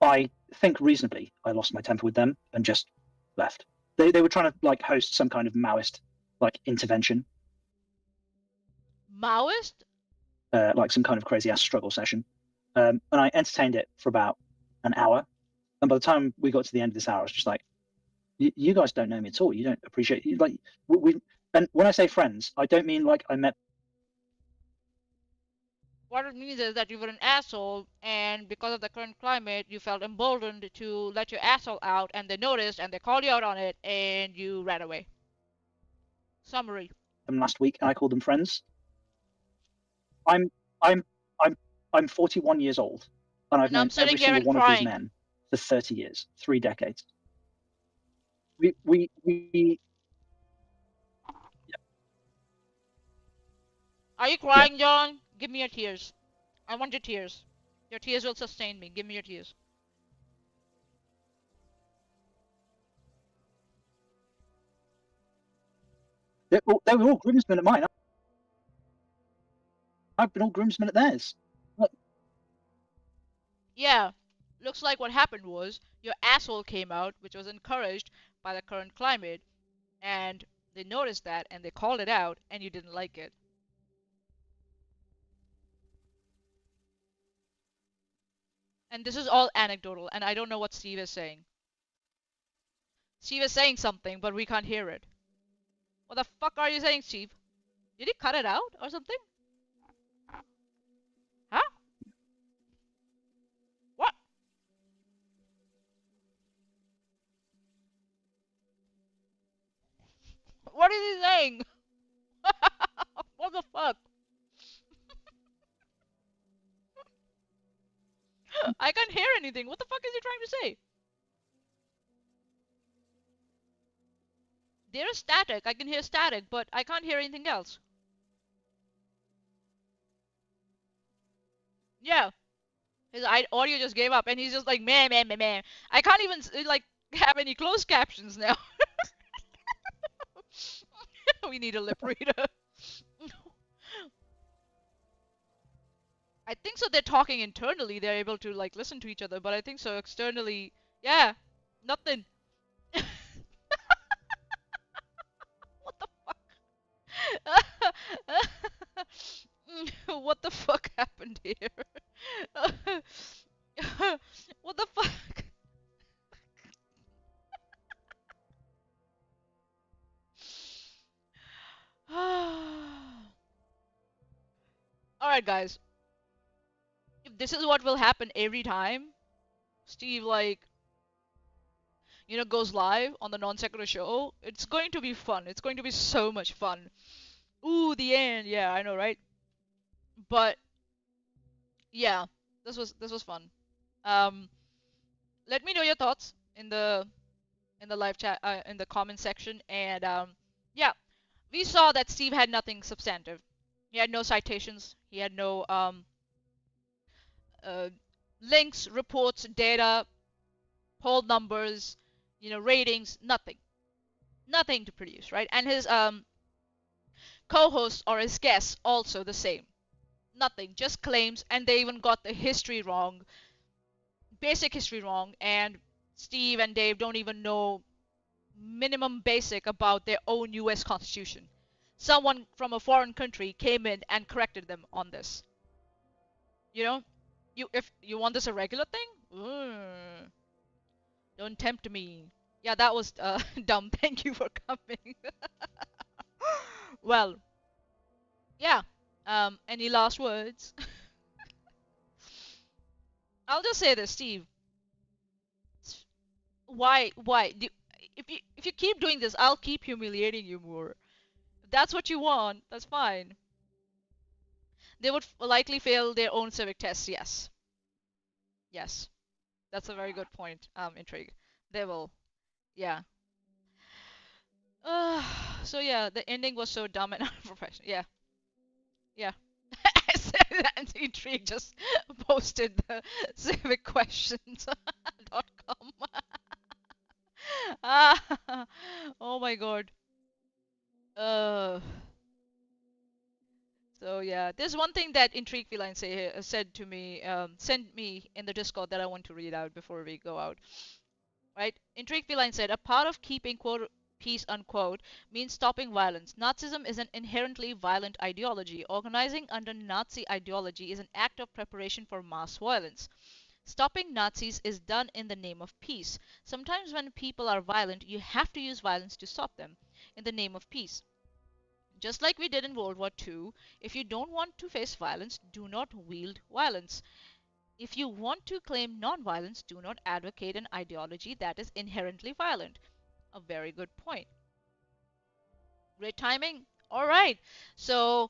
Speaker 4: I think reasonably I lost my temper with them and just left. They were trying to host some kind of Maoist intervention.
Speaker 1: Maoist?
Speaker 4: Some kind of crazy ass struggle session. And I entertained it for about an hour. And by the time we got to the end of this hour, I was just like, you guys don't know me at all. You don't appreciate we and when I say friends, I don't mean I met.
Speaker 1: What it means is that you were an asshole, and because of the current climate, you felt emboldened to let your asshole out, and they noticed, and they called you out on it, and you ran away. Summary.
Speaker 4: Them last week, and I called them friends. I'm 41 years old, and I've known every single one of these men for 30 years, 3 decades. We
Speaker 1: Are you
Speaker 4: Yeah.
Speaker 1: crying, John? Give me your tears. I want your tears. Your tears will sustain me. Give me your tears.
Speaker 4: They were all groomsmen at mine. I've been all groomsmen at theirs. What?
Speaker 1: Yeah. Looks like what happened was your asshole came out, which was encouraged by the current climate, and they noticed that and they called it out, and you didn't like it. And this is all anecdotal, and I don't know what Steve is saying. Steve is saying something, but we can't hear it. What the fuck are you saying, Steve? Did he cut it out or something? Huh? What? What is he saying? What the fuck? I can't hear anything. What the fuck is he trying to say? There is static. I can hear static, but I can't hear anything else. Yeah. His audio just gave up, and he's just like, man, man, man, man. I can't even, like, have any closed captions now. We need a lip reader. I think so they're talking internally. They're able to, like, listen to each other, but I think so externally, yeah, nothing. What the fuck? What the fuck happened here? What the fuck? Alright, guys. If this is what will happen every time Steve, like, goes live on the Non-Sequitur show, it's going to be fun. It's going to be so much fun. Ooh, the end. Yeah, I know, right? But yeah, this was fun. Um, let me know your thoughts in the live chat, in the comment section, and yeah, we saw that Steve had nothing substantive. He had no citations. He had no uh, links, reports, data, poll numbers, ratings, nothing. Nothing to produce, right? And his co-hosts or his guests also the same. Nothing, just claims, and they even got the history wrong, basic history wrong, and Steve and Dave don't even know minimum basic about their own US Constitution. Someone from a foreign country came in and corrected them on this. You know, if you want this a regular thing, don't tempt me. Yeah, that was dumb. Thank you for coming. Well, yeah. Any last words? I'll just say this, Steve. Why? If you keep doing this, I'll keep humiliating you more. If that's what you want, that's fine. They would likely fail their own civic tests. Yes, yes, that's a very good point. Intrigue. They will. Yeah. So yeah, the ending was so dumb and unprofessional. Yeah, yeah. I said that Intrigue just posted the civicquestions.com. Ah, oh my god. Uh. So yeah, there's one thing that Intrigue Feline said to me, sent me in the Discord that I want to read out before we go out. Right? Intrigue Feline said, a part of keeping quote peace unquote means stopping violence. Nazism is an inherently violent ideology. Organizing under Nazi ideology is an act of preparation for mass violence. Stopping Nazis is done in the name of peace. Sometimes when people are violent, you have to use violence to stop them in the name of peace. Just like we did in World War II, if you don't want to face violence, do not wield violence. If you want to claim non-violence, do not advocate an ideology that is inherently violent. A very good point. Great timing. All right. So,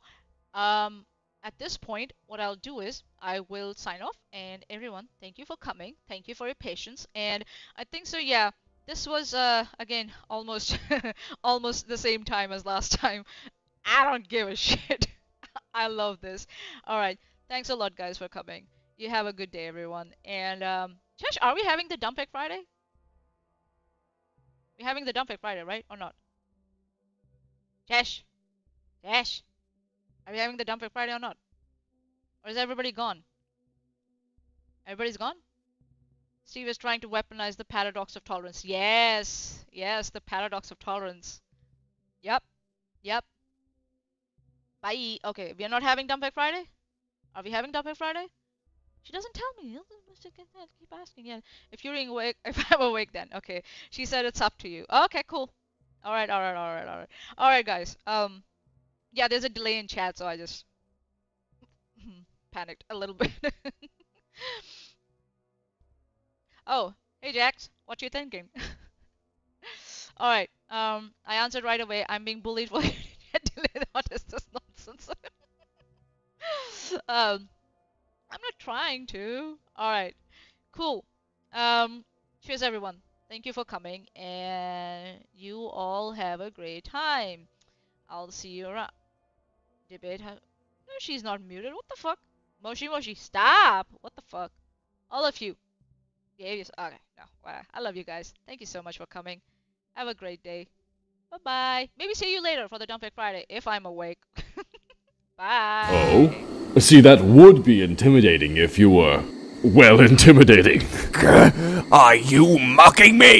Speaker 1: at this point, what I'll do is I will sign off. And everyone, thank you for coming. Thank you for your patience. And I think so. Yeah, this was again almost almost the same time as last time. I don't give a shit. I love this. All right. Thanks a lot, guys, for coming. You have a good day, everyone. And Chesh, are we having the Dump Egg Friday? We're having the Dump Egg Friday, right? Or not? Chesh, Chesh, are we having the Dump Egg Friday or not? Or is everybody gone? Everybody's gone? Steve is trying to weaponize the paradox of tolerance. Yes, yes, the paradox of tolerance. Yep, yep. Bye. Okay, we are not having Dump Egg Friday? Are we having Dump Egg Friday? She doesn't tell me. Keep asking. Yeah. If you're awake, if I'm awake, then okay. She said it's up to you. Okay, cool. All right, all right, all right, all right. All right, guys. Yeah, there's a delay in chat, so I just panicked a little bit. Oh, hey Jax, what you thinking? All right. I answered right away. I'm being bullied for delayed. What is this nonsense? I'm not trying to. All right. Cool. Cheers, everyone. Thank you for coming, and you all have a great time. I'll see you around. Debate. No, she's not muted. What the fuck? Moshi Moshi, stop! What the fuck? All of you. Yeah, okay. No, I love you guys. Thank you so much for coming. Have a great day. Bye bye. Maybe see you later for the Dump Egg Friday if I'm awake. Bye.
Speaker 6: Oh? See, that would be intimidating if you were, well, intimidating.
Speaker 5: Are you mocking me?